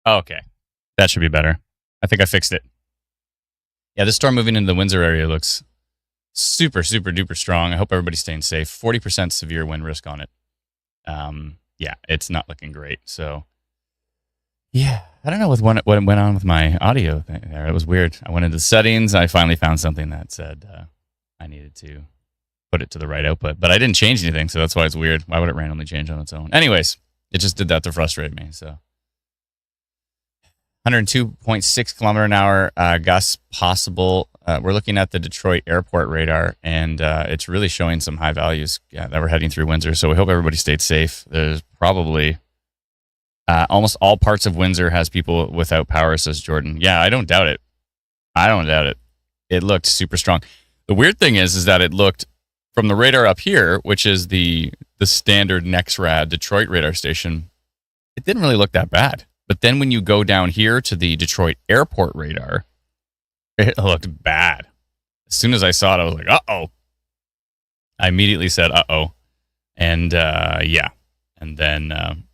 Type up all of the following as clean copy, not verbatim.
Okay. That should be better. I think I fixed it. Yeah, this storm moving into the Windsor area looks super, super duper strong. I hope everybody's staying safe. 40% severe wind risk on it. Yeah, it's not looking great. So, yeah, I don't know what went on with my audio there. It was weird. I went into the settings. I finally found something that said I needed to put it to the right output, but I didn't change anything, so that's why it's weird. Why would it randomly change on its own? Anyways, it just did that to frustrate me. So, 102.6 kilometer an hour gusts possible. We're looking at the Detroit airport radar, and it's really showing some high values that we're heading through Windsor. So we hope everybody stayed safe. There's probably almost all parts of Windsor has people without power, says Jordan. Yeah, I don't doubt it. I don't doubt it. It looked super strong. The weird thing is that it looked from the radar up here, which is the standard NEXRAD Detroit radar station, it didn't really look that bad. But then when you go down here to the Detroit airport radar, it looked bad. As soon as I saw it, I was like, uh-oh. I immediately said, uh-oh. And, yeah. And then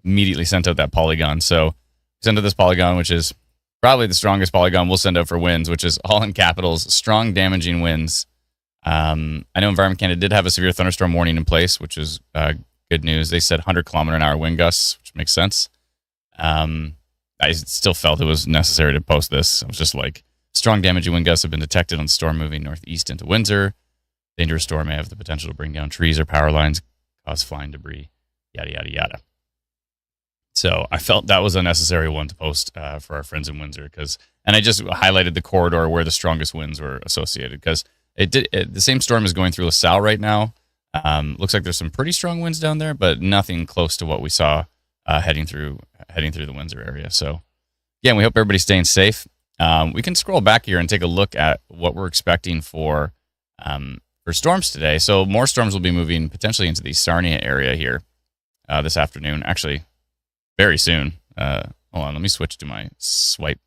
immediately sent out that polygon. So sent out this polygon, which is probably the strongest polygon we'll send out for winds, which is all in capitals, strong damaging winds. I know Environment Canada did have a severe thunderstorm warning in place, which is good news. They said 100 kilometer an hour wind gusts, which makes sense. I still felt it was necessary to post this. I was just like, strong damaging wind gusts have been detected on storm moving northeast into Windsor. Dangerous storm may have the potential to bring down trees or power lines, cause flying debris, yada, yada, yada. So I felt that was a necessary one to post for our friends in Windsor, and I just highlighted the corridor where the strongest winds were associated, because the same storm is going through LaSalle right now. Looks like there's some pretty strong winds down there, but nothing close to what we saw heading through the Windsor area. So, again, we hope everybody's staying safe. We can scroll back here and take a look at what we're expecting for storms today. So more storms will be moving potentially into the Sarnia area here this afternoon. Actually, very soon. Hold on, let me switch to my swipe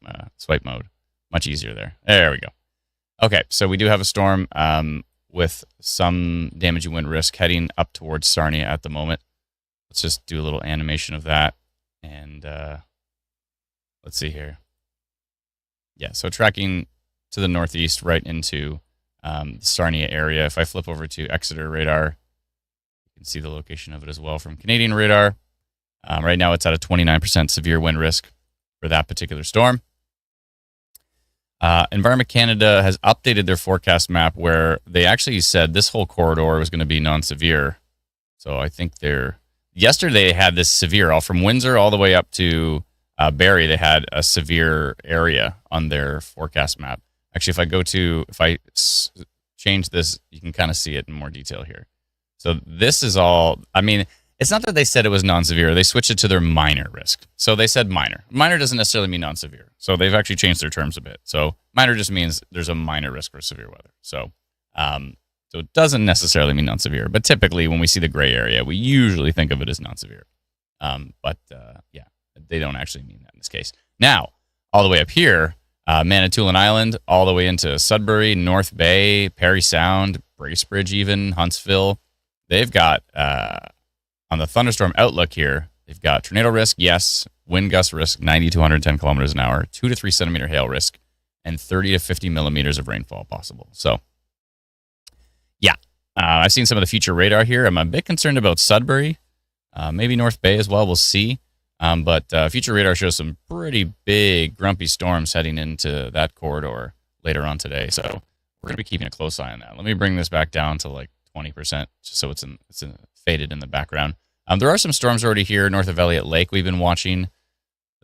mode. Much easier there. There we go. Okay, so we do have a storm with some damaging wind risk heading up towards Sarnia at the moment. Let's just do a little animation of that. And let's see here. Yeah, so tracking to the northeast right into the Sarnia area. If I flip over to Exeter radar, you can see the location of it as well from Canadian radar. Right now it's at a 29% severe wind risk for that particular storm. Environment Canada has updated their forecast map where they actually said this whole corridor was going to be non-severe. So I think yesterday they had this severe, all from Windsor all the way up to Barrie. They had a severe area on their forecast map. Actually, if I change this, you can kind of see it in more detail here. So this is all, I mean, it's not that they said it was non-severe. They switched it to their minor risk. So they said minor. Minor doesn't necessarily mean non-severe. So they've actually changed their terms a bit. So minor just means there's a minor risk for severe weather. So it doesn't necessarily mean non-severe. But typically when we see the gray area, we usually think of it as non-severe. Yeah, they don't actually mean that in this case. Now, all the way up here, Manitoulin Island, all the way into Sudbury, North Bay, Parry Sound, Bracebridge even, Huntsville. They've got... on the thunderstorm outlook here, they've got tornado risk, yes, wind gust risk, 90 to 110 kilometers an hour, 2 to 3 centimeter hail risk, and 30 to 50 millimeters of rainfall possible. So, yeah, I've seen some of the future radar here. I'm a bit concerned about Sudbury, maybe North Bay as well. We'll see. But future radar shows some pretty big, grumpy storms heading into that corridor later on today. So we're going to be keeping a close eye on that. Let me bring this back down to like 20%, just so it's faded in the background. There are some storms already here north of Elliott Lake we've been watching.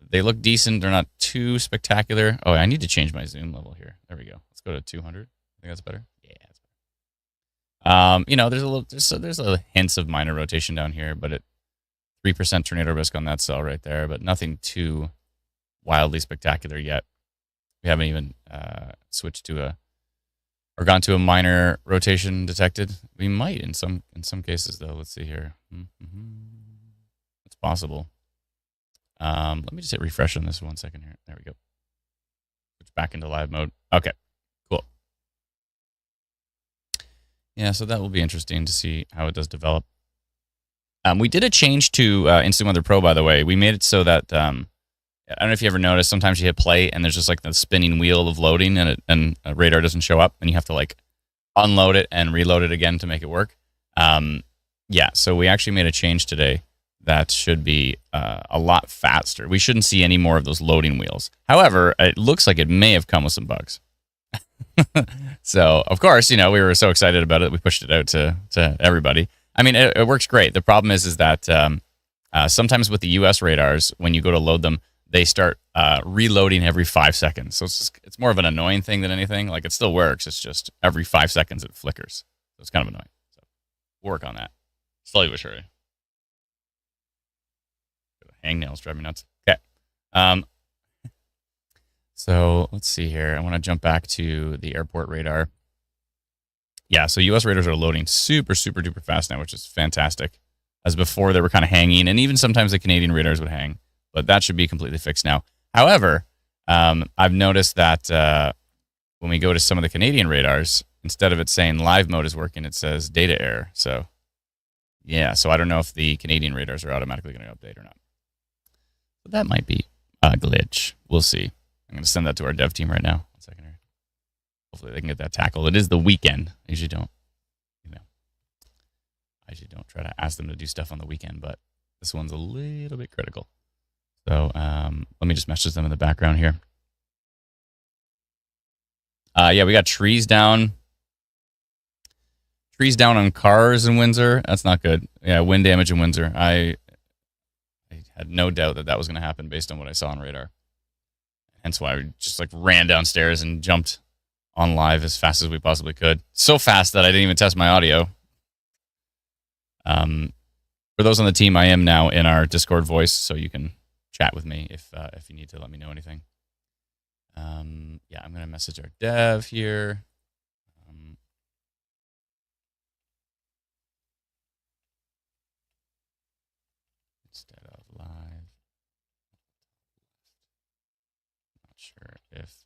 They look decent. They're not too spectacular. Oh, I need to change my zoom level here. There we go. Let's go to 200. I think that's better. Yeah, that's better. There's a hints of minor rotation down here, but 3% tornado risk on that cell right there, but nothing too wildly spectacular yet. We haven't even switched to or gone to a minor rotation detected. We might in some cases though. Let's see here. It's possible. Let me just hit refresh on this 1 second here. There we go. Switch back into live mode. Okay, cool. Yeah, so that will be interesting to see how it does develop. We did a change to Instant Weather Pro, by the way. We made it so that I don't know if you ever noticed, sometimes you hit play and there's just like the spinning wheel of loading and a radar doesn't show up and you have to like unload it and reload it again to make it work. Yeah, so we actually made a change today that should be a lot faster. We shouldn't see any more of those loading wheels. However, it looks like it may have come with some bugs. So, of course, we were so excited about it, we pushed it out to everybody. I mean, it works great. The problem is that sometimes with the U.S. radars, when you go to load them, they start reloading every 5 seconds. So it's more of an annoying thing than anything. Like, it still works. It's just every 5 seconds it flickers. So it's kind of annoying. So we'll work on that. Slowly but surely. Hangnails drive me nuts. Okay. So let's see here. I want to jump back to the airport radar. Yeah, so U.S. radars are loading super, super duper fast now, which is fantastic. As before, they were kind of hanging, and even sometimes the Canadian radars would hang. But that should be completely fixed now. However, I've noticed that when we go to some of the Canadian radars, instead of it saying live mode is working, it says data error. So, yeah, so I don't know if the Canadian radars are automatically going to update or not. But that might be a glitch. We'll see. I'm going to send that to our dev team right now. 1 second here. Hopefully they can get that tackled. It is the weekend. I usually don't try to ask them to do stuff on the weekend, but this one's a little bit critical. So let me just message them in the background here. Yeah, we got trees down. Trees down on cars in Windsor. That's not good. Yeah, wind damage in Windsor. I had no doubt that was going to happen based on what I saw on radar. Hence why we just like ran downstairs and jumped on live as fast as we possibly could. So fast that I didn't even test my audio. For those on the team, I am now in our Discord voice, so you can chat with me if you need to let me know anything. Yeah, I'm going to message our dev here. Instead of live. Not sure if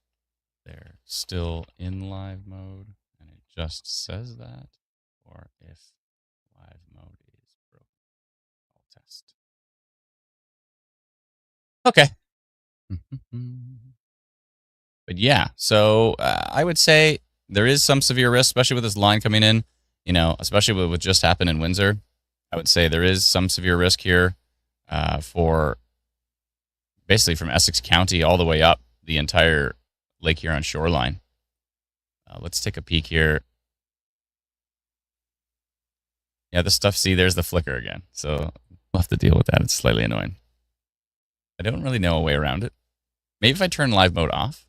they're still in live mode and it just says that, or if live mode is broken. I'll test. Okay. But yeah, so I would say there is some severe risk, especially with this line coming in, especially with what just happened in Windsor. I would say there is some severe risk here for basically from Essex County all the way up the entire Lake Huron shoreline. Let's take a peek here. Yeah, this stuff, see, there's the flicker again. So we'll have to deal with that. It's slightly annoying. I don't really know a way around it. Maybe if I turn live mode off.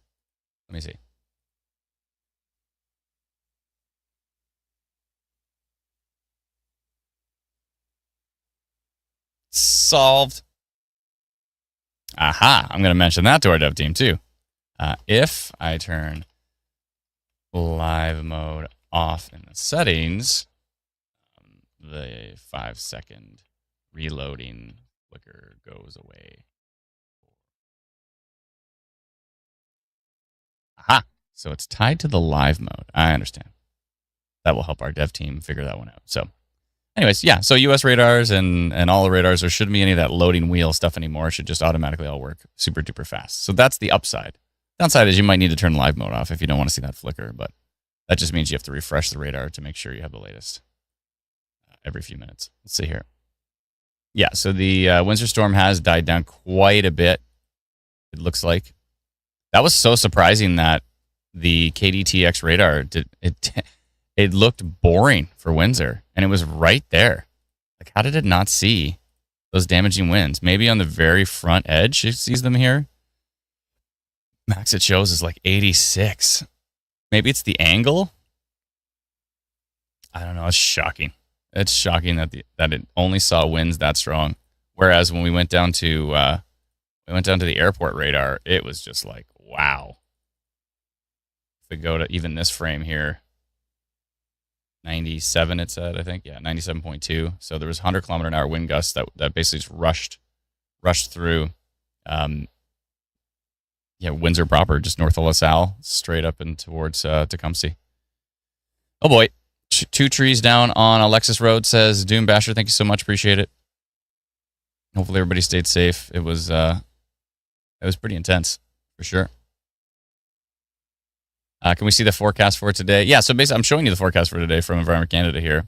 Let me see. Solved. Aha, I'm going to mention that to our dev team too. If I turn live mode off in the settings, the 5-second reloading flicker goes away. Aha, so it's tied to the live mode. I understand. That will help our dev team figure that one out. So anyways, yeah, so US radars and all the radars, there shouldn't be any of that loading wheel stuff anymore. It should just automatically all work super duper fast. So that's the upside. Downside is you might need to turn live mode off if you don't want to see that flicker, but that just means you have to refresh the radar to make sure you have the latest every few minutes. Let's see here. Yeah, so the Windsor storm has died down quite a bit, it looks like. That was so surprising that the KDTX radar, it looked boring for Windsor, and it was right there. Like, how did it not see those damaging winds? Maybe on the very front edge it sees them here. Max it shows is like 86. Maybe it's the angle? I don't know. It's shocking. It's shocking that it only saw winds that strong. Whereas when we went down to the airport radar, it was just like, wow. If we go to even this frame here, 97 it said, I think. Yeah, 97.2. So there was 100-kilometer-an-hour wind gusts that basically just rushed through. Yeah, Windsor proper, just north of LaSalle, straight up and towards Tecumseh. Oh boy, 2 trees down on Alexis Road, says Doom Basher. Thank you so much, appreciate it. Hopefully everybody stayed safe. It was It was pretty intense, for sure. Can we see the forecast for today? Yeah, so basically, I'm showing you the forecast for today from Environment Canada here.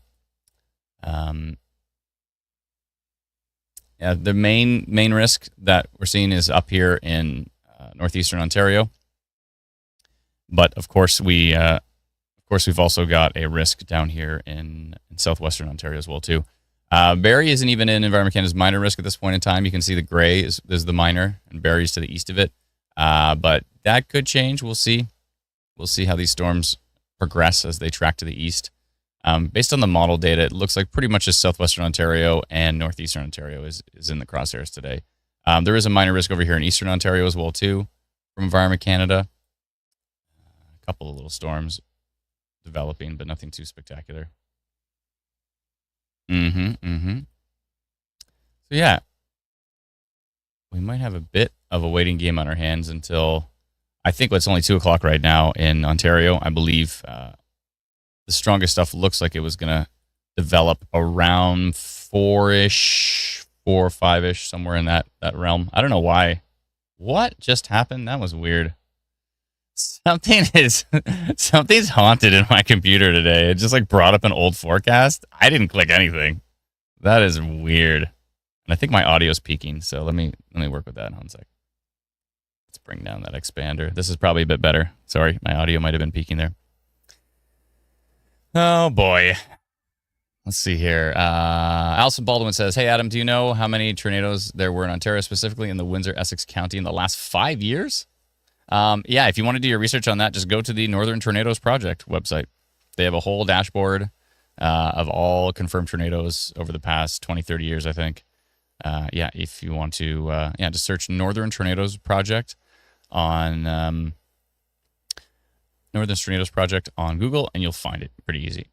Yeah, the main risk that we're seeing is up here in northeastern Ontario, but of course we've also got a risk down here in southwestern Ontario as well too. Barrie isn't even in Environment Canada's minor risk at this point in time. You can see the gray is the minor, and Barrie's to the east of it. But that could change. We'll see. We'll see how these storms progress as they track to the east. Based on the model data, it looks like pretty much just southwestern Ontario and northeastern Ontario is in the crosshairs today. There is a minor risk over here in eastern Ontario as well too, from Environment Canada. A couple of little storms developing, but nothing too spectacular. So yeah, we might have a bit of a waiting game on our hands until, I think it's only 2 o'clock right now in Ontario. I believe the strongest stuff looks like it was going to develop around 4-ish, 4 or 5-ish, somewhere in that realm. I don't know why. What just happened? That was weird. Something's haunted in my computer today. It just like brought up an old forecast. I didn't click anything. That is weird. And I think my audio's peaking, so let me work with that in one sec. Let's bring down that expander. This is probably a bit better. Sorry, my audio might have been peaking there. Oh boy. Let's see here. Alison Baldwin says, "Hey Adam, do you know how many tornadoes there were in Ontario, specifically in the Windsor, Essex County, in the last 5 years?" Yeah, if you want to do your research on that, just go to the Northern Tornadoes Project website. They have a whole dashboard of all confirmed tornadoes over the past 20, 30 years, I think. Yeah, if you want to, just search Northern Tornadoes Project on Northern Tornadoes Project on Google, and you'll find it pretty easy.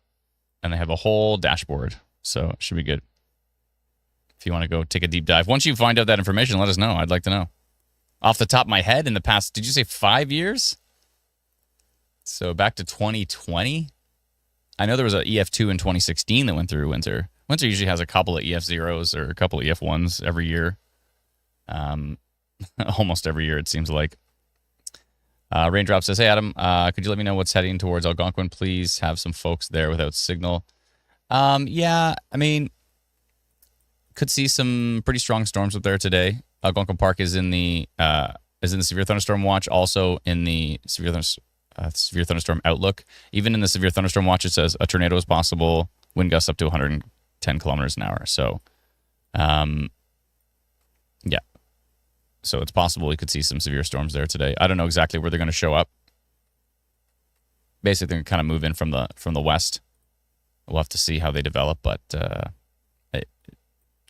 And they have a whole dashboard, so it should be good. If you want to go take a deep dive. Once you find out that information, let us know. I'd like to know. Off the top of my head, in the past, did you say 5 years? So back to 2020? I know there was an EF2 in 2016 that went through Windsor. Windsor usually has a couple of EF0s or a couple of EF1s every year. Almost every year, it seems like. Raindrop says, "Hey, Adam, could you let me know what's heading towards Algonquin? Please have some folks there without signal." Yeah, I mean, could see some pretty strong storms up there today. Algonquin Park is in the severe thunderstorm watch, also in the severe thunderstorm outlook. Even in the severe thunderstorm watch, it says a tornado is possible, wind gusts up to 110 kilometers an hour. So, yeah. So it's possible we could see some severe storms there today. I don't know exactly where they're going to show up. Basically, they're going to kind of move in from the west. We'll have to see how they develop, but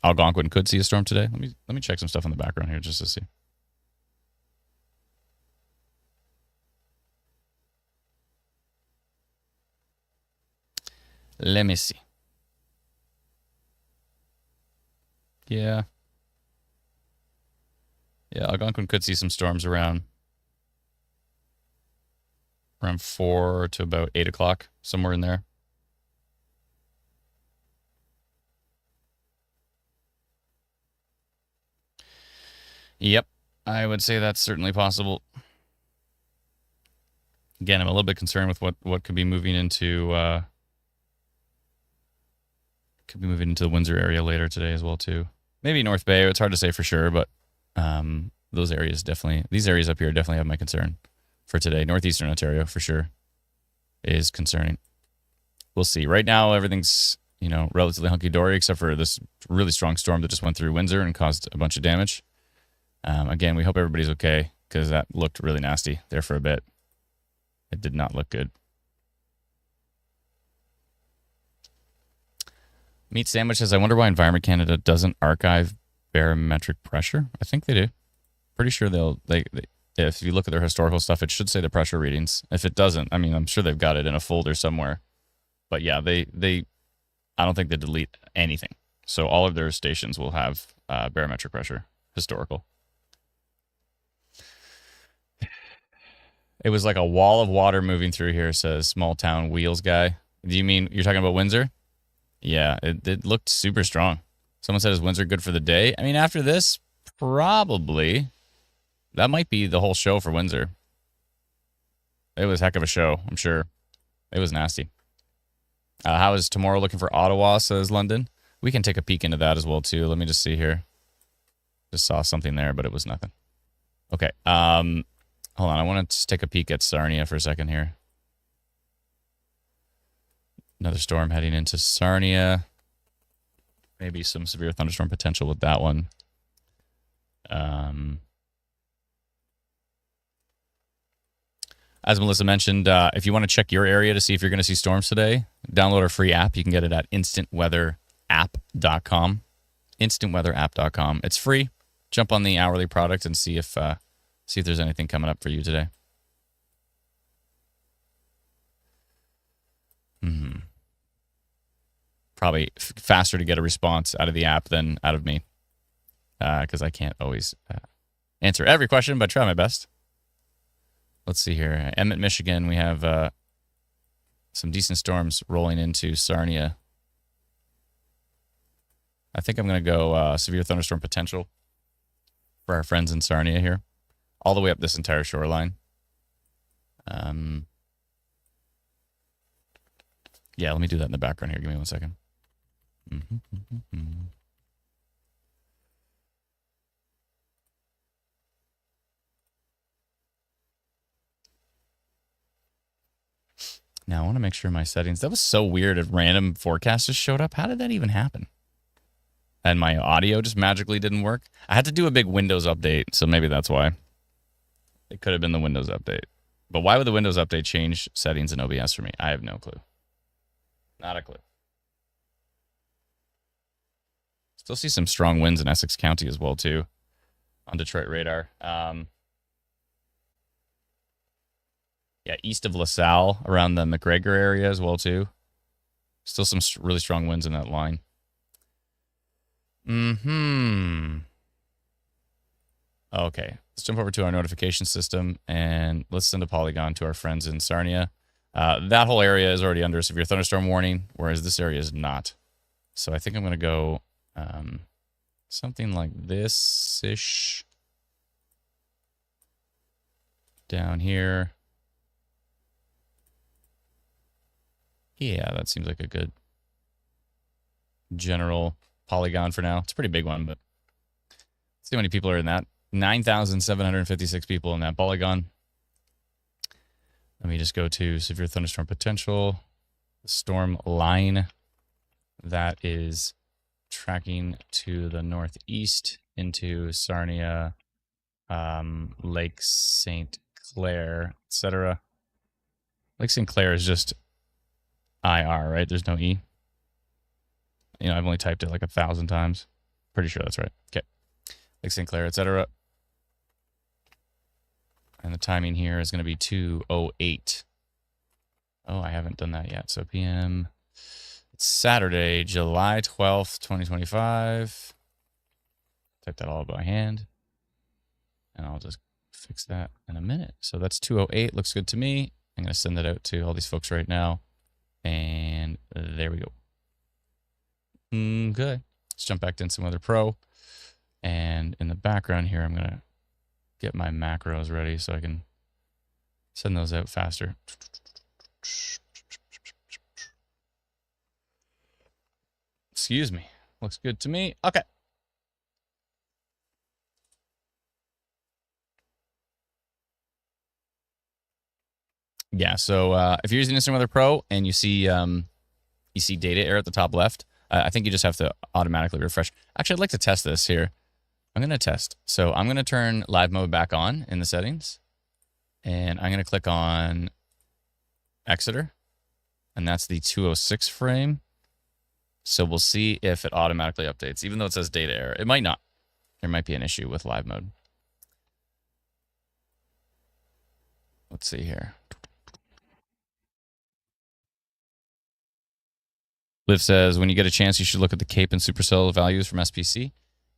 Algonquin could see a storm today. Let me check some stuff in the background here just to see. Let me see. Yeah. Yeah, Algonquin could see some storms around 4 to about 8 o'clock, somewhere in there. Yep, I would say that's certainly possible. Again, I'm a little bit concerned with what could be moving into the Windsor area later today as well too. Maybe North Bay. It's hard to say for sure, but these areas up here definitely have my concern for today. Northeastern Ontario for sure is concerning. We'll see. Right now, everything's relatively hunky dory, except for this really strong storm that just went through Windsor and caused a bunch of damage. Again, we hope everybody's okay because that looked really nasty there for a bit. It did not look good. Meat Sandwich says, "I wonder why Environment Canada doesn't archive barometric pressure." I think they do. Pretty sure if you look at their historical stuff, it should say the pressure readings. If it doesn't, I mean, I'm sure they've got it in a folder somewhere. But yeah, I don't think they delete anything. So all of their stations will have barometric pressure, historical. It was like a wall of water moving through here, says Small Town Wheels Guy. Do you mean you're talking about Windsor? Yeah, it looked super strong. Someone said, "Is Windsor good for the day?" I mean, after this, probably. That might be the whole show for Windsor. It was a heck of a show, I'm sure. It was nasty. How is tomorrow looking for Ottawa, says London? We can take a peek into that as well, too. Let me just see here. Just saw something there, but it was nothing. Okay. Hold on. I want to just take a peek at Sarnia for a second here. Another storm heading into Sarnia. Maybe some severe thunderstorm potential with that one. As Melissa mentioned, if you want to check your area to see if you're going to see storms today, download our free app. You can get it at instantweatherapp.com. Instantweatherapp.com. It's free. Jump on the hourly product and see if there's anything coming up for you today. Probably faster to get a response out of the app than out of me, because I can't always answer every question, but try my best. Let's see here. Emmett, Michigan, we have some decent storms rolling into Sarnia. I think I'm going to go severe thunderstorm potential for our friends in Sarnia here, all the way up this entire shoreline. Yeah, let me do that in the background here. Give me 1 second. Now, I want to make sure my settings... That was so weird. A random forecast just showed up. How did that even happen? And my audio just magically didn't work. I had to do a big Windows update, so maybe that's why. It could have been the Windows update. But why would the Windows update change settings in OBS for me? I have no clue. Not a clue. Still see some strong winds in Essex County as well, too, on Detroit radar. Yeah, east of LaSalle, around the McGregor area as well, too. Still some really strong winds in that line. Okay, let's jump over to our notification system, and let's send a polygon to our friends in Sarnia. That whole area is already under a severe thunderstorm warning, whereas this area is not. So I think I'm going to go something like this-ish down here. Yeah, that seems like a good general polygon for now. It's a pretty big one, but let's see how many people are in that. 9,756 people in that polygon. Let me just go to severe thunderstorm potential. Storm line that is tracking to the northeast into Sarnia, Lake St. Clair, etc. Lake St. Clair is just IR, right? There's no E. You know, I've only typed it like 1,000 times. Pretty sure that's right. Okay. Lake St. Clair, etc. And the timing here is going to be 2:08. Oh, I haven't done that yet. So PM. It's Saturday, July 12th, 2025. Type that all by hand. And I'll just fix that in a minute. So that's 2:08. Looks good to me. I'm going to send that out to all these folks right now. And there we go. Okay. Let's jump back to Instant Weather Pro. And in the background here, I'm going to get my macros ready so I can send those out faster. Excuse me. Looks good to me. Okay. Yeah, so if you're using Instant Weather Pro and you see data error at the top left, I think you just have to automatically refresh. Actually, I'd like to test this here. I'm going to test. So I'm going to turn live mode back on in the settings. And I'm going to click on Exeter. And that's the 206 frame. So we'll see if it automatically updates, even though it says data error. It might not. There might be an issue with live mode. Let's see here. Liv says, when you get a chance, you should look at the CAPE and supercell values from SPC.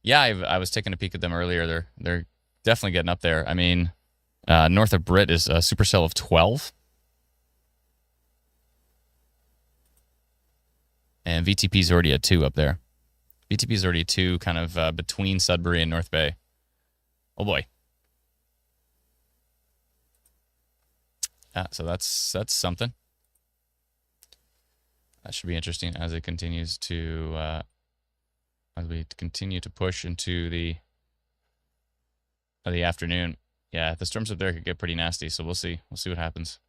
Yeah, I was taking a peek at them earlier. They're definitely getting up there. I mean, north of Brit is a supercell of 12. And VTP is already at 2 up there. VTP is already 2, kind of between Sudbury and North Bay. Oh boy. So that's something. That should be interesting as it continues to as we continue to push into the afternoon. Yeah, the storms up there could get pretty nasty, so we'll see. We'll see what happens.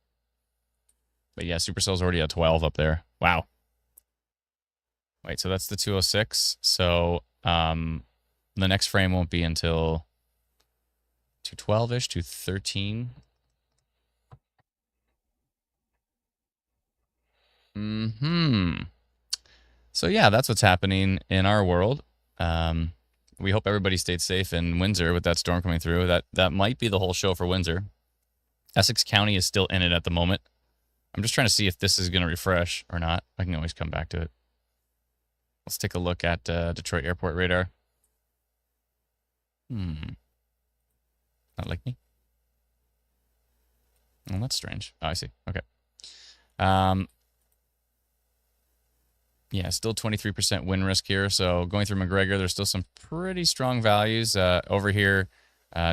But yeah, supercell's already at 12 up there. Wow. Wait, so that's the 206. So the next frame won't be until 212-ish, 213. So yeah, that's what's happening in our world. We hope everybody stayed safe in Windsor with that storm coming through. That might be the whole show for Windsor. Essex County is still in it at the moment. I'm just trying to see if this is going to refresh or not. I can always come back to it. Let's take a look at Detroit Airport radar. Not like me. Oh, that's strange. Oh, I see. Okay. Yeah, still 23% wind risk here. So going through McGregor, there's still some pretty strong values over here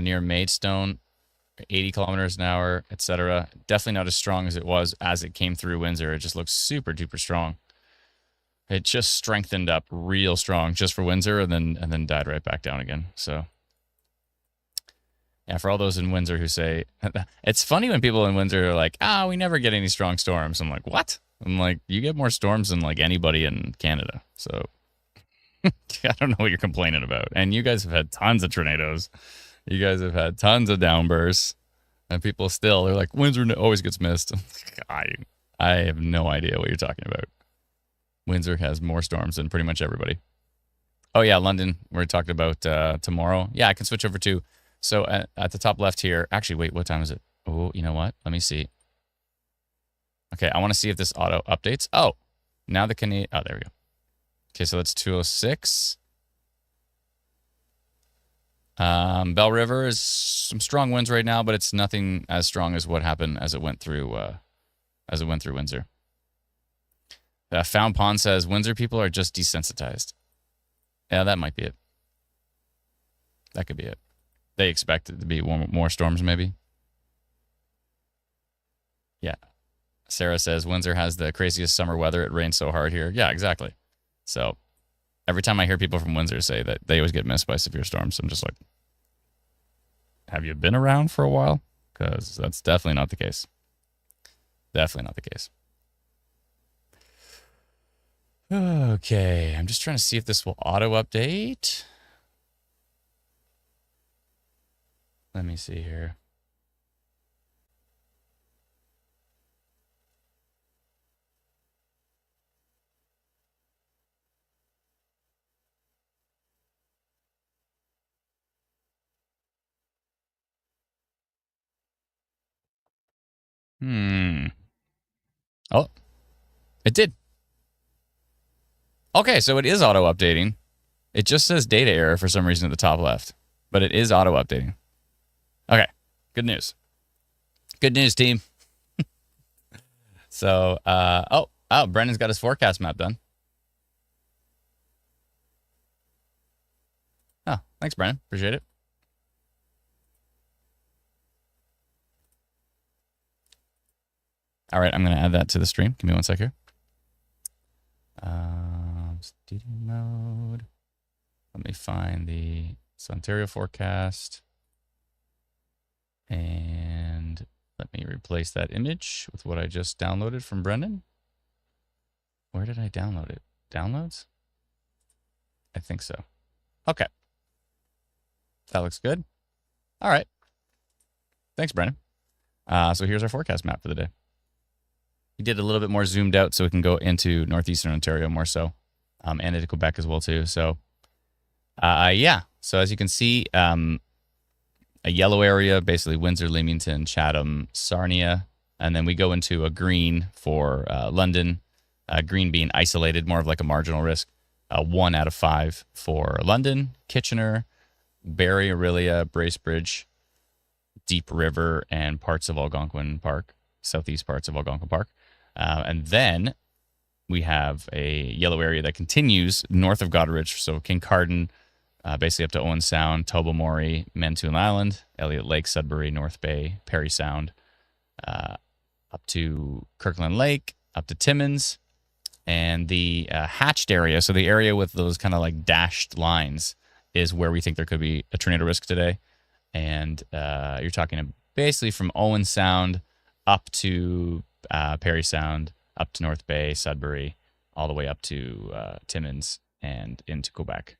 near Maidstone, 80 kilometers an hour, etc. Definitely not as strong as it was as it came through Windsor. It just looks super duper strong. It just strengthened up real strong just for Windsor and then died right back down again. So yeah, for all those in Windsor who say, it's funny when people in Windsor are like, we never get any strong storms. I'm like, what? I'm like, you get more storms than like anybody in Canada. So I don't know what you're complaining about. And you guys have had tons of tornadoes. You guys have had tons of downbursts. And people still, they're like, Windsor always gets missed. I have no idea what you're talking about. Windsor has more storms than pretty much everybody. Oh yeah, London, we're talking about tomorrow. Yeah, I can switch over to, so at the top left here, actually, wait, what time is it? Oh, you know what? Let me see. Okay, I want to see if this auto updates. Oh, now the Canadian, oh, there we go. Okay, so that's 206. Bell River is some strong winds right now, but it's nothing as strong as what happened as it went through Windsor. Found Pond says Windsor people are just desensitized. Yeah, that might be it. That could be it. They expect it to be more storms, maybe. Yeah. Sarah says Windsor has the craziest summer weather. It rains so hard here. Yeah, exactly. So every time I hear people from Windsor say that they always get missed by severe storms, I'm just like, have you been around for a while? Because that's definitely not the case. Definitely not the case. Okay, I'm just trying to see if this will auto-update. Let me see here. Oh, it did. Okay, so it is auto-updating. It just says data error for some reason at the top left, but it is auto-updating. Okay, good news. Good news, team. So, oh, Brendan's got his forecast map done. Oh, thanks, Brendan. Appreciate it. All right, I'm going to add that to the stream. Give me one sec here. Studio mode. Let me find the Ontario forecast. And let me replace that image with what I just downloaded from Brendan. Where did I download it? Downloads? I think so. Okay. That looks good. All right. Thanks, Brendan. So here's our forecast map for the day. We did a little bit more zoomed out so we can go into northeastern Ontario more so, and into Quebec as well too. So, yeah. So as you can see, a yellow area, basically Windsor, Leamington, Chatham, Sarnia, and then we go into a green for London, green being isolated, more of like a marginal risk. 1 out of 5 for London, Kitchener, Barrie, Orillia, Bracebridge, Deep River, and parts of Algonquin Park, southeast parts of Algonquin Park. And then we have a yellow area that continues north of Goderich, so Kincardine, basically up to Owen Sound, Tobermory, Manitoulin Island, Elliott Lake, Sudbury, North Bay, Parry Sound, up to Kirkland Lake, up to Timmins, and the hatched area, so the area with those kind of like dashed lines, is where we think there could be a tornado risk today. And you're talking basically from Owen Sound up to Perry Sound, up to North Bay, Sudbury, all the way up to Timmins and into Quebec.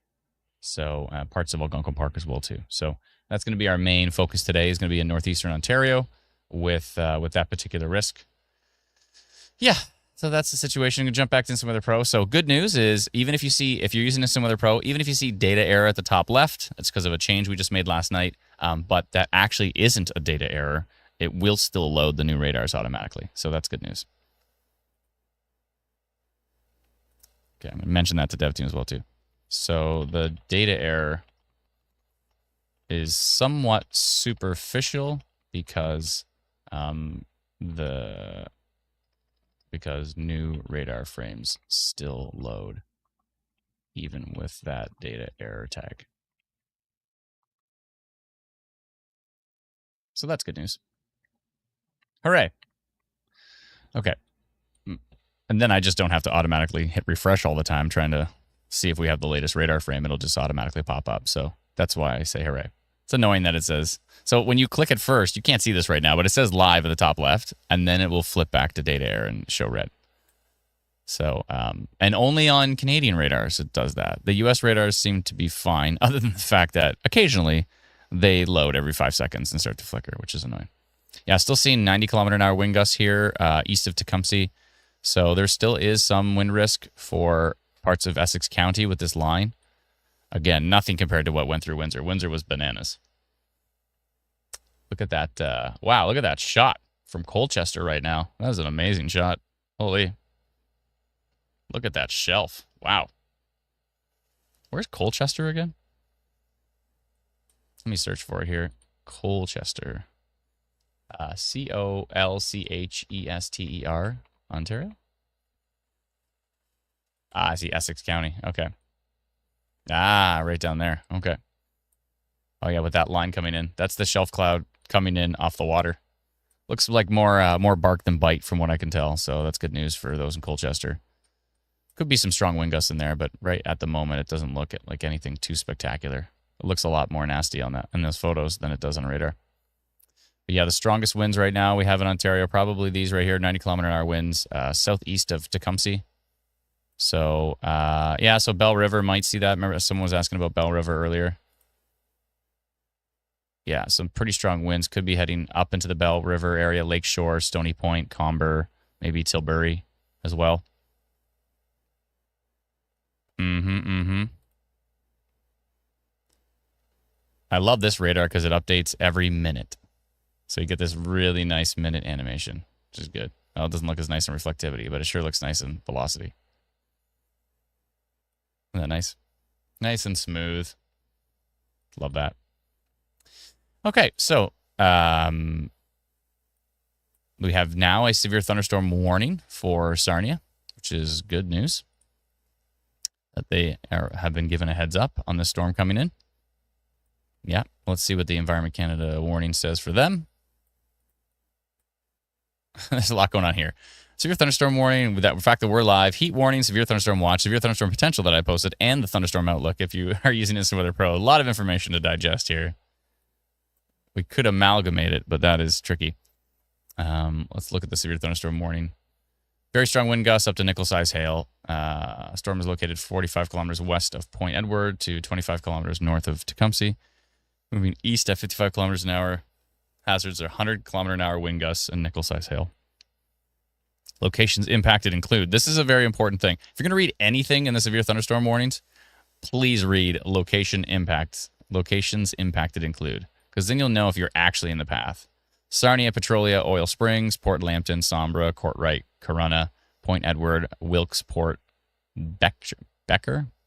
So parts of Algonquin Park as well too. So that's going to be our main focus today. Is going to be in northeastern Ontario with that particular risk. Yeah. So that's the situation. I'm going to jump back to InstaWeather Pro. So good news is, even if you're using InstaWeather Pro, even if you see data error at the top left, that's because of a change we just made last night. But that actually isn't a data error. It will still load the new radars automatically. So that's good news. Okay, I'm going to mention that to dev team as well too. So the data error is somewhat superficial because new radar frames still load even with that data error tag. So that's good news. Hooray. Okay. And then I just don't have to automatically hit refresh all the time trying to see if we have the latest radar frame. It'll just automatically pop up. So that's why I say hooray. It's annoying that it says, so when you click it first, you can't see this right now, but it says live at the top left, and then it will flip back to data error and show red. So, and only on Canadian radars it does that. The US radars seem to be fine, other than the fact that occasionally they load every 5 seconds and start to flicker, which is annoying. Yeah, still seeing 90-kilometer-an-hour wind gusts here east of Tecumseh. So there still is some wind risk for parts of Essex County with this line. Again, nothing compared to what went through Windsor. Windsor was bananas. Look at that. Wow, look at that shot from Colchester right now. That was an amazing shot. Holy. Look at that shelf. Wow. Where's Colchester again? Let me search for it here. Colchester. Colchester, Ontario. I see Essex County. Okay. Right down there. Okay. Oh yeah, with that line coming in. That's the shelf cloud coming in off the water. Looks like more bark than bite from what I can tell. So that's good news for those in Colchester. Could be some strong wind gusts in there, but right at the moment, it doesn't look like anything too spectacular. It looks a lot more nasty on that in those photos than it does on radar. But yeah, the strongest winds right now we have in Ontario, probably these right here, 90-kilometer-an-hour winds, southeast of Tecumseh. So, yeah, so Bell River might see that. Remember, someone was asking about Bell River earlier. Yeah, some pretty strong winds could be heading up into the Bell River area, Lakeshore, Stony Point, Comber, maybe Tilbury as well. I love this radar because it updates every minute. So you get this really nice minute animation, which is good. Well, it doesn't look as nice in reflectivity, but it sure looks nice in velocity. Isn't that nice? Nice and smooth. Love that. Okay, so we have now a severe thunderstorm warning for Sarnia, which is good news. That they have been given a heads up on the storm coming in. Yeah, let's see what the Environment Canada warning says for them. There's a lot going on here. Severe thunderstorm warning, with that, the fact that we're live, heat warning, severe thunderstorm watch, severe thunderstorm potential that I posted, and the thunderstorm outlook if you are using InstaWeather Pro. A lot of information to digest here. We could amalgamate it, but that is tricky. Let's look at the severe thunderstorm warning. Very strong wind gusts up to nickel-size hail. Storm is located 45 kilometers west of Point Edward to 25 kilometers north of Tecumseh. Moving east at 55 kilometers an hour. Hazards are 100-kilometer-an-hour wind gusts and nickel-size hail. Locations impacted include. This is a very important thing. If you're going to read anything in the severe thunderstorm warnings, please read location impacts. Locations impacted include, because then you'll know if you're actually in the path. Sarnia, Petrolia, Oil Springs, Port Lambton, Sombra, Courtright, Corunna, Point Edward, Wilkesport, Becker,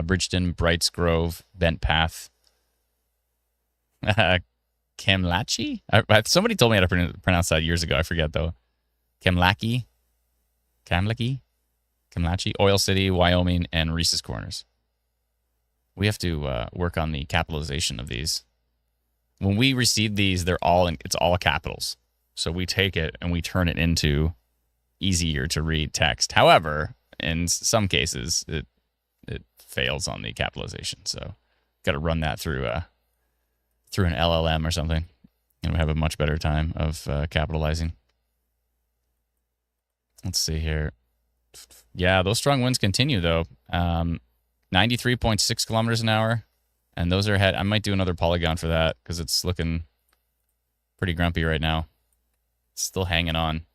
Bridgeton, Brights Grove, Bent Path, Kamlachie? Somebody told me how to pronounce that years ago. I forget, though. Kamlachie, Oil City, Wyoming, and Reese's Corners. We have to work on the capitalization of these. When we receive these, it's all capitals. So we take it and we turn it into easier to read text. However, in some cases, it fails on the capitalization. So got to run that through an LLM or something, and we have a much better time of capitalizing. Let's see here. Yeah, those strong winds continue though. 93.6 kilometers an hour, and those are ahead. I might do another polygon for that because it's looking pretty grumpy right now. It's still hanging on.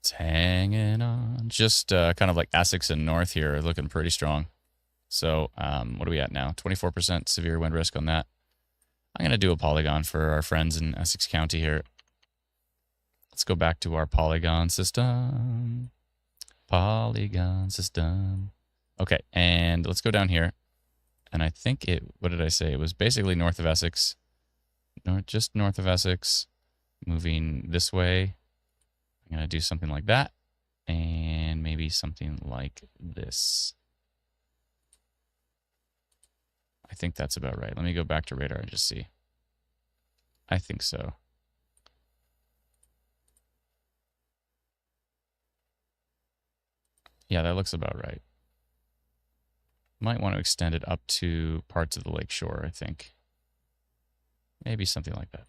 It's hanging on. Just kind of like Essex and North here, looking pretty strong. So what are we at now? 24% severe wind risk on that. I'm going to do a polygon for our friends in Essex County here. Let's go back to our polygon system. Polygon system. Okay, and let's go down here. And I think what did I say? It was basically north of Essex. Just north of Essex. Moving this way. I'm going to do something like that. And maybe something like this. I think that's about right. Let me go back to radar and just see. I think so. Yeah, that looks about right. Might want to extend it up to parts of the lake shore, I think. Maybe something like that.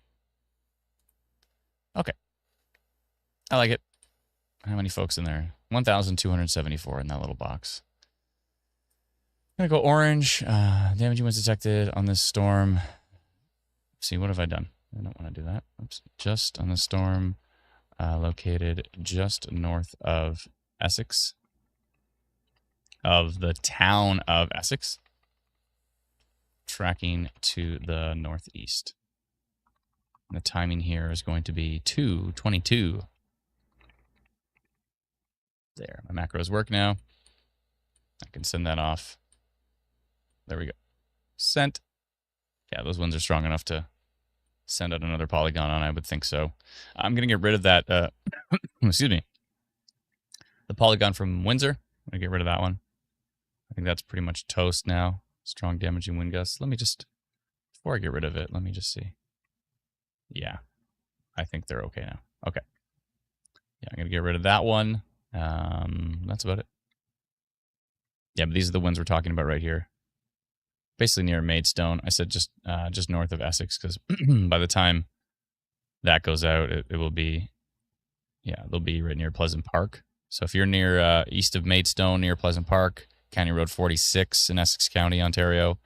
Okay. I like it. How many folks in there? 1,274 in that little box. I'm going to go orange. Damaging winds detected on this storm. Let's see, what have I done? I don't want to do that. Oops. Just on the storm located just north of Essex. Of the town of Essex. Tracking to the northeast. And the timing here is going to be 2:22. There, my macros work now. I can send that off. There we go. Sent. Yeah, those ones are strong enough to send out another polygon on, I would think so. I'm going to get rid of that, excuse me, the polygon from Windsor. I'm going to get rid of that one. I think that's pretty much toast now. Strong damaging wind gusts. Let me just, before I get rid of it, let me just see. Yeah, I think they're okay now. Okay. Yeah, I'm going to get rid of that one. That's about it. Yeah, but these are the ones we're talking about right here. Basically near Maidstone. I said just north of Essex because by the time that goes out, it will be, yeah, they'll be right near Pleasant Park. So if you're near east of Maidstone, near Pleasant Park, County Road 46 in Essex County, Ontario,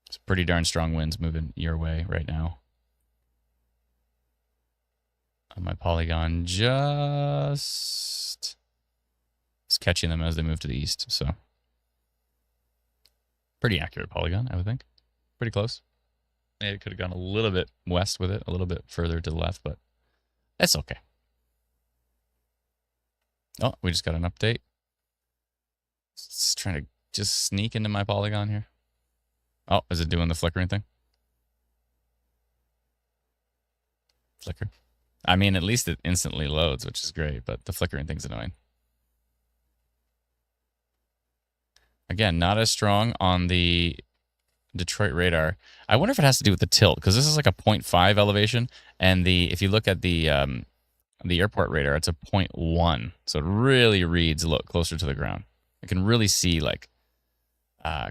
it's pretty darn strong winds moving your way right now. My polygon just is catching them as they move to the east. So pretty accurate polygon, I would think. Pretty close. Maybe it could have gone a little bit west with it, a little bit further to the left, but that's okay. Oh, we just got an update. It's trying to just sneak into my polygon here. Oh, is it doing the flickering thing? Flicker. I mean, at least it instantly loads, which is great, but the flickering thing's annoying. Again, not as strong on the Detroit radar. I wonder if it has to do with the tilt, because this is like a 0.5 elevation, and if you look at the airport radar, it's a 0.1, so it really reads closer to the ground. I can really see like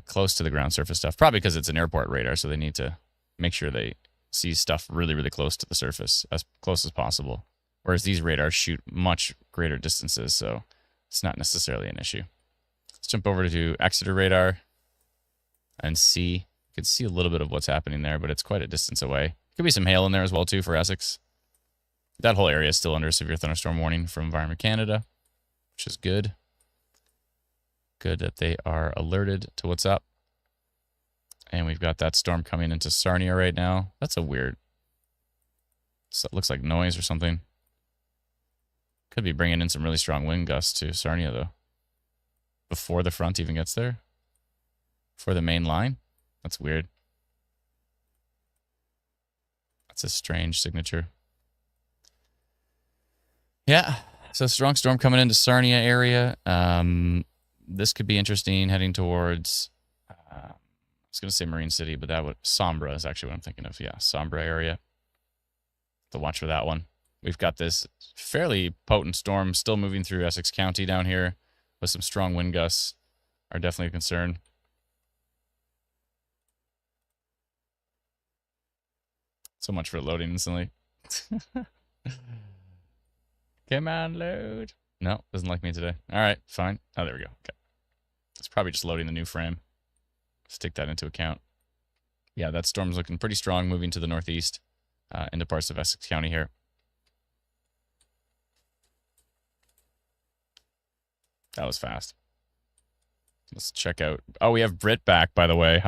close to the ground surface stuff, probably because it's an airport radar, so they need to make sure they see stuff really, really close to the surface, as close as possible. Whereas these radars shoot much greater distances, so it's not necessarily an issue. Let's jump over to Exeter radar and see. You can see a little bit of what's happening there, but it's quite a distance away. Could be some hail in there as well, too, for Essex. That whole area is still under a severe thunderstorm warning from Environment Canada, which is good. Good that they are alerted to what's up. And we've got that storm coming into Sarnia right now. That's a weird... So it looks like noise or something. Could be bringing in some really strong wind gusts to Sarnia, though. Before the front even gets there. Before the main line. That's weird. That's a strange signature. Yeah. So strong storm coming into Sarnia area. This could be interesting heading towards was going to say Marine City, but that would Sombra is actually what I'm thinking of. Yeah, Sombra area. To watch for that one. We've got this fairly potent storm still moving through Essex County down here with some strong wind gusts are definitely a concern. So much for loading instantly. Come on, load. No, doesn't like me today. All right, fine. Oh, there we go. Okay. It's probably just loading the new frame. Let's take that into account. Yeah, that storm's looking pretty strong moving to the northeast into parts of Essex County here. That was fast. Let's check out. Oh, we have Brit back, by the way.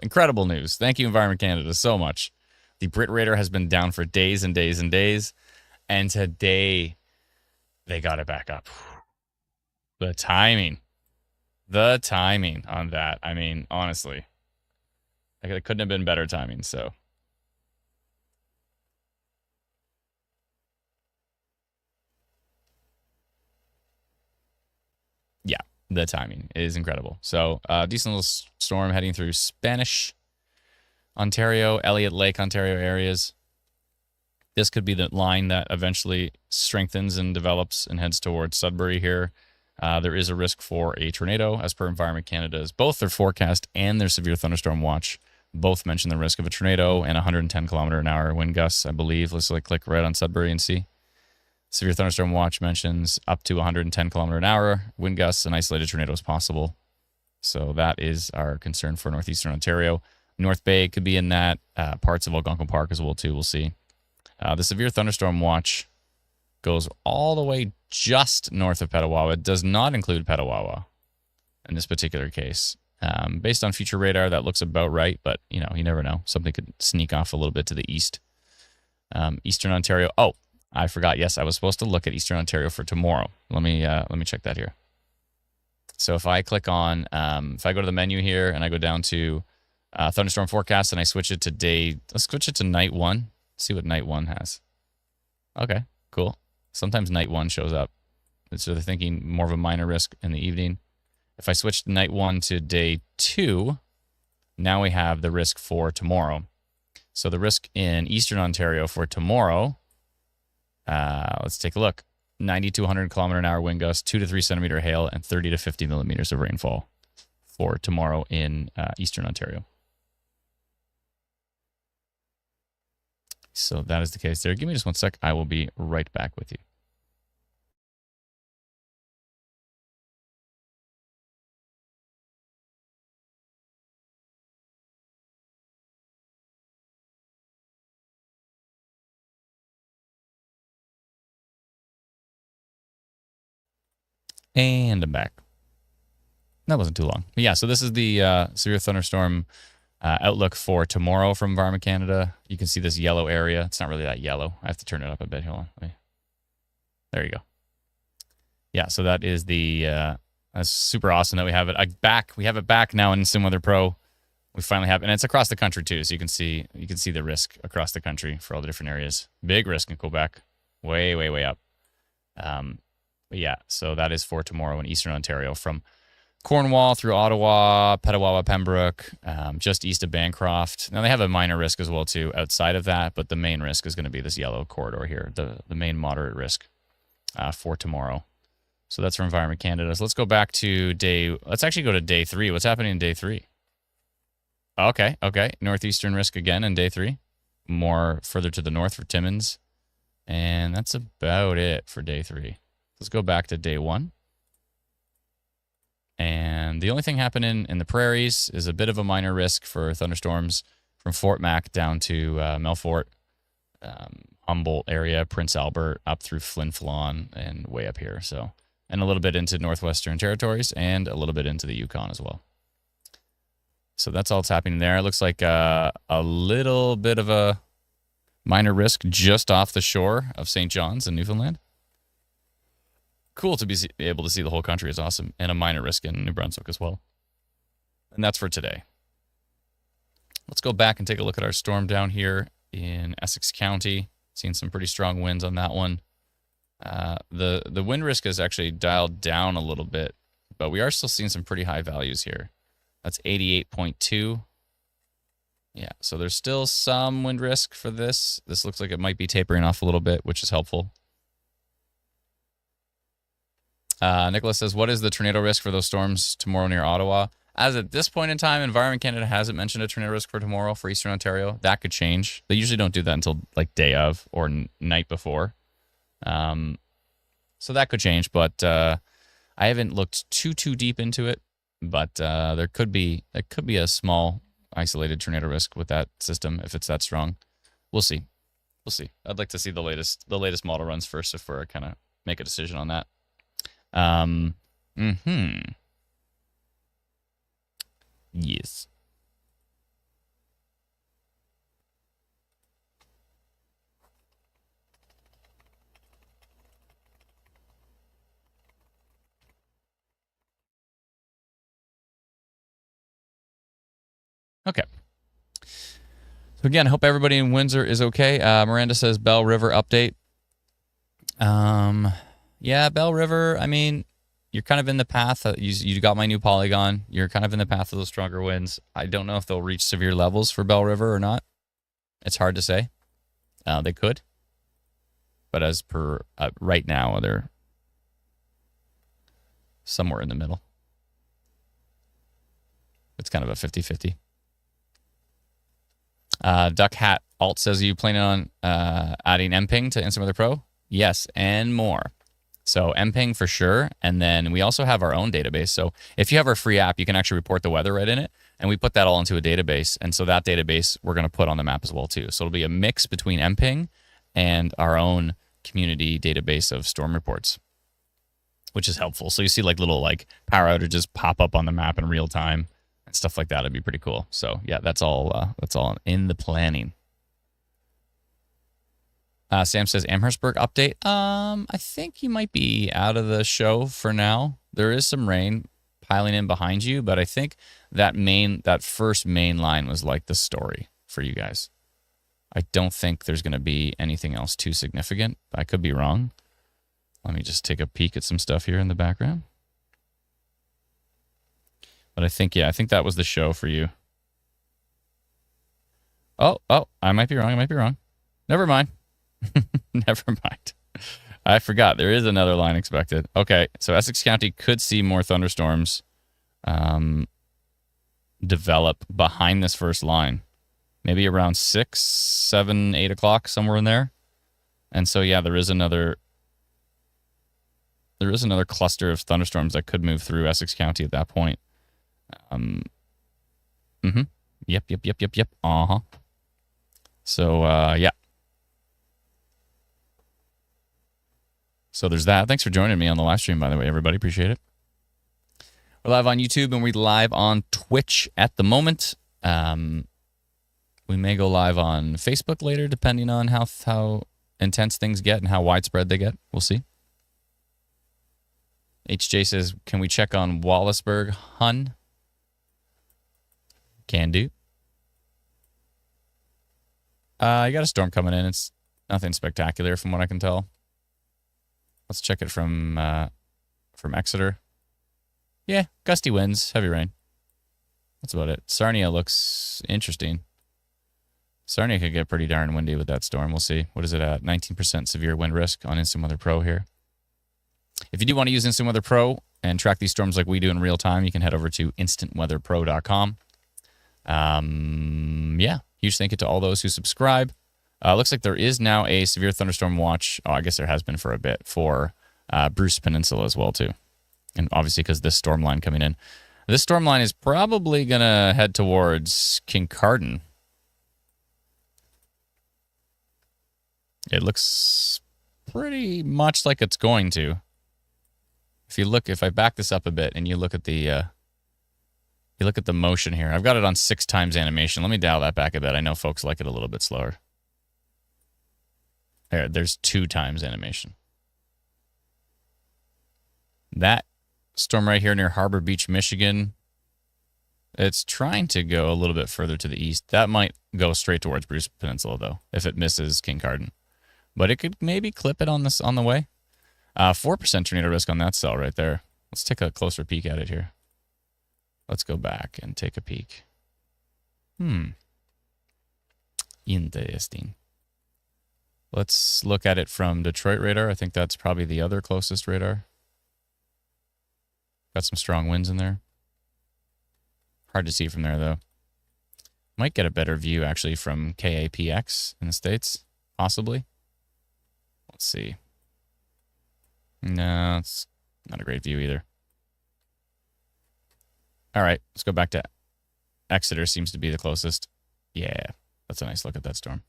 Incredible news. Thank you, Environment Canada, so much. The Brit Radar has been down for days and days and days. And today, they got it back up. The timing on that. I mean, honestly, it couldn't have been better timing. So, yeah, the timing is incredible. So, decent little storm heading through Spanish, Ontario, Elliott Lake, Ontario areas. This could be the line that eventually strengthens and develops and heads towards Sudbury here. There is a risk for a tornado, as per Environment Canada's both their forecast and their severe thunderstorm watch. Both mention the risk of a tornado and 110 kilometer an hour wind gusts, I believe. Let's click right on Sudbury and see. Severe thunderstorm watch mentions up to 110 kilometer an hour wind gusts and isolated tornadoes possible. So that is our concern for northeastern Ontario. North Bay could be in that. Parts of Algonquin Park as well, too. We'll see. The severe thunderstorm watch goes all the way just north of Petawawa. It does not include Petawawa in this particular case. Based on future radar, that looks about right, but you never know. Something could sneak off a little bit to the east. Eastern Ontario. Oh, I forgot. Yes, I was supposed to look at Eastern Ontario for tomorrow. Let me check that here. So if I click on, if I go to the menu here and I go down to thunderstorm forecast and I switch it to let's switch it to night 1. See what night 1 has. Okay, cool. Sometimes night 1 shows up. So they're thinking more of a minor risk in the evening. If I switch night 1 to day 2, now we have the risk for tomorrow. So the risk in Eastern Ontario for tomorrow, let's take a look. 90 to 100 kilometer an hour wind gusts, 2 to 3 centimeter hail, and 30 to 50 millimeters of rainfall for tomorrow in Eastern Ontario. So that is the case there. Give me just 1 sec. I will be right back with you. And I'm back. That wasn't too long. But yeah, so this is the severe thunderstorm outlook for tomorrow from Environment Canada. You can see this yellow area. It's not really that yellow. I have to turn it up a bit. Hold on. There you go. Yeah, so that is that's super awesome that we have it back. We have it back now in SimWeather Pro. We finally have, and it's across the country too. So you can see the risk across the country for all the different areas. Big risk in Quebec, way, way, way up. But yeah, so that is for tomorrow in Eastern Ontario from Cornwall through Ottawa, Petawawa, Pembroke, just east of Bancroft. Now they have a minor risk as well too outside of that, but the main risk is going to be this yellow corridor here, the main moderate risk for tomorrow. So that's for Environment Canada. So let's go back to let's actually go to day 3. What's happening in day 3? Okay. Northeastern risk again in day 3. More further to the north for Timmins. And that's about it for day 3. Let's go back to day 1. And the only thing happening in the prairies is a bit of a minor risk for thunderstorms from Fort Mac down to Melfort, Humboldt area, Prince Albert, up through Flin Flon, and way up here. So, and a little bit into Northwestern Territories and a little bit into the Yukon as well. So that's all that's happening there. It looks like a little bit of a minor risk just off the shore of St. John's in Newfoundland. Cool to be able to see the whole country is awesome. And a minor risk in New Brunswick as well. And that's for today. Let's go back and take a look at our storm down here in Essex County. Seeing some pretty strong winds on that one. The wind risk is actually dialed down a little bit, but we are still seeing some pretty high values here. That's 88.2. Yeah, so there's still some wind risk for this. This looks like it might be tapering off a little bit, which is helpful. Nicholas says, what is the tornado risk for those storms tomorrow near Ottawa? As at this point in time, Environment Canada hasn't mentioned a tornado risk for tomorrow for Eastern Ontario. That could change. They usually don't do that until like day of or night before. So that could change, but I haven't looked too deep into it. But there could be a small isolated tornado risk with that system if it's that strong. We'll see. We'll see. I'd like to see the latest model runs first before I kind of make a decision on that. Yes. Okay. So again, I hope everybody in Windsor is okay. Miranda says Bell River update. Yeah, Bell River, I mean, you're kind of in the path. You got my new polygon. You're kind of in the path of those stronger winds. I don't know if they'll reach severe levels for Bell River or not. It's hard to say. They could. But as per right now, they're somewhere in the middle. It's kind of a 50-50. Duck Hat Alt says, are you planning on adding MPing to Instant Weather Pro? Yes, and more. So MPing for sure. And then we also have our own database. So if you have our free app, you can actually report the weather right in it. And we put that all into a database. And so that database we're going to put on the map as well too. So it'll be a mix between MPing and our own community database of storm reports, which is helpful. So you see like little like power outages pop up on the map in real time and stuff like that. It'd be pretty cool. So yeah, that's all in the planning. Sam says Amherstburg update. I think you might be out of the show for now. There is some rain piling in behind you, but I think that first main line was like the story for you guys. I don't think there's going to be anything else too significant. I could be wrong. Let me just take a peek at some stuff here in the background. But I think that was the show for you. Oh, I might be wrong. Never mind. Never mind. I forgot. There is another line expected. Okay, so Essex County could see more thunderstorms develop behind this first line. Maybe around 6, 7, 8 o'clock, somewhere in there. And so, yeah, there is another cluster of thunderstorms that could move through Essex County at that point. Yep. Uh-huh. So, yeah. So there's that. Thanks for joining me on the live stream, by the way, everybody. Appreciate it. We're live on YouTube and we're live on Twitch at the moment. We may go live on Facebook later, depending on how intense things get and how widespread they get. We'll see. HJ says, can we check on Wallaceburg, Hun? Can do. You got a storm coming in. It's nothing spectacular from what I can tell. Let's check it from Exeter. Yeah, gusty winds, heavy rain. That's about it. Sarnia looks interesting. Sarnia could get pretty darn windy with that storm. We'll see. What is it at? 19% severe wind risk on Instant Weather Pro here. If you do want to use Instant Weather Pro and track these storms like we do in real time, you can head over to instantweatherpro.com. Yeah, huge thank you to all those who subscribe. Looks like there is now a severe thunderstorm watch. Oh, I guess there has been for a bit for Bruce Peninsula as well, too. And obviously because this storm line coming in. This storm line is probably going to head towards Kincardine. It looks pretty much like it's going to. If I back this up a bit and you look at the motion here. I've got it on 6 times animation. Let me dial that back a bit. I know folks like it a little bit slower. There's 2 times animation. That storm right here near Harbor Beach, Michigan, it's trying to go a little bit further to the east. That might go straight towards Bruce Peninsula, though, if it misses Kincardine. But it could maybe clip it on the way. 4% tornado risk on that cell right there. Let's take a closer peek at it here. Let's go back and take a peek. Interesting. Let's look at it from Detroit radar. I think that's probably the other closest radar. Got some strong winds in there. Hard to see from there, though. Might get a better view, actually, from KAPX in the States, possibly. Let's see. No, it's not a great view either. All right, let's go back to Exeter. Seems to be the closest. Yeah, that's a nice look at that storm.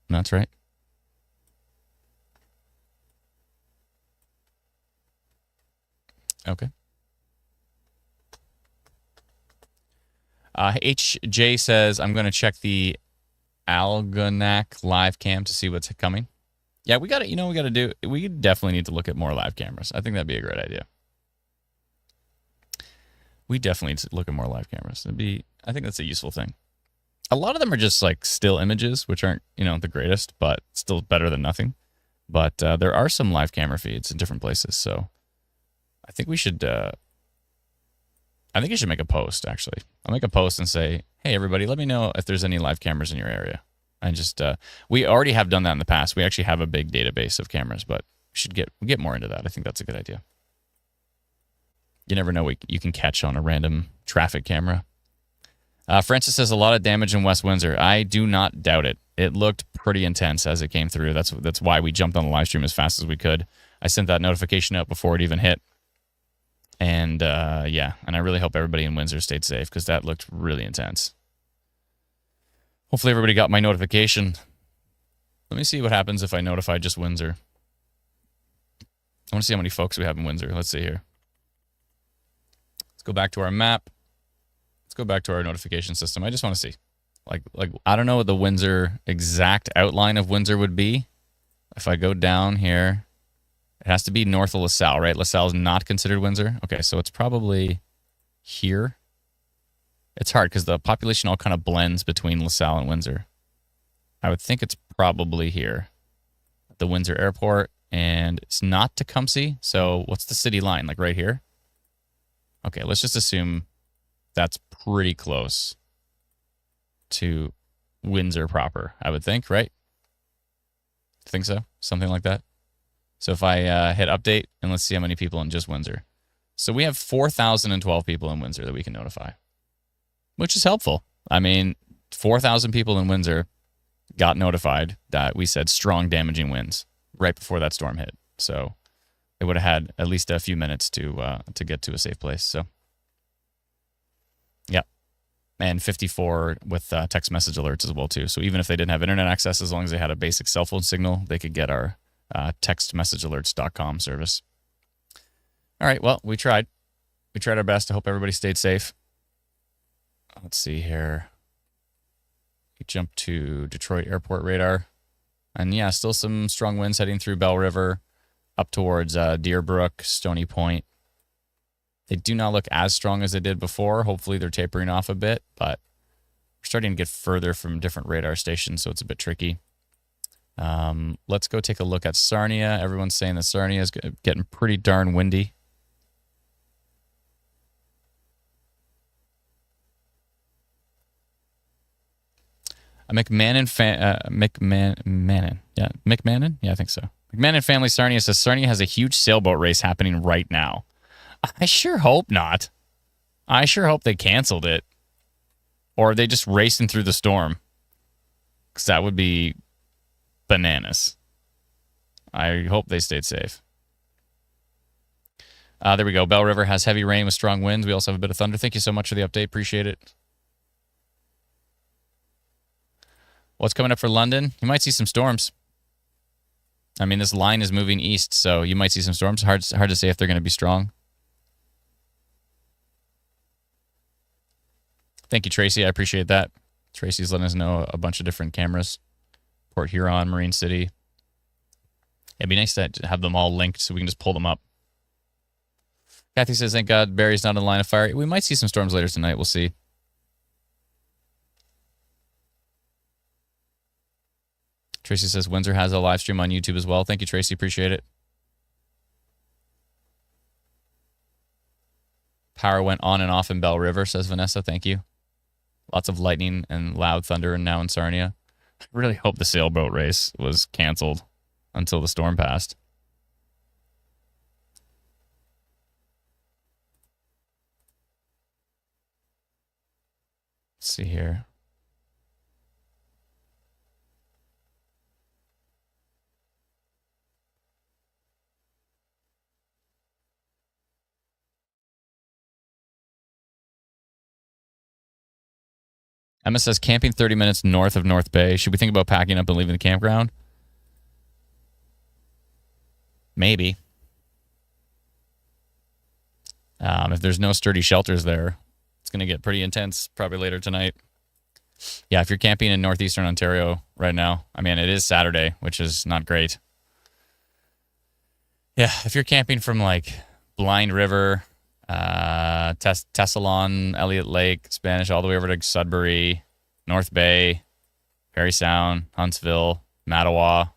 That's right. Okay. HJ says, I'm going to check the Algonac live cam to see what's coming. Yeah, we got to, we definitely need to look at more live cameras. I think that'd be a great idea. We definitely need to look at more live cameras. I think that's a useful thing. A lot of them are just like still images, which aren't, the greatest, but still better than nothing. But there are some live camera feeds in different places. So I think we should, I think you should make a post, actually. I'll make a post and say, hey, everybody, let me know if there's any live cameras in your area. And just, we already have done that in the past. We actually have a big database of cameras, but we should get more into that. I think that's a good idea. You never know what you can catch on a random traffic camera. Francis says a lot of damage in West Windsor. I do not doubt it. It looked pretty intense as it came through. That's why we jumped on the live stream as fast as we could. I sent that notification out before it even hit. And yeah, and I really hope everybody in Windsor stayed safe because that looked really intense. Hopefully everybody got my notification. Let me see what happens if I notify just Windsor. I want to see how many folks we have in Windsor. Let's see here. Let's go back to our map. Let's go back to our notification system. I just want to see. Like I don't know what the Windsor exact outline of Windsor would be. If I go down here, it has to be north of LaSalle, right? LaSalle is not considered Windsor. Okay, so it's probably here. It's hard because the population all kind of blends between LaSalle and Windsor. I would think it's probably here. The Windsor Airport, and it's not Tecumseh. So what's the city line? Like right here? Okay, let's just assume that's pretty close to Windsor proper, I would think, right? Think so? Something like that. So if I hit update, and let's see how many people in just Windsor. So we have 4,012 people in Windsor that we can notify, which is helpful. I mean, 4,000 people in Windsor got notified that we said strong damaging winds right before that storm hit. So they would have had at least a few minutes to get to a safe place. So, yeah. And 54 with text message alerts as well, too. So even if they didn't have internet access, as long as they had a basic cell phone signal, they could get our textmessagealerts.com service. All right, well, we tried. We tried our best. I hope everybody stayed safe. Let's see here. We jump to Detroit Airport radar. And yeah, still some strong winds heading through Bell River up towards Deerbrook, Stony Point. They do not look as strong as they did before. Hopefully they're tapering off a bit, but we're starting to get further from different radar stations, so it's a bit tricky. Let's go take a look at Sarnia. Everyone's saying that Sarnia is getting pretty darn windy. McMahon? Yeah, McMahon? Yeah, I think so. McMahon family Sarnia says Sarnia has a huge sailboat race happening right now. I sure hope not. I sure hope they canceled it. Or they just racing through the storm. Because that would be bananas. I hope they stayed safe. There we go. Bell River has heavy rain with strong winds. We also have a bit of thunder. Thank you so much for the update. Appreciate it. What's coming up for London? You might see some storms. I mean, this line is moving east, so you might see some storms. Hard to say if they're going to be strong. Thank you, Tracy. I appreciate that. Tracy's letting us know a bunch of different cameras. Port Huron, Marine City. It'd be nice to have them all linked so we can just pull them up. Kathy says, thank God Barry's not in the line of fire. We might see some storms later tonight. We'll see. Tracy says Windsor has a live stream on YouTube as well. Thank you, Tracy. Appreciate it. Power went on and off in Bell River, says Vanessa. Thank you. Lots of lightning and loud thunder and now in Sarnia. I really hope the sailboat race was canceled until the storm passed. Let's see here. Emma says camping 30 minutes north of North Bay. Should we think about packing up and leaving the campground? Maybe. If there's no sturdy shelters there, it's going to get pretty intense probably later tonight. Yeah, if you're camping in northeastern Ontario right now, I mean, it is Saturday, which is not great. Yeah, if you're camping from like Blind River, Tessalon, Elliott Lake, Spanish, all the way over to Sudbury, North Bay, Parry Sound, Huntsville, Mattawa.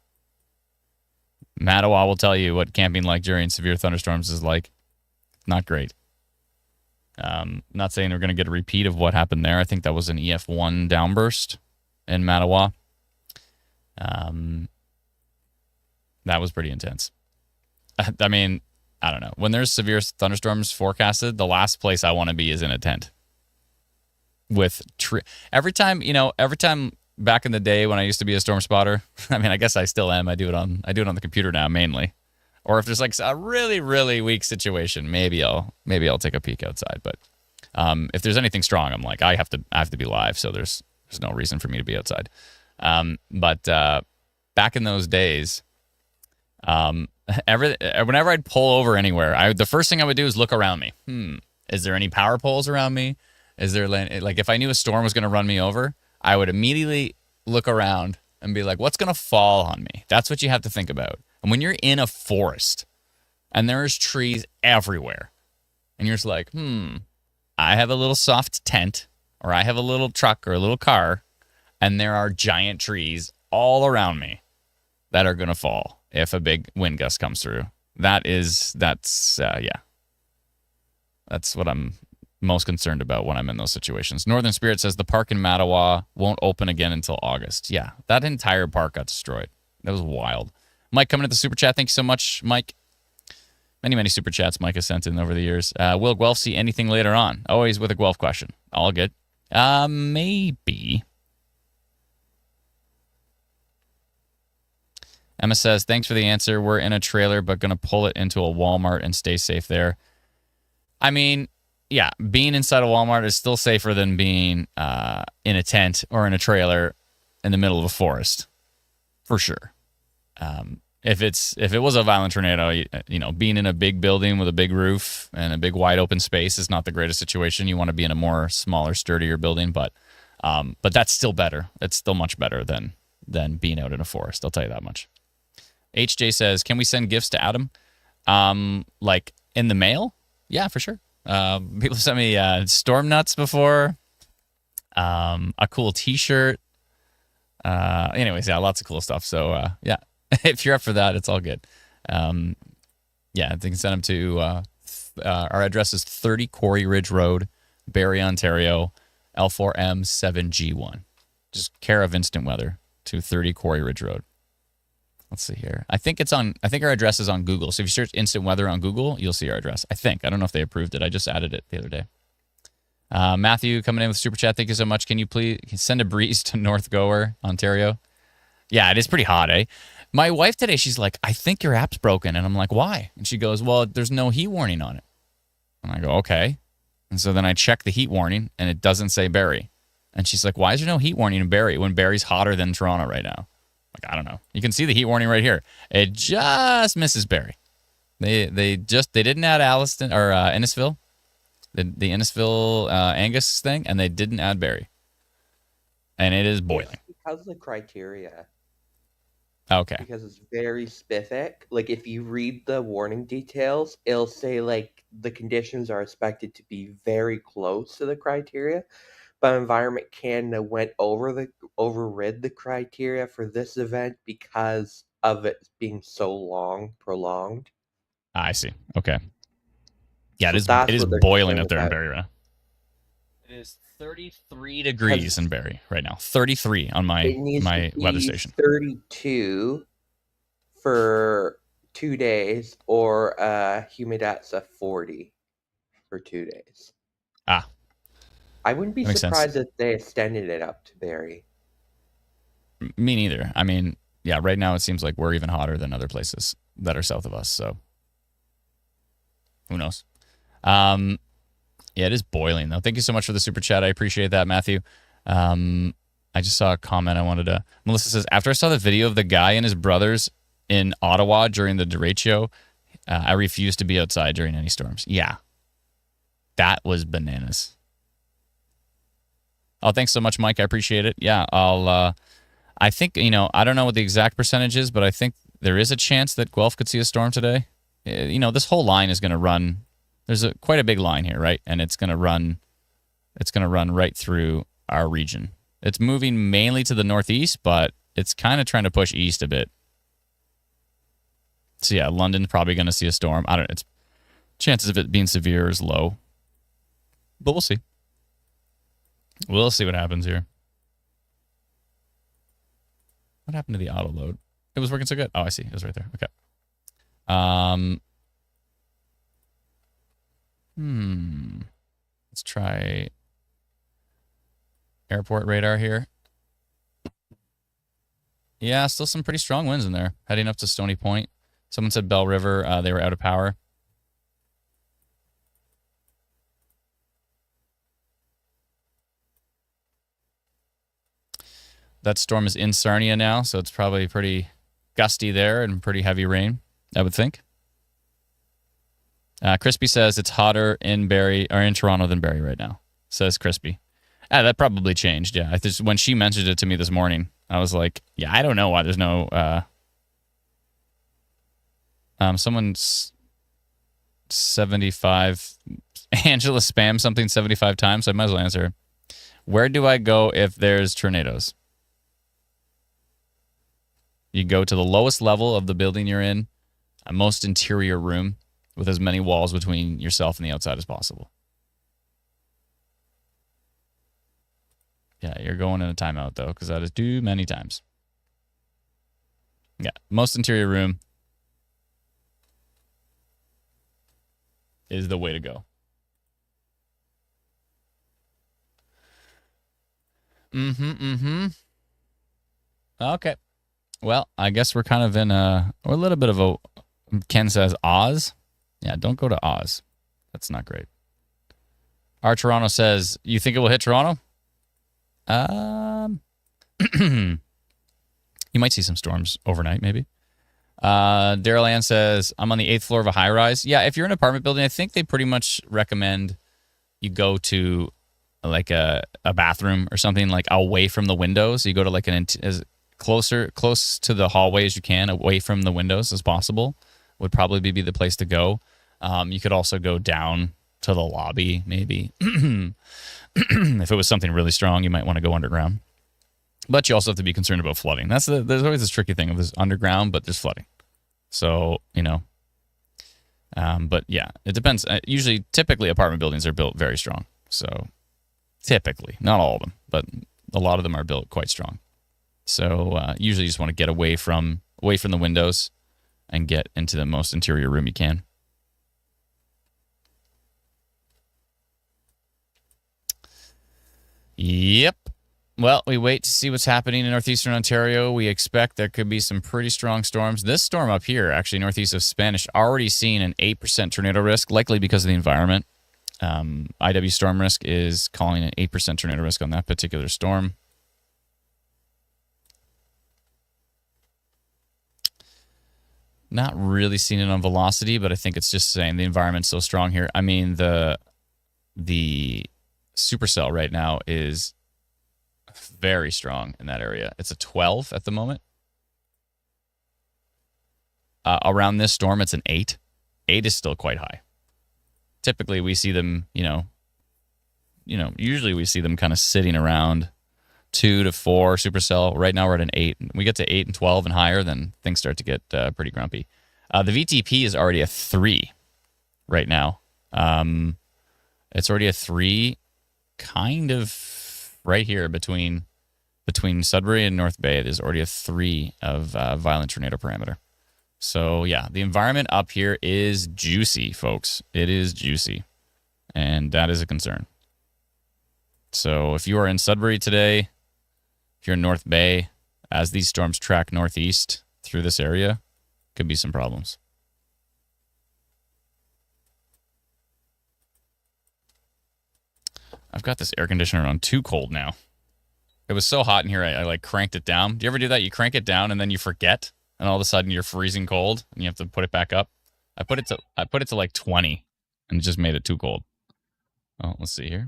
Mattawa will tell you what camping like during severe thunderstorms is like. Not great. Not saying we're going to get a repeat of what happened there. I think that was an EF1 downburst in Mattawa. That was pretty intense. I mean, I don't know. When there's severe thunderstorms forecasted, the last place I want to be is in a tent. With every time back in the day when I used to be a storm spotter, I mean, I guess I still am. I do it on the computer now mainly. Or if there's like a really, really weak situation, maybe I'll take a peek outside. But if there's anything strong, I'm like, I have to be live, so there's no reason for me to be outside. But back in those days, whenever I'd pull over anywhere, the first thing I would do is look around me. Is there any power poles around me? Is there like if I knew a storm was going to run me over, I would immediately look around and be like, what's going to fall on me? That's what you have to think about. And when you're in a forest and there's trees everywhere and you're just like, I have a little soft tent or I have a little truck or a little car and there are giant trees all around me that are going to fall if a big wind gust comes through. That's what I'm most concerned about when I'm in those situations. Northern Spirit says the park in Mattawa won't open again until August. Yeah, that entire park got destroyed. That was wild. Mike coming at the super chat. Thank you so much, Mike. Many, many super chats Mike has sent in over the years. Will Guelph see anything later on? Always with a Guelph question. All good. Maybe. Emma says, thanks for the answer. We're in a trailer, but going to pull it into a Walmart and stay safe there. I mean, yeah, being inside a Walmart is still safer than being in a tent or in a trailer in the middle of a forest, for sure. If it was a violent tornado, being in a big building with a big roof and a big wide open space is not the greatest situation. You want to be in a more smaller, sturdier building, but that's still better. It's still much better than being out in a forest. I'll tell you that much. HJ says, can we send gifts to Adam? Like in the mail? Yeah, for sure. People sent me storm nuts before, a cool T-shirt. Anyways, yeah, lots of cool stuff. So yeah, if you're up for that, it's all good. Yeah, they can send them to our address is 30 Quarry Ridge Road, Barrie, Ontario, L4M7G1. Just care of Instant Weather to 30 Quarry Ridge Road. Let's see here. I think our address is on Google. So if you search Instant Weather on Google, you'll see our address. I don't know if they approved it. I just added it the other day. Matthew coming in with super chat. Thank you so much. Can you please send a breeze to North Gower, Ontario? Yeah, it is pretty hot, eh? My wife today, she's like, I think your app's broken. And I'm like, why? And she goes, well, there's no heat warning on it. And I go, okay. And so then I check the heat warning and it doesn't say Barrie. And she's like, why is there no heat warning in Barrie when Barrie's hotter than Toronto right now? Like, I don't know. You can see the heat warning right here. It just misses Barrie. They didn't add Alliston or Innisfil, the Innisfil Angus thing, and they didn't add Barrie. And it is boiling. It's because of the criteria. Okay. Because it's very specific. Like if you read the warning details, it'll say like the conditions are expected to be very close to the criteria. But Environment Canada went overrid the criteria for this event because of it being so prolonged. I see. Okay. Yeah, So it that's is what they're boiling concerned up there in about. Barrie right now. It is 33 degrees in 'Cause Barrie right now. 33 on it needs to my weather be station. 32 for 2 days, or humidats of 40 for 2 days. Ah, I wouldn't be that makes sense. surprised if they extended it up to Barrie. Me neither. I mean, yeah, right now it seems like we're even hotter than other places that are south of us. So who knows? Yeah, it is boiling though. Thank you so much for the super chat. I appreciate that, Matthew. I just saw a comment I wanted to. Melissa says, after I saw the video of the guy and his brothers in Ottawa during the derecho, I refuse to be outside during any storms. Yeah, that was bananas. Oh, thanks so much, Mike. I appreciate it. Yeah, I think, I don't know what the exact percentage is, but I think there is a chance that Guelph could see a storm today. This whole line is going to run. There's quite a big line here, right? And it's going to run right through our region. It's moving mainly to the northeast, but it's kind of trying to push east a bit. So yeah, London's probably going to see a storm. I don't know. It's chances of it being severe is low, but we'll see. We'll see what happens here. What happened to the auto load? It was working so good. Oh, I see. It was right there. Okay. Let's try airport radar here. Yeah, still some pretty strong winds in there. Heading up to Stony Point. Someone said Bell River, they were out of power. That storm is in Sarnia now, so it's probably pretty gusty there and pretty heavy rain, I would think. Crispy says it's hotter in Barrie or in Toronto than Barrie right now, says Crispy. That probably changed, yeah. When she mentioned it to me this morning, I was like, yeah, I don't know why there's no... someone's 75... Angela spammed something 75 times, so I might as well answer. Where do I go if there's tornadoes? You go to the lowest level of the building you're in, a most interior room with as many walls between yourself and the outside as possible. Yeah, you're going in a timeout, though, because that is too many times. Yeah, most interior room is the way to go. Okay. Well, I guess we're kind of in a little bit of a... Ken says Oz. Yeah, don't go to Oz. That's not great. Our Toronto says, you think it will hit Toronto? You might see some storms overnight, maybe. Daryl Ann says, I'm on the 8th floor of a high-rise. Yeah, if you're in an apartment building, I think they pretty much recommend you go to like a bathroom or something like away from the windows. You go to like as close to the hallway as you can, away from the windows as possible, would probably be the place to go. You could also go down to the lobby, maybe. If it was something really strong, you might want to go underground. But you also have to be concerned about flooding. There's always this tricky thing of this underground, but there's flooding. So, but yeah, it depends. Typically apartment buildings are built very strong. So typically, not all of them, but a lot of them are built quite strong. So usually you just want to get away from the windows and get into the most interior room you can. Yep. Well, we wait to see what's happening in northeastern Ontario. We expect there could be some pretty strong storms. This storm up here, actually northeast of Spanish, already seen an 8% tornado risk, likely because of the environment. IW Storm Risk is calling an 8% tornado risk on that particular storm. Not really seeing it on velocity, but I think it's just saying the environment's so strong here. I mean, the supercell right now is very strong in that area. It's a 12 at the moment. Around this storm, it's an 8. 8 is still quite high. Typically, we see them, usually we see them kind of sitting around 2 to 4 supercell. Right now, we're at an 8. We get to 8 and 12 and higher, then things start to get pretty grumpy. The VTP is already a 3 right now It's already a 3, kind of right here between Sudbury and North Bay. There's already a 3 of violent tornado parameter. So yeah, the environment up here is juicy, folks. It is juicy, and that is a concern. So if you are in Sudbury today, if you're in North Bay, as these storms track northeast through this area, could be some problems. I've got this air conditioner on too cold now. It was so hot in here, I like cranked it down. Do you ever do that? You crank it down and then you forget, and all of a sudden you're freezing cold and you have to put it back up. I put it to like 20 and it just made it too cold. Oh, let's see here.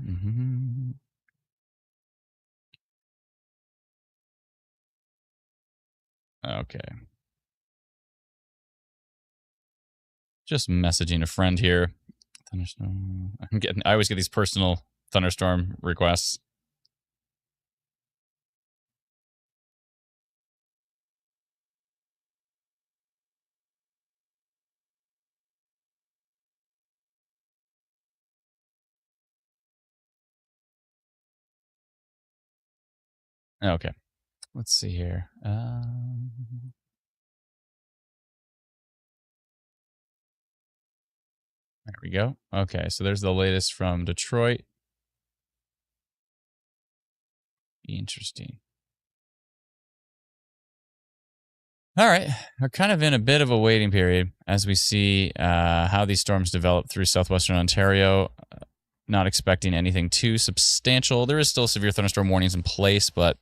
Okay. Just messaging a friend here. Thunderstorm. I always get these personal thunderstorm requests. Okay. Let's see here. There we go. Okay, so there's the latest from Detroit. Interesting. All right, we're kind of in a bit of a waiting period as we see how these storms develop through southwestern Ontario. Not expecting anything too substantial. There is still severe thunderstorm warnings in place, but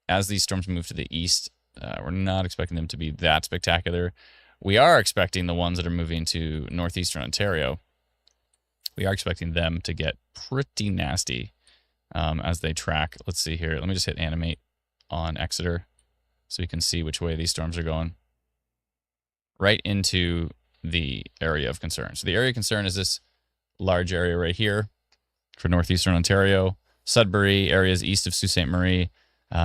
as these storms move to the east, we're not expecting them to be that spectacular. We are expecting the ones that are moving to northeastern Ontario. We are expecting them to get pretty nasty as they track. Let's see here. Let me just hit animate on Exeter so we can see which way these storms are going. Right into the area of concern. So the area of concern is this large area right here for northeastern Ontario. Sudbury, areas east of Sault Ste. Marie,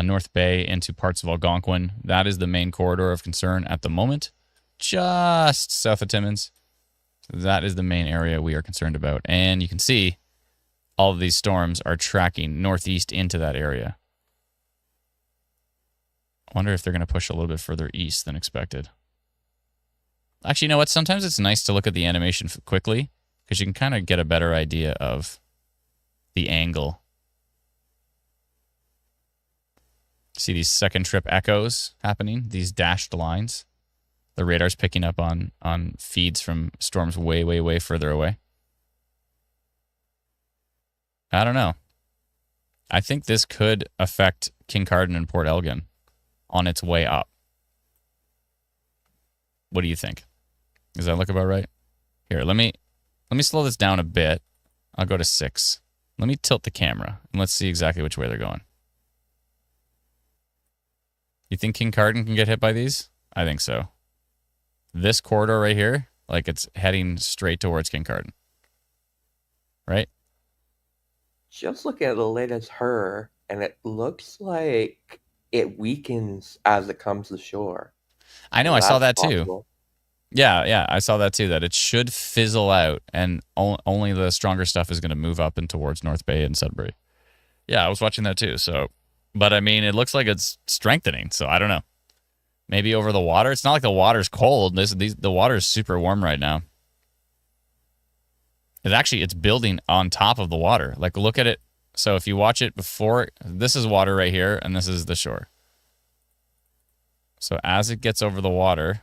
North Bay into parts of Algonquin. That is the main corridor of concern at the moment. Just south of Timmins. That is the main area we are concerned about. And you can see all of these storms are tracking northeast into that area. I wonder if they're going to push a little bit further east than expected. Actually, you know what? Sometimes it's nice to look at the animation quickly because you can kind of get a better idea of the angle. See these second trip echoes happening, these dashed lines. The radar's picking up on feeds from storms way, way, way further away. I don't know. I think this could affect Kincardine and Port Elgin on its way up. What do you think? Does that look about right? Here, let me slow this down a bit. I'll go to 6. Let me tilt the camera and let's see exactly which way they're going. You think Kincardine can get hit by these? I think so. This corridor right here, like it's heading straight towards Kincardine. Right? Just looking at the latest HER, and it looks like it weakens as it comes to shore. I know, So I saw that that's too. possible. Yeah, I saw that too, that it should fizzle out and only the stronger stuff is going to move up and towards North Bay and Sudbury. Yeah, I was watching that too. So, but I mean, it looks like it's strengthening. So I don't know. Maybe over the water. It's not like the water's cold. The water is super warm right now. It's building on top of the water. Like, look at it. So if you watch it before, this is water right here, and this is the shore. So as it gets over the water,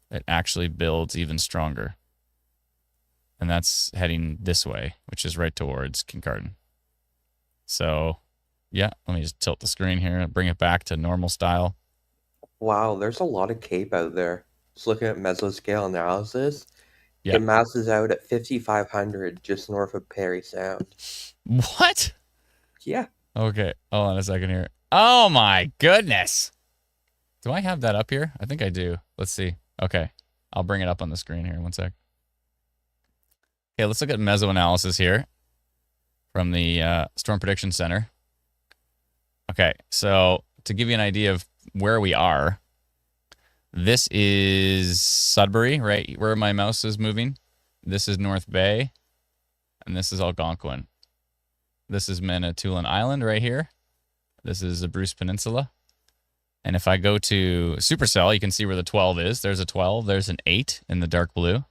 it actually builds even stronger. And that's heading this way, which is right towards Kincardine. So, yeah, let me just tilt the screen here and bring it back to normal style. Wow, there's a lot of cape out there. Just looking at mesoscale analysis, Yeah. it masses out at 5,500 just north of Parry Sound. What? Yeah. Okay, hold on a second here. Oh my goodness. Do I have that up here? I think I do. Let's see. Okay, I'll bring it up on the screen here. One sec. Okay, let's look at mesoanalysis here from the Storm Prediction Center. Okay, so to give you an idea of where we are, this is Sudbury, right where my mouse is moving. This is North Bay, and this is Algonquin. This is Manitoulin Island right here. This is the Bruce Peninsula. And if I go to supercell, you can see where the 12 is. There's a 12. There's an 8 in the dark blue.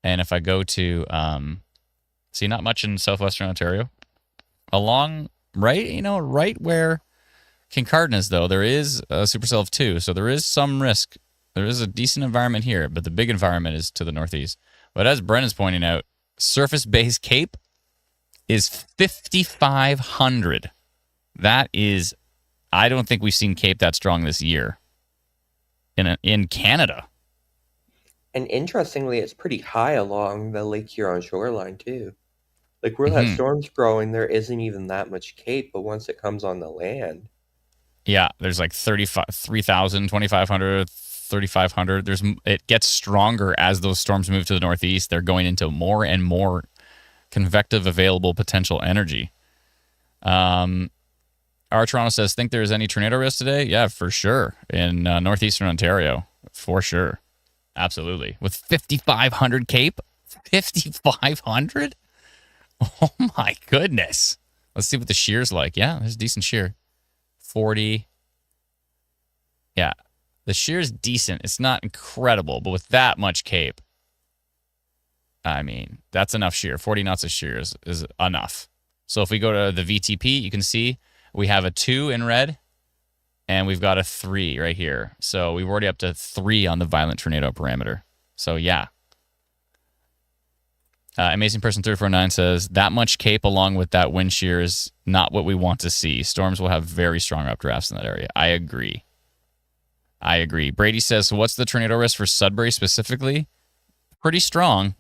And if I go to, see, not much in southwestern Ontario. Along, right where Kincardine is, though, there is a supercell of 2. So there is some risk. There is a decent environment here, but the big environment is to the northeast. But as Brennan's pointing out, surface base Cape is 5,500. That is, I don't think we've seen Cape that strong this year in Canada. And interestingly, it's pretty high along the Lake Huron shoreline, too. Like, where that storm's growing, there isn't even that much Cape, but once it comes on the land... Yeah, there's like 3,000, 2,500, 3,500. It gets stronger as those storms move to the northeast. They're going into more and more convective available potential energy. Our Toronto says, think there's any tornado risk today? Yeah, for sure. In northeastern Ontario, for sure. Absolutely. With 5,500 Cape? 5,500? Oh my goodness. Let's see what the shear's like. Yeah, there's decent shear. 40. Yeah, the shear's decent. It's not incredible, but with that much Cape, I mean, that's enough shear. 40 knots of shear is enough. So if we go to the VTP, you can see we have a 2 in red, and we've got a 3 right here. So we're already up to 3 on the violent tornado parameter. So yeah. Amazing Person 349 says, that much Cape along with that wind shear is not what we want to see. Storms will have very strong updrafts in that area. I agree. Brady says, so what's the tornado risk for Sudbury specifically? Pretty strong.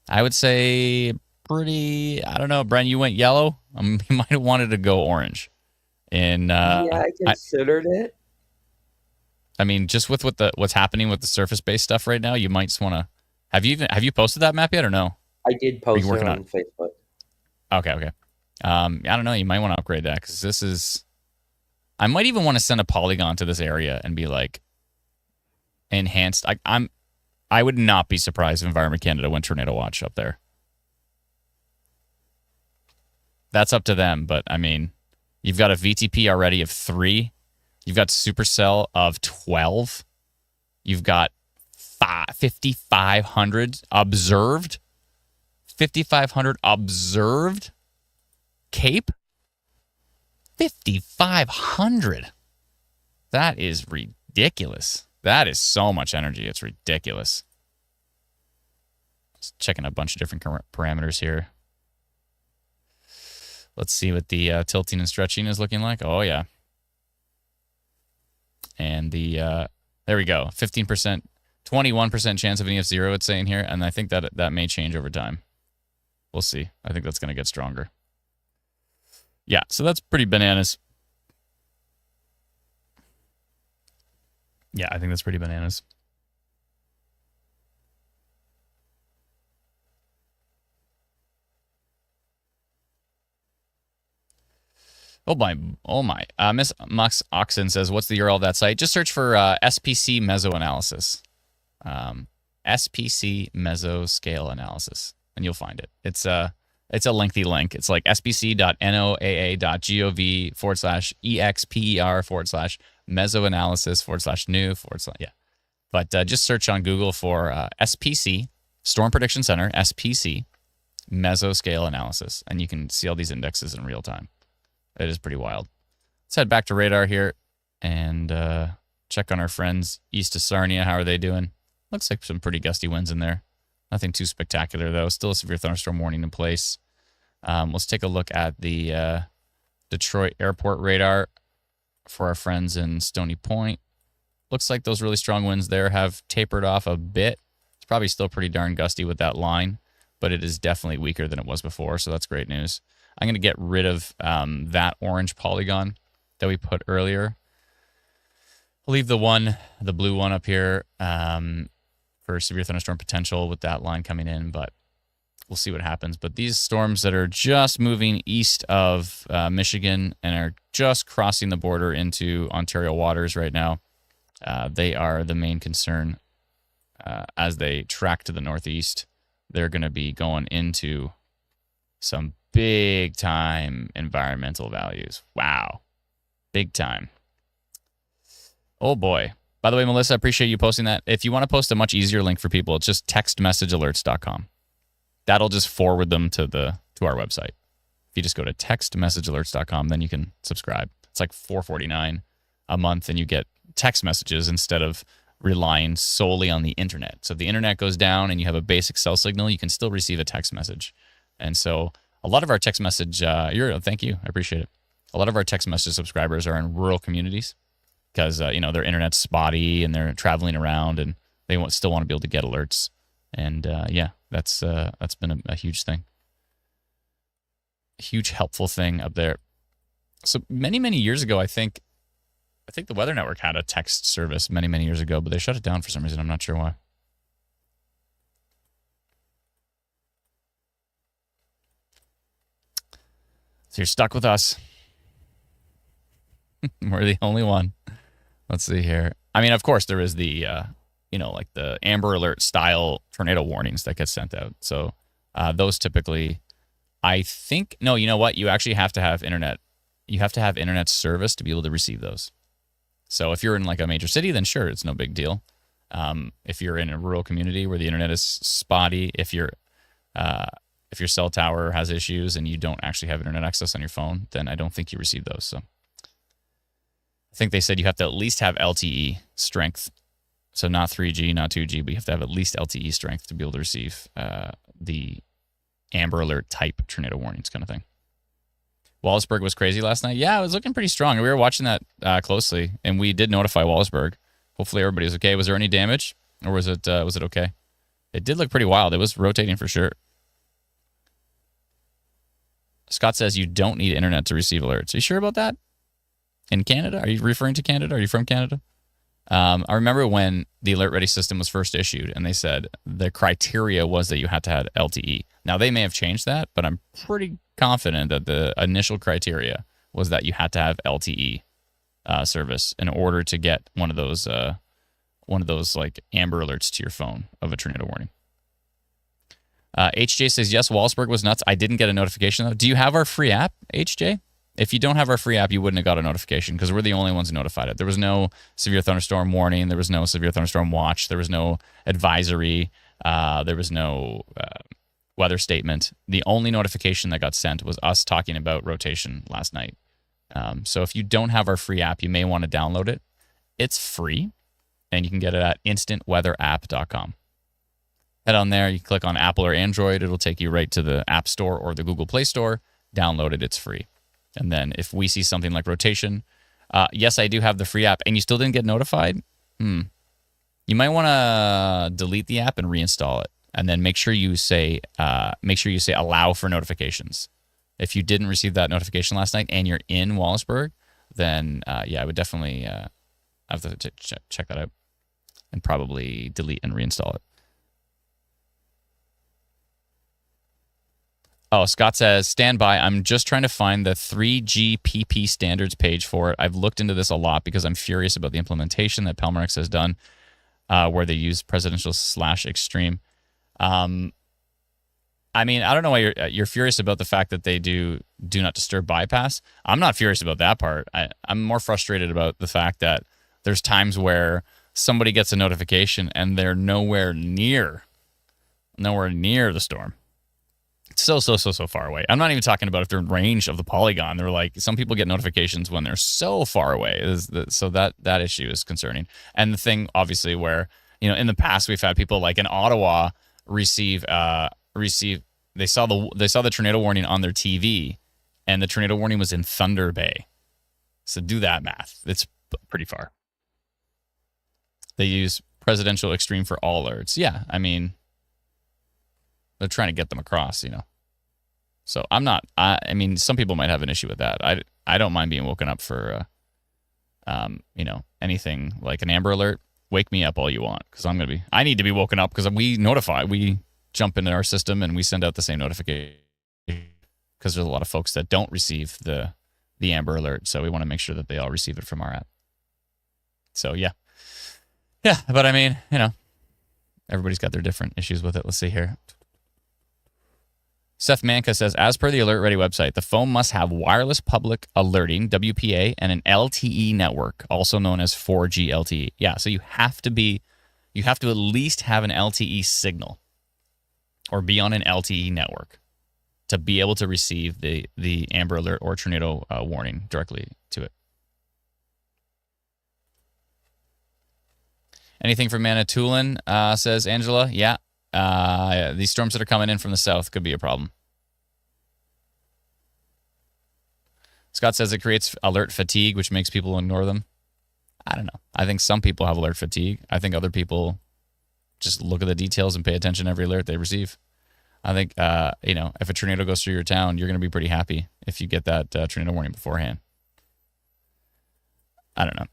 I would say pretty, I don't know, Bren, you went yellow. You might have wanted to go orange. Yeah, I considered it. I mean, just with what's happening with the surface-based stuff right now, you might just want to. Have you posted that map yet or no? I did post it on Facebook. Okay. I don't know. You might want to upgrade that because this is. I might even want to send a polygon to this area and be like enhanced. I would not be surprised if Environment Canada went tornado watch up there. That's up to them, but I mean, you've got a VTP already of 3. You've got supercell of 12. You've got 5,500 observed. 5,500 observed Cape. 5,500. That is ridiculous. That is so much energy. It's ridiculous. Just checking a bunch of different parameters here. Let's see what the tilting and stretching is looking like. Oh, yeah. And there we go. 15%, 21% chance of an EF0, it's saying here. And I think that may change over time. We'll see. I think that's going to get stronger. Yeah, so that's pretty bananas. Yeah, I think that's pretty bananas. Oh my. Miss Max Oxen says, what's the URL of that site? Just search for SPC Mesoanalysis. SPC Mesoscale Analysis, and you'll find it. It's a lengthy link. It's like spc.noaa.gov/exper/mesoanalysis/new/ yeah. But just search on Google for SPC, Storm Prediction Center, SPC, Mesoscale Analysis, and you can see all these indexes in real time. It is pretty wild. Let's head back to radar here and check on our friends east of Sarnia. How are they doing? Looks like some pretty gusty winds in there. Nothing too spectacular, though. Still a severe thunderstorm warning in place. Let's take a look at the Detroit airport radar for our friends in Stony Point. Looks like those really strong winds there have tapered off a bit. It's probably still pretty darn gusty with that line, but it is definitely weaker than it was before, so that's great news. I'm going to get rid of that orange polygon that we put earlier. I'll leave the blue one up here for severe thunderstorm potential with that line coming in, but we'll see what happens. But these storms that are just moving east of Michigan and are just crossing the border into Ontario waters right now, they are the main concern as they track to the northeast. they're going to be going into some big time environmental values. Wow. Big time. Oh boy. By the way, Melissa, I appreciate you posting that. If you want to post a much easier link for people, it's just textmessagealerts.com. That'll just forward them to our website. If you just go to textmessagealerts.com, then you can subscribe. It's like $4.49 a month, and you get text messages instead of relying solely on the internet. So if the internet goes down and you have a basic cell signal, you can still receive a text message. And so a lot of our text message, thank you, I appreciate it. A lot of our text message subscribers are in rural communities because their internet's spotty and they're traveling around and they still want to be able to get alerts. And that's been a huge thing, a huge helpful thing up there. So many years ago, I think the Weather Network had a text service many years ago, but they shut it down for some reason. I'm not sure why. So you're stuck with us. We're the only one. Let's see here. I mean, of course, there is the, like the Amber Alert style tornado warnings that get sent out. So those typically, I think, no, you know what? You actually have to have internet. You have to have internet service to be able to receive those. So if you're in like a major city, then sure, it's no big deal. If you're in a rural community where the internet is spotty, if your cell tower has issues and you don't actually have internet access on your phone, then I don't think you receive those. So I think they said you have to at least have LTE strength. So not 3G, not 2G, but you have to have at least LTE strength to be able to receive the Amber Alert type tornado warnings kind of thing. Wallaceburg was crazy last night. Yeah, it was looking pretty strong. We were watching that closely, and we did notify Wallaceburg. Hopefully everybody was okay. Was there any damage, or was it okay? It did look pretty wild. It was rotating for sure. Scott says you don't need internet to receive alerts. Are you sure about that? In Canada? Are you referring to Canada? Are you from Canada? I remember when the Alert Ready system was first issued, and they said the criteria was that you had to have LTE. Now, they may have changed that, but I'm pretty confident that the initial criteria was that you had to have LTE service in order to get one of those like Amber Alerts to your phone of a tornado warning. HJ says, yes, Wallaceburg was nuts. I didn't get a notification, though. Do you have our free app, HJ? If you don't have our free app, you wouldn't have got a notification because we're the only ones who notified it. There was no severe thunderstorm warning. There was no severe thunderstorm watch. There was no advisory. There was no weather statement. The only notification that got sent was us talking about rotation last night. So if you don't have our free app, you may want to download it. It's free, and you can get it at instantweatherapp.com. Head on there. You click on Apple or Android. It'll take you right to the App Store or the Google Play Store. Download it. It's free. And then if we see something like rotation, yes, I do have the free app, and you still didn't get notified, you might want to delete the app and reinstall it, and then make sure you say allow for notifications. If you didn't receive that notification last night and you're in Wallaceburg, then I would definitely have to check that out and probably delete and reinstall it. Oh, Scott says, stand by. I'm just trying to find the 3GPP standards page for it. I've looked into this a lot because I'm furious about the implementation that Pelmarix has done where they use presidential/extreme. I mean, I don't know why you're furious about the fact that they do not disturb bypass. I'm not furious about that part. I'm more frustrated about the fact that there's times where somebody gets a notification and they're nowhere near the storm. So far away. I'm not even talking about if they're in range of the polygon. They're like, some people get notifications when they're so far away. So that issue is concerning. And the thing, obviously, where, in the past we've had people like in Ottawa receive they saw the tornado warning on their TV, and the tornado warning was in Thunder Bay. So do that math. It's pretty far. They use presidential extreme for all alerts. Yeah, I mean, they're trying to get them across, So I'm not. I mean, some people might have an issue with that. I don't mind being woken up for, anything like an Amber Alert. Wake me up all you want, because I need to be woken up because we jump into our system and we send out the same notification because there's a lot of folks that don't receive the Amber Alert, so we want to make sure that they all receive it from our app. So yeah, but I mean, everybody's got their different issues with it. Let's see here. Seth Manka says, as per the Alert Ready website, the phone must have wireless public alerting, WPA, and an LTE network, also known as 4G LTE. Yeah, so you have to at least have an LTE signal or be on an LTE network to be able to receive the Amber Alert or tornado warning directly to it. Anything from Manitoulin, says Angela. Yeah. These storms that are coming in from the south could be a problem. Scott says it creates alert fatigue, which makes people ignore them. I don't know. I think some people have alert fatigue. I think other people just look at the details and pay attention to every alert they receive. I think, if a tornado goes through your town, you're going to be pretty happy if you get that tornado warning beforehand. I don't know.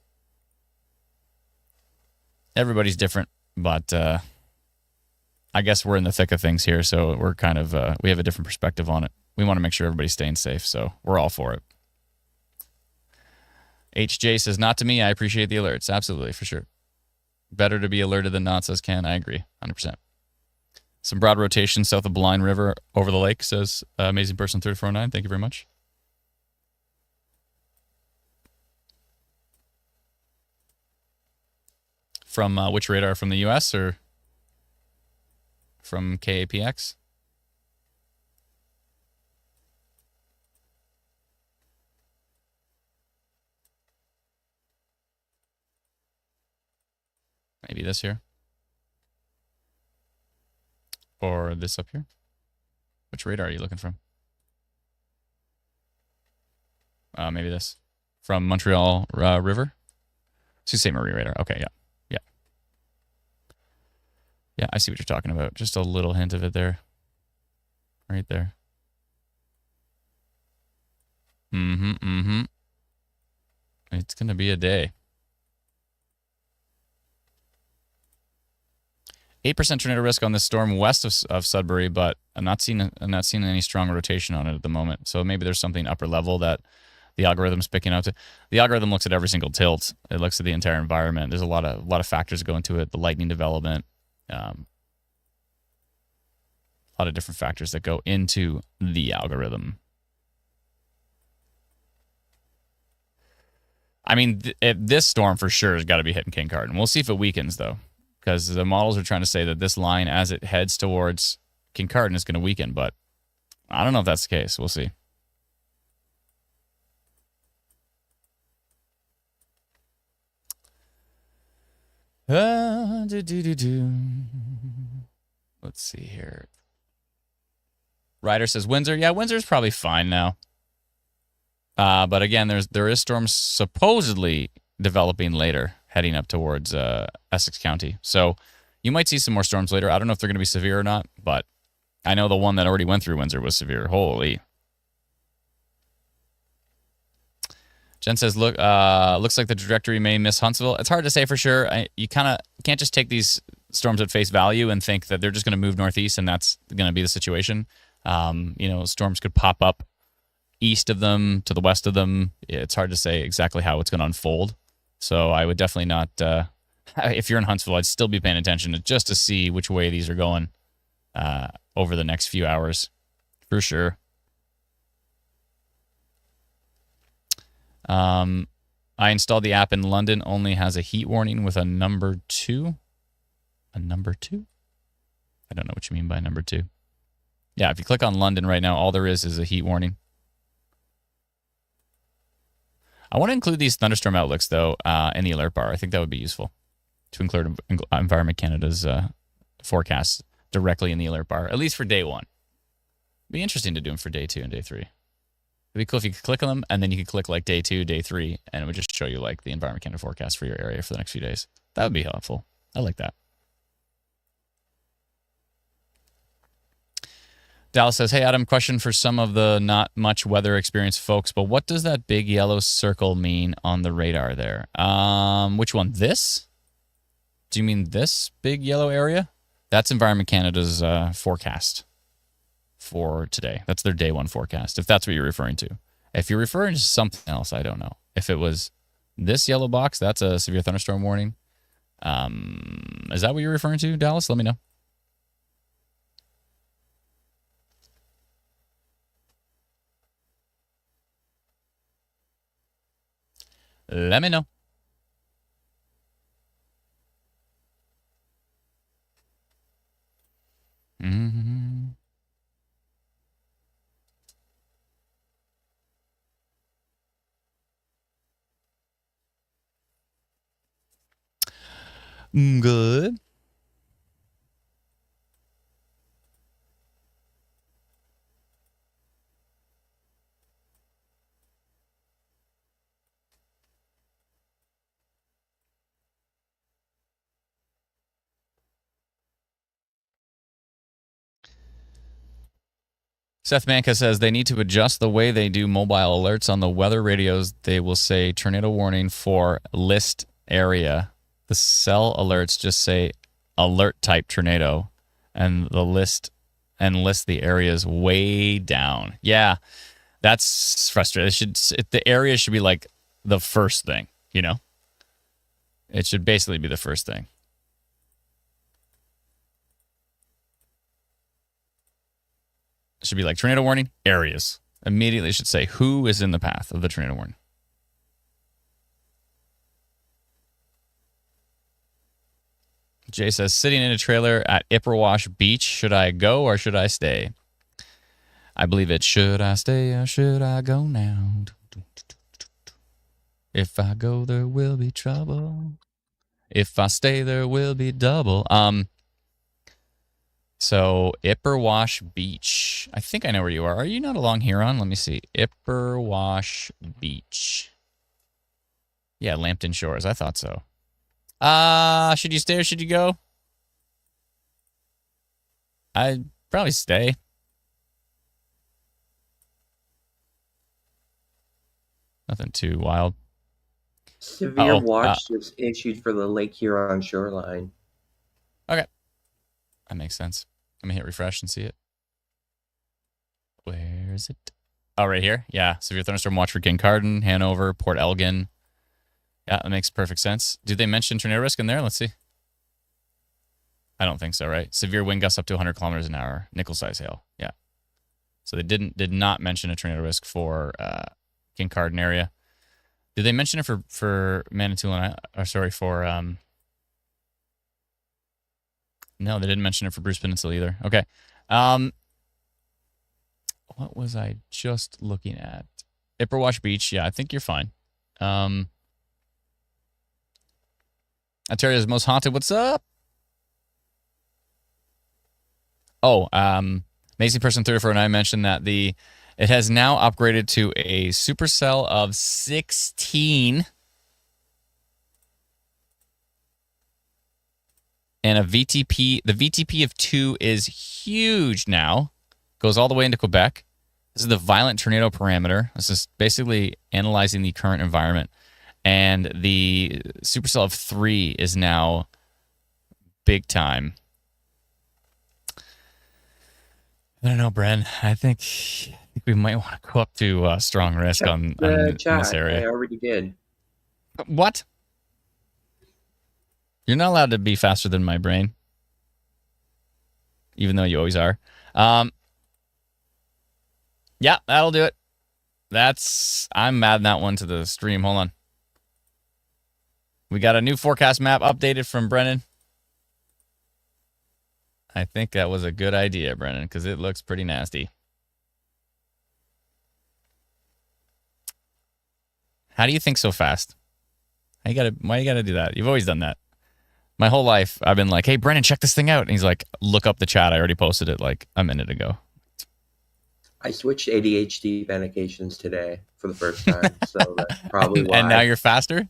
Everybody's different, but I guess we're in the thick of things here, so we're kind of we have a different perspective on it. We want to make sure everybody's staying safe, so we're all for it. HJ says, not to me. I appreciate the alerts. Absolutely, for sure. Better to be alerted than not, says Ken. I agree, 100%. Some broad rotation south of Blind River over the lake, says Amazing Person 3409. Thank you very much. From which radar? From the U.S. or from KAPX? Maybe this here. Or this up here. Which radar are you looking from? Maybe this. From Montreal River? Sault Ste. Marie radar. Okay, yeah. Yeah, I see what you're talking about. Just a little hint of it there. Right there. It's going to be a day. 8% tornado risk on this storm west of Sudbury, but I'm not seeing any strong rotation on it at the moment. So maybe there's something upper level that the algorithm's picking up. The algorithm looks at every single tilt. It looks at the entire environment. There's a lot of factors that go into it. The lightning development, a lot of different factors that go into the algorithm. I mean, this storm for sure has got to be hitting Kincardine. We'll see if it weakens, though, because the models are trying to say that this line, as it heads towards Kincardine, is going to weaken, but I don't know if that's the case. We'll see. Let's see here. Ryder says Windsor. Yeah, Windsor's probably fine now. But again, there is storms supposedly developing later, heading up towards Essex County. So you might see some more storms later. I don't know if they're going to be severe or not, but I know the one that already went through Windsor was severe. Holy. Jen says, "Look, looks like the trajectory may miss Huntsville." It's hard to say for sure. You kind of can't just take these storms at face value and think that they're just going to move northeast and that's going to be the situation. Storms could pop up east of them, to the west of them. It's hard to say exactly how it's going to unfold. So I would definitely not, if you're in Huntsville, I'd still be paying attention just to see which way these are going over the next few hours, for sure. I installed the app in London, only has a heat warning with a number 2. A number 2? I don't know what you mean by number 2. Yeah, if you click on London right now, all there is a heat warning. I want to include these thunderstorm outlooks, though, in the alert bar. I think that would be useful to include Environment Canada's forecasts directly in the alert bar, at least for day 1. It'd be interesting to do them for day 2 and day 3. It'd be cool if you could click on them, and then you could click like day 2, day 3, and it would just show you like the Environment Canada forecast for your area for the next few days. That would be helpful. I like that. Dallas says, hey, Adam, question for some of the not much weather experienced folks, but what does that big yellow circle mean on the radar there? Which one? This? Do you mean this big yellow area? That's Environment Canada's forecast for today. That's their day 1 forecast, if that's what you're referring to. If you're referring to something else, I don't know. If it was this yellow box, that's a severe thunderstorm warning. Is that what you're referring to, Dallas? Let me know. let me know. Mm-hmm. Good. Seth Manka says they need to adjust the way they do mobile alerts on the weather radios. They will say tornado warning for list area. The cell alerts just say alert type tornado, and list the areas way down. Yeah, that's frustrating. The area should be like the first thing, you know? It should basically be the first thing. It should be like tornado warning, areas. Immediately it should say who is in the path of the tornado warning. Jay says, sitting in a trailer at Ipperwash Beach, should I go or should I stay? I believe it's should I stay or should I go now? If I go, there will be trouble. If I stay, there will be double. So Ipperwash Beach. I think I know where you are. Are you not along Huron? Let me see. Ipperwash Beach. Yeah, Lambton Shores. I thought so. Should you stay or should you go? I'd probably stay. Nothing too wild. Severe watch was issued for the Lake Huron shoreline. Okay. That makes sense. Let me hit refresh and see it. Where is it? Oh, right here. Yeah. Severe thunderstorm watch for Kincardine, Hanover, Port Elgin. Yeah, that makes perfect sense. Did they mention tornado risk in there? Let's see. I don't think so, right? Severe wind gusts up to 100 kilometers an hour. Nickel-size hail. Yeah. So they did not mention a tornado risk for Kincardine area. Did they mention it for Manitoulin? Or sorry, for no, they didn't mention it for Bruce Peninsula either. Okay. What was I just looking at? Ipperwash Beach. Yeah, I think you're fine. Ontario's most haunted. What's up? Oh, Amazing Person 3409 mentioned that it has now upgraded to a supercell of 16 and a VTP. The VTP of 2 is huge now. Goes all the way into Quebec. This is the violent tornado parameter. This is basically analyzing the current environment. And the supercell of 3 is now big time. I don't know, Bren. I think we might want to go up to strong risk on this area. I already did. What? You're not allowed to be faster than my brain, even though you always are. Yeah, that'll do it. I'm adding that one to the stream. Hold on. We got a new forecast map updated from Brennan. I think that was a good idea, Brennan, because it looks pretty nasty. How do you think so fast? Why you gotta do that? You've always done that. My whole life, I've been like, hey, Brennan, check this thing out. And he's like, look up the chat. I already posted it like a minute ago. I switched ADHD medications today for the first time, so that's probably why. And now you're faster?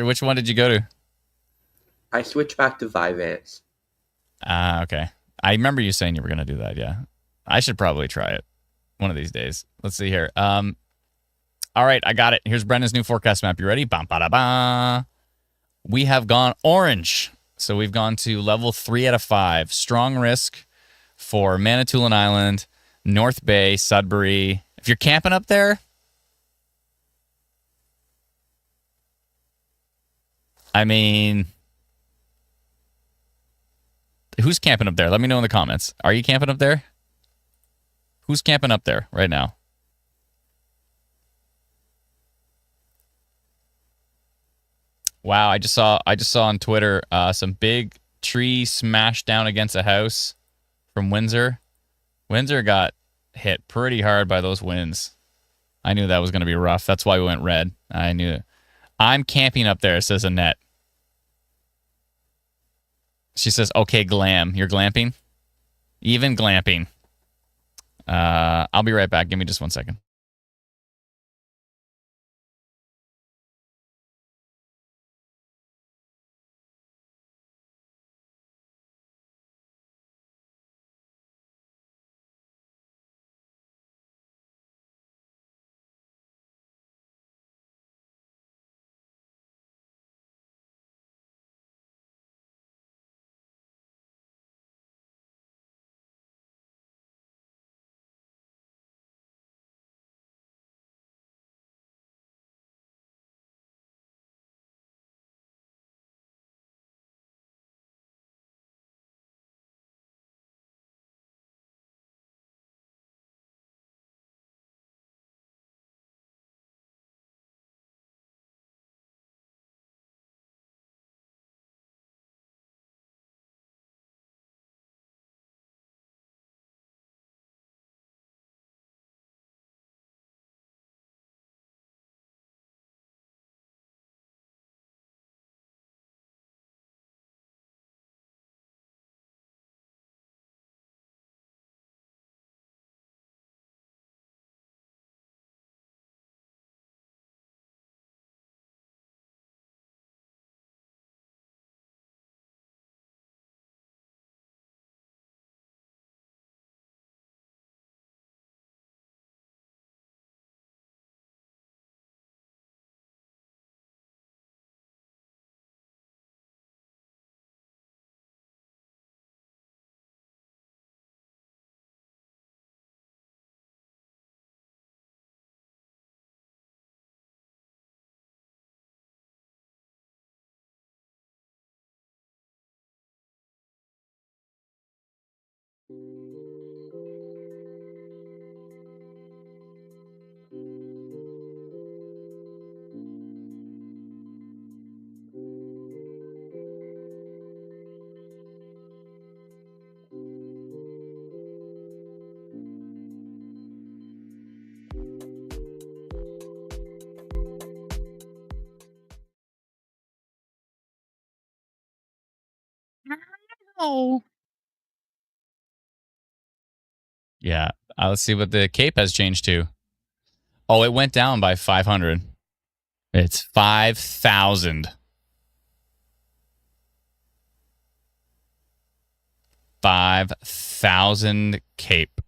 Which one did you go to? I switched back to Vyvanse. Okay. I remember you saying you were going to do that, yeah. I should probably try it one of these days. Let's see here. All right, I got it. Here's Brendan's new forecast map. You ready? Bam, ba, da, ba. We have gone orange. So we've gone to level 3 out of 5. Strong risk for Manitoulin Island, North Bay, Sudbury. If you're camping up there, I mean, who's camping up there? Let me know in the comments. Are you camping up there? Who's camping up there right now? Wow, I just saw on Twitter some big tree smashed down against a house from Windsor. Windsor got hit pretty hard by those winds. I knew that was going to be rough. That's why we went red. I knew it. I'm camping up there, says Annette. She says, okay, glam. You're glamping? Even glamping. I'll be right back. Give me just 1 second. Oh. Yeah. Let's see what the Cape has changed to. Oh, it went down by 500. It's 5,000. 5,000 Cape.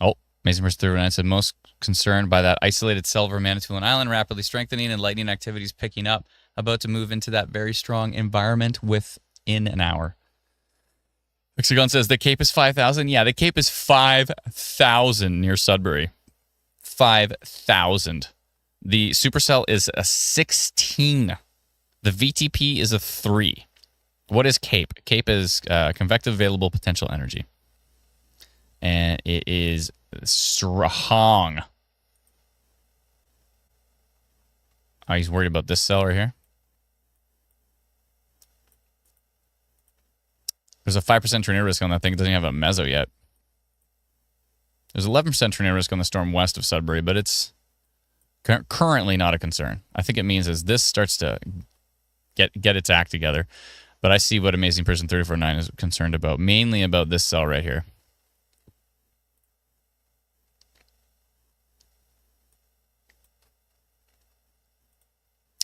Oh, Amazing Person 39 said most concerned by that isolated cell over Manitoulin Island rapidly strengthening and lightning activities picking up, about to move into that very strong environment within an hour. Hexagon says the Cape is 5,000. Yeah, the Cape is 5,000 near Sudbury. 5,000. The supercell is a 16. The VTP is a 3. What is CAPE? CAPE is convective available potential energy. And it is strong. Oh, he's worried about this cell right here. There's a 5% tornado risk on that thing. It doesn't have a meso yet. There's 11% tornado risk on the storm west of Sudbury, but it's currently not a concern. I think it means as this starts to get its act together. But I see what Amazing Person 349 is concerned about, mainly about this cell right here.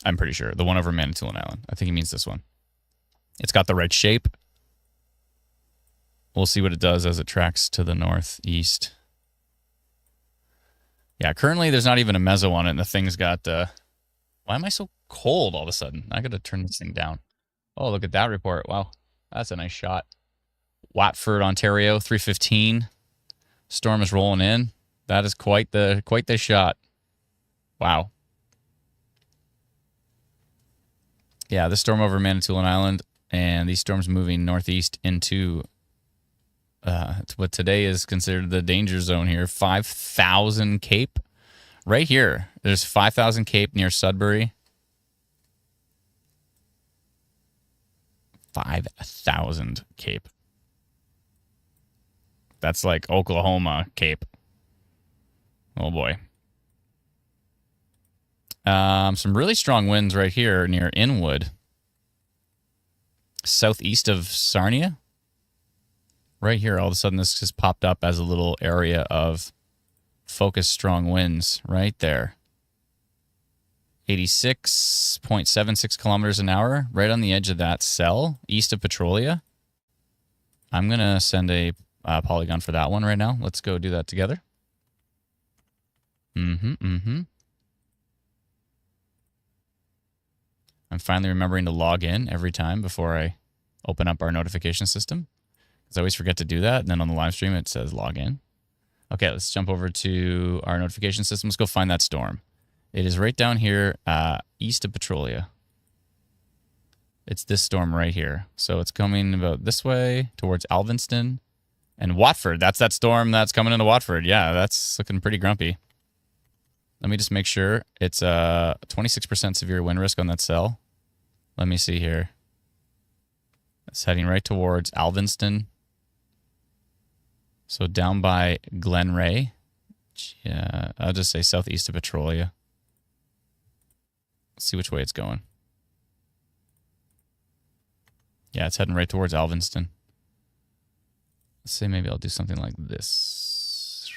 I'm pretty sure. The one over Manitoulin Island. I think he means this one. It's got the right shape. We'll see what it does as it tracks to the northeast. Yeah, currently there's not even a meso on it, and the thing's got... why am I so cold all of a sudden? I got to turn this thing down. Oh, look at that report. Wow, that's a nice shot. Watford, Ontario, 3:15. Storm is rolling in. That is quite the shot. Wow. Yeah, this storm over Manitoulin Island, and these storms moving northeast into what today is considered the danger zone here. 5,000 Cape. Right here. There's 5,000 Cape near Sudbury. 5,000 Cape. That's like Oklahoma Cape. Oh boy. Some really strong winds right here near Inwood. Southeast of Sarnia. Right here, all of a sudden this just popped up as a little area of focused strong winds right there. 86.76 kilometers an hour, right on the edge of that cell, east of Petrolia. I'm going to send a polygon for that one right now. Let's go do that together. I'm finally remembering to log in every time before I open up our notification system, because I always forget to do that. And then on the live stream, it says log in. Okay, let's jump over to our notification system. Let's go find that storm. It is right down here, east of Petrolia. It's this storm right here. So it's coming about this way towards Alvinston and Watford. That's that storm that's coming into Watford. Yeah, that's looking pretty grumpy. Let me just make sure. It's 26% severe wind risk on that cell. Let me see here. It's heading right towards Alvinston. So down by Glenray. Yeah, I'll just say southeast of Petrolia. Let's see which way it's going. Yeah, it's heading right towards Alvinston. Let's say maybe I'll do something like this.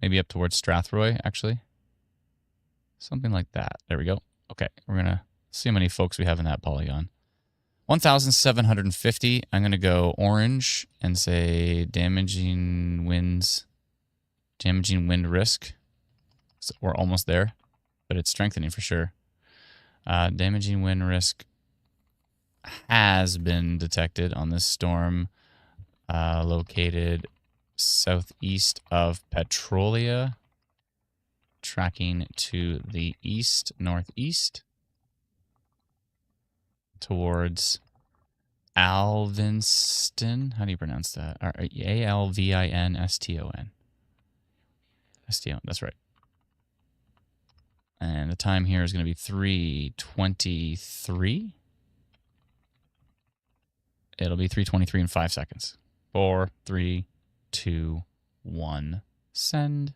Maybe up towards Strathroy, actually. Something like that. There we go. Okay, we're going to see how many folks we have in that polygon. 1,750. I'm going to go orange and say damaging winds, damaging wind risk. So we're almost there, but it's strengthening for sure. Damaging wind risk has been detected on this storm located southeast of Petrolia, tracking to the east, northeast, towards Alvinston. How do you pronounce that? Alvinston. Ston, that's right. And the time here is going to be 3:23. It'll be 3:23 in 5 seconds. 4, 3, 2, 1, send.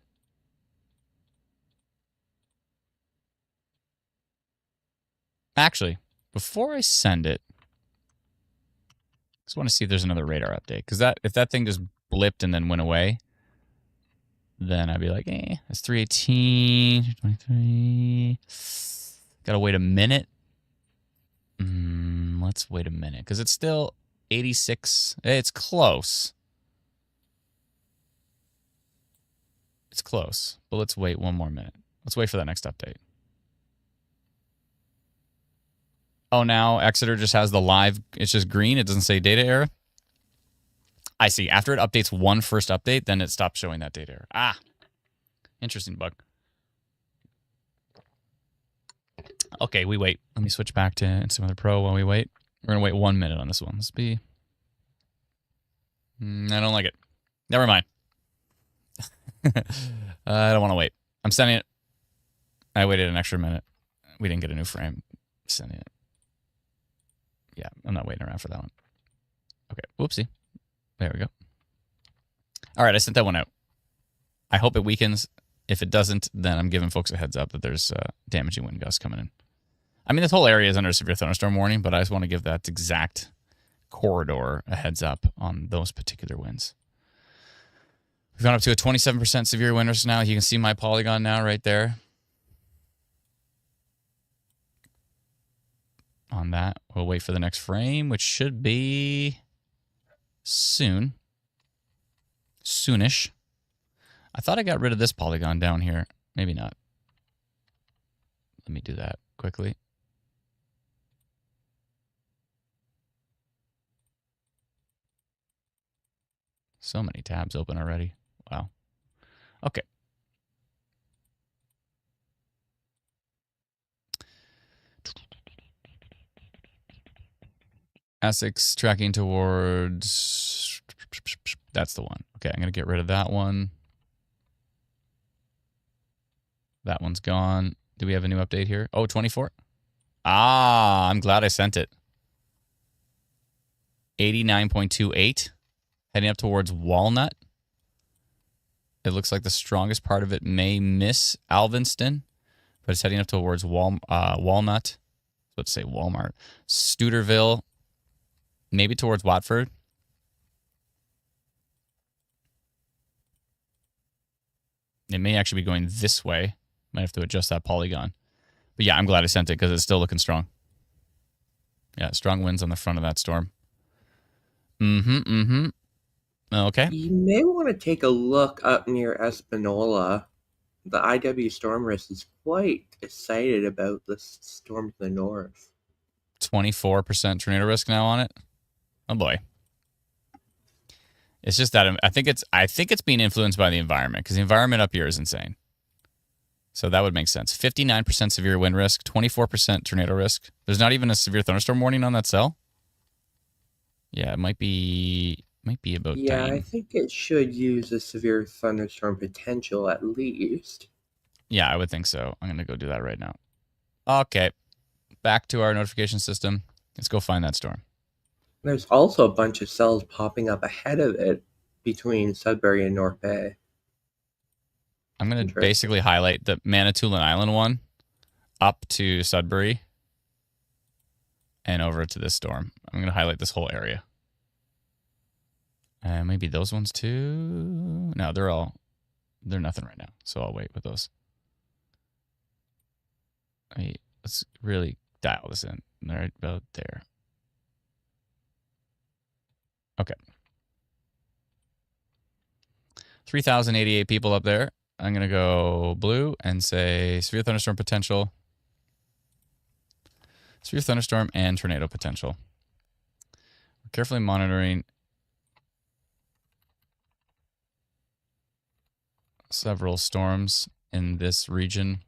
Actually, before I send it, I just want to see if there's another radar update. Because if that thing just blipped and then went away, then I'd be like, it's 3:18, 23. Got to wait a minute. Let's wait a minute, because it's still 86. It's close. It's close, but let's wait one more minute. Let's wait for that next update. Oh, now Exeter just has the live. It's just green. It doesn't say data error. I see. After it updates one first update, then it stops showing that data error. Ah, interesting bug. Okay, we wait. Let me switch back to Instant Weather Pro while we wait. We're going to wait 1 minute on this one. Let's be... I don't like it. Never mind. I don't want to wait. I'm sending it. I waited an extra minute. We didn't get a new frame. Sending it. Yeah, I'm not waiting around for that one. Okay, whoopsie. There we go. All right, I sent that one out. I hope it weakens. If it doesn't, then I'm giving folks a heads up that there's damaging wind gusts coming in. I mean, this whole area is under a severe thunderstorm warning, but I just want to give that exact corridor a heads up on those particular winds. We've gone up to a 27% severe wind risk now. You can see my polygon now right there. On that, we'll wait for the next frame, which should be soon. Soonish. I thought I got rid of this polygon down here. Maybe not. Let me do that quickly. So many tabs open already. Wow. Okay. Essex tracking towards... That's the one. Okay, I'm going to get rid of that one. That one's gone. Do we have a new update here? Oh, 24? Ah, I'm glad I sent it. 89.28, heading up towards Walnut. It looks like the strongest part of it may miss Alvinston, but it's heading up towards Walnut. Let's say Walmart. Steuderville, maybe towards Watford. It may actually be going this way. Might have to adjust that polygon. But yeah, I'm glad I sent it because it's still looking strong. Yeah, strong winds on the front of that storm. Okay. You may want to take a look up near Espanola. The IW storm risk is quite excited about the storm to the north. 24% tornado risk now on it. Oh boy. It's just that I think it's being influenced by the environment because the environment up here is insane. So that would make sense. 59% severe wind risk, 24% tornado risk. There's not even a severe thunderstorm warning on that cell. Yeah, it might be about Yeah, time. I think it should use a severe thunderstorm potential at least. Yeah, I would think so. I'm going to go do that right now. Okay. Back to our notification system. Let's go find that storm. There's also a bunch of cells popping up ahead of it between Sudbury and North Bay. I'm going to basically highlight the Manitoulin Island one up to Sudbury and over to this storm. I'm going to highlight this whole area. And maybe those ones too. No, they're nothing right now. So I'll wait with those. Let's really dial this in. Right about there. Okay. 3,088 people up there. I'm going to go blue and say severe thunderstorm potential. Severe thunderstorm and tornado potential. We're carefully monitoring several storms in this region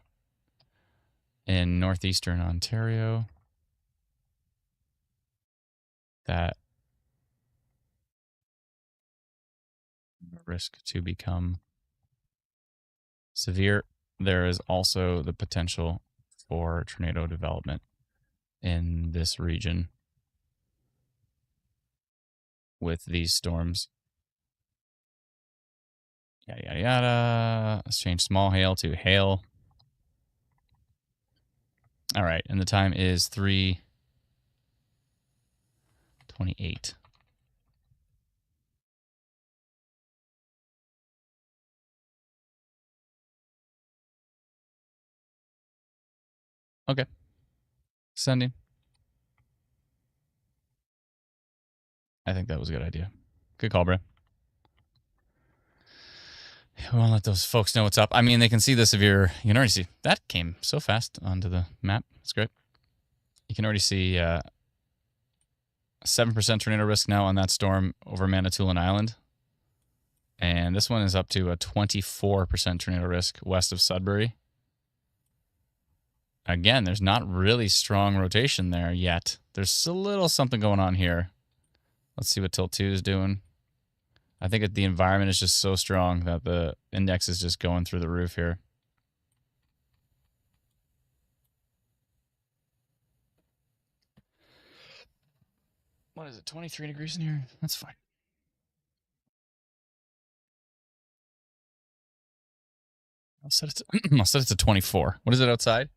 in northeastern Ontario that risk to become severe. There is also the potential for tornado development in this region with these storms. Yada, yada, yada. Let's change small hail to hail. All right, and the time is 3:28. Okay. Sending. I think that was a good idea. Good call, bro. We want to let those folks know what's up. I mean, they can see the severe. You can already see. That came so fast onto the map. That's great. You can already see 7% tornado risk now on that storm over Manitoulin Island. And this one is up to a 24% tornado risk west of Sudbury. Again, there's not really strong rotation there yet. There's a little something going on here. Let's see what Tilt 2 is doing. I think the environment is just so strong that the index is just going through the roof here. What is it, 23 degrees in here? That's fine. I'll set it to 24. What is it outside?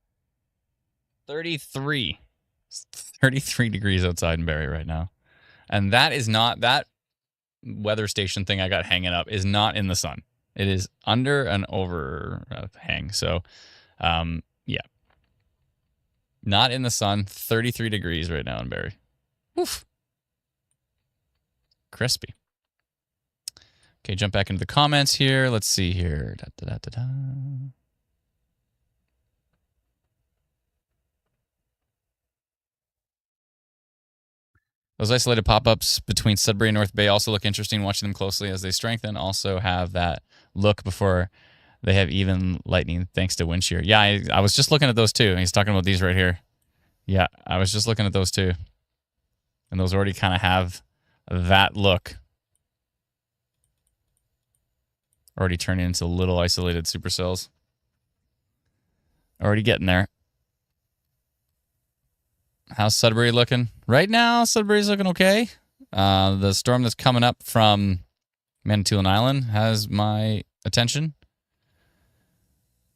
33. It's 33 degrees outside in Barrie right now. And that is not, that weather station thing I got hanging up is not in the sun. It is under an overhang. So, yeah. Not in the sun. 33 degrees right now in Barrie. Oof. Crispy. Okay, jump back into the comments here. Let's see here. Those isolated pop-ups between Sudbury and North Bay also look interesting. Watching them closely as they strengthen. Also have that look before they have even lightning thanks to wind shear. Yeah, I was just looking at those too. He's talking about these right here. Yeah, I was just looking at those too. And those already kind of have that look. Already turning into little isolated supercells. Already getting there. How's Sudbury looking? Right now, Sudbury's looking okay. The storm that's coming up from Manitoulin Island has my attention.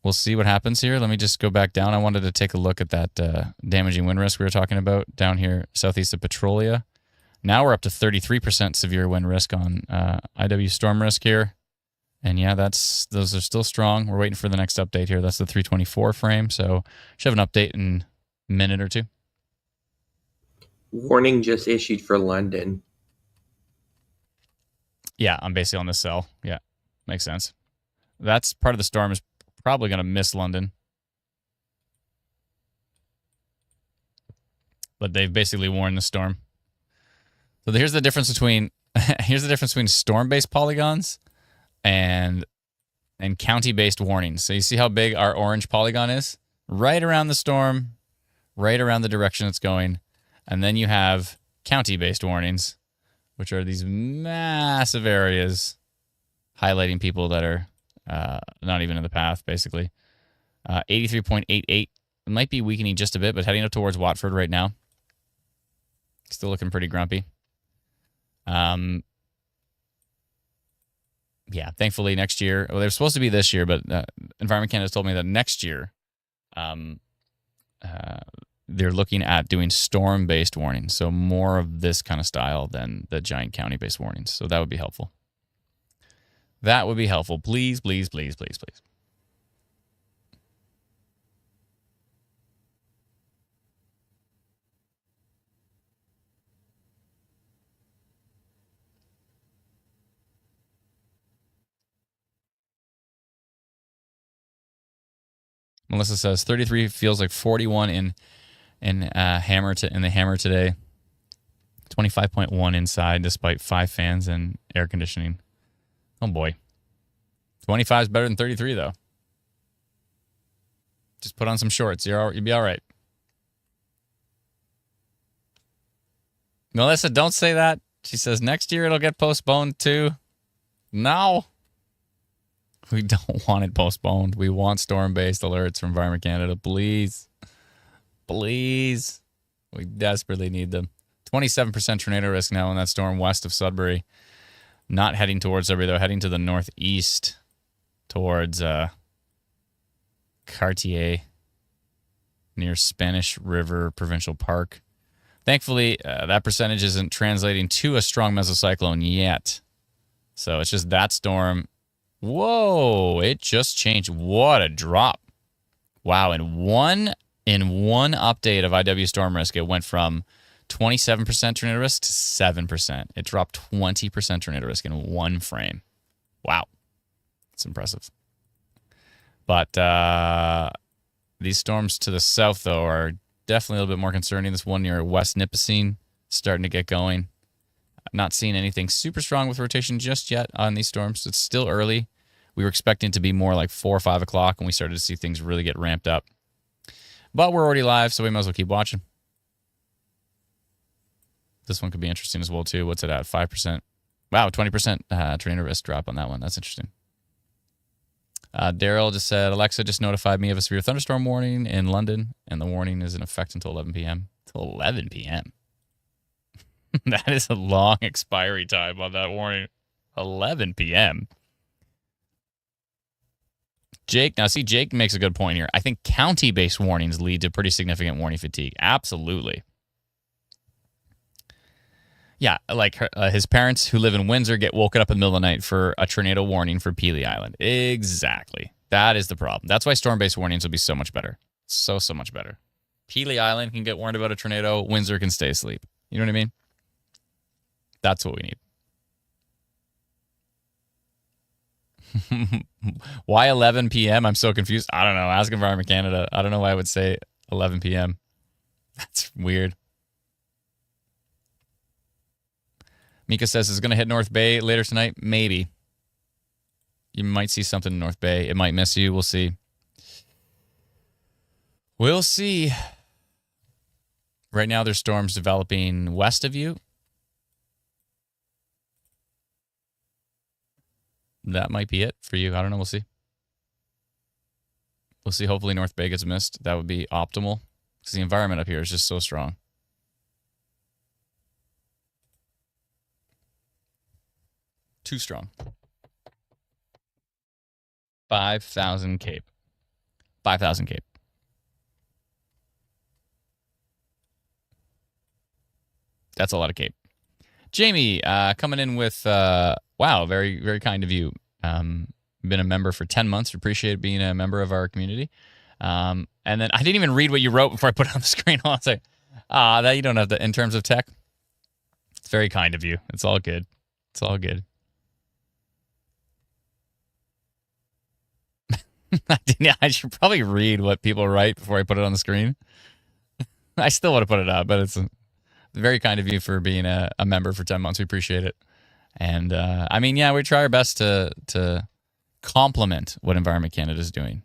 We'll see what happens here. Let me just go back down. I wanted to take a look at that damaging wind risk we were talking about down here southeast of Petrolia. Now we're up to 33% severe wind risk on IW storm risk here. And yeah, those are still strong. We're waiting for the next update here. That's the 324 frame. So should have an update in a minute or two. Warning just issued for London. Yeah, I'm basically on this cell. Yeah, makes sense. That's part of the storm is probably going to miss London. But they've basically warned the storm. So here's the difference between storm-based polygons and county-based warnings. So you see how big our orange polygon is? Right around the storm, right around the direction it's going. And then you have county-based warnings, which are these massive areas highlighting people that are not even in the path, basically. 83.88. It might be weakening just a bit, but heading up towards Watford right now. Still looking pretty grumpy. Yeah, thankfully next year, well, they're supposed to be this year, but Environment Canada told me that next year they're looking at doing storm-based warnings, so more of this kind of style than the giant county-based warnings. So that would be helpful. That would be helpful. Please, please, please, please, please. Melissa says 33 feels like 41 in the hammer today. 25.1 inside despite 5 fans and air conditioning. Oh boy. 25 is better than 33 though. Just put on some shorts. You'll be all right. Melissa, don't say that. She says next year it'll get postponed too. No. We don't want it postponed. We want storm-based alerts from Environment Canada. Please. Please. We desperately need them. 27% tornado risk now in that storm west of Sudbury. Not heading towards Sudbury, though. Heading to the northeast towards Cartier near Spanish River Provincial Park. Thankfully, that percentage isn't translating to a strong mesocyclone yet. So it's just that storm. Whoa, it just changed. What a drop. Wow, in one update of IW storm risk, it went from 27% tornado risk to 7%. It dropped 20% tornado risk in one frame. Wow. It's impressive. But these storms to the south, though, are definitely a little bit more concerning. This one near West Nipissing starting to get going. Not seeing anything super strong with rotation just yet on these storms. It's still early. We were expecting it to be more like 4 or 5 o'clock, and we started to see things really get ramped up. But we're already live, so we might as well keep watching. This one could be interesting as well, too. What's it at? 5%. Wow, 20% tornado risk drop on that one. That's interesting. Daryl just said, Alexa just notified me of a severe thunderstorm warning in London, and the warning is in effect until 11 p.m. Until 11 p.m.? That is a long expiry time on that warning. 11 p.m. Jake, now see, Jake makes a good point here. I think county-based warnings lead to pretty significant warning fatigue. Absolutely. Yeah, like his parents who live in Windsor get woken up in the middle of the night for a tornado warning for Pelee Island. Exactly. That is the problem. That's why storm-based warnings will be so much better. So much better. Pelee Island can get warned about a tornado. Windsor can stay asleep. You know what I mean? That's what we need. Why 11 p.m.? I'm so confused. I don't know. Ask Environment Canada. I don't know why I would say 11 p.m. That's weird. Mika says it's going to hit North Bay later tonight. Maybe. You might see something in North Bay. It might miss you. We'll see. We'll see. Right now, there's storms developing west of you. That might be it for you. I don't know. We'll see. We'll see. Hopefully North Bay gets missed. That would be optimal because the environment up here is just so strong. Too strong. 5,000 Cape. 5,000 Cape. That's a lot of Cape. Jamie, coming in with, wow, very, very kind of you. Been a member for 10 months. Appreciate being a member of our community. And then I didn't even read what you wrote before I put it on the screen. I'll say, that you don't have to, in terms of tech. It's very kind of you. It's all good. It's all good. I should probably read what people write before I put it on the screen. I still want to put it up, but it's very kind of you for being a member for 10 months. We appreciate it. And I mean, yeah, we try our best to complement what Environment Canada is doing.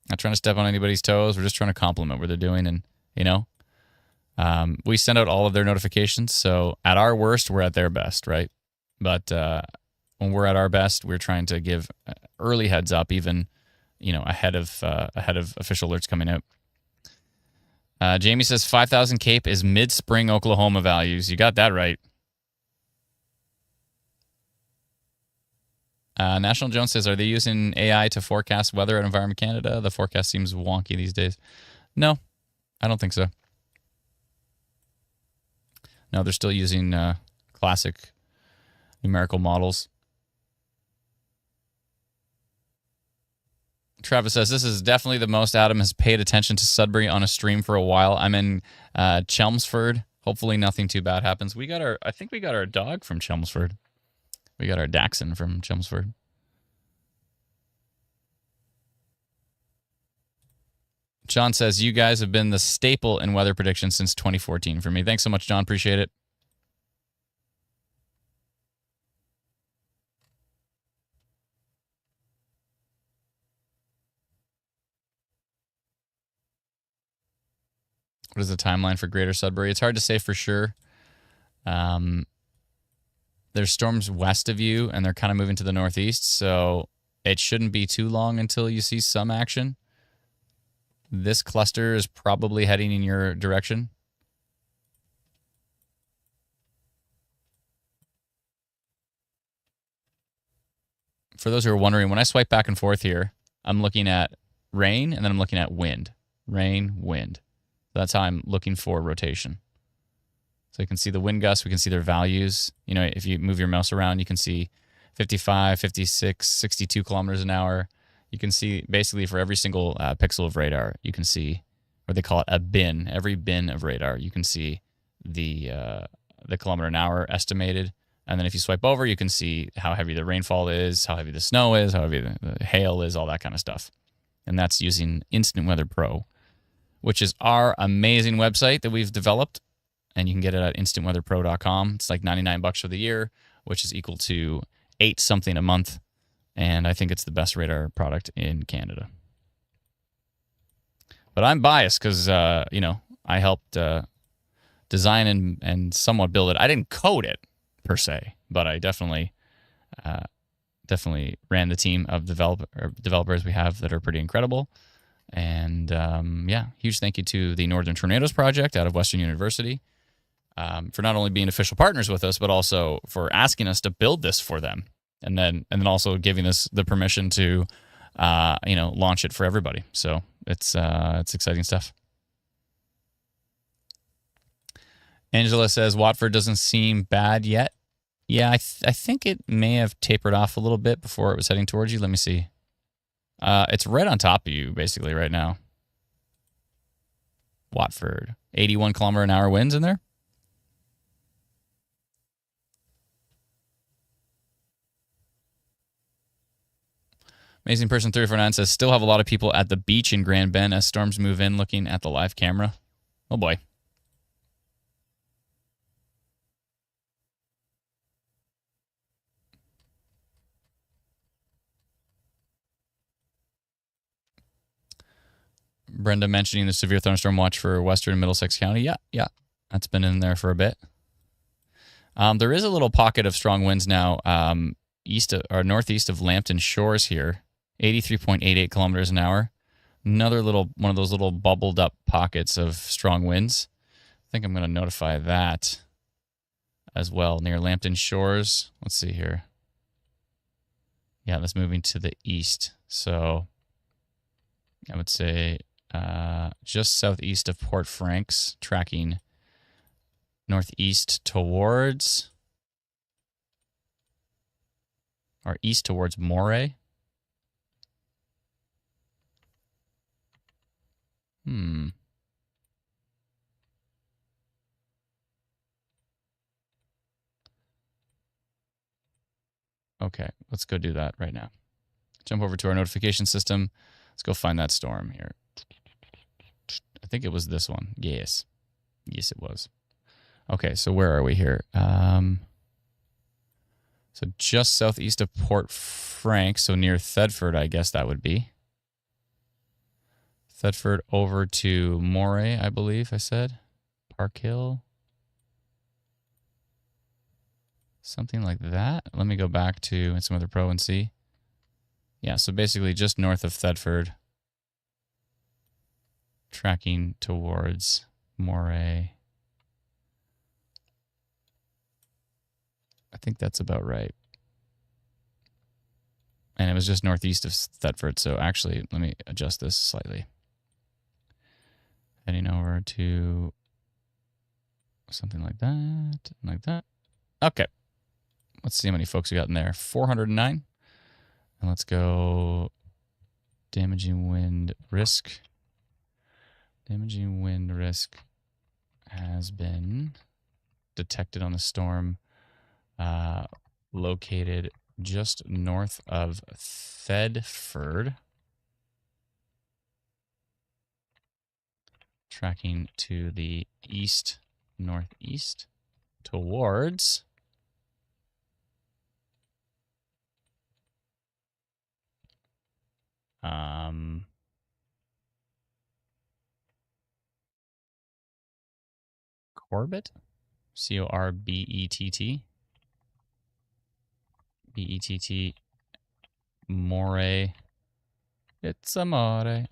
Not trying to step on anybody's toes. We're just trying to complement what they're doing. And, you know, we send out all of their notifications. So at our worst, we're at their best, right? But when we're at our best, we're trying to give early heads up, even, you know, ahead of official alerts coming out. Jamie says 5,000 Cape is mid-spring Oklahoma values. You got that right. National Jones says, are they using AI to forecast weather at Environment Canada? The forecast seems wonky these days. No, I don't think so. No, they're still using classic numerical models. Travis says, this is definitely the most Adam has paid attention to Sudbury on a stream for a while. I'm in Chelmsford. Hopefully nothing too bad happens. I think we got our dog from Chelmsford. We got our Dachshund from Chelmsford. John says, you guys have been the staple in weather prediction since 2014 for me. Thanks so much, John. Appreciate it. What is the timeline for Greater Sudbury? It's hard to say for sure. There's storms west of you, and they're kind of moving to the northeast, so it shouldn't be too long until you see some action. This cluster is probably heading in your direction. For those who are wondering, when I swipe back and forth here, I'm looking at rain, and then I'm looking at wind. Rain, wind. That's how I'm looking for rotation. So you can see the wind gusts. We can see their values. You know, if you move your mouse around, you can see 55, 56, 62 kilometers an hour. You can see basically for every single pixel of radar, you can see, or they call it a bin. Every bin of radar, you can see the kilometer an hour estimated. And then if you swipe over, you can see how heavy the rainfall is, how heavy the snow is, how heavy the hail is, all that kind of stuff. And that's using Instant Weather Pro, which is our amazing website that we've developed. And you can get it at instantweatherpro.com. It's like $99 for the year, which is equal to $8 something a month. And I think it's the best radar product in Canada. But I'm biased because, you know, I helped design and somewhat build it. I didn't code it per se, but I definitely ran the team of developers we have that are pretty incredible. And yeah, huge thank you to the Northern Tornadoes Project out of Western University for not only being official partners with us, but also for asking us to build this for them, and then also giving us the permission to you know, launch it for everybody. So it's exciting stuff. Angela says Watford doesn't seem bad yet. Yeah, I think it may have tapered off a little bit before it was heading towards you. Let me see. It's right on top of you, basically, right now. Watford. 81 kilometer an hour winds in there. Amazing Person 349 says, still have a lot of people at the beach in Grand Bend as storms move in looking at the live camera. Oh, boy. Brenda mentioning the severe thunderstorm watch for Western and Middlesex County. Yeah. That's been in there for a bit. There is a little pocket of strong winds now east of, or northeast of Lambton Shores here. 83.88 kilometers an hour. Another one of those little bubbled up pockets of strong winds. I think I'm going to notify that. as well near Lambton Shores. Let's see here. Yeah, that's moving to the east. So I would say just southeast of Port Franks, tracking northeast towards, or east towards Moray. Okay, let's go do that right now. Jump over to our notification system. Let's go find that storm here. I think it was this one. Yes. Yes, it was. Okay, so where are we here? So just southeast of Port Frank, so near Thetford, I guess that would be. Thetford over to Moray, I believe I said. Park Hill. Something like that. Let me go back to some other pro and see. Yeah, so basically just north of Thetford, tracking towards Moray. I think that's about right. And it was just northeast of Thetford, so actually, let me adjust this slightly. Heading over to something like that, Okay. Let's see how many folks we got in there. 409. And let's go damaging wind risk. Damaging wind risk has been detected on the storm located just north of Thetford. Tracking to the east, northeast, towards Corbett, Corbett, Bett, Moray, it's amore,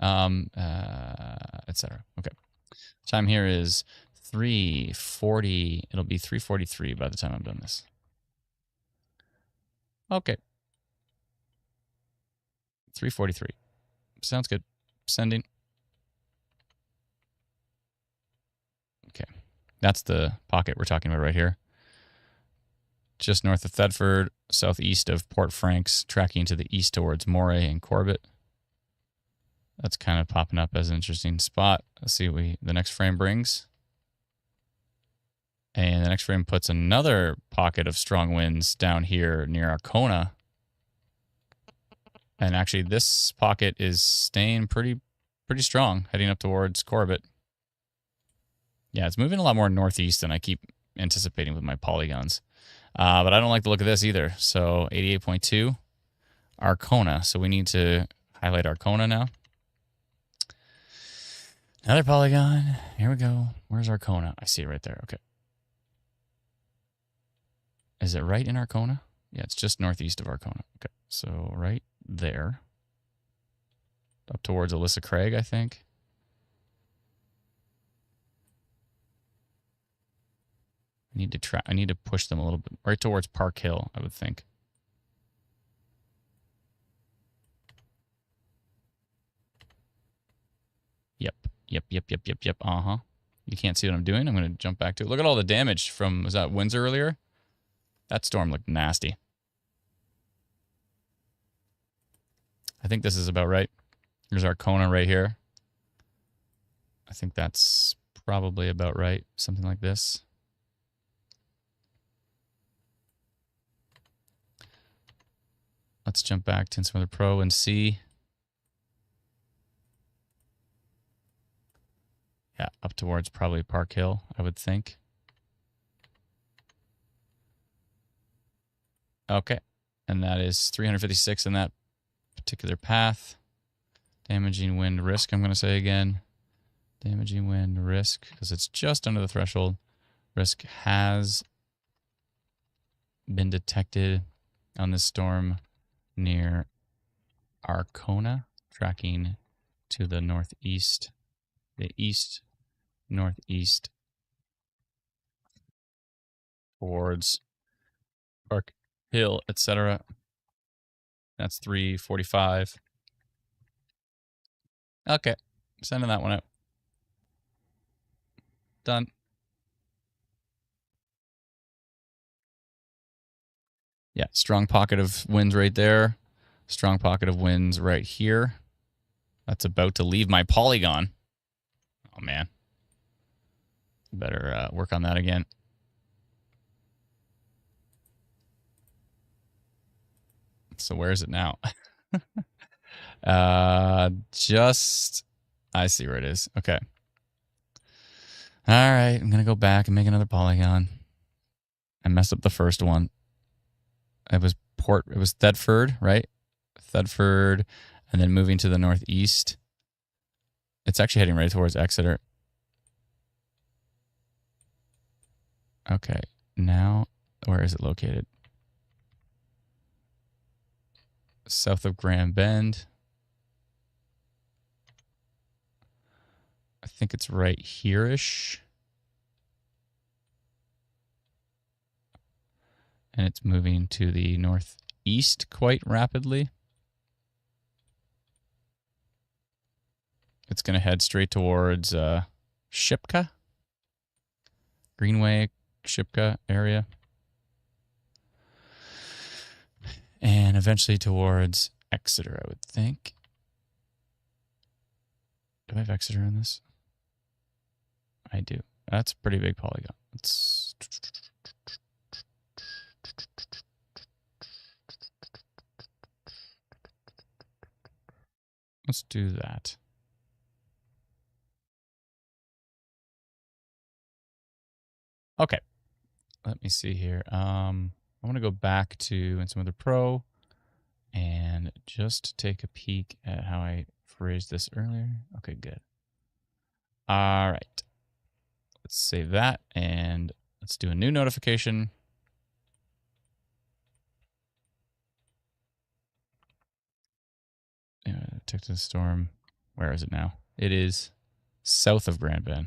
etc. Okay. Time here is 3:40. It'll be 3:43 by the time I'm done this. Okay. 3:43. Sounds good. Sending. Okay. That's the pocket we're talking about right here. Just north of Thetford, southeast of Port Franks, tracking to the east towards Moray and Corbett. That's kind of popping up as an interesting spot. Let's see what the next frame brings. And the next frame puts another pocket of strong winds down here near Arkona. And actually, this pocket is staying pretty strong, heading up towards Corbett. Yeah, it's moving a lot more northeast than I keep anticipating with my polygons. But I don't like the look of this either. So 88.2, Arkona. So we need to highlight Arkona now. Another polygon. Here we go. Where's Arkona? I see it right there. Okay. Is it right in Arkona? Yeah, it's just northeast of Arkona. Okay, so right there. Up towards Alyssa Craig, I think. I need to push them a little bit. Right towards Park Hill, I would think. Yep. Uh-huh. You can't see what I'm doing. I'm going to jump back to it. Look at all the damage from, was that Windsor earlier? That storm looked nasty. I think this is about right. Here's Arkona right here. I think that's probably about right. Something like this. Let's jump back to some other pro and see. Yeah, up towards probably Park Hill, I would think. Okay, and that is 356 in that particular path. Damaging wind risk, I'm going to say again. Damaging wind risk, because it's just under the threshold. Risk has been detected on this storm near Arkona, tracking to the northeast, the east, northeast towards Park Hill, etc. That's 345. Okay, sending that one out. Done. Yeah, strong pocket of winds right there. Strong pocket of winds right here. That's about to leave my polygon. Oh, man. Better work on that again. So where is it now? I see where it is. Okay. All right, I'm going to go back and make another polygon. I messed up the first one. It was Thetford, right? Thetford, and then moving to the northeast. It's actually heading right towards Exeter. Okay, now where is it located? South of Grand Bend. I think it's right here-ish. And it's moving to the northeast quite rapidly. It's going to head straight towards Shipka, Greenway, Shipka area. And eventually towards Exeter, I would think. Do I have Exeter in this? I do. That's a pretty big polygon. Let's do that. Okay. Let me see here. I want to go back to some other Pro and just take a peek at how I phrased this earlier. Okay, good. All right. Let's save that and let's do a new notification. Texas storm. Where is it now? It is south of Grand Bend.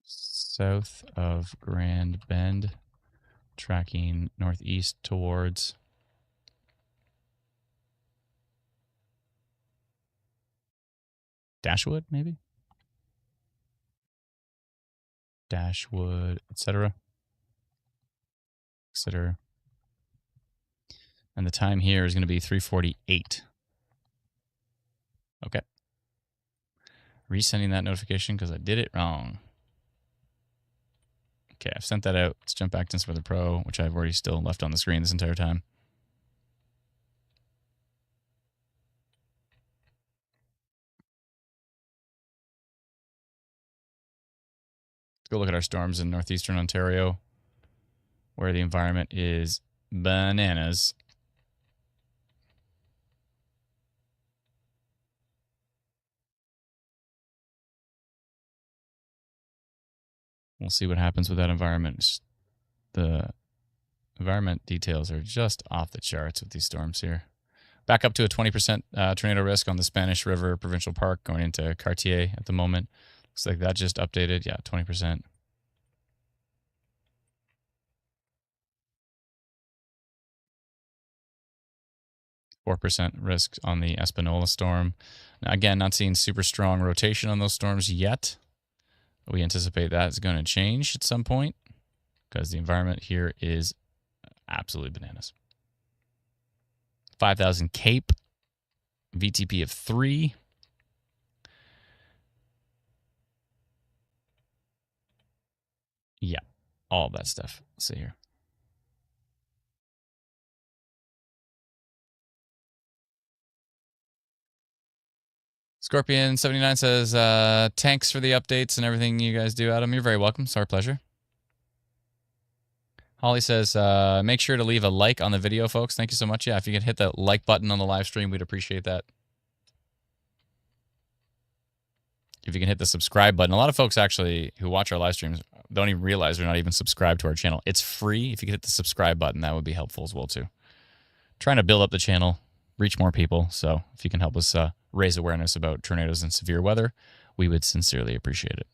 South of Grand Bend, tracking northeast towards Dashwood, maybe? Dashwood, etc. Exeter. And the time here is going to be 3:48. Okay. Resending that notification because I did it wrong. Okay, I've sent that out. Let's jump back to the Pro, which I've already still left on the screen this entire time. Let's go look at our storms in northeastern Ontario, where the environment is bananas. We'll see what happens with that environment. The environment details are just off the charts with these storms here. Back up to a 20% tornado risk on the Spanish River Provincial Park going into Cartier at the moment. Looks like that just updated. Yeah, 20%. %4 risk on the Espanola storm. Now, again, not seeing super strong rotation on those storms yet. We anticipate that is going to change at some point because the environment here is absolutely bananas. 5,000 Cape, VTP of 3. Yeah, all of that stuff. Let's see here. Scorpion79 says, thanks for the updates and everything you guys do, Adam. You're very welcome. It's our pleasure. Holly says, make sure to leave a like on the video, folks. Thank you so much. Yeah, if you could hit the like button on the live stream, we'd appreciate that. If you can hit the subscribe button. A lot of folks actually who watch our live streams don't even realize they're not even subscribed to our channel. It's free. If you could hit the subscribe button, that would be helpful as well, too. Trying to build up the channel, reach more people. So if you can help us raise awareness about tornadoes and severe weather, we would sincerely appreciate it.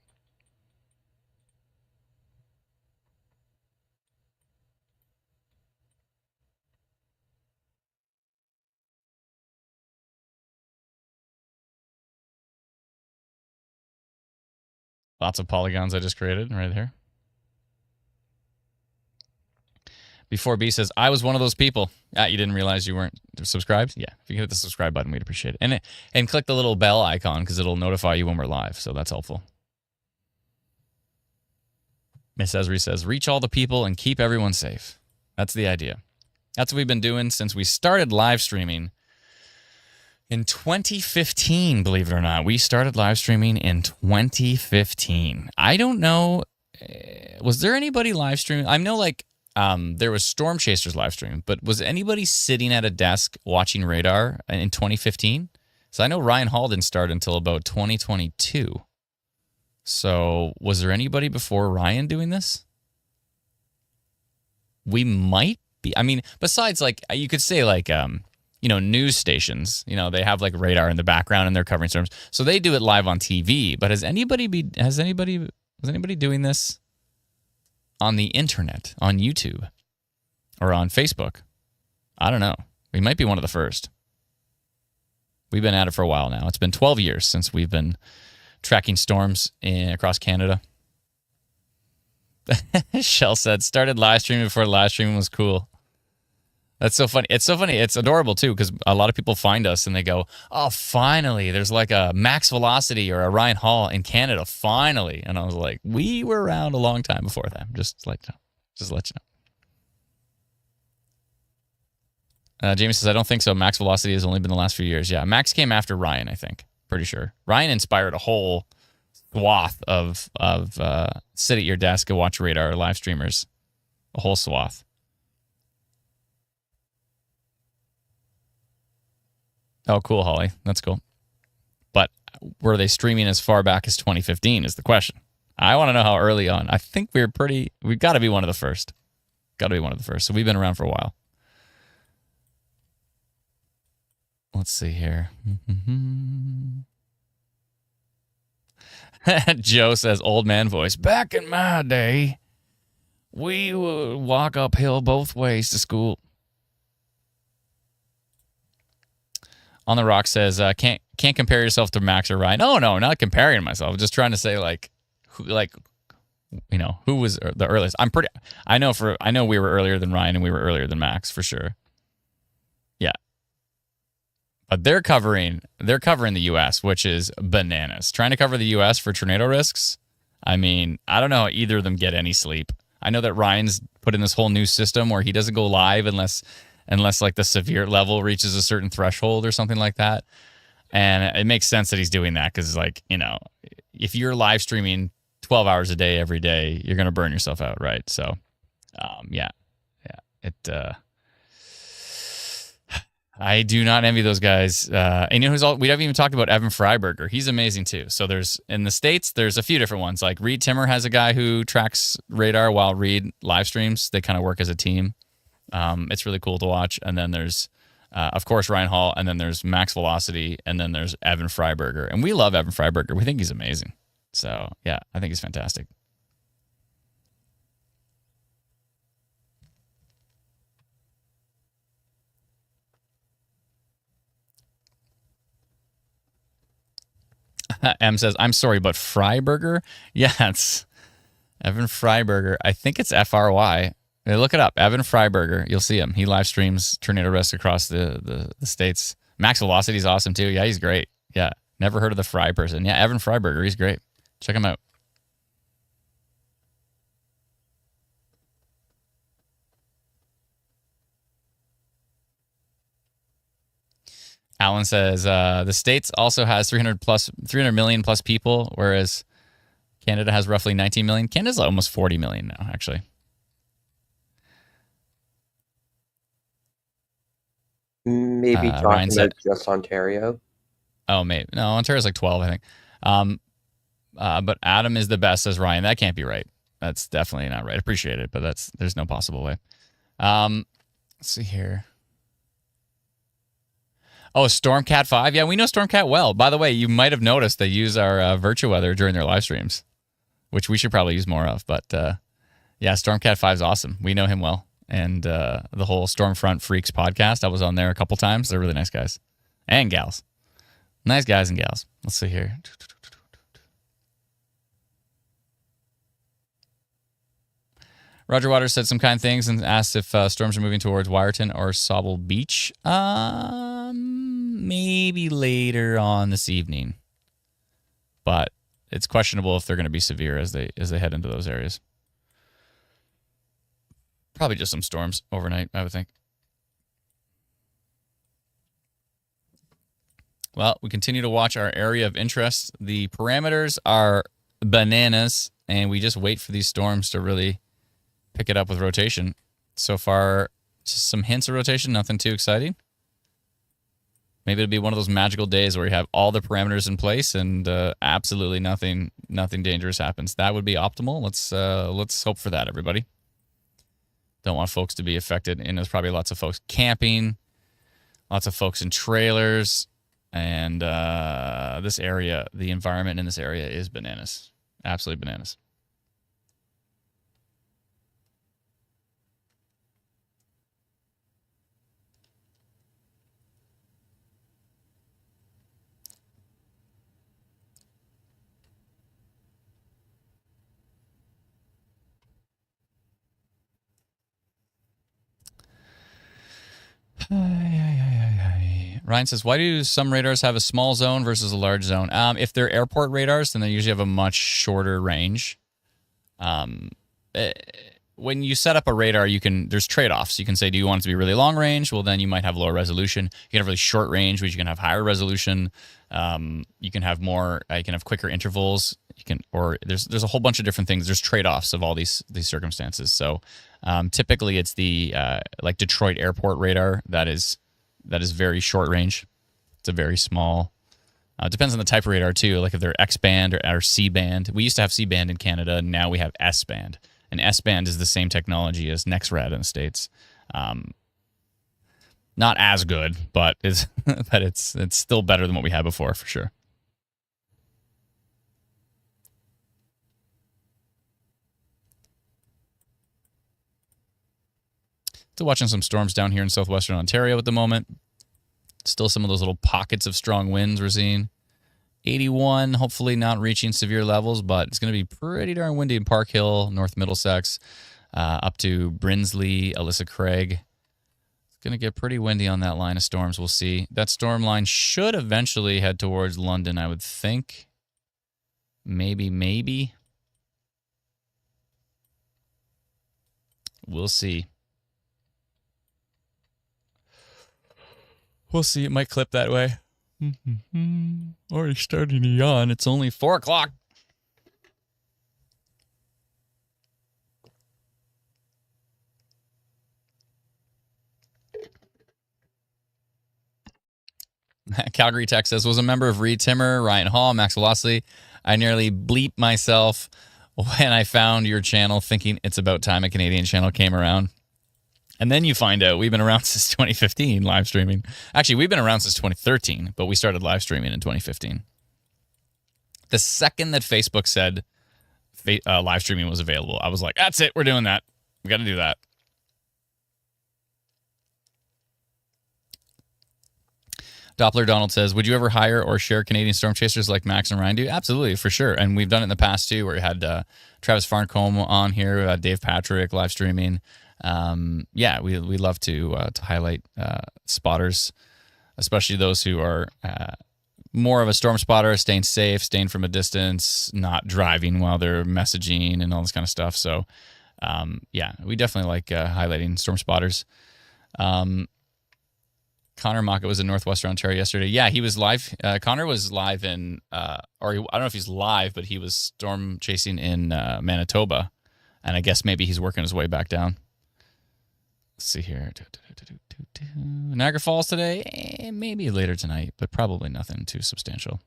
Lots of polygons I just created right here. Before B says, I was one of those people. You didn't realize you weren't subscribed? Yeah, if you can hit the subscribe button, we'd appreciate it. And click the little bell icon because it'll notify you when we're live, so that's helpful. Miss Esri says, reach all the people and keep everyone safe. That's the idea. That's what we've been doing since we started live streaming in 2015, believe it or not. We started live streaming in 2015. I don't know. Was there anybody live streaming? I know there was Storm Chasers live stream, but was anybody sitting at a desk watching radar in 2015? So I know Ryan Hall didn't start until about 2022. So was there anybody before Ryan doing this? We might be. I mean, besides you could say news stations, they have radar in the background and they're covering storms. So they do it live on TV, but was anybody doing this on the internet, on YouTube or on Facebook? I don't know. We might be one of the first. We've been at it for a while now. It's been 12 years since we've been tracking storms across Canada. Shell said, started live streaming before live streaming was cool. That's so funny. It's so funny. It's adorable, too, because a lot of people find us and they go, oh, finally, there's a Max Velocity or a Ryan Hall in Canada, finally. And I was like, we were around a long time before that. Just let you know. Jamie says, I don't think so. Max Velocity has only been the last few years. Yeah, Max came after Ryan, I think. Pretty sure. Ryan inspired a whole swath of sit at your desk and watch radar live streamers. A whole swath. Oh, cool, Holly. That's cool. But were they streaming as far back as 2015 is the question. I want to know how early on. I think we've got to be one of the first. So we've been around for a while. Let's see here. Joe says, old man voice. Back in my day, we would walk uphill both ways to school. On the Rock says, can't compare yourself to Max or Ryan. Oh, no, not comparing myself. Just trying to say who was the earliest. I know we were earlier than Ryan and we were earlier than Max for sure. Yeah. But they're covering the US, which is bananas. Trying to cover the US for tornado risks. I mean, I don't know how either of them get any sleep. I know that Ryan's put in this whole new system where he doesn't go live unless the severe level reaches a certain threshold or something like that. And it makes sense that he's doing that because if you're live streaming 12 hours a day every day, you're going to burn yourself out, right? So, I do not envy those guys. And we haven't even talked about Evan Freiberger. He's amazing too. So in the States, there's a few different ones. Like Reed Timmer has a guy who tracks radar while Reed live streams. They kind of work as a team. It's really cool to watch. And then there's, of course, Ryan Hall, and then there's Max Velocity, and then there's Evan Freiberger. And we love Evan Freiberger. We think he's amazing. So, yeah, I think he's fantastic. M says, I'm sorry, but Freiberger? Yeah, it's Evan Freiberger. I think it's F-R-Y. Look it up. Evan Freiberger. You'll see him. He live streams tornado risk across the states. Max Velocity is awesome, too. Yeah, he's great. Yeah, never heard of the Fry person. Yeah, Evan Freiberger. He's great. Check him out. Alan says, the States also has 300 million plus people, whereas Canada has roughly 19 million. Canada's almost 40 million now, actually. Maybe talking about just Ontario. Oh, maybe. No, Ontario's 12, I think. But Adam is the best, says Ryan. That can't be right. That's definitely not right. Appreciate it, but there's no possible way. Let's see here. Oh, Stormcat 5. Yeah, we know Stormcat well. By the way, you might have noticed they use our VirtuWeather during their live streams, which we should probably use more of. But yeah, Stormcat 5 is awesome. We know him well. And the whole Stormfront Freaks podcast, I was on there a couple times. They're really nice guys and gals. Nice guys and gals. Let's see here. Roger Waters said some kind things and asked if storms are moving towards Wyerton or Sauble Beach. Maybe later on this evening, but it's questionable if they're going to be severe as they head into those areas. Probably just some storms overnight, I would think. Well, we continue to watch our area of interest. The parameters are bananas, and we just wait for these storms to really pick it up with rotation. So far, just some hints of rotation, nothing too exciting. Maybe it'll be one of those magical days where you have all the parameters in place and absolutely nothing dangerous happens. That would be optimal. Let's hope for that, everybody. Don't want folks to be affected, and there's probably lots of folks camping, lots of folks in trailers, and this area, the environment in this area is bananas. Absolutely bananas. Ryan says, why do some radars have a small zone versus a large zone? If they're airport radars, then they usually have a much shorter range. When you set up a radar, there's trade-offs. You can say, do you want it to be really long range? Well, then you might have lower resolution. You can have really short range, which you can have higher resolution. You can have more. You can have quicker intervals. There's a whole bunch of different things. There's trade-offs of all these circumstances. So typically, it's the like Detroit Airport radar that is very short range. It's a very small. It depends on the type of radar too. Like if they're X band or C band. We used to have C band in Canada, and now we have S band. And S band is the same technology as NextRad in the States. Not as good, but it's still better than what we had before for sure. Still watching some storms down here in southwestern Ontario at the moment. Still some of those little pockets of strong winds we're seeing. 81, hopefully not reaching severe levels, but it's going to be pretty darn windy in Park Hill, North Middlesex, up to Brinsley, Alyssa Craig. It's going to get pretty windy on that line of storms. We'll see. That storm line should eventually head towards London, I would think. Maybe. We'll see. We'll see. It might clip that way. Already starting to yawn. It's only 4 o'clock. Calgary Tech says, was a member of Reed Timmer, Ryan Hall, Max Velocity. I nearly bleeped myself when I found your channel thinking it's about time a Canadian channel came around. And then you find out we've been around since 2015 live streaming. Actually, we've been around since 2013, but we started live streaming in 2015. The second that Facebook said live streaming was available, I was like, that's it. We're doing that. We got to do that. Doppler Donald says, would you ever hire or share Canadian storm chasers like Max and Ryan do? Absolutely, for sure. And we've done it in the past, too, where we had Travis Farncombe on here, Dave Patrick live streaming. We love to highlight spotters, especially those who are more of a storm spotter, staying safe, staying from a distance, not driving while they're messaging and all this kind of stuff. So, we definitely like highlighting storm spotters. Connor Mockett was in Northwestern Ontario yesterday. Yeah, he was live. Connor was live in, I don't know if he's live, but he was storm chasing in Manitoba. And I guess maybe he's working his way back down. Let's see here. Niagara Falls today, maybe later tonight, but probably nothing too substantial.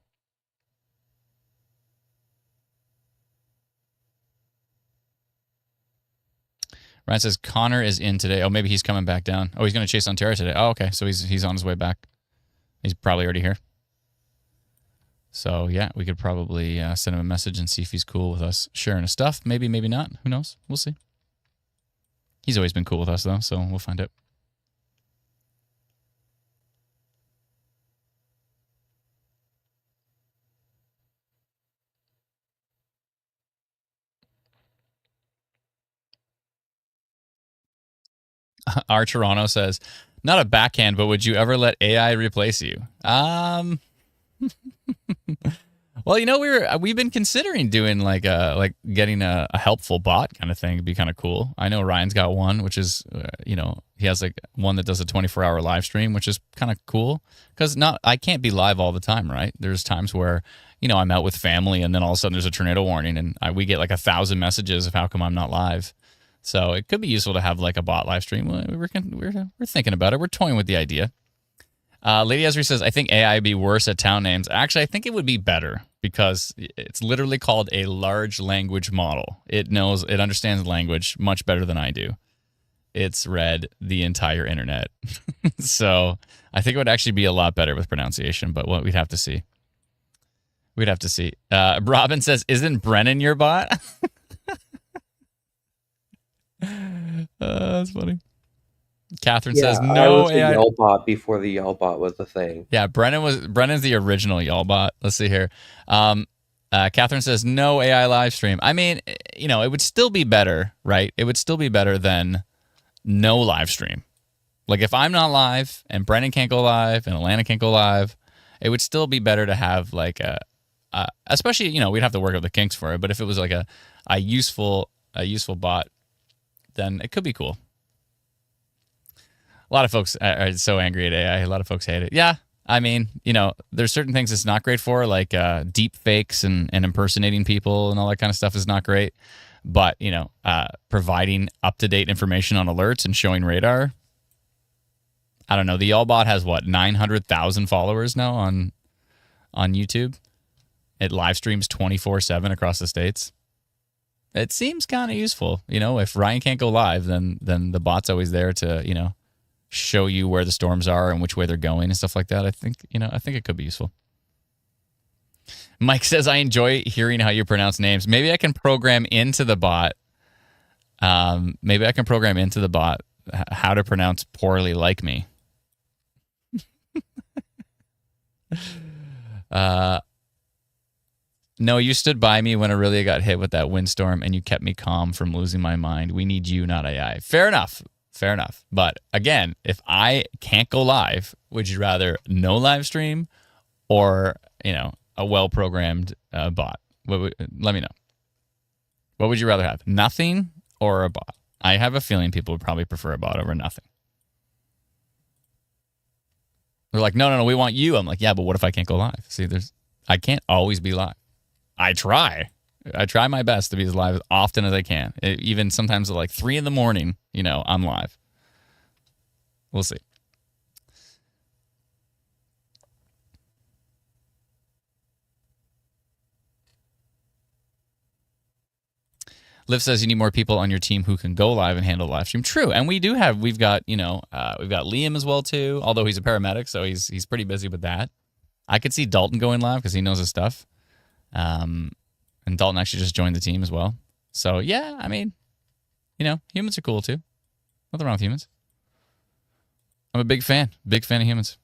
Ryan says Connor is in today. Oh, maybe he's coming back down. Oh, he's going to chase Ontario today. Oh, okay. So he's on his way back. He's probably already here. So, yeah, we could probably send him a message and see if he's cool with us sharing his stuff. Maybe, maybe not. Who knows? We'll see. He's always been cool with us, though, so we'll find out. Our Toronto says, not a backhand, but would you ever let AI replace you? Well, we've been considering doing like getting a helpful bot kind of thing. It'd be kind of cool. I know Ryan's got one, which is he has like one that does a 24-hour live stream, which is kind of cool because I can't be live all the time, right? There's times where I'm out with family and then all of a sudden there's a tornado warning and we get like 1,000 messages of how come I'm not live. So it could be useful to have like a bot live stream. We're thinking about it. We're toying with the idea. Lady Esri says, I think AI would be worse at town names. Actually, I think it would be better because it's literally called a large language model. It understands language much better than I do. It's read the entire internet. So I think it would actually be a lot better with pronunciation, but we'd have to see. We'd have to see. Robin says, isn't Brennan your bot? That's funny. Catherine says no I was AI. a Yellbot before the Yellbot was a thing. Yeah, Brennan's the original Yellbot. Let's see here. Catherine says no AI live stream. I mean, it would still be better, right? It would still be better than no live stream. Like if I'm not live and Brennan can't go live and Alana can't go live, it would still be better to have like especially we'd have to work out the kinks for it. But if it was like a useful bot, then it could be cool. A lot of folks are so angry at AI. A lot of folks hate it. Yeah, I mean, there's certain things it's not great for, like deep fakes and impersonating people and all that kind of stuff is not great. But, providing up-to-date information on alerts and showing radar. I don't know. The Yellbot has, 900,000 followers now on YouTube? It live streams 24/7 across the states. It seems kind of useful. If Ryan can't go live, then the bot's always there to, show you where the storms are and which way they're going and stuff like that. I think it could be useful. Mike says, I enjoy hearing how you pronounce names. Maybe I can program into the bot. How to pronounce poorly like me. No, you stood by me when Aurelia got hit with that windstorm and you kept me calm from losing my mind. We need you, not AI. Fair enough. But again, if I can't go live, would you rather no live stream or, a well-programmed bot? Let me know. What would you rather have? Nothing or a bot? I have a feeling people would probably prefer a bot over nothing. They're like, no, we want you. I'm like, yeah, but what if I can't go live? See, I can't always be live. I try my best to be as live as often as I can. Even sometimes at like 3 a.m, I'm live. We'll see. Liv says you need more people on your team who can go live and handle live stream. True, and we've got Liam as well too. Although he's a paramedic, so he's pretty busy with that. I could see Dalton going live because he knows his stuff. And Dalton actually just joined the team as well. So yeah, I mean, humans are cool too. Nothing wrong with humans. I'm a big fan of humans.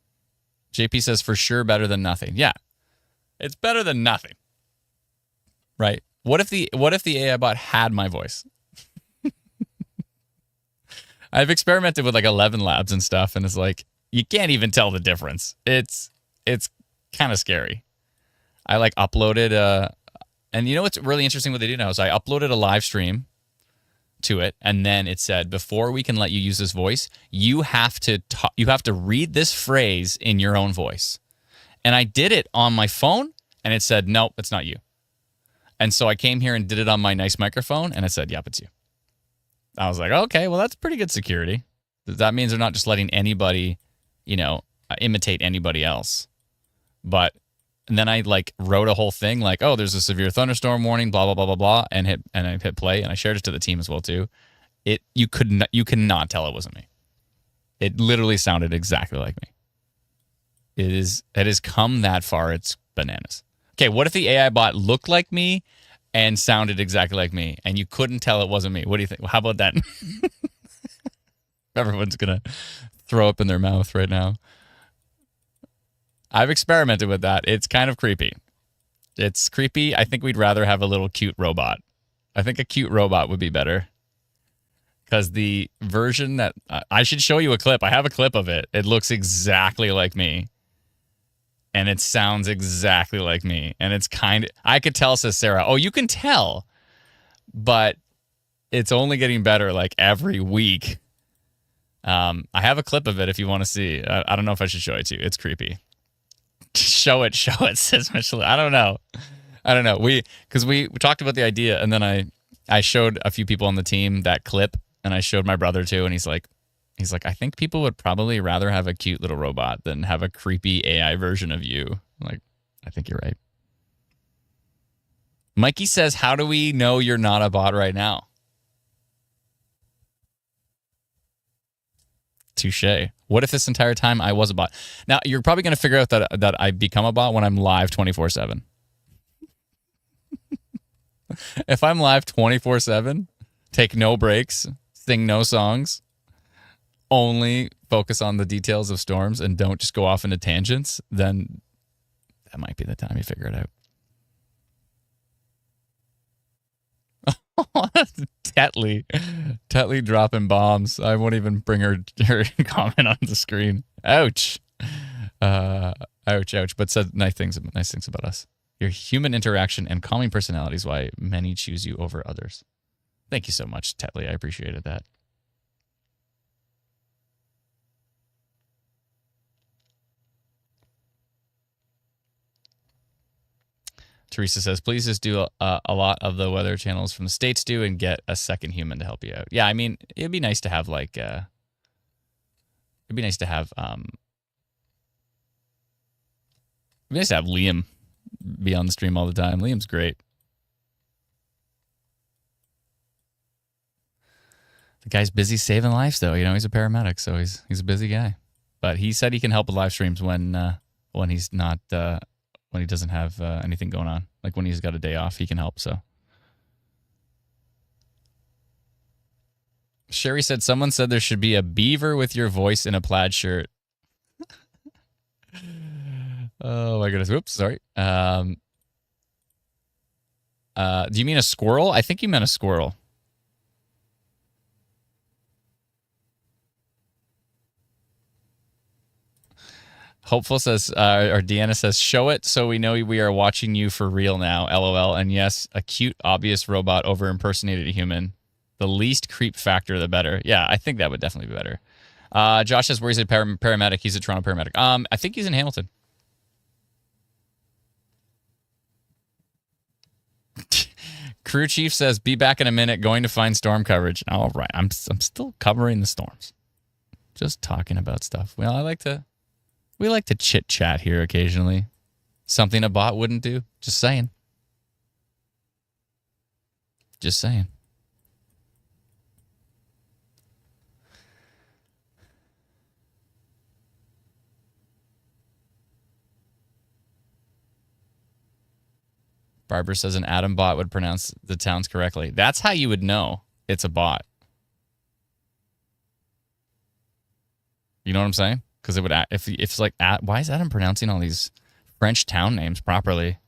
JP says for sure better than nothing. Yeah, it's better than nothing, right? What if the AI bot had my voice? I've experimented with like 11 labs and stuff, and it's like you can't even tell the difference. It's kind of scary. I like uploaded and what's really interesting what they do now is I uploaded a live stream to it, and then it said before we can let you use this voice, you have to read this phrase in your own voice. And I did it on my phone, and it said nope, it's not you. And so I came here and did it on my nice microphone, and it said yep, it's you. I was like, okay, well that's pretty good security. That means they're not just letting anybody, imitate anybody else. And then I wrote a whole thing like, oh, there's a severe thunderstorm warning, blah blah blah blah blah, and I hit play, and I shared it to the team as well too. You cannot tell it wasn't me. It literally sounded exactly like me. It has come that far. It's bananas. Okay, what if the AI bot looked like me and sounded exactly like me, and you couldn't tell it wasn't me? What do you think? How about that? Everyone's gonna throw up in their mouth right now. I've experimented with that. It's kind of creepy. It's creepy. I think we'd rather have a little cute robot. I think a cute robot would be better. Because the version that I should show you a clip. I have a clip of it. It looks exactly like me. And it sounds exactly like me. And it's I could tell, says Sarah. Oh, you can tell. But it's only getting better like every week. I have a clip of it if you want to see. I don't know if I should show it to you. It's creepy. Show it, says Michelle. I don't know. Because we talked about the idea, and then I showed a few people on the team that clip, and I showed my brother too, and he's like, I think people would probably rather have a cute little robot than have a creepy AI version of you. I'm like, I think you're right. Mikey says, how do we know you're not a bot right now? Touche. What if this entire time I was a bot? Now, you're probably going to figure out that I become a bot when I'm live 24/7. If I'm live 24/7, take no breaks, sing no songs, only focus on the details of storms and don't just go off into tangents, then that might be the time you figure it out. Tetley dropping bombs. I won't even bring her comment on the screen. Ouch. Ouch. But said nice things about us. Your human interaction and calming personality is why many choose you over others. Thank you so much, Tetley. I appreciated that. Teresa says, please just do a lot of the weather channels from the States do and get a second human to help you out. Yeah, I mean, it'd be nice to have Liam be on the stream all the time. Liam's great. The guy's busy saving lives, though. You know, he's a paramedic, so he's a busy guy. But he said he can help with live streams when he's not when he doesn't have anything going on. Like when he's got a day off, he can help. So Sherry said, someone said there should be a beaver with your voice in a plaid shirt. Oh my goodness. Whoops, sorry. Do you mean a squirrel? I think you meant a squirrel. Hopeful says, or Deanna says, show it so we know we are watching you for real now. LOL. And yes, a cute, obvious robot over impersonated a human. The least creep factor, the better. Yeah, I think that would definitely be better. Josh says, where is he? Paramedic. He's a Toronto paramedic. I think he's in Hamilton. Crew chief says, be back in a minute, going to find storm coverage. All right. I'm still covering the storms. Just talking about stuff. Well, we like to chit chat here occasionally. Something a bot wouldn't do. Just saying. Just saying. Barbara says an Atom bot would pronounce the towns correctly. That's how you would know it's a bot. You know what I'm saying? Because it would, if it's like, why is Adam pronouncing all these French town names properly?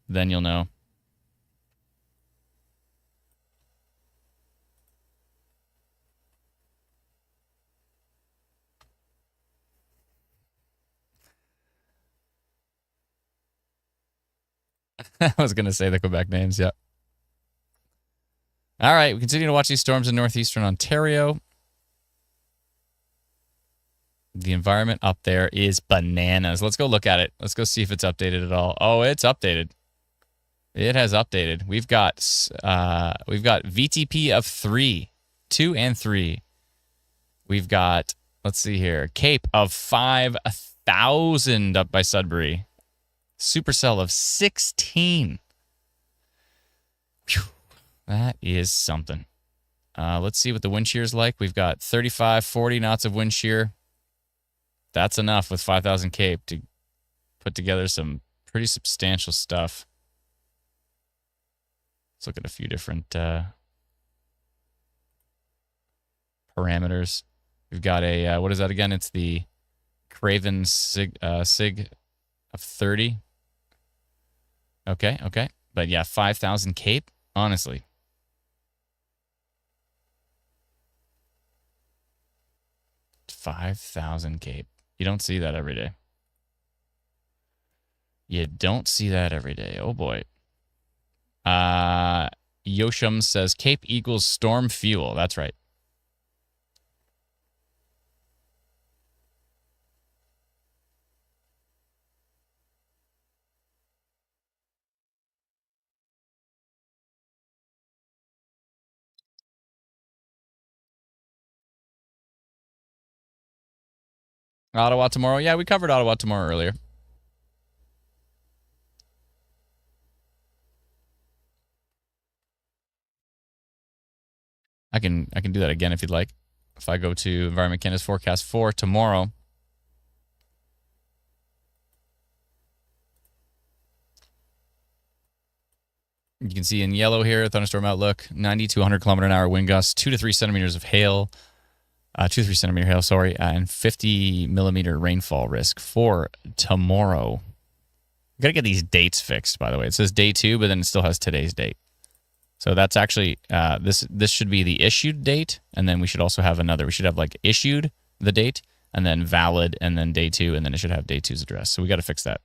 Then you'll know. I was going to say the Quebec names, yeah. All right, we continue to watch these storms in northeastern Ontario. The environment up there is bananas. Let's go look at it. Let's go see if it's updated at all. Oh, it's updated. It has updated. We've got VTP of 3, 2 and 3. We've got, let's see here, Cape of 5,000 up by Sudbury. Supercell of 16. Whew. That is something. Let's see what the wind shear is like. We've got 35, 40 knots of wind shear. That's enough with 5,000 Cape to put together some pretty substantial stuff. Let's look at a few different parameters. We've got a, what is that again? It's the Craven Sig of 30. Okay. But yeah, 5,000 Cape, honestly. 5,000 Cape. You don't see that every day. You don't see that every day. Oh, boy. Yosham says Cape equals storm fuel. That's right. Ottawa tomorrow. Yeah, we covered Ottawa tomorrow earlier. I can do that again if you'd like. If I go to Environment Canada's forecast for tomorrow. You can see in yellow here, thunderstorm outlook, 90 to 100 kilometer an hour wind gusts, 2 to 3 centimeters of hail, 2 to 3 centimeter hail, sorry, and 50 millimeter rainfall risk for tomorrow. Got to get these dates fixed, by the way. It says day 2, but then it still has today's date. So that's actually, this should be the issued date, and then we should also have another. We should have like issued the date, and then valid, and then day 2, and then it should have day 2's address. So we got to fix that.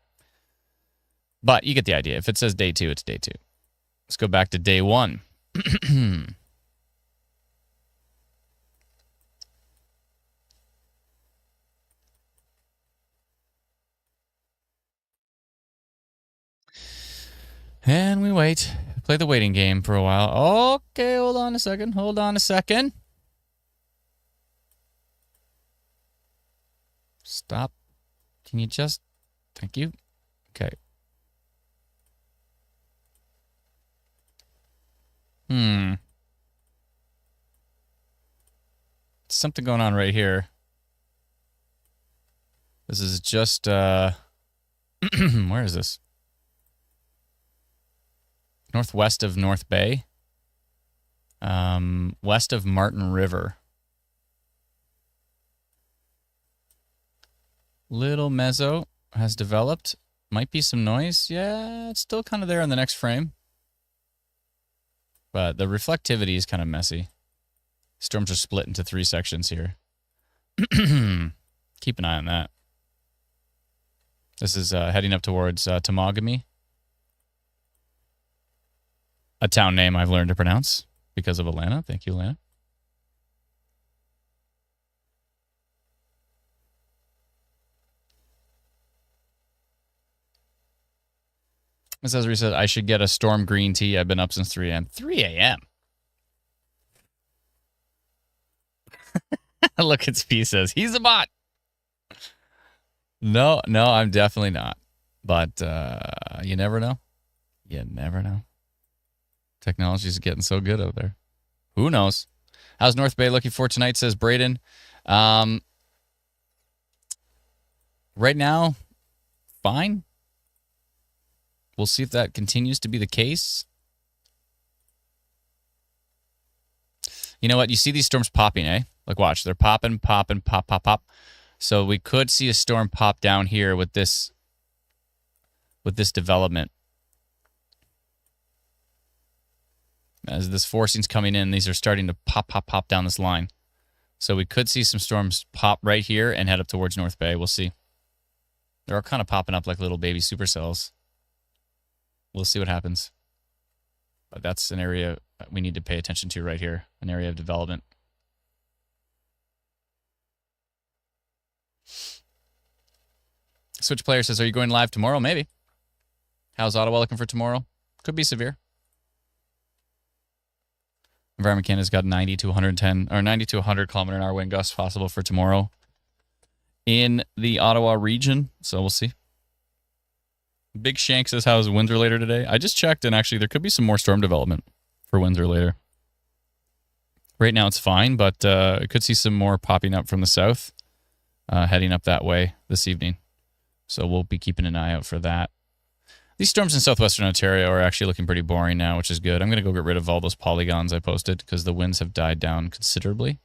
But you get the idea. If it says day 2, it's day 2. Let's go back to day 1. And we wait. Play the waiting game for a while. Okay, hold on a second. Hold on a second. Stop. Can you just... Thank you. Okay. Something going on right here. This is just, where is this? Northwest of North Bay. West of Martin River. Little mezzo has developed. Might be some noise. Yeah, it's still kind of there in the next frame. But the reflectivity is kind of messy. Storms are split into 3 sections here. Keep an eye on that. This is heading up towards Temagami. A town name I've learned to pronounce because of Alana. Thank you, Alana. Ms. Esri said, I should get a storm green tea. I've been up since 3 a.m. 3 a.m.? Look at P says, he's a bot. No, I'm definitely not. But you never know. You never know. Technology's getting so good out there. Who knows? How's North Bay looking for tonight, says Braden. Right now, fine. We'll see if that continues to be the case. You know what? You see these storms popping, eh? Like, watch. They're popping, pop, pop. So we could see a storm pop down here with this development. As this forcing's coming in, these are starting to pop down this line. So we could see some storms pop right here and head up towards North Bay. We'll see. They're all kind of popping up like little baby supercells. We'll see what happens. But that's an area we need to pay attention to right here, an area of development. Switch Player says, are you going live tomorrow? Maybe. How's Ottawa looking for tomorrow? Could be severe. Environment Canada's got 90 to 110 or 90 to 100 kilometer an hour wind gusts possible for tomorrow in the Ottawa region. So we'll see. Big Shank says, how's Windsor later today? I just checked, and actually there could be some more storm development for Windsor later. Right now it's fine, but I could see some more popping up from the south, heading up that way this evening. So we'll be keeping an eye out for that. These storms in southwestern Ontario are actually looking pretty boring now, which is good. I'm going to go get rid of all those polygons I posted because the winds have died down considerably.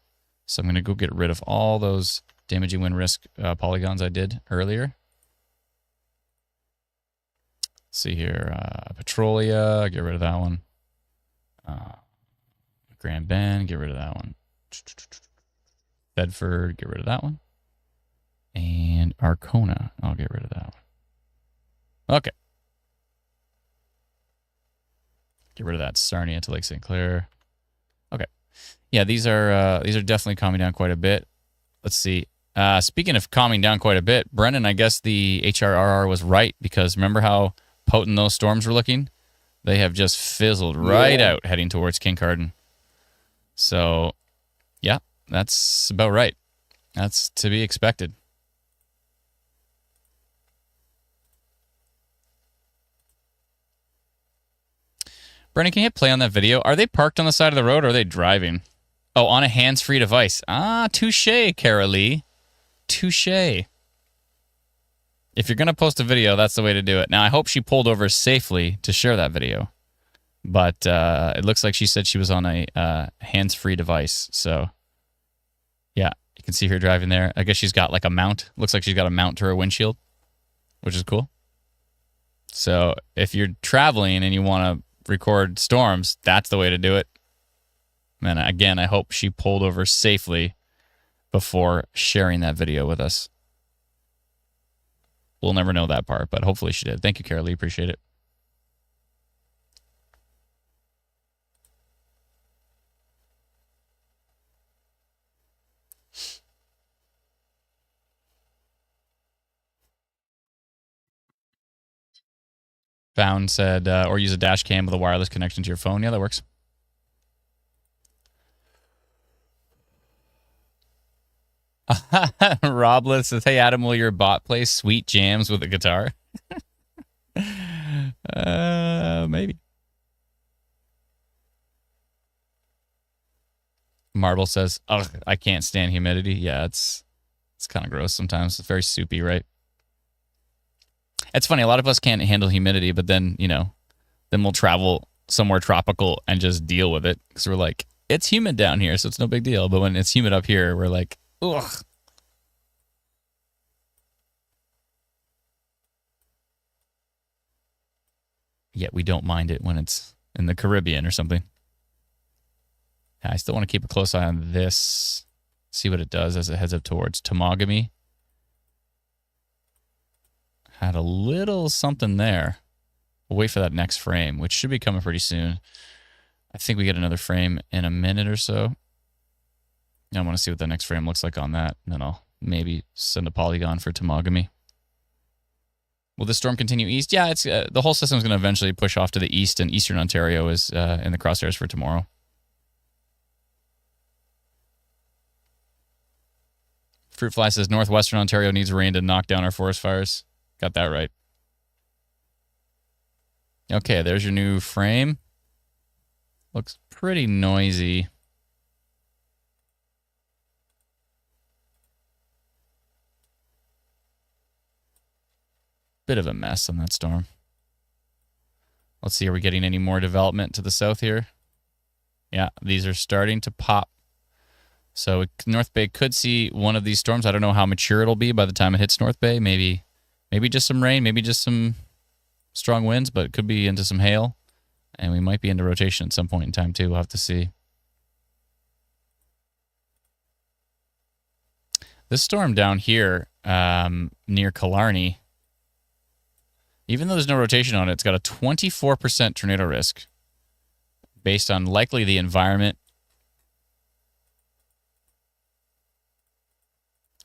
So I'm going to go get rid of all those damaging wind risk polygons I did earlier. Let's see here. Petrolia, get rid of that one. Grand Bend, get rid of that one. Bedford, get rid of that one. And Arcona. I'll get rid of that one. Okay. Get rid of that Sarnia to Lake St. Clair. Okay. Yeah, these are definitely calming down quite a bit. Let's see. Speaking of calming down quite a bit, Brendan, I guess the HRRR was right, because remember how potent those storms were looking? They have just fizzled right out heading towards Kincardine. So, yeah, that's about right. That's to be expected. Brendan, can you hit play on that video? Are they parked on the side of the road, or are they driving? Oh, on a hands-free device. Ah, touche, Cara Lee. Touche. If you're going to post a video, that's the way to do it. Now, I hope she pulled over safely to share that video. But it looks like she said she was on a hands-free device. So, yeah, you can see her driving there. I guess she's got like a mount. Looks like she's got a mount to her windshield, which is cool. So if you're traveling and you want to record storms, that's the way to do it. And again, I hope she pulled over safely before sharing that video with us. We'll never know that part, but hopefully she did. Thank you, Carolee. Appreciate it. Found said, or use a dash cam with a wireless connection to your phone. Yeah, that works. Robless says, hey, Adam, will your bot play sweet jams with a guitar? Maybe. Marble says, ugh, I can't stand humidity. Yeah, it's kind of gross sometimes. It's very soupy, right? It's funny. A lot of us can't handle humidity, but then, then we'll travel somewhere tropical and just deal with it. Because we're like, it's humid down here, so it's no big deal. But when it's humid up here, we're like, ugh. Yet we don't mind it when it's in the Caribbean or something. I still want to keep a close eye on this. See what it does as it heads up towards Temagami. Had a little something there. We'll wait for that next frame, which should be coming pretty soon. I think we get another frame in a minute or so. I want to see what the next frame looks like on that. And then I'll maybe send a polygon for Temagami. Will this storm continue east? Yeah, it's the whole system's going to eventually push off to the east, and eastern Ontario is in the crosshairs for tomorrow. Fruitfly says Northwestern Ontario needs rain to knock down our forest fires. Got that right. Okay, there's your new frame. Looks pretty noisy. Bit of a mess on that storm. Let's see, are we getting any more development to the south here? Yeah, these are starting to pop. So North Bay could see one of these storms. I don't know how mature it'll be by the time it hits North Bay. Maybe just some rain, maybe just some strong winds, but it could be into some hail. And we might be into rotation at some point in time, too. We'll have to see. This storm down here near Killarney, even though there's no rotation on it, it's got a 24% tornado risk based on likely the environment.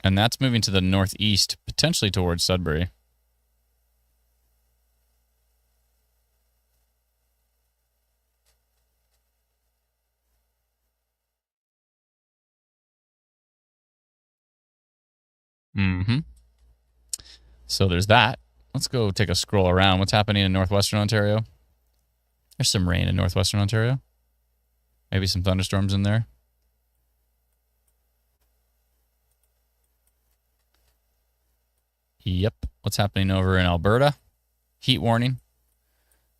And that's moving to the northeast, potentially towards Sudbury. Mm-hmm. So there's that. Let's go take a scroll around. What's happening in northwestern Ontario? There's some rain in northwestern Ontario. Maybe some thunderstorms in there. Yep. What's happening over in Alberta? Heat warning.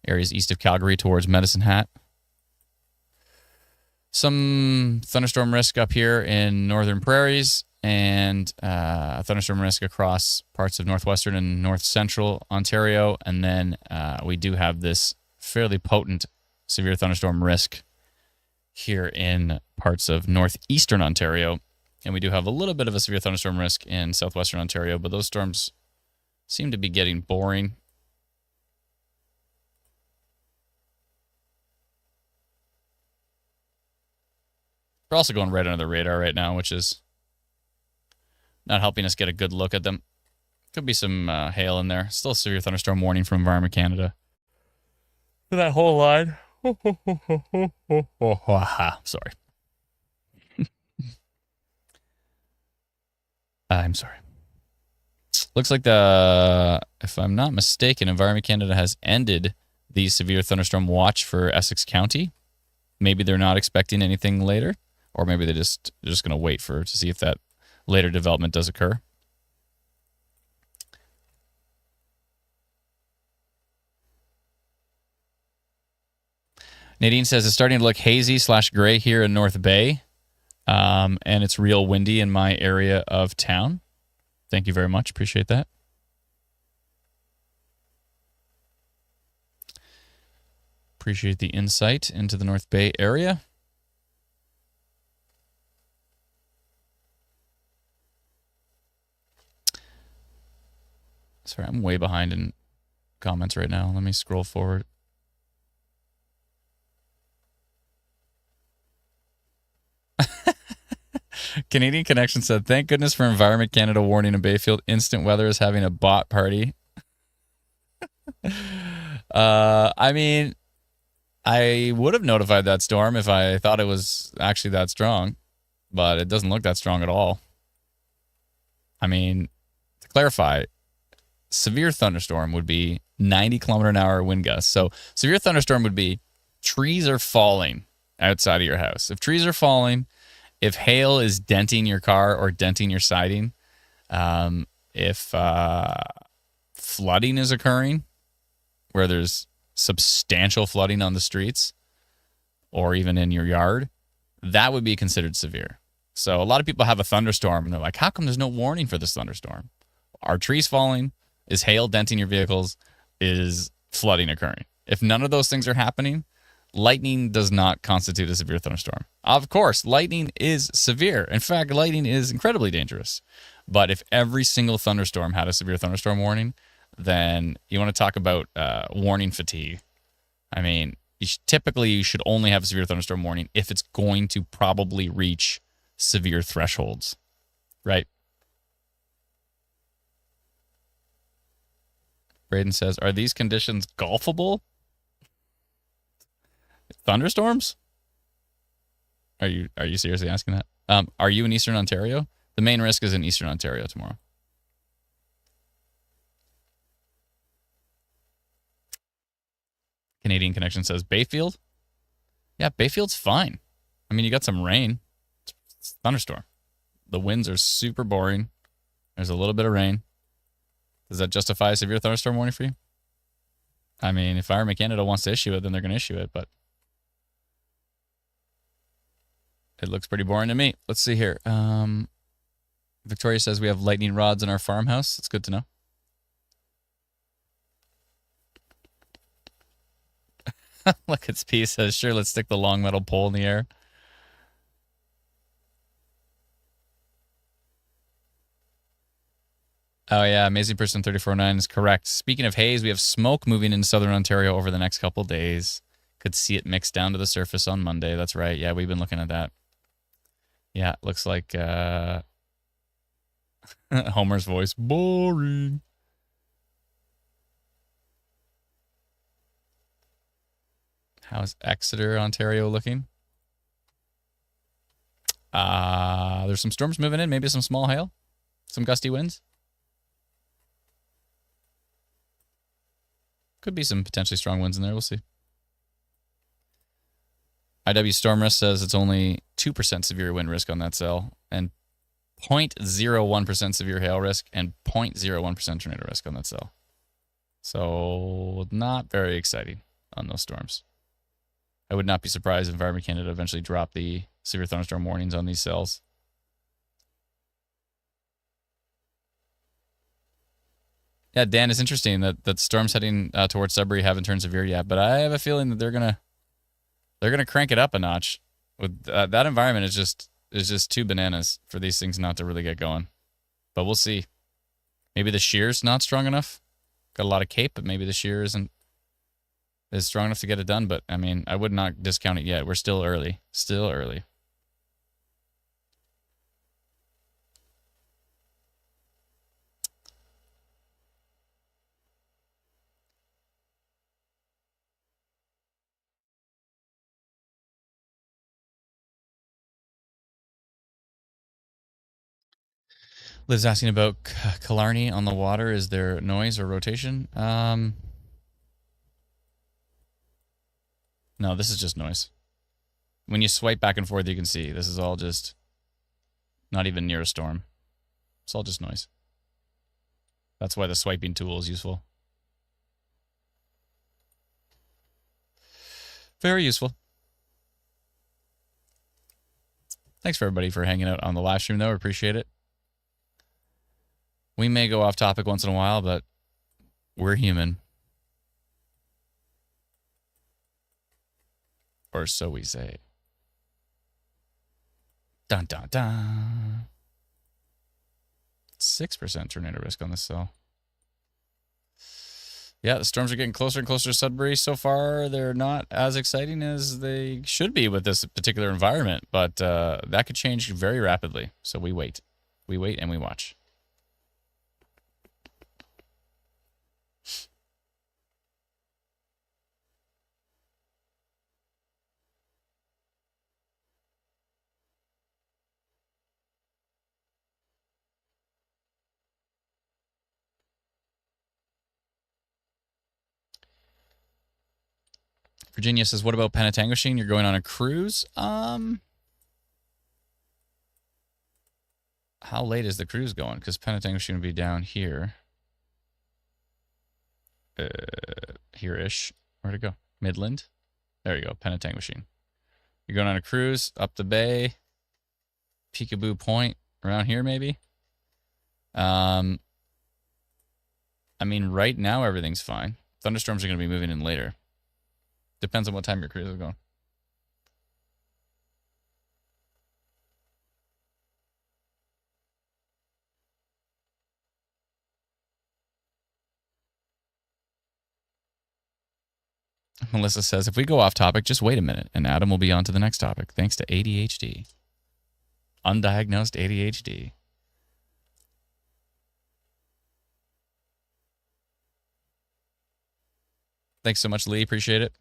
Areas east of Calgary towards Medicine Hat. Some thunderstorm risk up here in northern prairies, and thunderstorm risk across parts of northwestern and north central Ontario. And then we do have this fairly potent severe thunderstorm risk here in parts of northeastern Ontario. And we do have a little bit of a severe thunderstorm risk in southwestern Ontario, but those storms seem to be getting boring. We're also going right under the radar right now, which is not helping us get a good look at them. Could be some hail in there. Still a severe thunderstorm warning from Environment Canada. For that whole line. Sorry. I'm sorry. Looks like if I'm not mistaken, Environment Canada has ended the severe thunderstorm watch for Essex County. Maybe they're not expecting anything later, or maybe they're just going to wait to see if that later development does occur. Nadine says it's starting to look hazy/gray here in North Bay, and it's real windy in my area of town. Thank you very much. Appreciate that. Appreciate the insight into the North Bay area. Sorry, I'm way behind in comments right now. Let me scroll forward. Canadian Connection said, thank goodness for Environment Canada warning in Bayfield. Instant Weather is having a bot party. I mean, I would have notified that storm if I thought it was actually that strong, but it doesn't look that strong at all. I mean, to clarify, severe thunderstorm would be 90-kilometer-an-hour wind gusts. So severe thunderstorm would be trees are falling outside of your house. If trees are falling, if hail is denting your car or denting your siding, if flooding is occurring, where there's substantial flooding on the streets or even in your yard, that would be considered severe. So a lot of people have a thunderstorm and they're like, how come there's no warning for this thunderstorm? Are trees falling? Is hail denting your vehicles? Is flooding occurring? If none of those things are happening, lightning does not constitute a severe thunderstorm. Of course, lightning is severe. In fact, lightning is incredibly dangerous. But if every single thunderstorm had a severe thunderstorm warning, then you want to talk about warning fatigue. I mean, typically you should only have a severe thunderstorm warning if it's going to probably reach severe thresholds, right? Braden says, are these conditions golfable? Thunderstorms? Are you seriously asking that? Are you in Eastern Ontario? The main risk is in Eastern Ontario tomorrow. Canadian Connection says Bayfield. Yeah, Bayfield's fine. I mean, you got some rain. It's thunderstorm. The winds are super boring. There's a little bit of rain. Does that justify a severe thunderstorm warning for you? I mean, if Environment Canada wants to issue it, then they're going to issue it, but it looks pretty boring to me. Let's see here. Victoria says we have lightning rods in our farmhouse. That's good to know. Look at P says, sure, let's stick the long metal pole in the air. Oh, yeah. Amazing Person 349 is correct. Speaking of haze, we have smoke moving into southern Ontario over the next couple days. Could see it mix down to the surface on Monday. That's right. Yeah, we've been looking at that. Yeah, looks like Homer's voice. Boring. How's Exeter, Ontario looking? There's some storms moving in. Maybe some small hail. Some gusty winds. Could be some potentially strong winds in there. We'll see. IW Storm Risk says it's only 2% severe wind risk on that cell and 0.01% severe hail risk and 0.01% tornado risk on that cell. So not very exciting on those storms. I would not be surprised if Environment Canada eventually dropped the severe thunderstorm warnings on these cells. Yeah, Dan, it's interesting that storms heading towards Sudbury haven't turned severe yet, but I have a feeling that they're gonna crank it up a notch. With that environment is just is just too bananas for these things not to really get going. But we'll see. Maybe the shear's not strong enough. Got a lot of cape, but maybe the shear isn't is strong enough to get it done. But I mean, I would not discount it yet. We're still early. Still early. Liv's asking about Killarney on the water. Is there noise or rotation? No, this is just noise. When you swipe back and forth, you can see this is all just not even near a storm. It's all just noise. That's why the swiping tool is useful. Very useful. Thanks for everybody for hanging out on the live stream, though. Appreciate it. We may go off topic once in a while, but we're human. Or so we say. Dun, dun, dun. 6% tornado risk on this cell. Yeah, the storms are getting closer and closer to Sudbury. So far, they're not as exciting as they should be with this particular environment, but that could change very rapidly. So we wait. We wait and we watch. Virginia says, what about Penetanguishene? You're going on a cruise? How late is the cruise going? Because Penetanguishene would be down here. Here-ish. Where'd it go? Midland? There you go, Penetanguishene. You're going on a cruise up the bay. Peekaboo Point. Around here, maybe? I mean, right now, everything's fine. Thunderstorms are going to be moving in later. Depends on what time your cruise is going. Melissa says, if we go off topic, just wait a minute, and Adam will be on to the next topic, thanks to ADHD. Undiagnosed ADHD. Thanks so much, Lee. Appreciate it.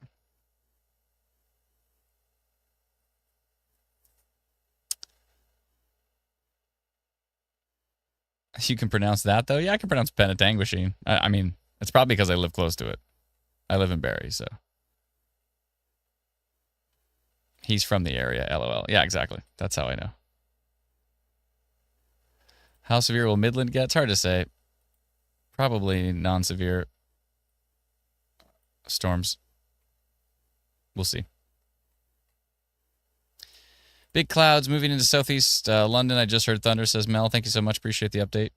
You can pronounce that, though? Yeah, I can pronounce Penetanguishene. I mean, it's probably because I live close to it. I live in Barrie, so. He's from the area, LOL. Yeah, exactly. That's how I know. How severe will Midland get? It's hard to say. Probably non-severe storms. We'll see. Big clouds moving into southeast London. I just heard thunder, says Mel. Thank you so much. Appreciate the update.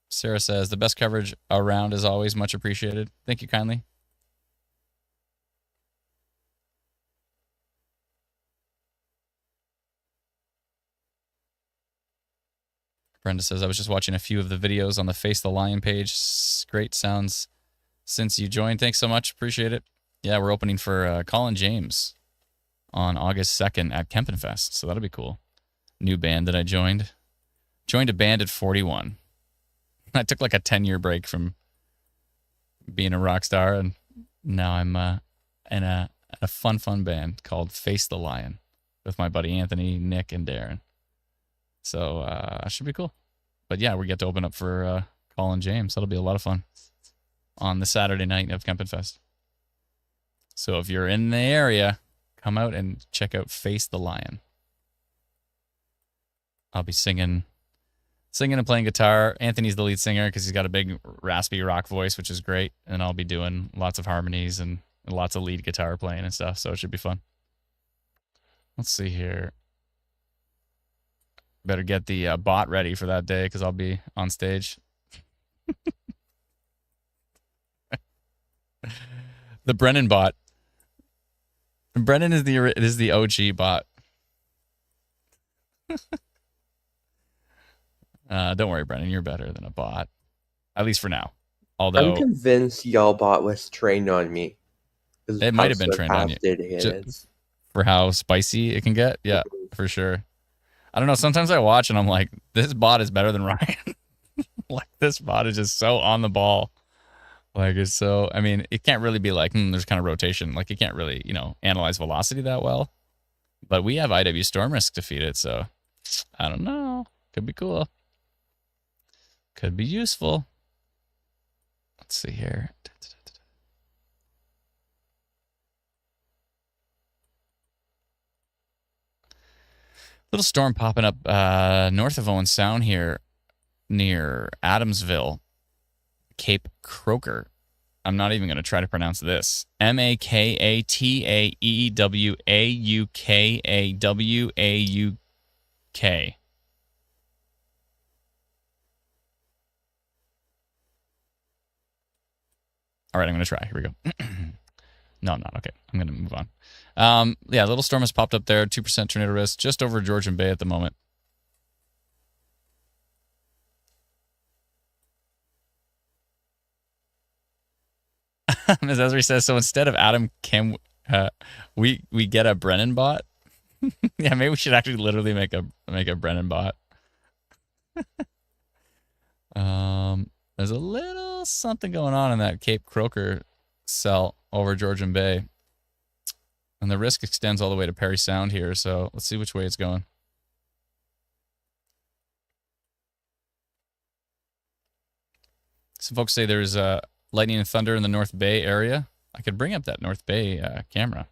Sarah says, the best coverage around as always. Much appreciated. Thank you kindly. Brenda says, I was just watching a few of the videos on the Face the Lion page. Great sounds since you joined. Thanks so much. Appreciate it. Yeah, we're opening for Colin James on August 2nd at Kempenfest. So that'll be cool. New band that I joined. Joined a band at 41. I took like a 10-year break from being a rock star, and now I'm in a fun band called Face the Lion with my buddy Anthony, Nick, and Darren. So it should be cool. But yeah, we get to open up for Colin James. That'll be a lot of fun on the Saturday night of Kempenfest. So if you're in the area, come out and check out Face the Lion. I'll be singing and playing guitar. Anthony's the lead singer because he's got a big raspy rock voice, which is great. And I'll be doing lots of harmonies and lots of lead guitar playing and stuff. So it should be fun. Let's see here. Better get the bot ready for that day because I'll be on stage. The Brennan bot. Brennan is the OG bot. Don't worry, Brennan. You're better than a bot, at least for now. I'm Although convinced y'all bot was trained on me. Because of it how might have been trained on you stochastic it just is. for how spicy it can get. Yeah, for sure. I don't know. Sometimes I watch and I'm like, this bot is better than Ryan. Like, this bot is just so on the ball. Like, it's so, I mean, it can't really be like, there's kind of rotation. Like, it can't really, analyze velocity that well. But we have IW Storm Risk to feed it, so I don't know. Could be cool. Could be useful. Let's see here. Little storm popping up north of Owen Sound here near Adamsville, Cape Croker. I'm not even going to try to pronounce this. Makataewaukawauk. All right, I'm going to try. Here we go. No, I'm not. Okay, I'm going to move on. Yeah, little storm has popped up there. 2% tornado risk just over Georgian Bay at the moment. Ms. Esri says, so instead of Adam, can we get a Brennan bot? Yeah, maybe we should actually literally make a Brennan bot. There's a little something going on in that Cape Croker cell over Georgian Bay. And the risk extends all the way to Perry Sound here, so let's see which way it's going. Some folks say there's lightning and thunder in the North Bay area. I could bring up that North Bay camera.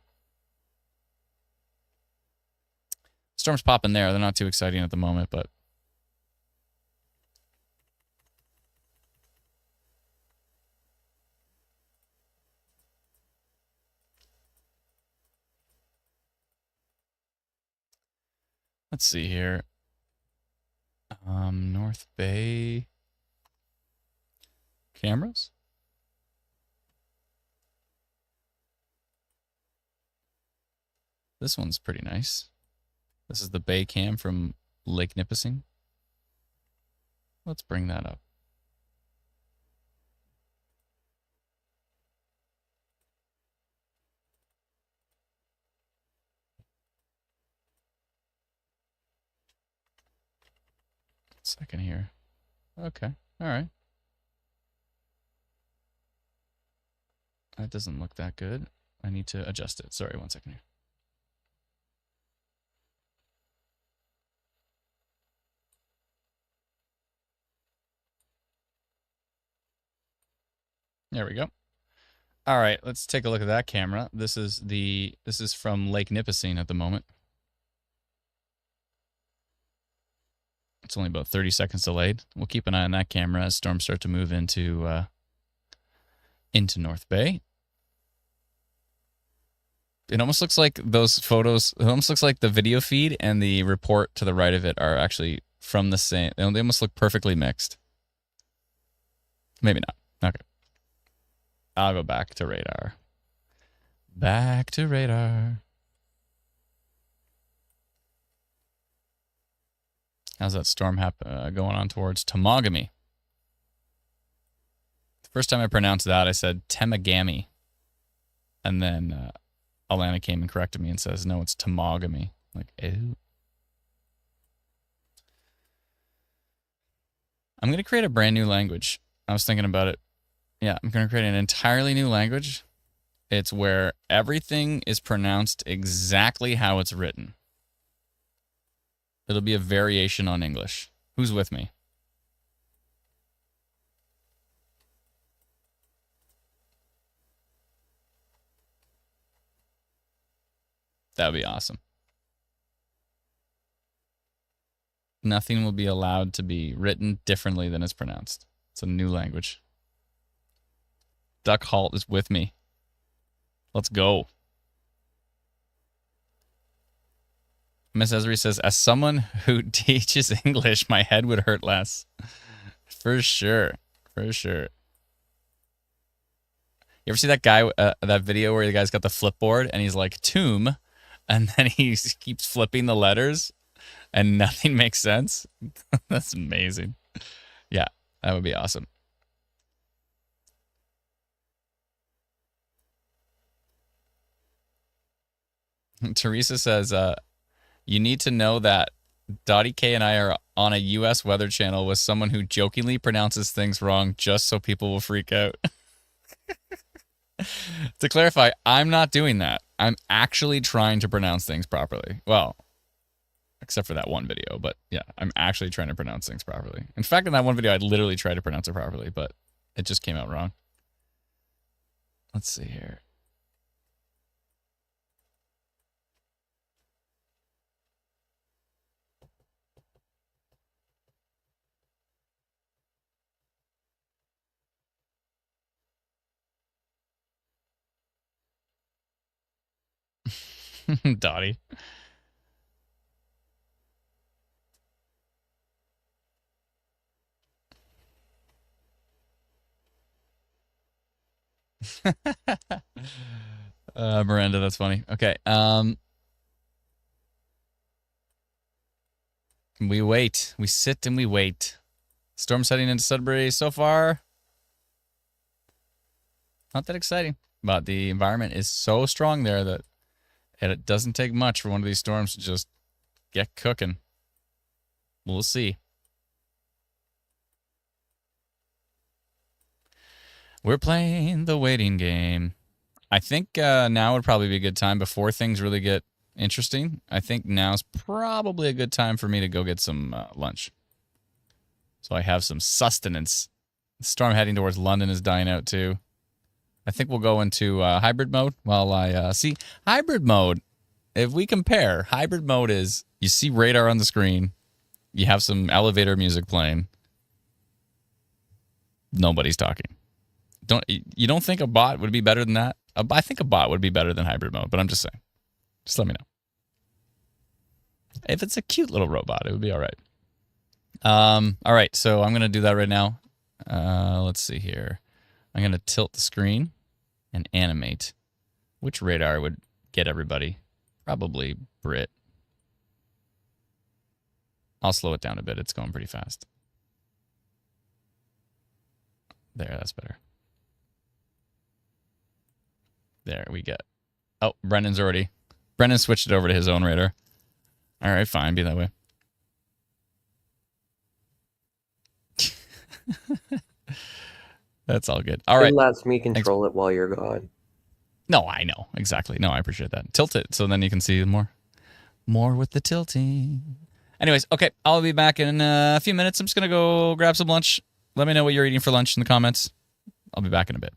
Storms popping there. They're not too exciting at the moment, but let's see here. North Bay cameras. This one's pretty nice. This is the Bay cam from Lake Nipissing. Let's bring that up. Second here. Okay. All right. That doesn't look that good. I need to adjust it. Sorry, 1 second here. There we go. All right, let's take a look at that camera. This is from Lake Nipissing at the moment. It's only about 30 seconds delayed. We'll keep an eye on that camera as storms start to move into North Bay. It almost looks like those photos, it almost looks like the video feed and the report to the right of it are actually from the same, they almost look perfectly mixed. Maybe not. Okay. I'll go back to radar. Back to radar. How's that storm going on towards Temagami? The first time I pronounced that, I said Temagami. And then Alana came and corrected me and says, no, it's Temagami. Like, ew. I'm going to create a brand new language. I was thinking about it. Yeah, I'm going to create an entirely new language. It's where everything is pronounced exactly how it's written. It'll be a variation on English. Who's with me? That would be awesome. Nothing will be allowed to be written differently than it's pronounced. It's a new language. Duck Halt is with me. Let's go. Miss Esri says, as someone who teaches English, my head would hurt less. For sure. For sure. You ever see that guy, that video where the guy's got the flipboard and he's like, tomb, and then he keeps flipping the letters and nothing makes sense. That's amazing. Yeah, that would be awesome. Teresa says, you need to know that Dottie K and I are on a U.S. Weather Channel with someone who jokingly pronounces things wrong just so people will freak out. To clarify, I'm not doing that. I'm actually trying to pronounce things properly. Well, except for that one video, but yeah, I'm actually trying to pronounce things properly. In fact, in that one video, I literally tried to pronounce it properly, but it just came out wrong. Let's see here. Dottie. Miranda, that's funny. Okay. We wait. We sit and we wait. Storm's heading into Sudbury so far. Not that exciting, but the environment is so strong there that it doesn't take much for one of these storms to just get cooking. We'll see. We're playing the waiting game. I think now would probably be a good time before things really get interesting. I think now's probably a good time for me to go get some lunch. So I have some sustenance. The storm heading towards London is dying out too. I think we'll go into hybrid mode while I see hybrid mode. If we compare, hybrid mode is you see radar on the screen, you have some elevator music playing, nobody's talking. You don't think a bot would be better than that? I think a bot would be better than hybrid mode, but I'm just saying. Just let me know. If it's a cute little robot, it would be all right. All right, so I'm going to do that right now. Let's see here. I'm going to tilt the screen and animate. Which radar would get everybody? Probably Brit. I'll slow it down a bit. It's going pretty fast. There, that's better. There we go. Oh, Brendan switched it over to his own radar. All right, fine. Be that way. That's all good. All right. It lets me control it while you're gone. No, I know. Exactly. No, I appreciate that. Tilt it so then you can see more. More with the tilting. Anyways, okay. I'll be back in a few minutes. I'm just going to go grab some lunch. Let me know what you're eating for lunch in the comments. I'll be back in a bit.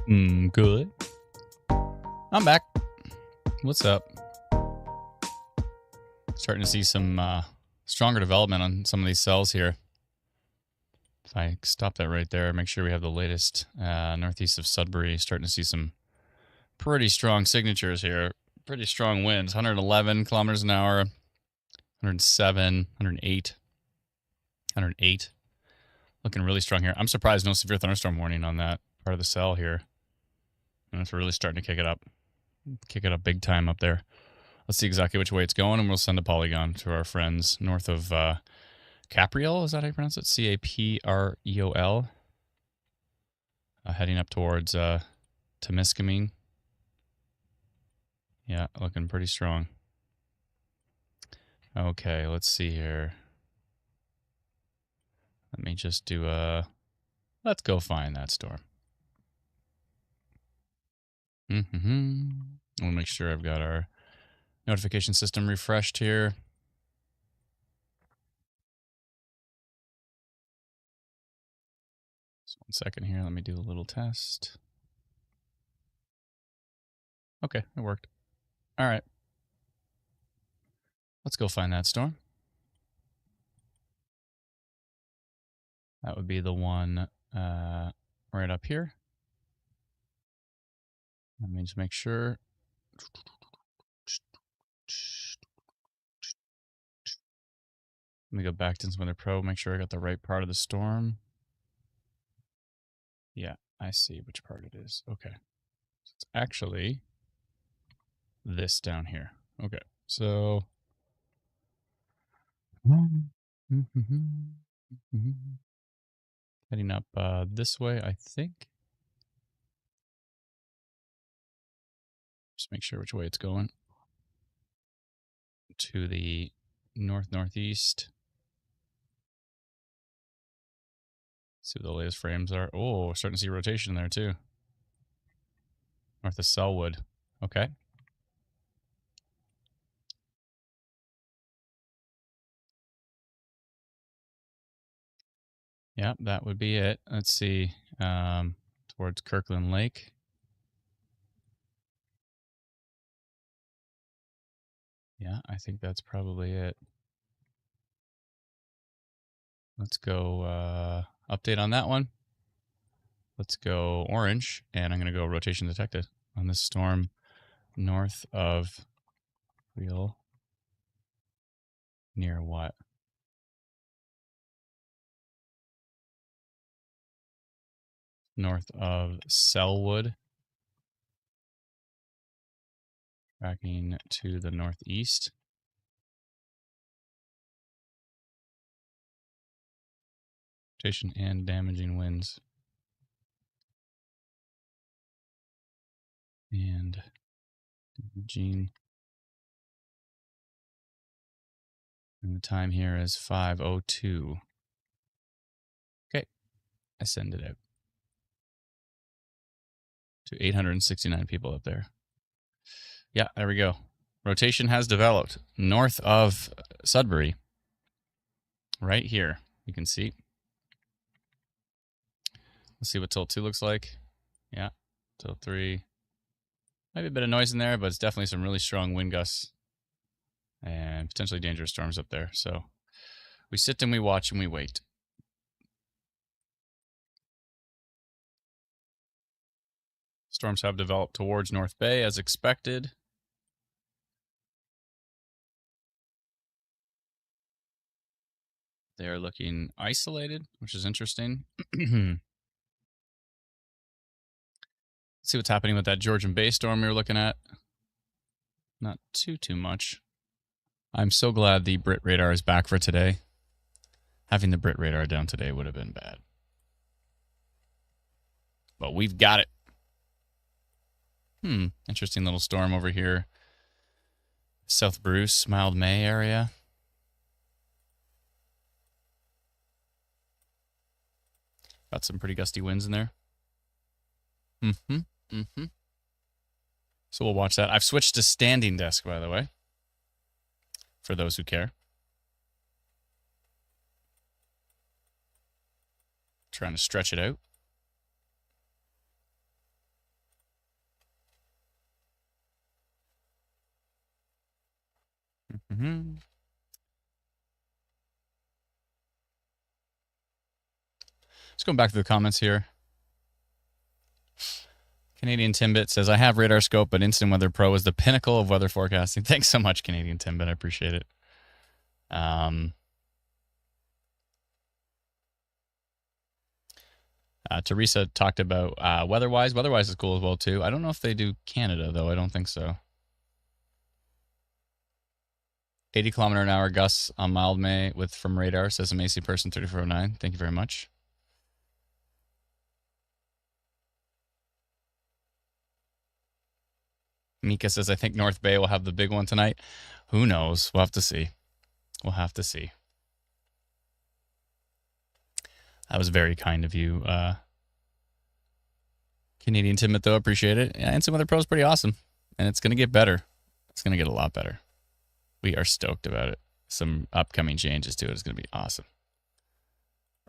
Good. I'm back. What's up? Starting to see some stronger development on some of these cells here. If I stop that right there, make sure we have the latest northeast of Sudbury. Starting to see some pretty strong signatures here. Pretty strong winds. 111 kilometers an hour, 107, 108, 108. Looking really strong here. I'm surprised no severe thunderstorm warning on that part of the cell here. And it's really starting to kick it up. Kick it up big time up there. Let's see exactly which way it's going, and we'll send a polygon to our friends north of Capreol. Is that how you pronounce it? Capreol. Heading up towards Temiskaming. Yeah, looking pretty strong. Okay, let's see here. Let me just do a... Let's go find that storm. We'll make sure I've got our notification system refreshed here. Just 1 second here. Let me do a little test. Okay, it worked. All right. Let's go find that storm. That would be the one right up here. Let me just make sure. Let me go back to some other pro, make sure I got the right part of the storm. Yeah, I see which part it is. Okay. So it's actually this down here. Okay, so heading up this way, I think. Just make sure which way it's going. To the northeast. See what the latest frames are. Oh, starting to see rotation there too. North of Selwood. Okay. Yep, that would be it. Let's see. Towards Kirkland Lake. Yeah, I think that's probably it. Let's go update on that one. Let's go orange, and I'm going to go rotation detected on this storm north of Real. Near what? North of Selwood. Tracking to the northeast. Rotation and damaging winds. And damaging. And the time here is 5:02. Okay, I send it out to 869 people up there. Yeah, there we go. Rotation has developed north of Sudbury. Right here, you can see. Let's see what tilt 2 looks like. Yeah, tilt 3. Might be a bit of noise in there, but it's definitely some really strong wind gusts and potentially dangerous storms up there. So we sit and we watch and we wait. Storms have developed towards North Bay as expected. They're looking isolated, which is interesting. Let's see what's happening with that Georgian Bay storm we were looking at. Not too much. I'm so glad the Brit radar is back for today. Having the Brit radar down today would have been bad. But we've got it. Interesting little storm over here. South Bruce, Mild May area. Got some pretty gusty winds in there. So we'll watch that. I've switched to standing desk, by the way, for those who care. Trying to stretch it out. Mm-hmm. Let's go back to the comments here. Canadian Timbit says, I have Radar Scope, but Instant Weather Pro is the pinnacle of weather forecasting. Thanks so much, Canadian Timbit. I appreciate it. Teresa talked about WeatherWise. WeatherWise is cool as well, too. I don't know if they do Canada, though. I don't think so. 80-kilometer-an-hour gusts on mild May from radar, says a Macy person 3409. Thank you very much. Mika says, I think North Bay will have the big one tonight. Who knows? We'll have to see. We'll have to see. That was very kind of you, Canadian Timothy, though. Appreciate it. Yeah, Instant Weather Pro is pretty awesome, and it's going to get better. It's going to get a lot better. We are stoked about it. Some upcoming changes to it is going to be awesome.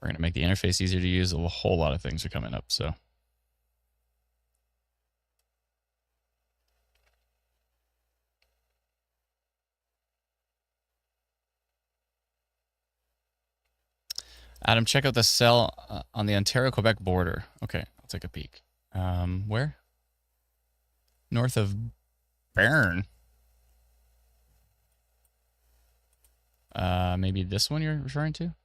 We're going to make the interface easier to use. A whole lot of things are coming up, so. Adam, check out the cell on the Ontario Quebec border. Okay, I'll take a peek. Where? North of Bern. Maybe this one you're referring to?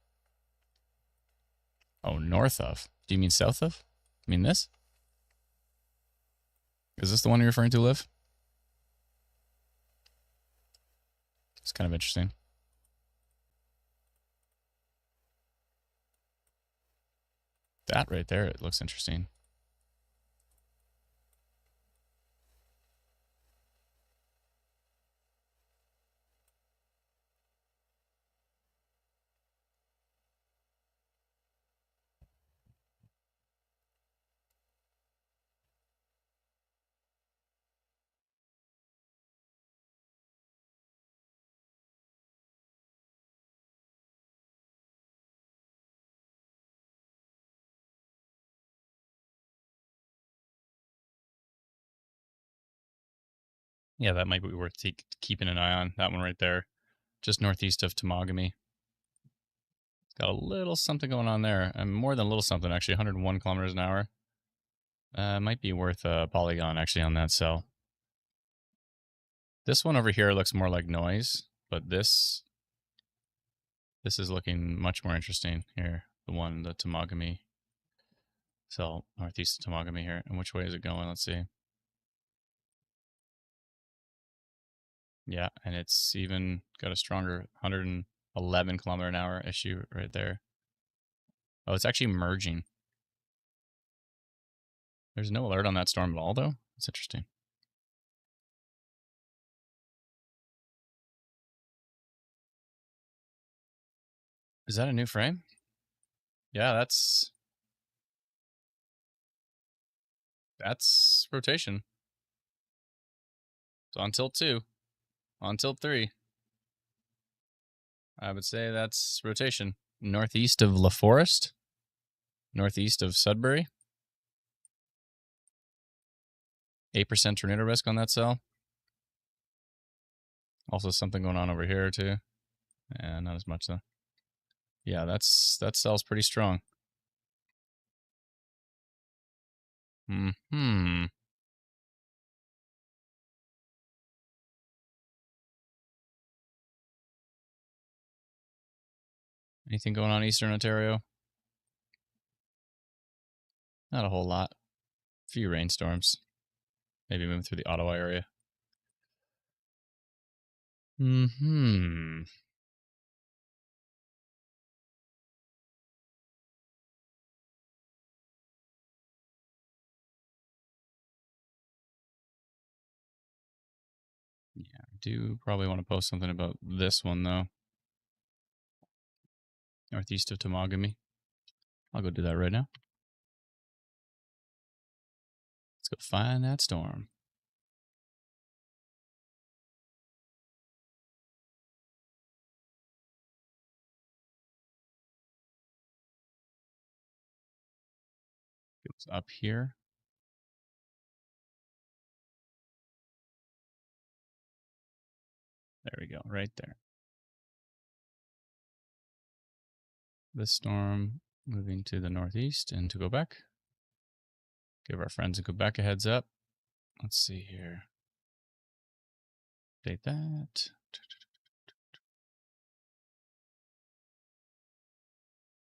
Oh, north of. Do you mean south of? You mean this? Is this the one you're referring to, Liv? It's kind of interesting. That right there, it looks interesting. Yeah, that might be worth keeping an eye on. That one right there, just northeast of Temagami. It's got a little something going on there, and more than a little something, actually. 101 kilometers an hour. Might be worth a polygon, actually, on that cell. This one over here looks more like noise, but this is looking much more interesting here. The Temagami cell, northeast of Temagami here. And which way is it going? Let's see. Yeah, and it's even got a stronger 111 kilometer an hour issue right there. Oh, it's actually merging. There's no alert on that storm at all, though. It's interesting. Is that a new frame? Yeah, that's rotation. So on tilt 2, on tilt 3, I would say that's rotation. Northeast of La Forest, northeast of Sudbury. 8% tornado risk on that cell. Also something going on over here too. And not as much though. Yeah, that cell's pretty strong. Hmm. Anything going on Eastern Ontario? Not a whole lot. A few rainstorms. Maybe moving through the Ottawa area. Hmm. Yeah, I do probably want to post something about this one though. Northeast of Temagami. I'll go do that right now. Let's go find that storm. It's up here. There we go, right there. This storm moving to the northeast into Quebec. Give our friends in Quebec a heads up. Let's see here. Date that.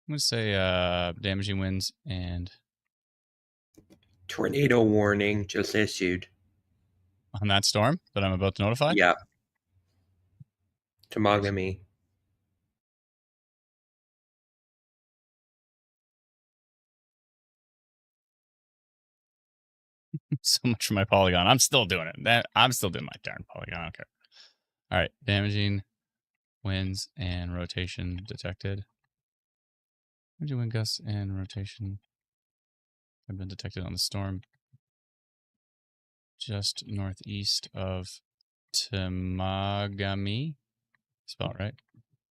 I'm going to say damaging winds and... Tornado warning just issued. On that storm that I'm about to notify? Yeah. Temagami. So much for my polygon. I'm still doing it. I'm still doing my darn polygon. I don't care. All right. Damaging winds and rotation detected. Damaging wind gusts and rotation have been detected on the storm just northeast of Temagami. Spell it right.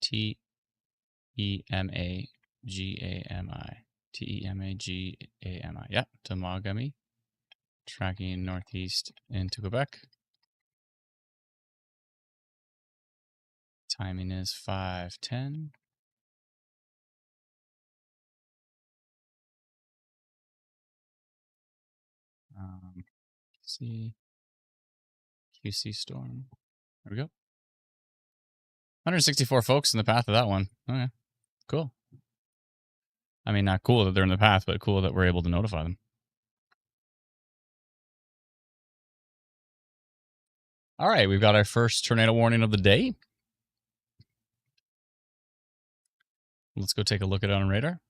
Temagami. Temagami. Yeah, Temagami. Tracking northeast into Quebec. Timing is 5:10. QC storm. There we go. 164 folks in the path of that one. Okay, cool. I mean, not cool that they're in the path, but cool that we're able to notify them. All right, we've got our first tornado warning of the day. Let's go take a look at it on radar.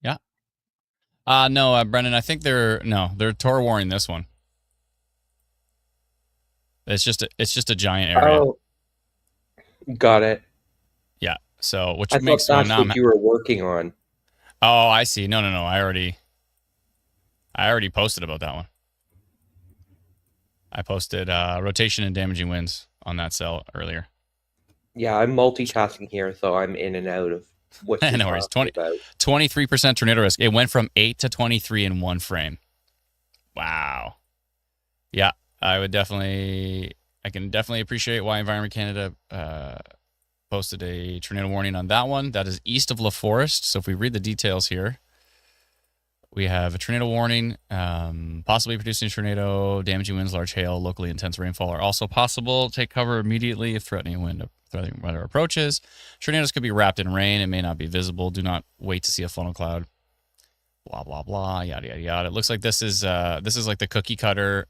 Yeah. No, Brendan, I think they're Tor warning this one. It's just a giant area. Oh, got it. Yeah. So, which I makes thought that's what you were working on. Oh, I see. No. I already posted about that one. I posted rotation and damaging winds on that cell earlier. Yeah, I'm multitasking here, so I'm in and out of what you're no worries. talking about. 23% tornado risk. It went from 8 to 23 in one frame. Wow. Yeah, I can definitely appreciate why Environment Canada posted a tornado warning on that one. That is east of La Forest. So if we read the details here, we have a tornado warning, possibly producing a tornado, damaging winds, large hail, locally intense rainfall are also possible. Take cover immediately if threatening weather approaches. Tornadoes could be wrapped in rain. It may not be visible. Do not wait to see a funnel cloud. Blah, blah, blah, yada, yada, yada. It looks like this is like the cookie cutter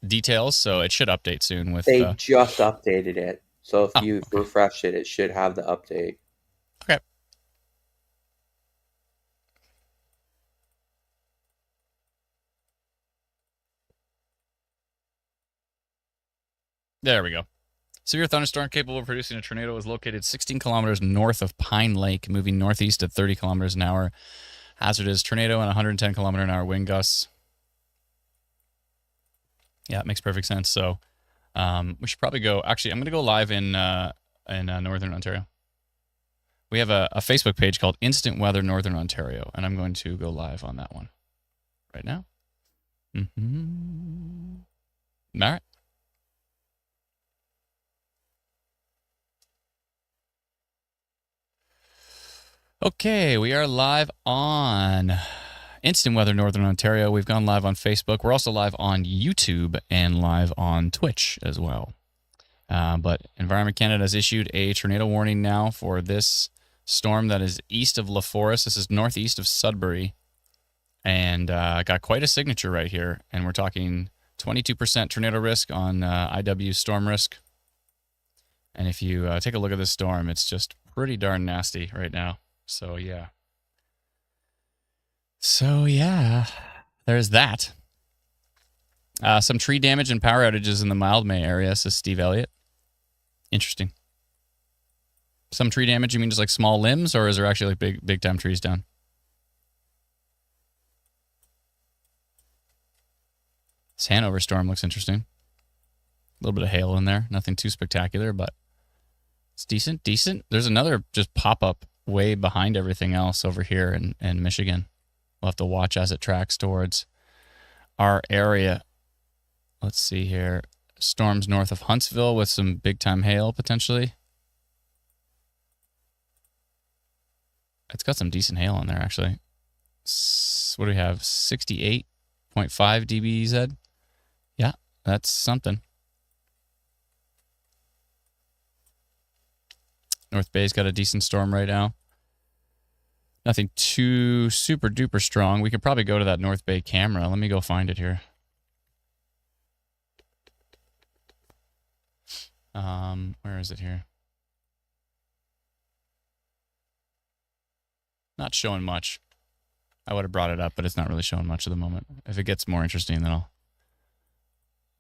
details, so it should update soon. They just updated it. So if you refresh it, it should have the update. Okay. There we go. Severe thunderstorm capable of producing a tornado is located 16 kilometers north of Pine Lake, moving northeast at 30 kilometers an hour. Hazard is tornado and 110 kilometer an hour wind gusts. Yeah, it makes perfect sense. So we should probably go. Actually, I'm going to go live in Northern Ontario. We have a Facebook page called Instant Weather Northern Ontario, and I'm going to go live on that one right now. All right. Okay, we are live on Instant Weather Northern Ontario. We've gone live on Facebook. We're also live on YouTube and live on Twitch as well. But Environment Canada has issued a tornado warning now for this storm that is east of La Forest. This is northeast of Sudbury. And got quite a signature right here. And we're talking 22% tornado risk on IW storm risk. And if you take a look at this storm, it's just pretty darn nasty right now. So, yeah. There's that. Some tree damage and power outages in the Mildmay area, says Steve Elliott. Interesting. Some tree damage, you mean just like small limbs, or is there actually like big time trees down? This Hanover storm looks interesting. A little bit of hail in there. Nothing too spectacular, but it's decent. There's another just pop-up way behind everything else over here in Michigan. We'll have to watch as it tracks towards our area. Let's see here. storms north of Huntsville with some big-time hail, potentially. It's got some decent hail on there, actually. What do we have? 68.5 dBZ? Yeah, that's something. North Bay's got a decent storm right now. Nothing too super duper strong. We could probably go to that North Bay camera. Let me go find it here. Where is it here? Not showing much. I would have brought it up, but it's not really showing much at the moment. If it gets more interesting, then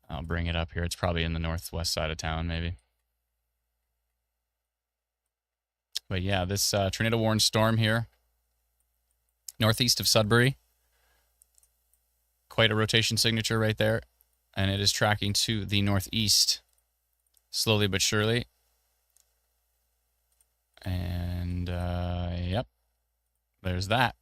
I'll bring it up here. It's probably in the northwest side of town, maybe. But yeah, this tornado-warned storm here, northeast of Sudbury. Quite a rotation signature right there. And it is tracking to the northeast, slowly but surely. And, yep, there's that.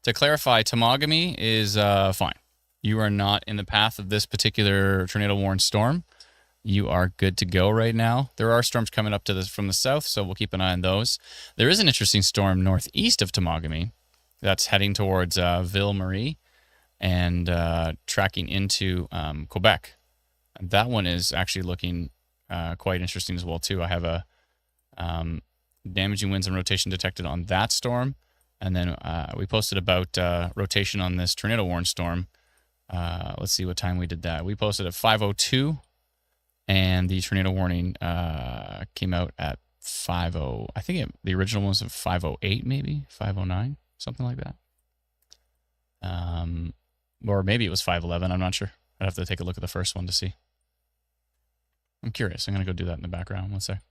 To clarify, Temagami is fine. You are not in the path of this particular tornado-warned storm. You are good to go right now. There are storms coming up from the south, so we'll keep an eye on those. There is an interesting storm northeast of Temagami that's heading towards Ville Marie and tracking into Quebec. That one is actually looking quite interesting as well, too. I have a damaging winds and rotation detected on that storm. And then we posted about rotation on this tornado-warned storm. Let's see what time we did that. We posted at 5:02. And the tornado warning came out at 5:0. I think the original was at 5:08, maybe 5:09, something like that. Or maybe it was 5:11. I'm not sure. I'd have to take a look at the first one to see. I'm curious. I'm gonna go do that in the background. One sec.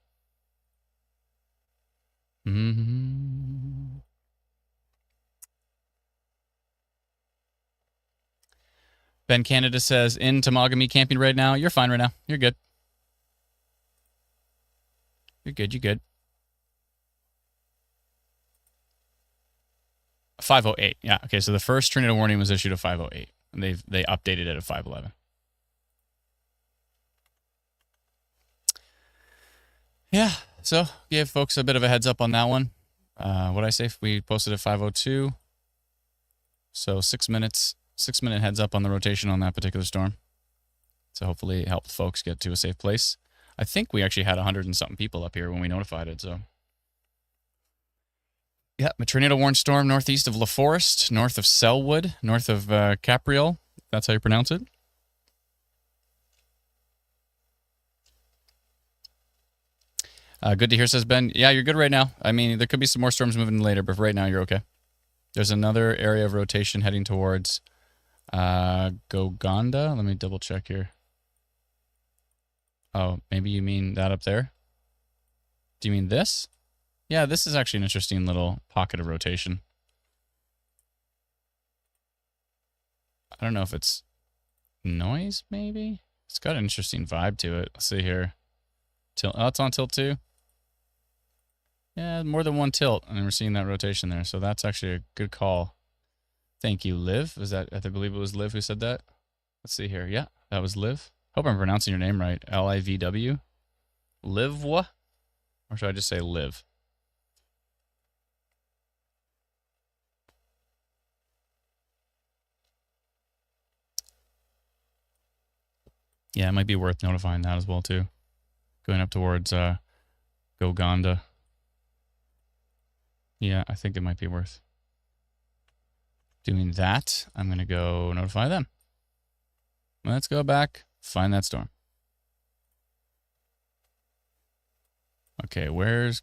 Ben Canada says, in Temagami camping right now. You're fine right now. You're good. You're good. You're good. 5:08. Yeah. Okay. So the first tornado warning was issued at 5:08, and they updated it at 5:11. Yeah. So give folks a bit of a heads up on that one. What I say? We posted at 5:02. So 6 minutes. 6-minute heads up on the rotation on that particular storm. So hopefully it helped folks get to a safe place. I think we actually had 100 and something people up here when we notified it. So yeah, a tornado-warned storm northeast of La Forest, north of Selwood, north of Capriol. That's how you pronounce it. Good to hear, says Ben. Yeah, you're good right now. I mean, there could be some more storms moving later, but right now you're okay. There's another area of rotation heading towards Goganda. Let me double check here. Oh, maybe you mean that up there? Do you mean this? Yeah, this is actually an interesting little pocket of rotation. I don't know if it's noise, maybe? It's got an interesting vibe to it. Let's see here. Tilt. Oh, it's on tilt 2. Yeah, more than one tilt, and we're seeing that rotation there. So that's actually a good call. Thank you, Liv. Was that? I believe it was Liv who said that. Let's see here. Yeah, that was Liv. Hope I'm pronouncing your name right. Livw. Livwa? Or should I just say Liv? Yeah, it might be worth notifying that as well, too. Going up towards Goganda. Yeah, I think it might be worth doing that. I'm going to go notify them. Let's go back, find that storm. Okay, where is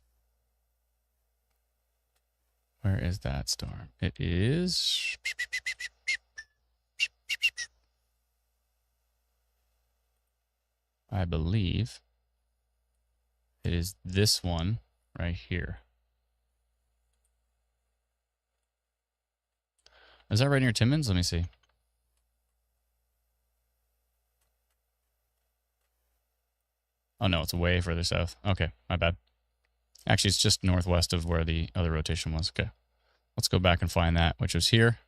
that storm? It is... I believe it is this one right here. Is that right near Timmins? Let me see. Oh, no, it's way further south. Okay, my bad. Actually, it's just northwest of where the other rotation was. Okay, let's go back and find that, which was here.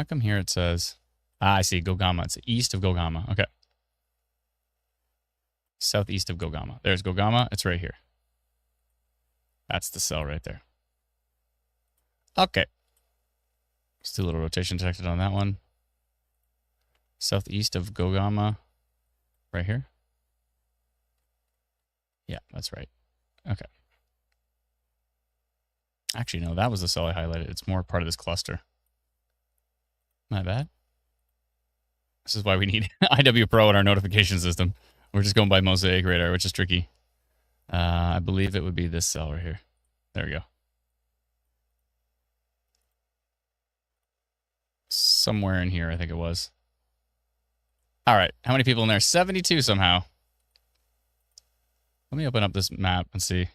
How come here it says... I see, Gogama. It's east of Gogama. Okay. Southeast of Gogama. There's Gogama. It's right here. That's the cell right there. Okay. Let's do a little rotation detected on that one. Southeast of Gogama. Right here. Yeah, that's right. Okay. Actually, no, that was the cell I highlighted. It's more part of this cluster. My bad. This is why we need IW Pro in our notification system. We're just going by Mosaic Radar, which is tricky. I believe it would be this cell right here. There we go. Somewhere in here, I think it was. All right. How many people in there? 72 somehow. Let me open up this map and see.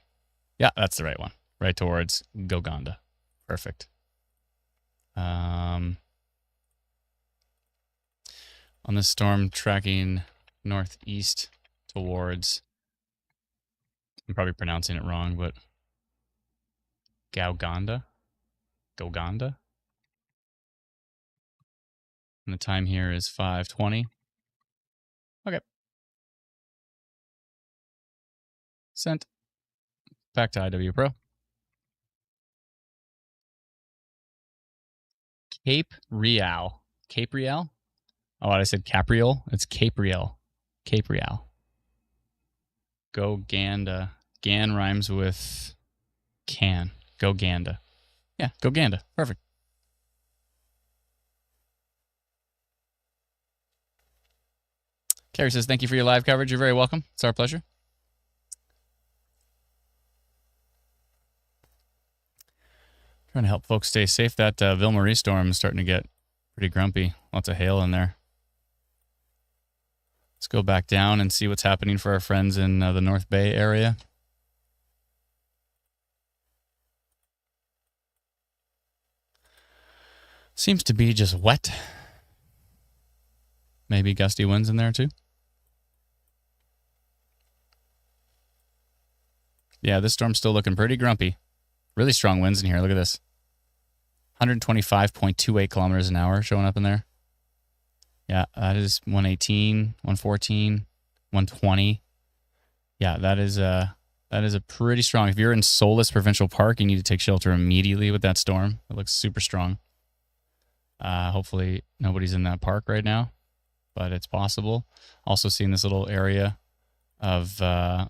Yeah, that's the right one. Right towards Goganda. Perfect. On this storm, tracking northeast towards, I'm probably pronouncing it wrong, but Goganda? And the time here is 5:20. Okay. Sent. Back to IW Pro. Cape Real. Cape Real? Oh, I said Capriol. It's Cape Real. Cape Real. Goganda. Gan rhymes with can. Goganda. Yeah, Goganda. Perfect. Carrie says, thank you for your live coverage. You're very welcome. It's our pleasure. Trying to help folks stay safe. That Ville Marie storm is starting to get pretty grumpy. Lots of hail in there. Let's go back down and see what's happening for our friends in the North Bay area. Seems to be just wet. Maybe gusty winds in there too. Yeah, this storm's still looking pretty grumpy. Really strong winds in here. Look at this. 125.28 kilometers an hour showing up in there. Yeah, that is 118, 114, 120. Yeah, that is a pretty strong. If you're in Solis Provincial Park, you need to take shelter immediately with that storm. It looks super strong. Hopefully nobody's in that park right now, but it's possible. Also seeing this little area of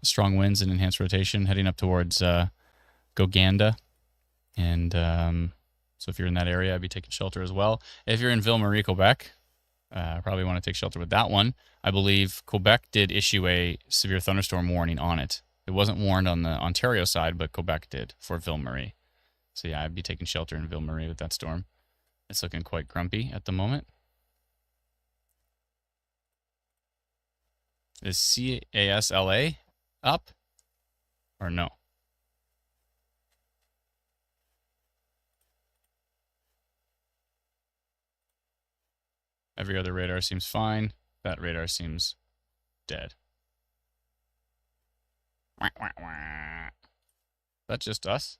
strong winds and enhanced rotation heading up towards Goganda. And so if you're in that area, I'd be taking shelter as well. If you're in Ville Marie, Quebec, probably want to take shelter with that one. I believe Quebec did issue a severe thunderstorm warning on it. It wasn't warned on the Ontario side, but Quebec did for Ville Marie. So yeah, I'd be taking shelter in Ville Marie with that storm. It's looking quite grumpy at the moment. Is CASLA up or no? Every other radar seems fine. That radar seems dead. That's just us?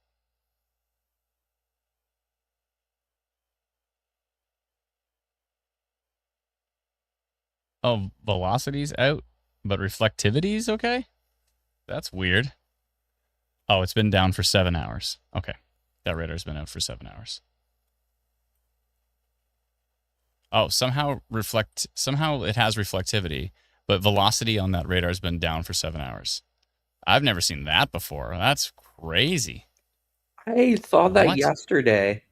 Oh, velocity's out, but reflectivity's okay? That's weird. Oh, it's been down for 7 hours. Okay. That radar's been out for 7 hours. Oh, somehow it has reflectivity, but velocity on that radar has been down for 7 hours. I've never seen that before. That's crazy. I saw that yesterday.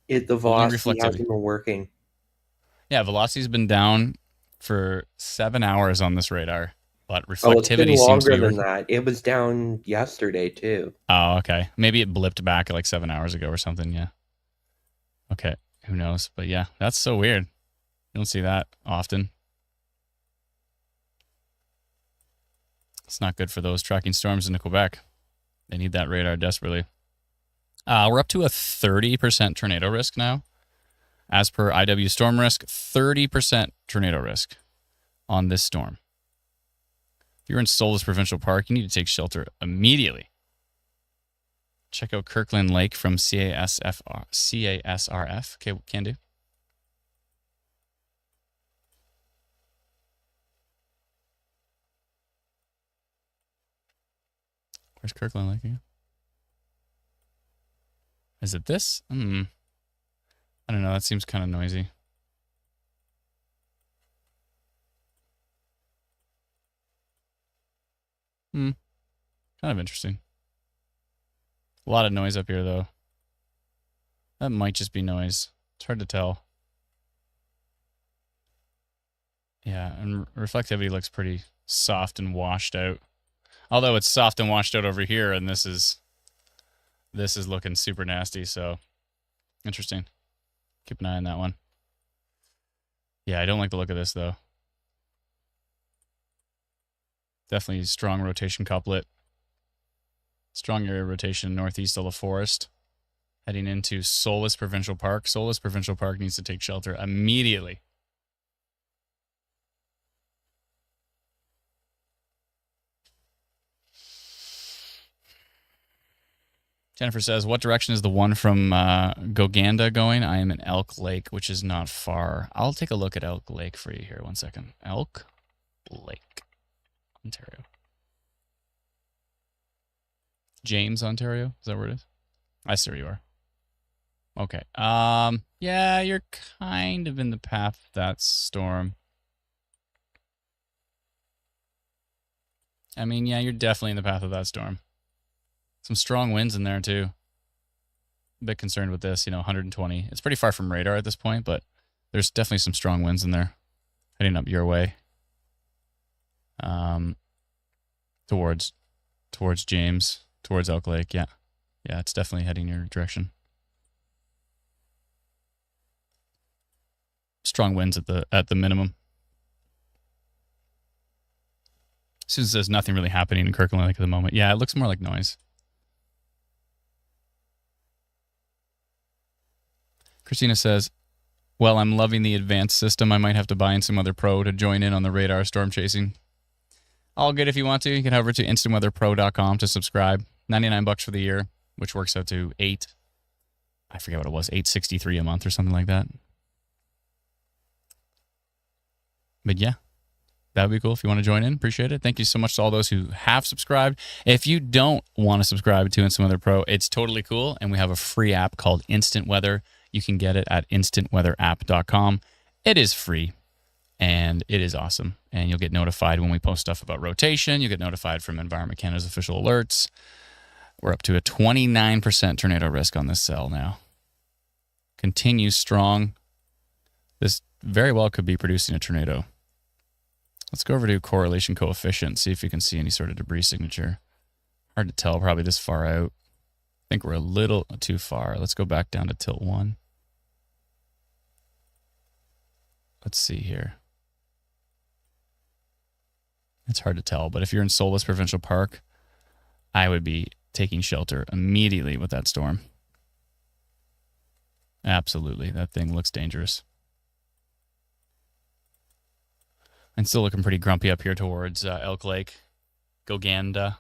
The velocity hasn't been working. Yeah, velocity's been down for 7 hours on this radar, but reflectivity seems to be longer than that. It was down yesterday too. Oh, okay. Maybe it blipped back like 7 hours ago or something. Yeah. Okay. Who knows? But yeah, that's so weird. You don't see that often. It's not good for those tracking storms into Quebec. They need that radar desperately. We're up to a 30% tornado risk now. As per IW Storm Risk, 30% tornado risk on this storm. If you're in Solis Provincial Park, you need to take shelter immediately. Check out Kirkland Lake from CASRF. Okay, can do. Where's Kirkland Lake again? Is it this? I don't know. That seems kind of noisy. Kind of interesting. A lot of noise up here, though. That might just be noise. It's hard to tell. Yeah, and reflectivity looks pretty soft and washed out. Although it's soft and washed out over here, and this is looking super nasty, so interesting. Keep an eye on that one. Yeah, I don't like the look of this, though. Definitely strong rotation couplet. Strong area rotation northeast of the forest. Heading into Solus Provincial Park. Solus Provincial Park needs to take shelter immediately. Jennifer says, what direction is the one from Goganda going? I am in Elk Lake, which is not far. I'll take a look at Elk Lake for you here. 1 second. Elk Lake, Ontario. James, Ontario? Is that where it is? I see where you are. Okay. Yeah, you're kind of in the path of that storm. I mean, yeah, you're definitely in the path of that storm. Some strong winds in there, too. A bit concerned with this, 120. It's pretty far from radar at this point, but there's definitely some strong winds in there heading up your way. Towards James, towards Elk Lake, yeah. Yeah, it's definitely heading your direction. Strong winds at the minimum. Susan says nothing really happening in Kirkland Lake at the moment. Yeah, it looks more like noise. Christina says, well, I'm loving the advanced system. I might have to buy in some other pro to join in on the radar storm chasing. All good if you want to. You can head over to instantweatherpro.com to subscribe. $99 for the year, which works out to I forget what it was, $863 a month or something like that. But yeah, that would be cool if you want to join in. Appreciate it. Thank you so much to all those who have subscribed. If you don't want to subscribe to Instant Weather Pro, it's totally cool. And we have a free app called Instant Weather. You can get it at instantweatherapp.com. It is free, and it is awesome. And you'll get notified when we post stuff about rotation. You'll get notified from Environment Canada's official alerts. We're up to a 29% tornado risk on this cell now. Continues strong. This very well could be producing a tornado. Let's go over to correlation coefficient, see if you can see any sort of debris signature. Hard to tell, probably this far out. I think we're a little too far. Let's go back down to tilt 1. Let's see here. It's hard to tell, but if you're in Solus Provincial Park, I would be taking shelter immediately with that storm. Absolutely. That thing looks dangerous. And still looking pretty grumpy up here towards Elk Lake, Goganda.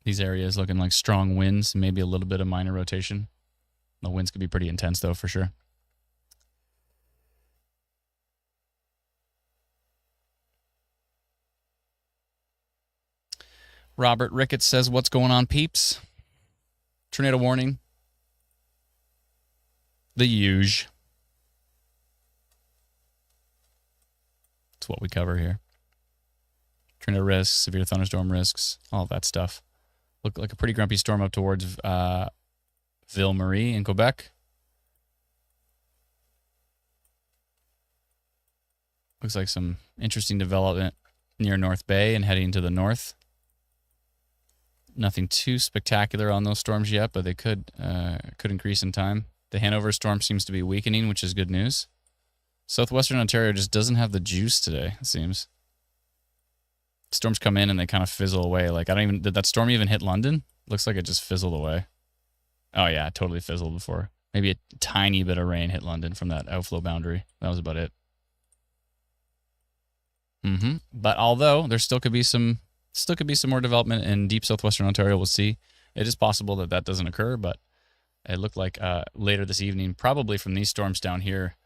These areas looking like strong winds, maybe a little bit of minor rotation. The winds could be pretty intense, though, for sure. Robert Ricketts says, what's going on, peeps? Tornado warning. The huge. That's what we cover here. Tornado risks, severe thunderstorm risks, all that stuff. Look like a pretty grumpy storm up towards Ville Marie in Quebec. Looks like some interesting development near North Bay and heading to the north. Nothing too spectacular on those storms yet, but they could increase in time. The Hanover storm seems to be weakening, which is good news. Southwestern Ontario just doesn't have the juice today, it seems. Storms come in and they kind of fizzle away. Like, did that storm even hit London? Looks like it just fizzled away. Oh yeah, it totally fizzled before. Maybe a tiny bit of rain hit London from that outflow boundary. That was about it. But although there still could be some more development in deep southwestern Ontario, we'll see. It is possible that doesn't occur, but it looked like later this evening, probably from these storms down here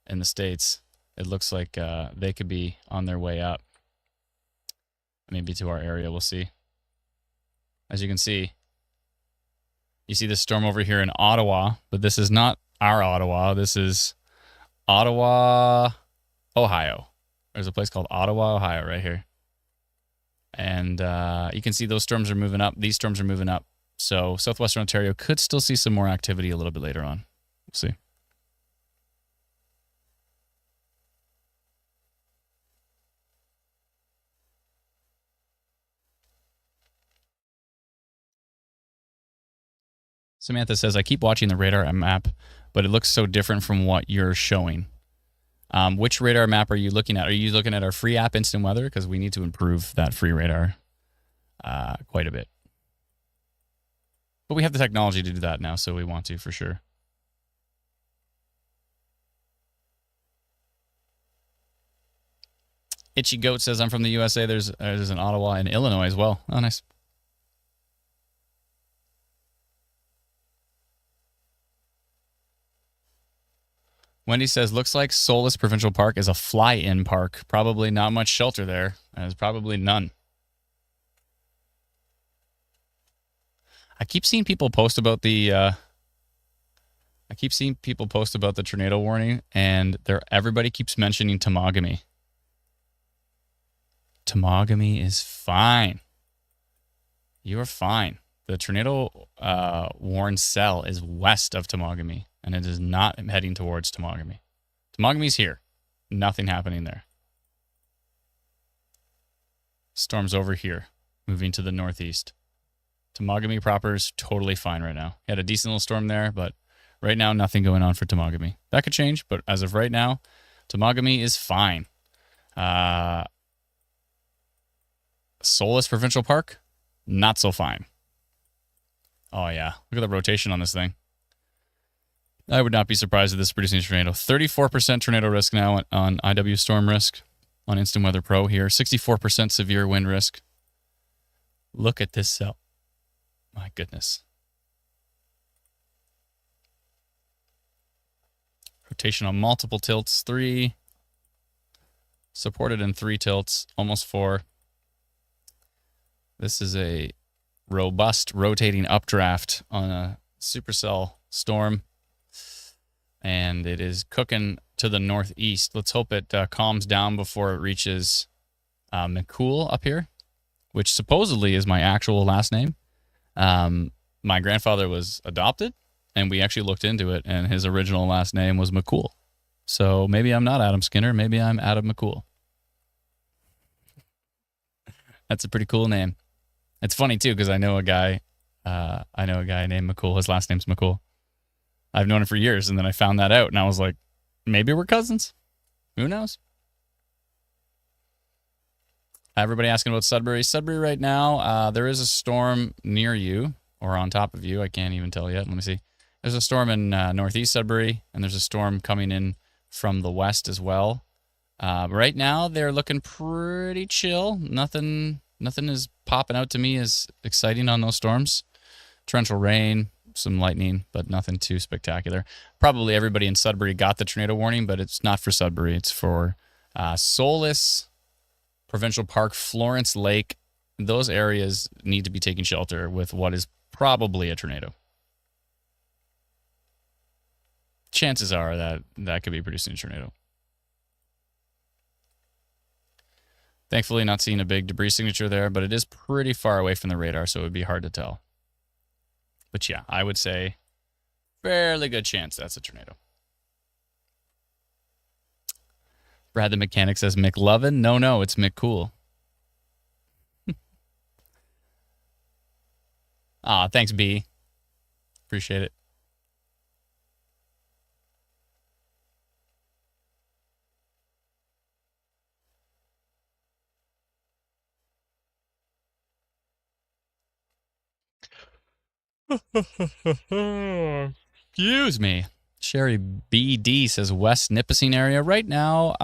in the States, it looks like they could be on their way up. Maybe to our area, we'll see. as you can see. You see this storm over here in Ottawa, but this is not our Ottawa. This is Ottawa, Ohio. There's a place called Ottawa, Ohio right here. And you can see those storms are moving up. These storms are moving up. So Southwestern Ontario could still see some more activity a little bit later on. We'll see. Samantha says, I keep watching the radar map, but it looks so different from what you're showing. Which radar map are you looking at? Are you looking at our free app, Instant Weather? Because we need to improve that free radar quite a bit. But we have the technology to do that now, so we want to for sure. Itchy Goat says, I'm from the USA. There's an Ottawa and Illinois as well. Oh, nice. Wendy says, looks like Solis Provincial Park is a fly-in park. Probably not much shelter there. There's probably none. I keep seeing people post about the tornado warning, and everybody keeps mentioning Temagami. Temagami is fine. You're fine. The tornado warn cell is west of Temagami, and it is not heading towards Temagami. Temagami's here. Nothing happening there. Storm's over here, moving to the northeast. Temagami proper is totally fine right now. Had a decent little storm there, but right now, nothing going on for Temagami. That could change, but as of right now, Temagami is fine. Solis Provincial Park, not so fine. Oh, yeah. Look at the rotation on this thing. I would not be surprised if this is producing a tornado. 34% tornado risk now on IW Storm Risk on Instant Weather Pro here. 64% severe wind risk. Look at this cell. My goodness. Rotation on multiple tilts. 3. Supported in 3 tilts. Almost 4. This is a robust rotating updraft on a supercell storm. And it is cooking to the northeast. Let's hope it calms down before it reaches McCool up here, which supposedly is my actual last name. My grandfather was adopted, and we actually looked into it, and his original last name was McCool. So maybe I'm not Adam Skinner. Maybe I'm Adam McCool. That's a pretty cool name. It's funny, too, because I know a guy named McCool. His last name's McCool. I've known him for years, and then I found that out, and I was like, maybe we're cousins. Who knows? Everybody asking about Sudbury. Sudbury right now, there is a storm near you, or on top of you. I can't even tell yet. Let me see. There's a storm in northeast Sudbury, and there's a storm coming in from the west as well. Right now, they're looking pretty chill. Nothing is popping out to me as exciting on those storms. Torrential rain, some lightning, but nothing too spectacular. Probably everybody in Sudbury got the tornado warning, but it's not for Sudbury. It's for Solis Provincial Park, Florence Lake. Those areas need to be taking shelter with what is probably a tornado. Chances are that could be producing a tornado. Thankfully, not seeing a big debris signature there, but it is pretty far away from the radar, so it would be hard to tell. But yeah, I would say fairly good chance that's a tornado. Brad the Mechanic says, McLovin? No, it's McCool. Thanks, B. Appreciate it. Excuse me. Sherry BD says West Nipissing area. Right now,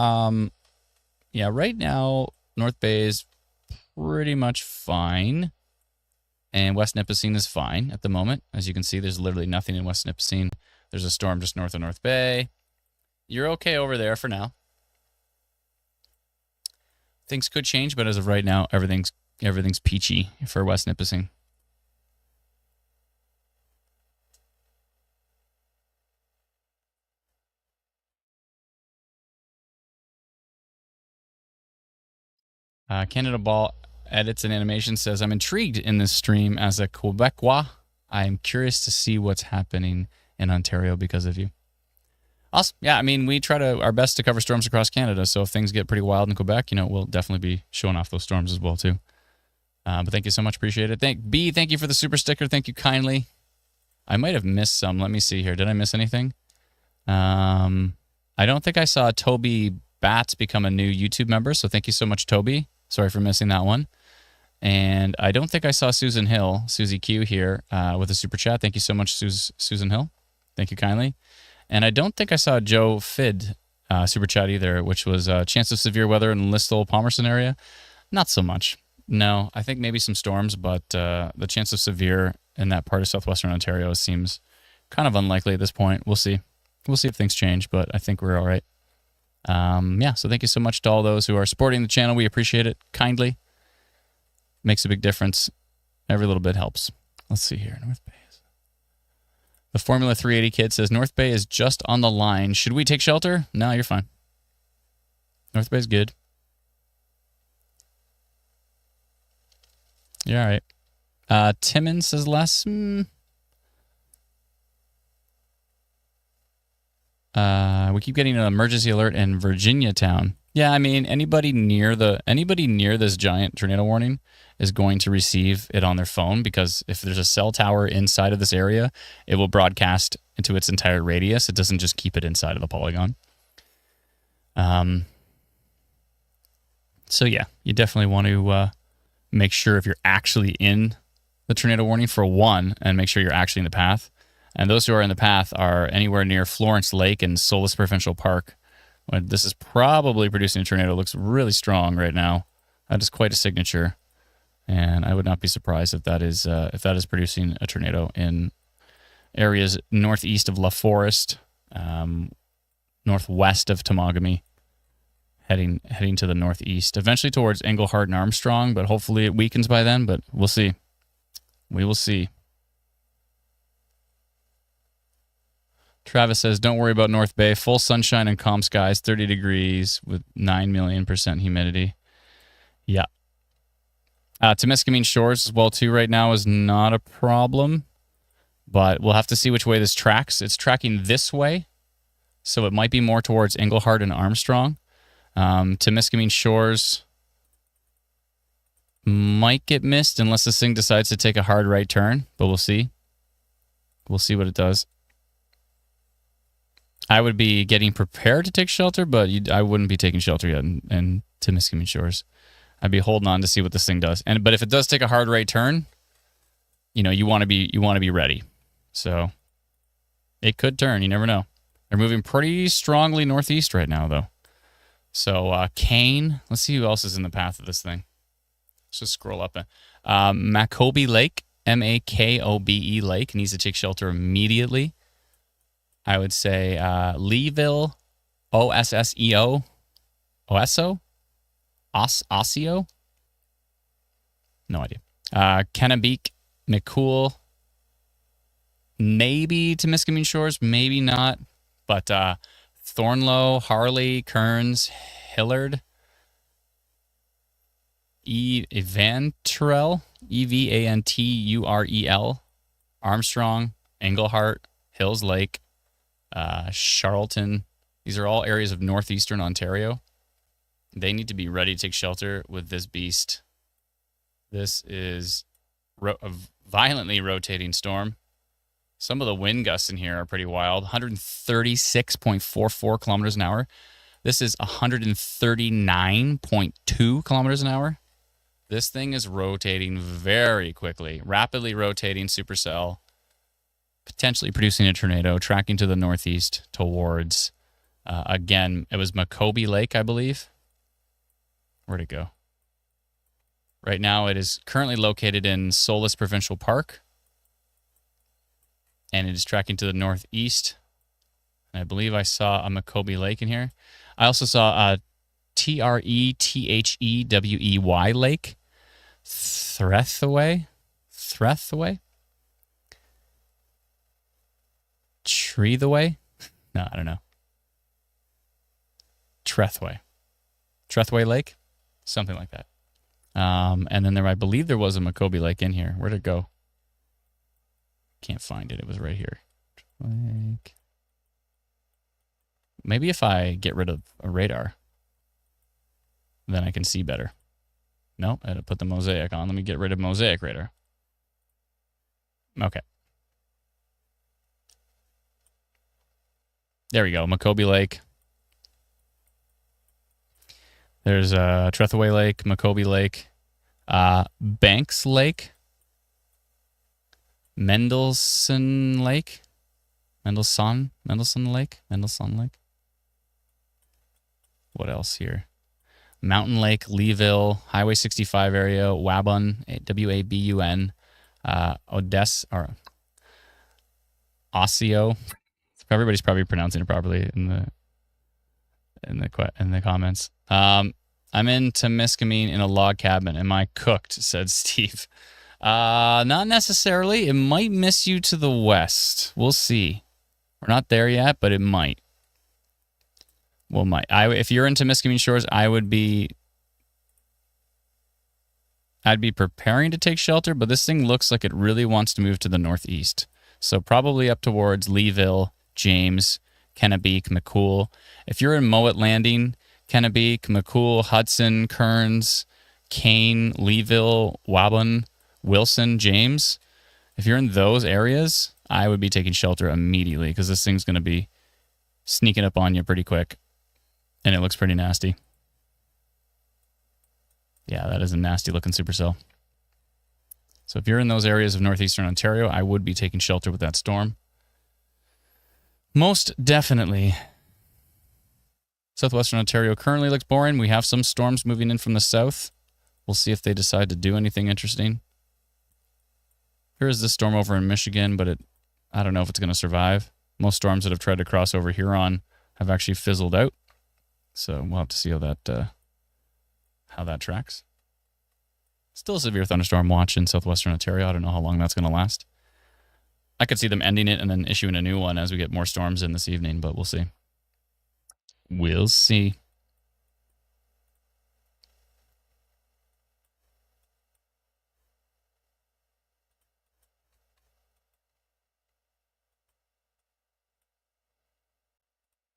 North Bay is pretty much fine. And West Nipissing is fine at the moment. As you can see, there's literally nothing in West Nipissing. There's a storm just north of North Bay. You're okay over there for now. Things could change, but as of right now, everything's peachy for West Nipissing. Canada Ball edits and animation says, I'm intrigued in this stream as a Quebecois. I'm curious to see what's happening in Ontario because of you. Awesome. Yeah, I mean, we try our best to cover storms across Canada, so if things get pretty wild in Quebec, we'll definitely be showing off those storms as well, too. But thank you so much. Appreciate it. Thank you for the super sticker. Thank you kindly. I might have missed some. Let me see here. Did I miss anything? I don't think I saw Toby Batts become a new YouTube member, so thank you so much, Toby. Sorry for missing that one. And I don't think I saw Susan Hill, Susie Q here, with a super chat. Thank you so much, Susan Hill. Thank you kindly. And I don't think I saw Joe Fid super chat either, which was chance of severe weather in Listowel, Palmerston area. Not so much. No, I think maybe some storms, but the chance of severe in that part of southwestern Ontario seems kind of unlikely at this point. We'll see. We'll see if things change, but I think we're all right. Yeah, so thank you so much to all those who are supporting the channel. We appreciate it kindly. Makes a big difference. Every little bit helps. Let's see here. North Bay. The Formula 380 kid says, North Bay is just on the line. Should we take shelter? No, you're fine. North Bay's good. You're all right. Timmons says less. We keep getting an emergency alert in Virginia town. Yeah, I mean, anybody near this giant tornado warning is going to receive it on their phone, because if there's a cell tower inside of this area, it will broadcast into its entire radius. It doesn't just keep it inside of the polygon. So yeah, you definitely want to make sure if you're actually in the tornado warning, for one, and make sure you're actually in the path. And those who are in the path are anywhere near Florence Lake and Solis Provincial Park. This is probably producing a tornado. It looks really strong right now. That is quite a signature. And I would not be surprised if that is producing a tornado in areas northeast of La Forest, northwest of Temagami, heading to the northeast, eventually towards Englehart and Armstrong, but hopefully it weakens by then, but we'll see. We will see. Travis says, don't worry about North Bay. Full sunshine and calm skies, 30 degrees with 9 million % humidity. Yeah. Temiskaming Shores as well, too, right now is not a problem. But we'll have to see which way this tracks. It's tracking this way, so it might be more towards Englehart and Armstrong. Temiskaming Shores might get missed unless this thing decides to take a hard right turn, but we'll see. We'll see what it does. I would be getting prepared to take shelter, but I wouldn't be taking shelter yet in Temiskaming Shores. I'd be holding on to see what this thing does. But if it does take a hard right turn, you want to be ready. So it could turn. You never know. They're moving pretty strongly northeast right now, though. So Kane. Let's see who else is in the path of this thing. Let's just scroll up. Makobe Lake, Makobe Lake, needs to take shelter immediately. I would say Leeville, Osseo, Osseo? No idea. Kennebec, McCool, maybe Temiskaming Shores, maybe not. But Thornlow, Harley, Kearns, Hillard, Evanturel, Evanturel, Armstrong, Englehart, Hills Lake, Charlton. These are all areas of northeastern Ontario. They need to be ready to take shelter with this beast. This is a violently rotating storm. Some of the wind gusts in here are pretty wild. 136.44 kilometers an hour. This is 139.2 kilometers an hour. This thing is rotating very quickly, rapidly rotating supercell, potentially producing a tornado, tracking to the northeast towards, again, it was Makobe Lake, I believe. Where'd it go? Right now, it is currently located in Solis Provincial Park, and it is tracking to the northeast. And I believe I saw a Makobe Lake in here. I also saw a Trethewey Lake. Trethewey? Trethewey? No, I don't know. Trethewey Lake? Something like that. And then I believe there was a Macoby Lake in here. Where'd it go? Can't find it. It was right here. Lake. Maybe if I get rid of a radar, then I can see better. No, I had to put the mosaic on. Let me get rid of mosaic radar. Okay. There we go. Macoby Lake. There's Trethaway Lake, Macoby Lake, Banks Lake, Mendelssohn Lake. Mendelssohn Lake. What else here? Mountain Lake, Leeville, Highway 65 area, Wabun, Wabun, Odessa, or Osseo. Everybody's probably pronouncing it properly in the comments. I'm in Temiskaming in a log cabin. Am I cooked? Said Steve. Not necessarily. It might miss you to the west. We'll see. We're not there yet, but it might. Well, might. If you're in Temiskaming Shores, I'd be preparing to take shelter, but this thing looks like it really wants to move to the northeast. So probably up towards Leeville, James, Kennebec, McCool. If you're in Mowat Landing, Kennebec, McCool, Hudson, Kearns, Kane, Leeville, Wabun, Wilson, James, if you're in those areas, I would be taking shelter immediately because this thing's going to be sneaking up on you pretty quick, and it looks pretty nasty. Yeah, that is a nasty-looking supercell. So if you're in those areas of northeastern Ontario, I would be taking shelter with that storm. Most definitely. Southwestern Ontario currently looks boring. We have some storms moving in from the south. We'll see if they decide to do anything interesting. Here is this storm over in Michigan, but I don't know if it's going to survive. Most storms that have tried to cross over Huron have actually fizzled out. So we'll have to see how that tracks. Still a severe thunderstorm watch in southwestern Ontario. I don't know how long that's going to last. I could see them ending it and then issuing a new one as we get more storms in this evening, but we'll see. We'll see.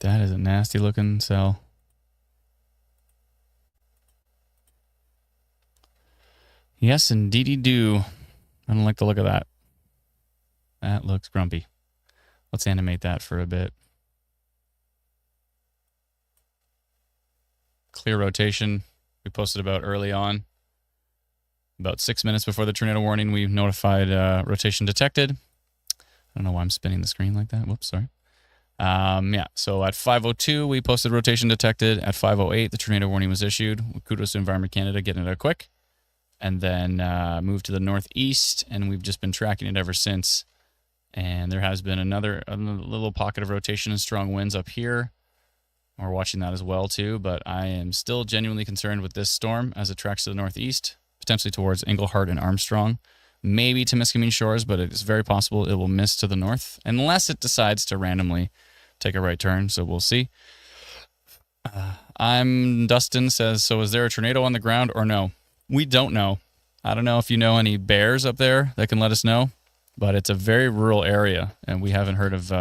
That is a nasty looking cell. Yes, indeedy do. I don't like the look of that. That looks grumpy. Let's animate that for a bit. Clear rotation. We posted about early on. About 6 minutes before the tornado warning, we notified rotation detected. I don't know why I'm spinning the screen like that. Whoops, sorry. So at 5:02, we posted rotation detected. At 5:08, the tornado warning was issued. Kudos to Environment Canada getting it out quick. And then moved to the northeast, and we've just been tracking it ever since. And there has been another little pocket of rotation and strong winds up here. We're watching that as well, too. But I am still genuinely concerned with this storm as it tracks to the northeast, potentially towards Englehart and Armstrong. Maybe to Temiskaming Shores, but it's very possible it will miss to the north, unless it decides to randomly take a right turn. So we'll see. Dustin says, so is there a tornado on the ground or no? We don't know. I don't know if you know any bears up there that can let us know, but it's a very rural area, and we haven't heard of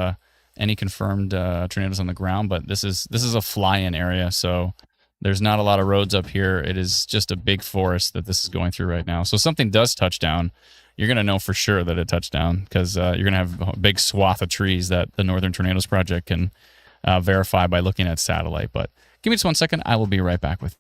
any confirmed tornadoes on the ground. But this is a fly-in area, so there's not a lot of roads up here. It is just a big forest that this is going through right now. So if something does touch down, you're going to know for sure that it touched down because you're going to have a big swath of trees that the Northern Tornadoes Project can verify by looking at satellite. But give me just 1 second. I will be right back with you.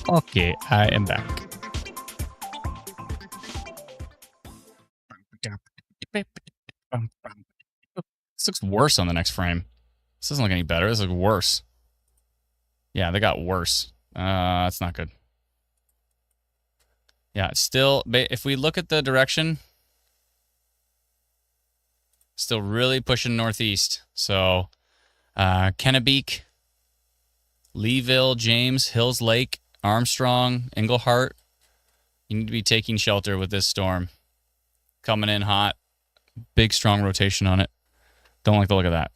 Okay, I am back. This looks worse on the next frame. This doesn't look any better. This looks worse. Yeah, they got worse. That's not good. Yeah, it's still, if we look at the direction, still really pushing northeast. So, Kennebeek, Leeville, James, Hills Lake, Armstrong, Englehart. You need to be taking shelter with this storm. Coming in hot. Big, strong rotation on it. Don't like the look of that.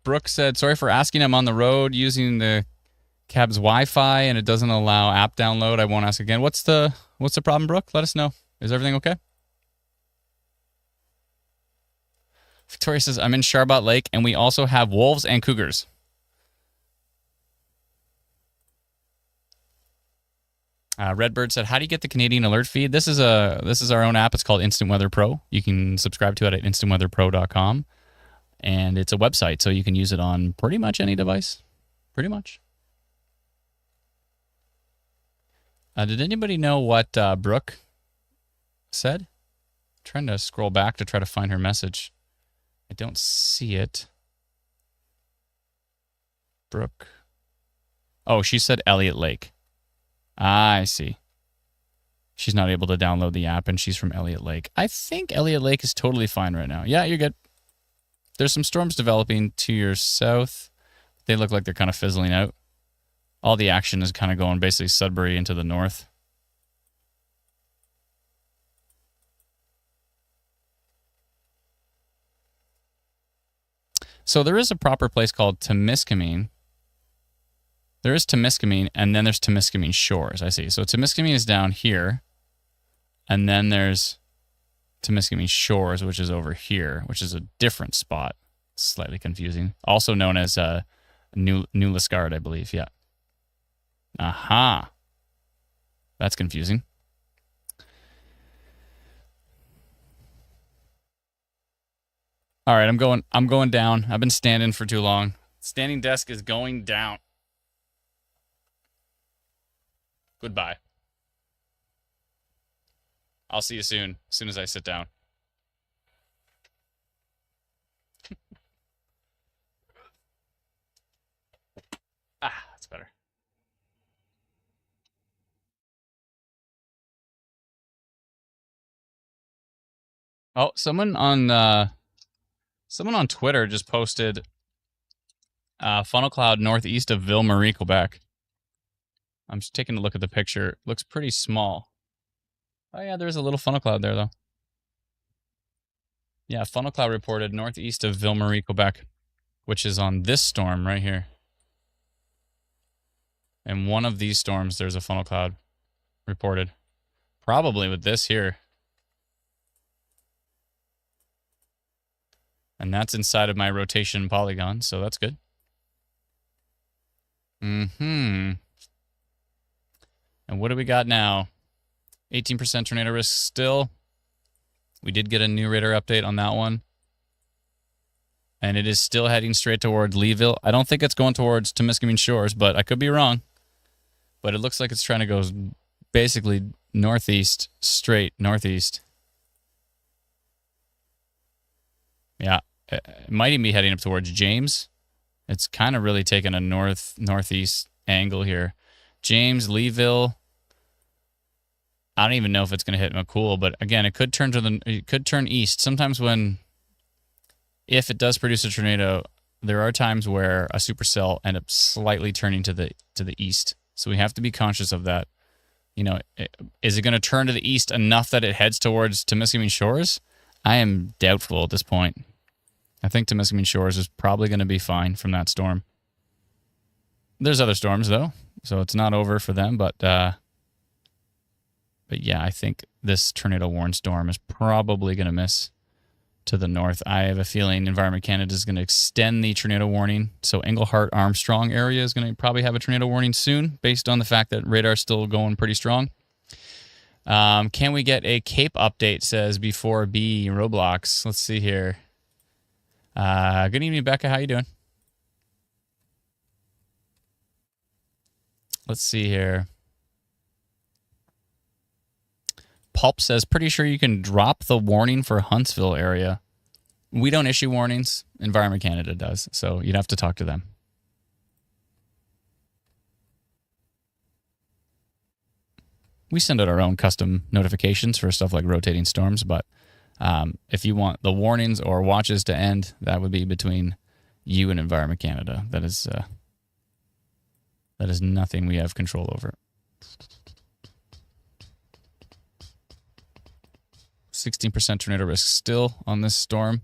Brooke said, sorry for asking. I'm on the road using the cab's Wi-Fi and it doesn't allow app download. I won't ask again. What's the problem, Brooke? Let us know. Is everything okay? Victoria says, I'm in Sharbot Lake and we also have wolves and cougars. Redbird said, how do you get the Canadian alert feed? This is our own app. It's called Instant Weather Pro. You can subscribe to it at instantweatherpro.com. And it's a website, so you can use it on pretty much any device. Pretty much. Did anybody know what Brooke said? I'm trying to scroll back to try to find her message. I don't see it. Brooke. Oh, she said Elliott Lake. I see. She's not able to download the app, and she's from Elliott Lake. I think Elliott Lake is totally fine right now. Yeah, you're good. There's some storms developing to your south. They look like they're kind of fizzling out. All the action is kind of going basically Sudbury into the north. So there is a proper place called Temiskaming. There is Temiskaming, and then there's Temiskaming Shores. I see. So Temiskaming is down here, and then there's Temiskaming Shores, which is over here, which is a different spot. Slightly confusing. Also known as New Liscard, I believe. Yeah. Aha. That's confusing. All right, I'm going down. I've been standing for too long. Standing desk is going down. Goodbye. I'll see you soon, as soon as I sit down. That's better. Oh, someone on Twitter just posted funnel cloud northeast of Ville Marie, Quebec. I'm just taking a look at the picture. Looks pretty small. Oh yeah, there's a little funnel cloud there though. Yeah, funnel cloud reported northeast of Ville Marie, Quebec, which is on this storm right here. And one of these storms, there's a funnel cloud reported. Probably with this here. And that's inside of my rotation polygon, so that's good. And what do we got now? 18% tornado risk still. We did get a new radar update on that one. And it is still heading straight towards Leeville. I don't think it's going towards Temiskaming Shores, but I could be wrong. But it looks like it's trying to go basically northeast, straight northeast. Yeah, it might even be heading up towards James. It's kind of really taking a northeast angle here. James, Leeville. I don't even know if it's going to hit McCool, but again, it could turn east. Sometimes if it does produce a tornado, there are times where a supercell ends up slightly turning to the east. So we have to be conscious of that. You know, is it going to turn to the east enough that it heads towards Temiskaming Shores? I am doubtful at this point. I think Temiskaming Shores is probably going to be fine from that storm. There's other storms though, so it's not over for them. But yeah, I think this tornado warned storm is probably going to miss to the north. I have a feeling Environment Canada is going to extend the tornado warning. So Englehart Armstrong area is going to probably have a tornado warning soon, based on the fact that radar's still going pretty strong. Can we get a Cape update, says B4B Roblox. Let's see here. Good evening, Becca. How you doing? Let's see here. Pulp says, pretty sure you can drop the warning for Huntsville area. We don't issue warnings. Environment Canada does. So you'd have to talk to them. We send out our own custom notifications for stuff like rotating storms, but if you want the warnings or watches to end, that would be between you and Environment Canada. That is nothing we have control over. 16% tornado risk still on this storm,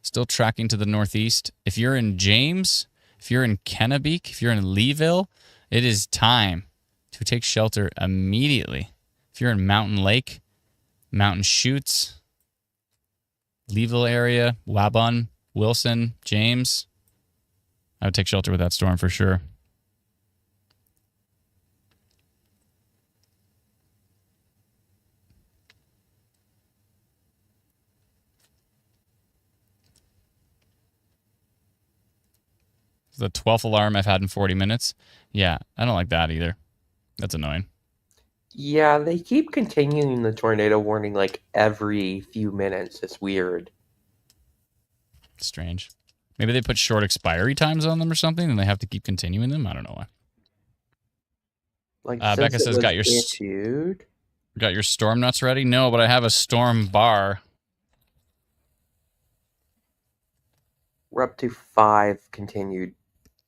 still tracking to the northeast. If you're in James, if you're in Kennebec, if you're in Leeville, it is time to take shelter immediately. If you're in Mountain Lake, Mountain Chutes, Leeville area, Wabun, Wilson, James, I would take shelter with that storm for sure. The 12th alarm I've had in 40 minutes. Yeah, I don't like that either. That's annoying. Yeah, they keep continuing the tornado warning like every few minutes. It's weird. Strange. Maybe they put short expiry times on them or something, and they have to keep continuing them. I don't know why. Like Becca says, got your storm nuts ready? No, but I have a storm bar. We're up to 5 continued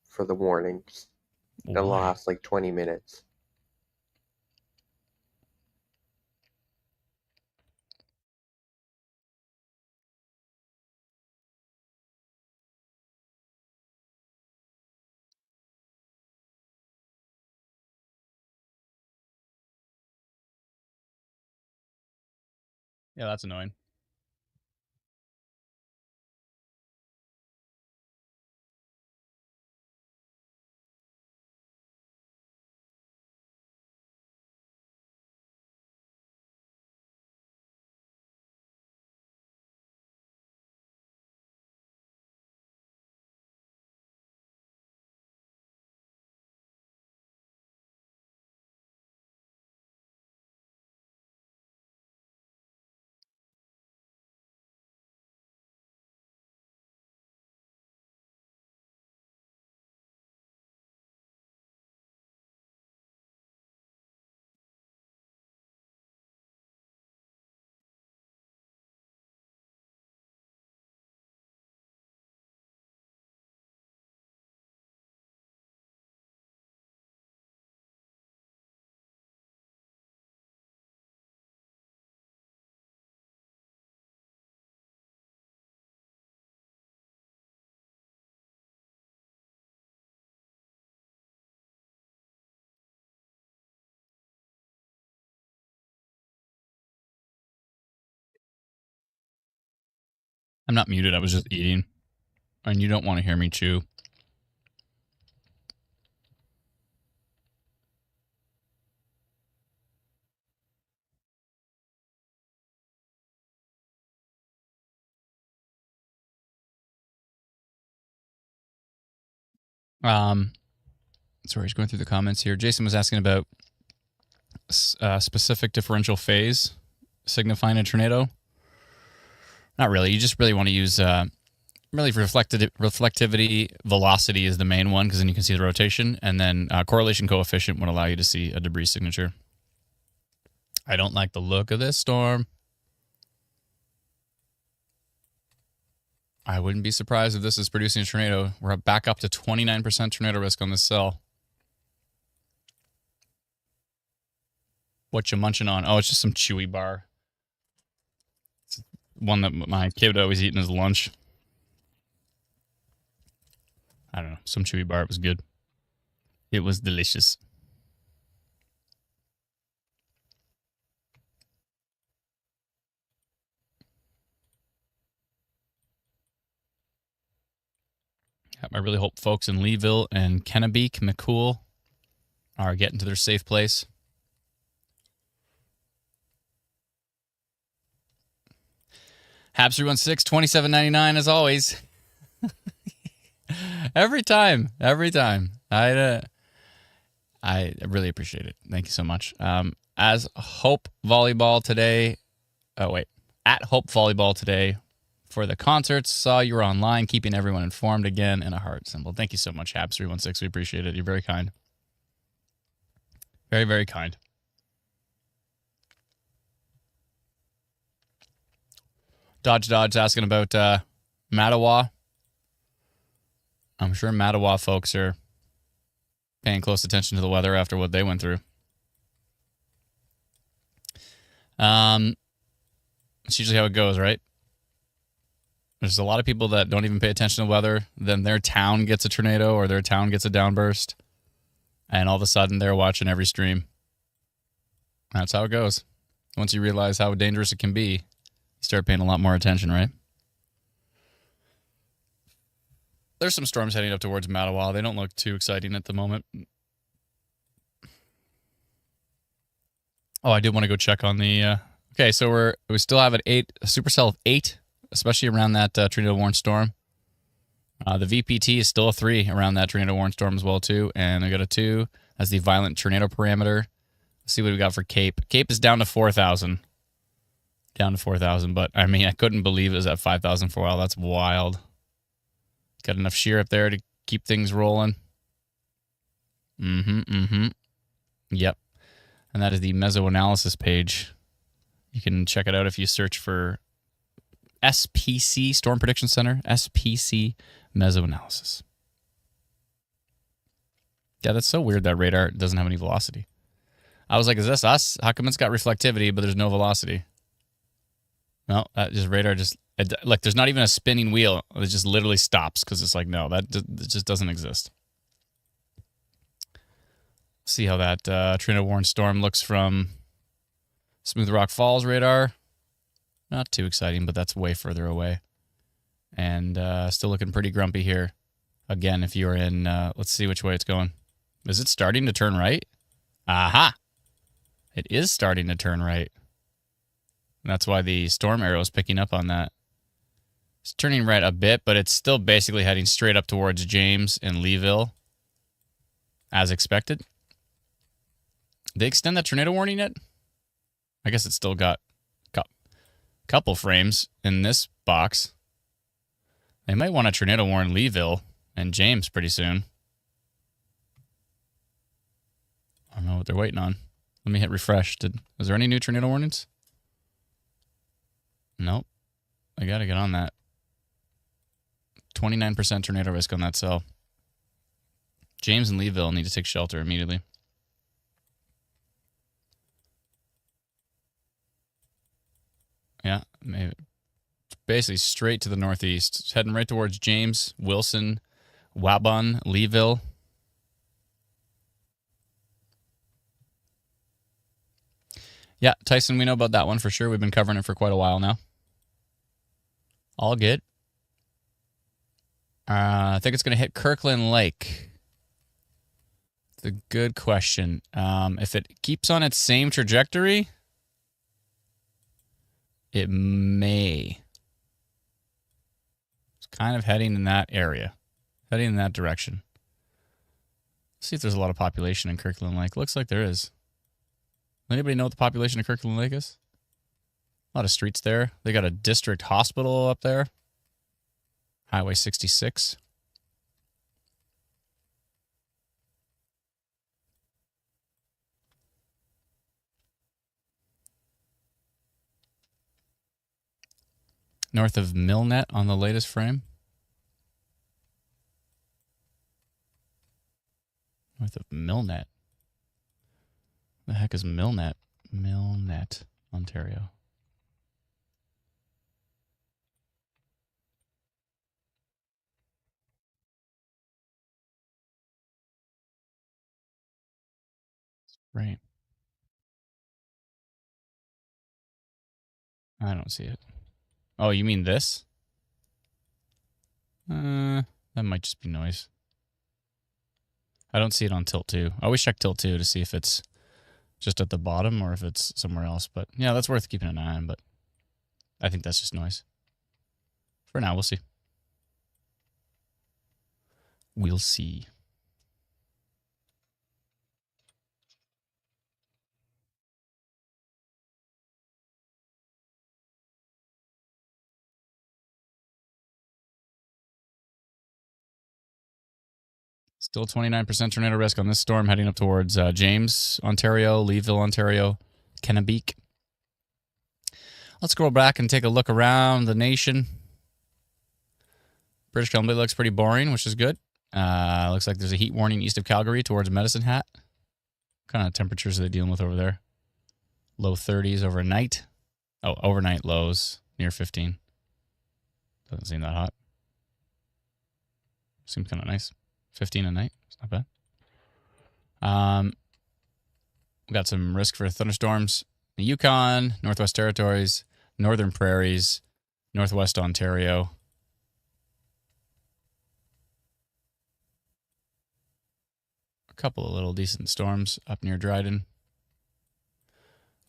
for the warnings. The last like 20 minutes. Yeah, that's annoying. I'm not muted. I was just eating. And you don't want to hear me chew. Sorry, just going through the comments here. Jason was asking about specific differential phase signifying a tornado. Not really. You just really want to use really reflectivity. Velocity is the main one because then you can see the rotation, and then correlation coefficient would allow you to see a debris signature. I don't like the look of this storm. I wouldn't be surprised if this is producing a tornado. We're back up to 29% tornado risk on this cell. What you munching on? Oh, it's just some chewy bar. It's one that my kid would always eat in his lunch. I don't know. Some chewy bar. It was good. It was delicious. I really hope folks in Leeville and Kennebeek, McCool are getting to their safe place. Habs 316, $27.99 as always. every time. I really appreciate it. Thank you so much. As Hope Volleyball today. At Hope Volleyball today for the concerts. Saw you were online, keeping everyone informed again, in a heart symbol. Thank you so much, Habs 316. We appreciate it. You're very kind. Very, very kind. Dodge asking about Mattawa. I'm sure Mattawa folks are paying close attention to the weather after what they went through. It's usually how it goes, right? There's a lot of people that don't even pay attention to weather. Then their town gets a tornado or their town gets a downburst. And all of a sudden, they're watching every stream. That's how it goes. Once you realize how dangerous it can be, you start paying a lot more attention, right? There's some storms heading up towards Mattawa. They don't look too exciting at the moment. Oh, I did want to go check on the... okay, so we still have a supercell of 8, especially around that tornado-warned storm. The VPT is still a 3 around that tornado-warned storm as well, too. And I got a 2 as the violent tornado parameter. Let's see what we got for Cape. Cape is down to 4,000. Down to 4,000, but I mean, I couldn't believe it was at 5,000 for a while. That's wild. Got enough shear up there to keep things rolling. Yep. And that is the meso-analysis page. You can check it out if you search for SPC, Storm Prediction Center, SPC Meso-Analysis. Yeah, that's so weird that radar doesn't have any velocity. I was like, is this us? How come it's got reflectivity, but there's no velocity? No, that just radar just... like, there's not even a spinning wheel. It just literally stops because it's like, no, that just doesn't exist. See how that tornado-warned storm looks from Smooth Rock Falls radar. Not too exciting, but that's way further away. And still looking pretty grumpy here. Again, if you're in... let's see which way it's going. Is it starting to turn right? Aha! It is starting to turn right. And that's why the storm arrow is picking up on that. It's turning right a bit, but it's still basically heading straight up towards James and Leeville, as expected. They extend that tornado warning yet? I guess it's still got a couple frames in this box. They might want a tornado warn Leeville and James pretty soon. I don't know what they're waiting on. Let me hit refresh. Was there any new tornado warnings? Nope. I got to get on that. 29% tornado risk on that cell. James and Leeville need to take shelter immediately. Yeah, maybe. Basically straight to the northeast. It's heading right towards James, Wilson, Wabun, Leeville. Yeah, Tyson, we know about that one for sure. We've been covering it for quite a while now. All good. I think it's going to hit Kirkland Lake. It's a good question. If it keeps on its same trajectory, it may. It's kind of heading in that area, heading in that direction. Let's see if there's a lot of population in Kirkland Lake. Looks like there is. Anybody know what the population of Kirkland Lake is? A lot of streets there. They got a district hospital up there. Highway 66. North of Millnet on the latest frame. North of Millnet. The heck is Millnet? Millnet, Ontario. Right. I don't see it. Oh, you mean this? That might just be noise. I don't see it on tilt 2. I always check tilt 2 to see if it's just at the bottom or if it's somewhere else. But yeah, that's worth keeping an eye on. But I think that's just noise. For now, we'll see. We'll see. Still 29% tornado risk on this storm heading up towards James, Ontario, Leeville, Ontario, Kennebec. Let's scroll back and take a look around the nation. British Columbia looks pretty boring, which is good. Looks like there's a heat warning east of Calgary towards Medicine Hat. What kind of temperatures are they dealing with over there? Low 30s overnight. Oh, overnight lows near 15. Doesn't seem that hot. Seems kind of nice. 15 a night. It's not bad. We got some risk for thunderstorms. The Yukon, Northwest Territories, Northern Prairies, Northwest Ontario. A couple of little decent storms up near Dryden.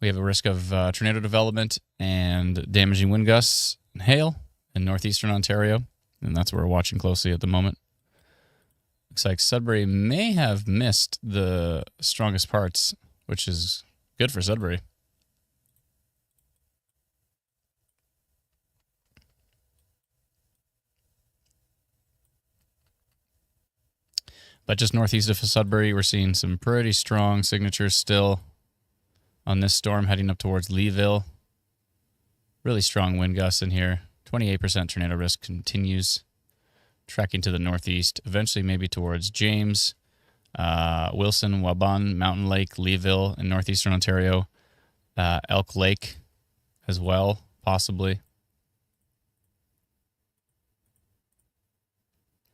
We have a risk of tornado development and damaging wind gusts and hail in northeastern Ontario. And that's what we're watching closely at the moment. Looks like Sudbury may have missed the strongest parts, which is good for Sudbury. But just northeast of Sudbury, we're seeing some pretty strong signatures still on this storm heading up towards Leeville. Really strong wind gusts in here. 28% tornado risk continues. Tracking to the northeast, eventually maybe towards James, Wilson, Waban, Mountain Lake, Leeville, in northeastern Ontario, Elk Lake as well, possibly.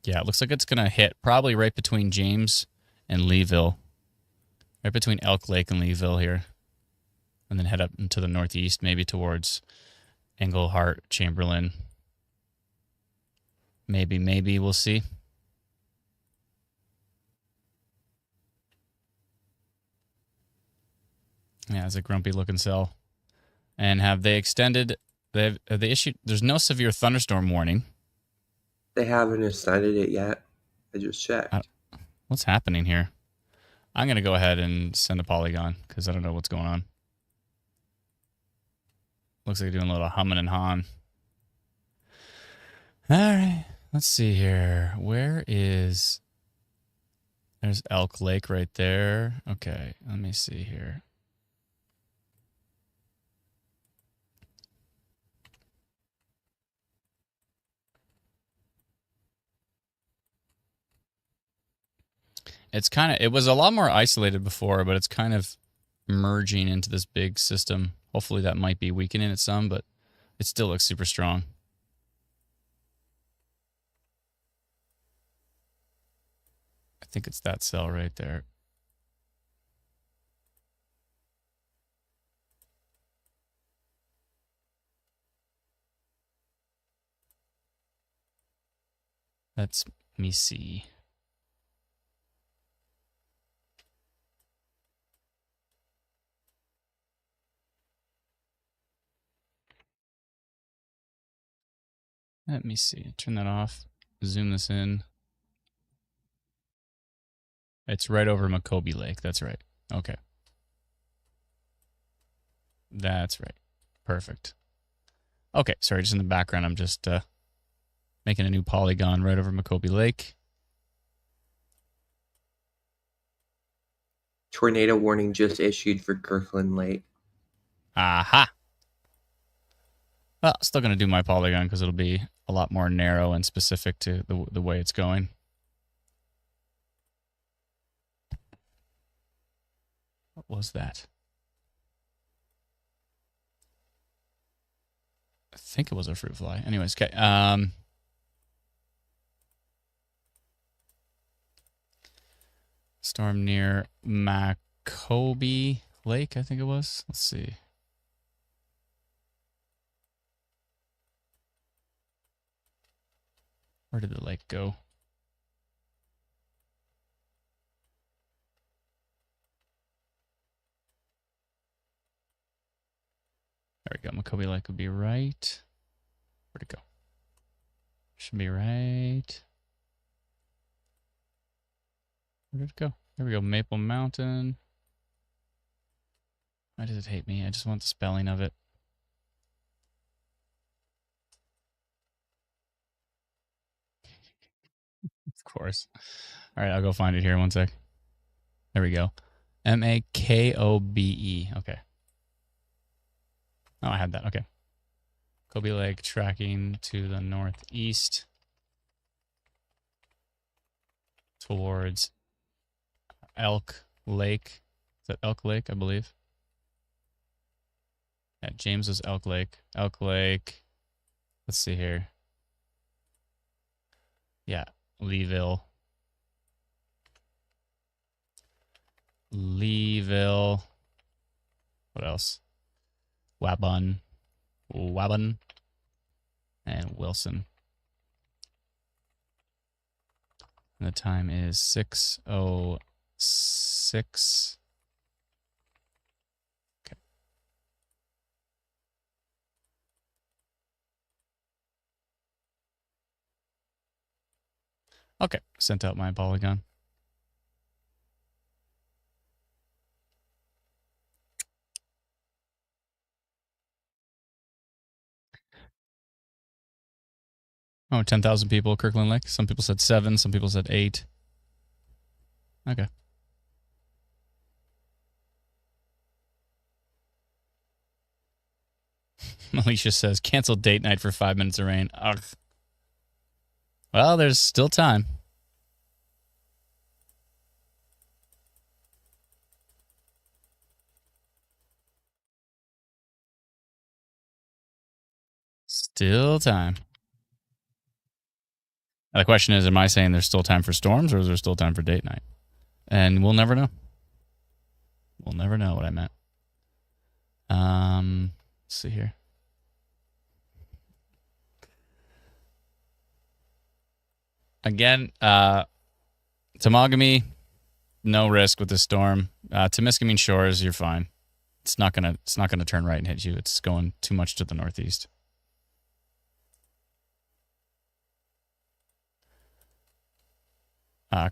Yeah, it looks like it's going to hit probably right between James and Leeville, right between Elk Lake and Leeville here, and then head up into the northeast, maybe towards Englehart, Chamberlain. Maybe, we'll see. Yeah, it's a grumpy looking cell. And have they extended, have they issued, there's no severe thunderstorm warning. They haven't extended it yet. I just checked. What's happening here? I'm going to go ahead and send a polygon because I don't know what's going on. Looks like they're doing a little humming and hawing. All right. Let's see here. Where is... There's Elk Lake right there. Okay, let me see here. It's kind of... It was a lot more isolated before, but it's kind of merging into this big system. Hopefully that might be weakening it some, but it still looks super strong. I think it's that cell right there. Let me see. Let me see. Turn that off. Zoom this in. It's right over Macoby Lake. That's right. Okay. That's right. Perfect. Okay. Sorry, just in the background, I'm just making a new polygon right over Macoby Lake. Tornado warning just issued for Kirkland Lake. Aha. Well, still going to do my polygon because it'll be a lot more narrow and specific to the way it's going. What was that? I think it was a fruit fly. Anyways, okay. Storm near Macoby Lake, I think it was. Let's see. Where did the lake go? There we go. Macoby Lake would be right. Where'd it go? Should be right. Where did it go? There we go. Maple Mountain. Why does it hate me? I just want the spelling of it. Of course. All right, I'll go find it here. One sec. There we go. Makobe. Okay. Oh, I had that. Okay. Kobe Lake tracking to the northeast towards Elk Lake. Is that Elk Lake, I believe? Yeah, James was Elk Lake. Elk Lake. Let's see here. Yeah, Leeville. Leeville. What else? Wabun. And Wilson. And the time is 6:06. Okay. Okay, sent out my polygon. Oh, 10,000 people, Kirkland Lake. Some people said 7, some people said 8. Okay. Alicia says, cancel date night for 5 minutes of rain. Ugh. Well, there's still time. Still time. Now, the question is, am I saying there's still time for storms, or is there still time for date night? And we'll never know. We'll never know what I meant. Let's see here. Again, Temagami, no risk with the storm. Temiskaming Shores, you're fine. It's not gonna turn right and hit you. It's going too much to the northeast.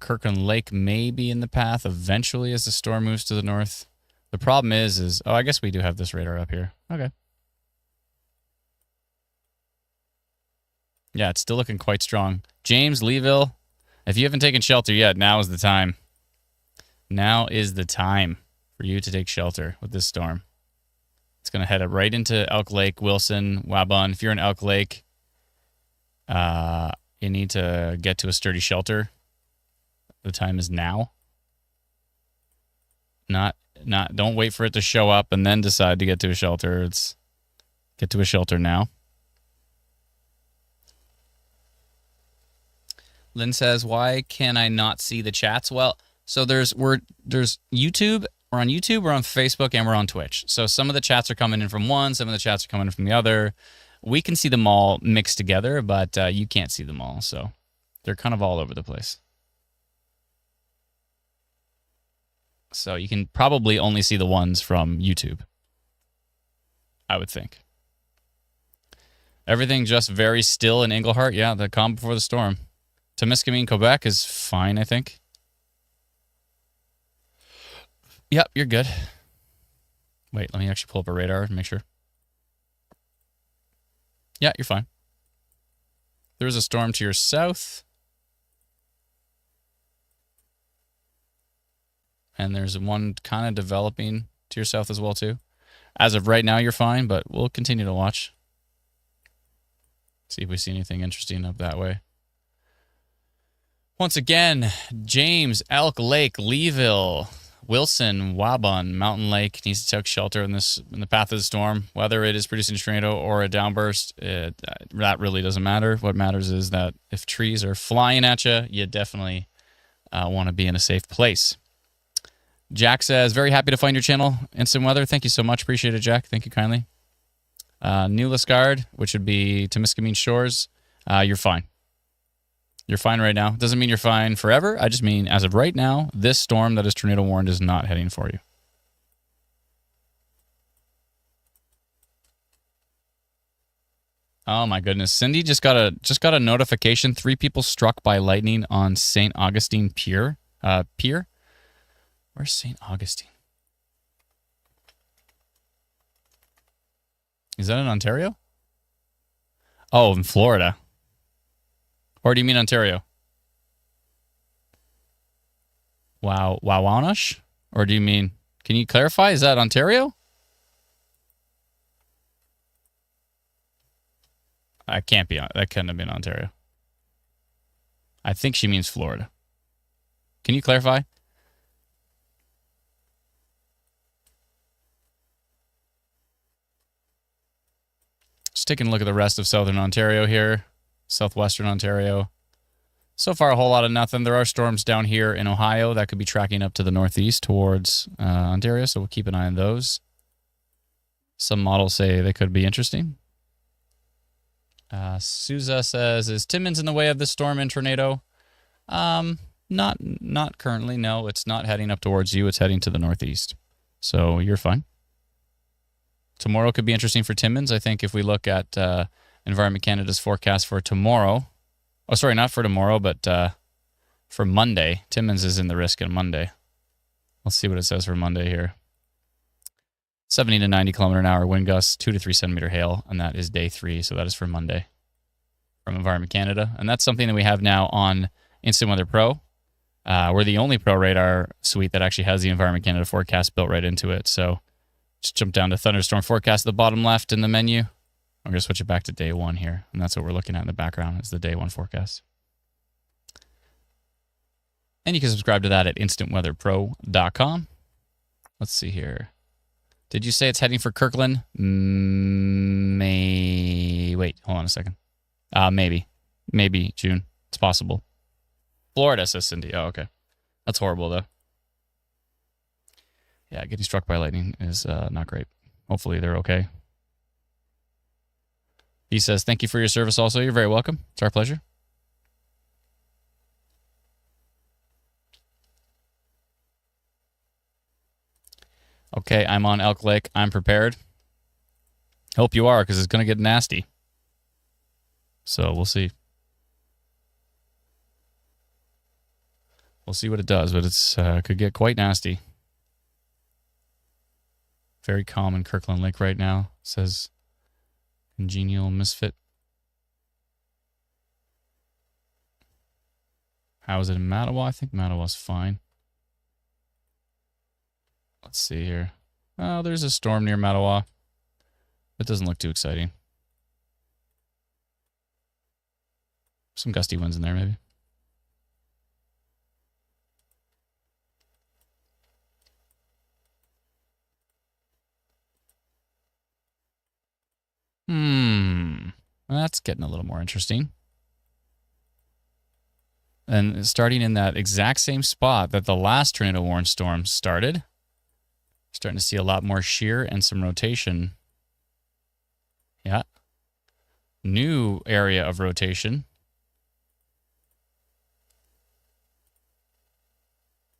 Kirkland Lake may be in the path eventually as the storm moves to the north. The problem is oh, I guess we do have this radar up here. Okay. Yeah, it's still looking quite strong. James, Leeville, if you haven't taken shelter yet, now is the time. Now is the time for you to take shelter with this storm. It's going to head up right into Elk Lake, Wilson, Wabun. If you're in Elk Lake, you need to get to a sturdy shelter. The time is now. Don't wait for it to show up and then decide to get to a shelter. It's get to a shelter now. Lynn says, why can I not see the chats? Well, so there's YouTube. We're on YouTube, we're on Facebook, and we're on Twitch. So some of the chats are coming in from one, some of the chats are coming in from the other. We can see them all mixed together, but you can't see them all. So they're kind of all over the place. So you can probably only see the ones from YouTube, I would think. Everything just very still in Englehart. Yeah, the calm before the storm. Temiskaming, Quebec is fine, I think. Yep, you're good. Wait, let me actually pull up a radar and make sure. Yeah, you're fine. There's a storm to your south. And there's one kind of developing to your south as well, too. As of right now, you're fine, but we'll continue to watch. See if we see anything interesting up that way. Once again, James, Elk Lake, Leeville, Wilson, Wabun, Mountain Lake needs to take shelter in the path of the storm. Whether it is producing a tornado or a downburst, that really doesn't matter. What matters is that if trees are flying at you, you definitely want to be in a safe place. Jack says, very happy to find your channel, Instant Weather. Thank you so much. Appreciate it, Jack. Thank you kindly. New Liscard, which would be Temiskaming Shores, you're fine. You're fine right now. Doesn't mean you're fine forever. I just mean as of right now, this storm that is tornado warned is not heading for you. Oh my goodness. Cindy just got a notification. 3 people struck by lightning on St. Augustine Pier. Pier? Where's St. Augustine? Is that in Ontario? Oh, in Florida. Or do you mean Ontario? Wow, Wowanash? Or do you mean, can you clarify? Is that Ontario? That can't be, that couldn't have been Ontario. I think she means Florida. Can you clarify? Just taking a look at the rest of Southern Ontario here. Southwestern Ontario. So far, a whole lot of nothing. There are storms down here in Ohio that could be tracking up to the northeast towards Ontario, so we'll keep an eye on those. Some models say they could be interesting. Souza says, is Timmins in the way of the storm and tornado? Not currently, no. It's not heading up towards you. It's heading to the northeast. So you're fine. Tomorrow could be interesting for Timmins. I think if we look at Environment Canada's forecast for tomorrow, oh, sorry, not for tomorrow, but for Monday. Timmins is in the risk on Monday. Let's see what it says for Monday here. 70 to 90 kilometer an hour wind gusts, 2 to 3 centimeter hail, and that is day 3. So that is for Monday from Environment Canada. And that's something that we have now on Instant Weather Pro. We're the only Pro radar suite that actually has the Environment Canada forecast built right into it. So just jump down to thunderstorm forecast at the bottom left in the menu. I'm going to switch it back to day 1 here. And that's what we're looking at in the background is the day 1 forecast. And you can subscribe to that at instantweatherpro.com. Let's see here. Did you say it's heading for Kirkland? Wait, hold on a second. Maybe June. It's possible. Florida, says Cindy. Oh, okay. That's horrible, though. Yeah, getting struck by lightning is not great. Hopefully they're okay. He says, thank you for your service also. You're very welcome. It's our pleasure. Okay, I'm on Elk Lake. I'm prepared. Hope you are, because it's going to get nasty. So we'll see. We'll see what it does, but it's could get quite nasty. Very calm in Kirkland Lake right now, says Congenial Misfit. How is it in Mattawa? I think Mattawa's fine. Let's see here. Oh, there's a storm near Mattawa. It doesn't look too exciting. Some gusty winds in there, maybe. That's getting a little more interesting. And starting in that exact same spot that the last tornado warning storm started. Starting to see a lot more shear and some rotation. Yeah. New area of rotation.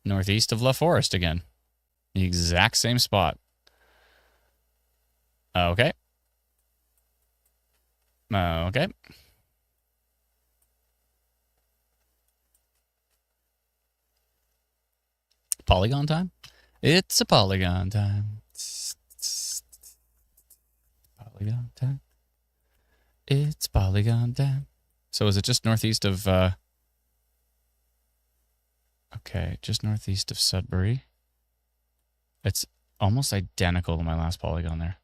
Northeast of La Forest again. The exact same spot. Okay. Okay. Polygon time? It's a polygon time. Polygon time. It's polygon time. So is it just northeast of... Okay, just northeast of Sudbury. It's almost identical to my last polygon there.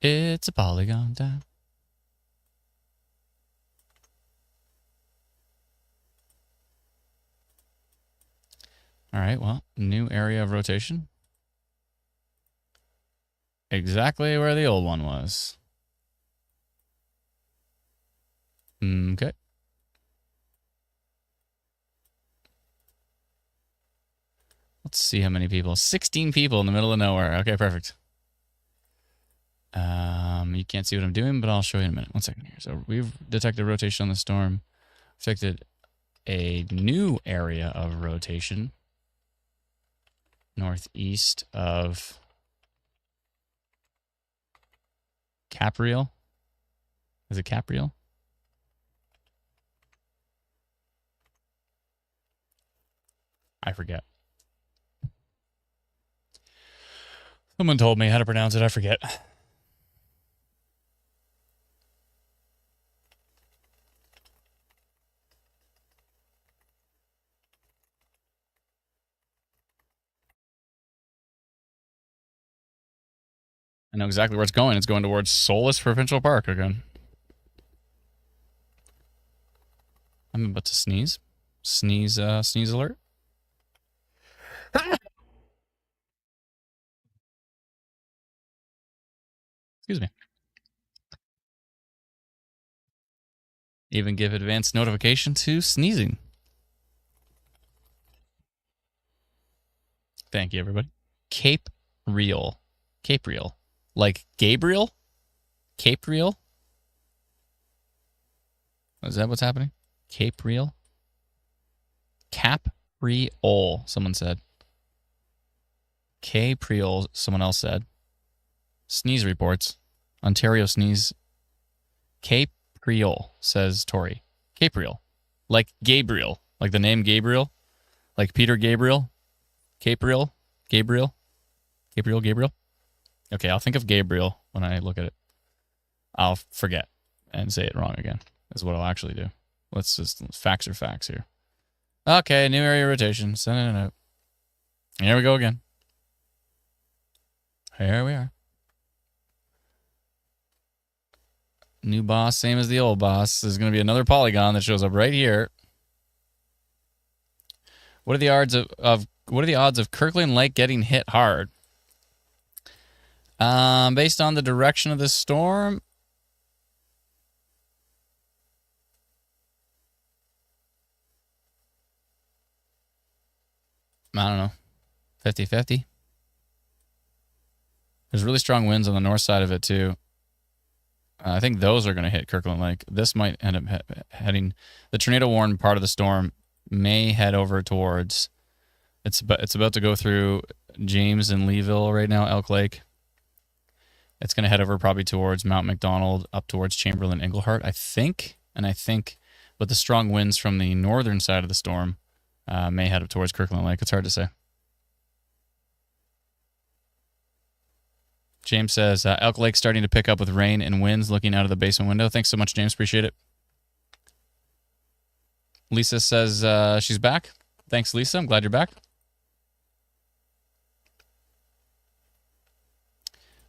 It's a polygon time. All right, well, new area of rotation. Exactly where the old one was. Okay. Let's see how many people. 16 people in the middle of nowhere. Okay, perfect. You can't see what I'm doing, but I'll show you in a minute. 1 second here. So we've detected rotation on the storm. Detected a new area of rotation northeast of Capriel. Is it Capriel? I forget. Someone told me how to pronounce it. I forget. I know exactly where it's going. It's going towards Solus Provincial Park again. I'm about to sneeze. Sneeze alert. Excuse me. Even give advanced notification to sneezing. Thank you, everybody. Cape Real. Cape Real. Like Gabriel? Cape Real? Is that what's happening? Cape Real? Cap Real, someone said. Cape Real, someone else said. Sneeze reports. Ontario sneeze. Cape Real, says Tori. Cape Real. Like Gabriel. Like the name Gabriel. Like Peter Gabriel. Cape Real. Gabriel. Gabriel. Okay, I'll think of Gabriel when I look at it. I'll forget and say it wrong again, is what I'll actually do. Let's just, facts are facts here. Okay, new area rotation. Sending it out. Here we go again. Here we are. New boss, same as the old boss. There's going to be another polygon that shows up right here. What are the odds of Kirkland Lake getting hit hard? Based on the direction of this storm, I don't know, 50-50. There's really strong winds on the north side of it too. I think those are going to hit Kirkland Lake. This might end up heading, the tornado warned part of the storm may head over towards, it's about to go through James and Leeville right now, Elk Lake. It's going to head over probably towards Mount McDonald, up towards Chamberlain, Englehart, I think. And I think with the strong winds from the northern side of the storm, may head up towards Kirkland Lake. It's hard to say. James says, Elk Lake starting to pick up with rain and winds looking out of the basement window. Thanks so much, James. Appreciate it. Lisa says she's back. Thanks, Lisa. I'm glad you're back.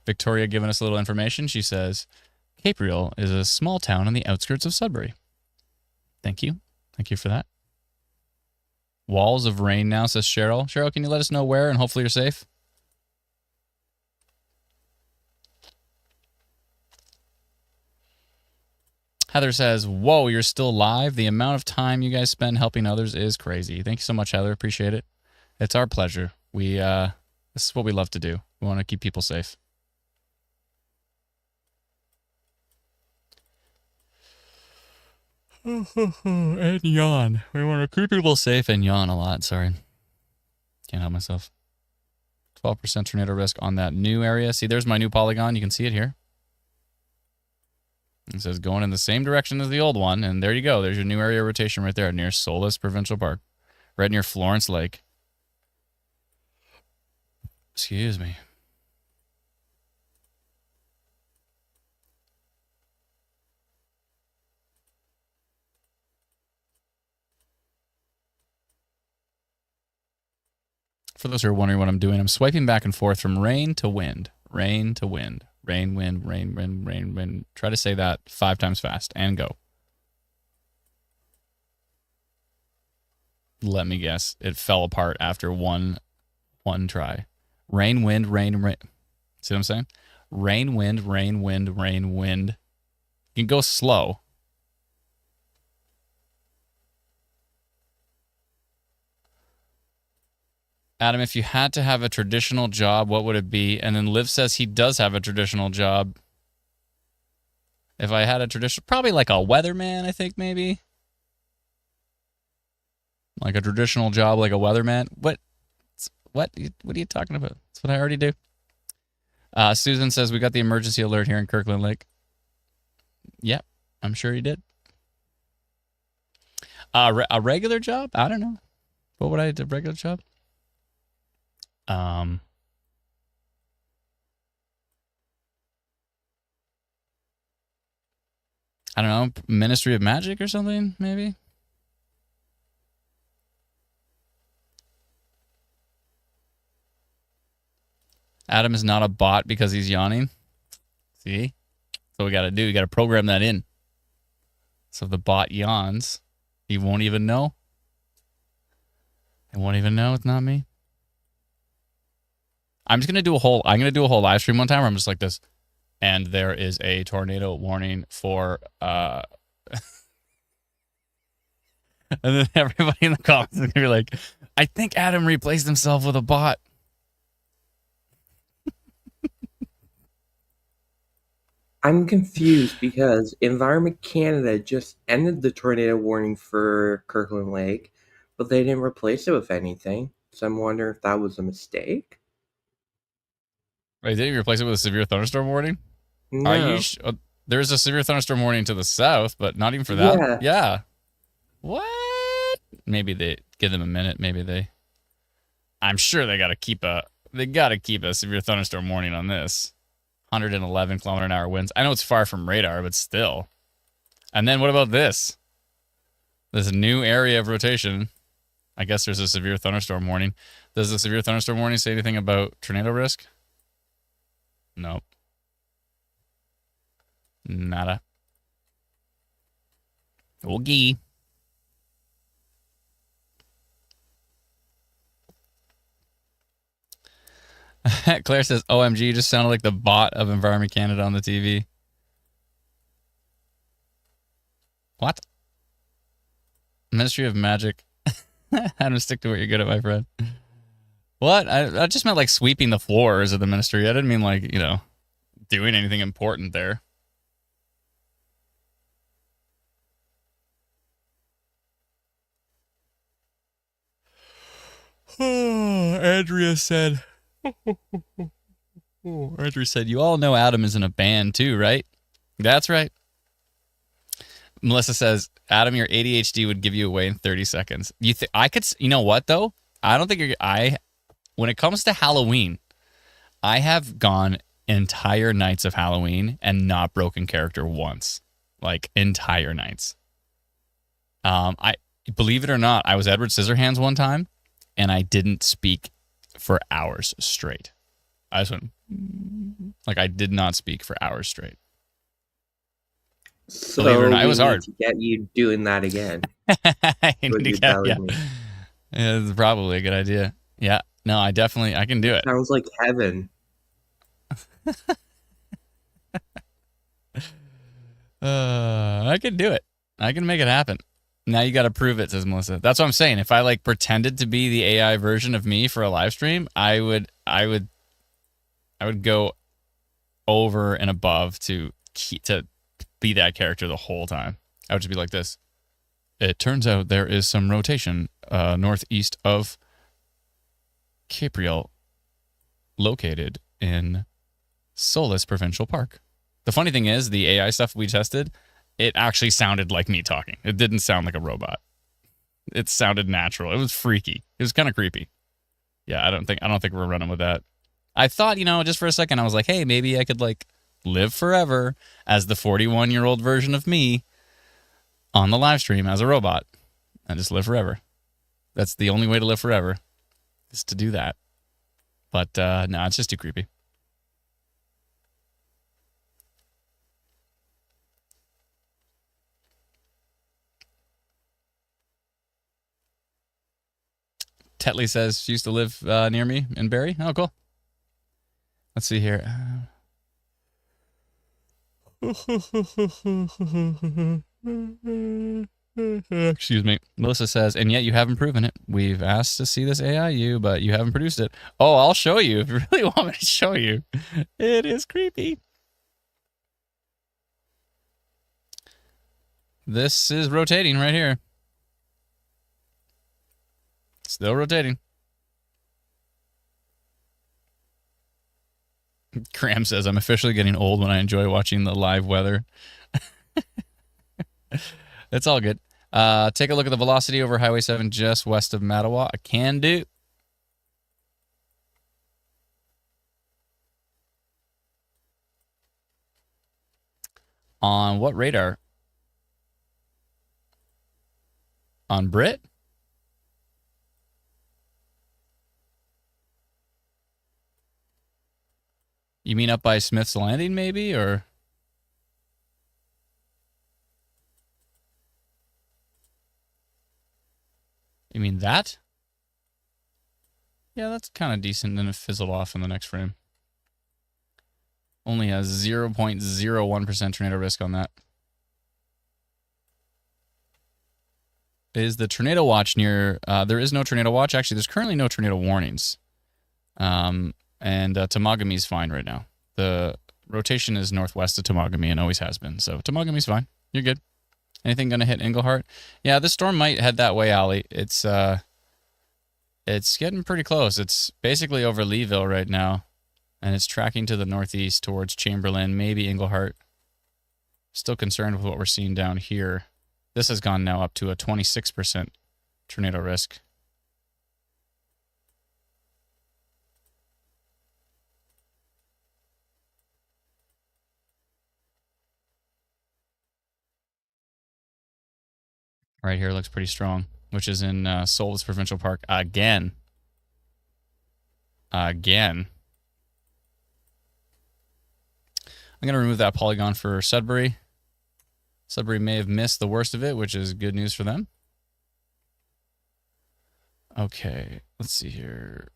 Victoria giving us a little information. She says, Capriel is a small town on the outskirts of Sudbury. Thank you. Thank you for that. Walls of rain now, says Cheryl. Cheryl, can you let us know where and hopefully you're safe? Heather says, whoa, you're still live? The amount of time you guys spend helping others is crazy. Thank you so much, Heather. Appreciate it. It's our pleasure. This is what we love to do. We want to keep people safe. And yawn. We want to keep people safe and yawn a lot. Sorry. Can't help myself. 12% tornado risk on that new area. See, there's my new polygon. You can see it here. It says going in the same direction as the old one. And there you go. There's your new area rotation right there near Solus Provincial Park. Right near Florence Lake. Excuse me. For those who are wondering what I'm doing, I'm swiping back and forth from rain to wind, rain to wind, rain, wind, rain, wind, rain, wind. Try to say that 5 times fast and go. Let me guess. It fell apart after one try. Rain, wind, rain, rain. See what I'm saying? Rain, wind, rain, wind, rain, wind. You can go slow. Adam, if you had to have a traditional job, what would it be? And then Liv says he does have a traditional job. If I had a traditional, probably like a weatherman, I think maybe. Like a traditional job, like a weatherman. What are you talking about? That's what I already do. Susan says we got the emergency alert here in Kirkland Lake. Yep, I'm sure you did. A regular job? I don't know. What would I do? A regular job? I don't know. Ministry of Magic or something, maybe? Adam is not a bot because he's yawning. See? That's what we got to do. We got to program that in. So if the bot yawns, he won't even know. He won't even know it's not me. I'm just gonna do a whole live stream one time where I'm just like this, and there is a tornado warning for and then everybody in the comments is gonna be like, I think Adam replaced himself with a bot. I'm confused because Environment Canada just ended the tornado warning for Kirkland Lake, but they didn't replace it with anything. So I'm wondering if that was a mistake. Wait, did you replace it with a severe thunderstorm warning? No. Are you there's a severe thunderstorm warning to the south, but not even for that? Yeah. What? Maybe they give them a minute. I'm sure they gotta keep a severe thunderstorm warning on this. 111 kilometer an hour winds. I know it's far from radar, but still. And then what about this? This new area of rotation. I guess there's a severe thunderstorm warning. Does the severe thunderstorm warning say anything about tornado risk? Nope. Nada. Okay. Claire says, OMG, you just sounded like the bot of Environment Canada on the TV. What? Ministry of Magic. How to stick to what you're good at, my friend. What? I just meant like sweeping the floors of the ministry. I didn't mean like, doing anything important there. Andrea said, you all know Adam is in a band too, right? That's right. Melissa says, Adam, your ADHD would give you away in 30 seconds. You know what though? I don't think when it comes to Halloween, I have gone entire nights of Halloween and not broken character once. Like entire nights. I believe it or not, I was Edward Scissorhands one time and I didn't speak for hours straight. I just went, like, I did not speak for hours straight. So believe it or not, it was hard to get you doing that again. Yeah, it's probably a good idea. Yeah, no, I can do it. Sounds like heaven. I can do it. I can make it happen. Now you got to prove it, says Melissa. That's what I'm saying. If I like pretended to be the AI version of me for a live stream, I would go over and above to be that character the whole time. I would just be like this. It turns out there is some rotation northeast of Capriel, located in Solis Provincial Park. The funny thing is, the AI stuff we tested, it actually sounded like me talking. It didn't sound like a robot. It sounded natural. It was freaky. It was kind of creepy. Yeah, I don't think we're running with that. I thought, just for a second, I was like, hey, maybe I could like live forever as the 41-year-old version of me on the live stream as a robot and just live forever. That's the only way to live forever, is to do that. But no, it's just too creepy. Tetley says she used to live near me in Barrie. Oh, cool. Let's see here. Excuse me. Melissa says, and yet you haven't proven it. We've asked to see this AIU, but you haven't produced it. Oh, I'll show you if you really want me to show you. It is creepy. This is rotating right here. Still rotating. Graham says, I'm officially getting old when I enjoy watching the live weather. It's all good. Take a look at the velocity over Highway 7 just west of Mattawa. I can do. On what radar? On Brit? You mean up by Smith's Landing, maybe? Or you mean that? Yeah, that's kind of decent. Then it fizzled off in the next frame. Only a 0.01% tornado risk on that. Is the tornado watch near? There is no tornado watch. Actually, there's currently no tornado warnings. And Temagami's fine right now. The rotation is northwest of Temagami and always has been. So Temagami's fine. You're good. Anything going to hit Englehart? Yeah, this storm might head that way, Ali. It's getting pretty close. It's basically over Leeville right now, and it's tracking to the northeast towards Chamberlain, maybe Englehart. Still concerned with what we're seeing down here. This has gone now up to a 26% tornado risk. Right here looks pretty strong, which is in Solus Provincial Park again. Again. I'm going to remove that polygon for Sudbury. Sudbury may have missed the worst of it, which is good news for them. Okay, let's see here.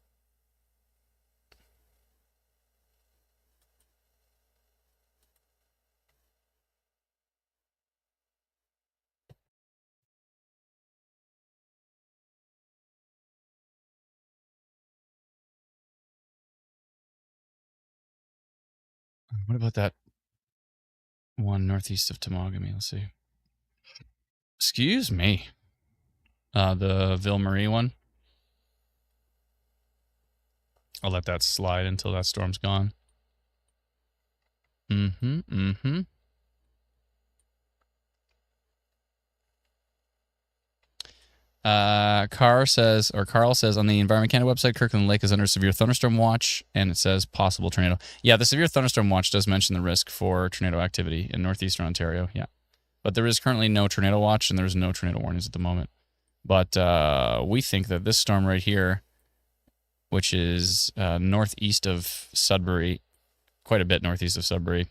What about that one northeast of Temagami? Let's see. Excuse me. The Ville Marie one. I'll let that slide until that storm's gone. Carl says on the Environment Canada website, Kirkland Lake is under severe thunderstorm watch, and it says possible tornado. Yeah, the severe thunderstorm watch does mention the risk for tornado activity in northeastern Ontario. Yeah, but there is currently no tornado watch, and there's no tornado warnings at the moment. But we think that this storm right here, which is northeast of Sudbury, quite a bit northeast of Sudbury,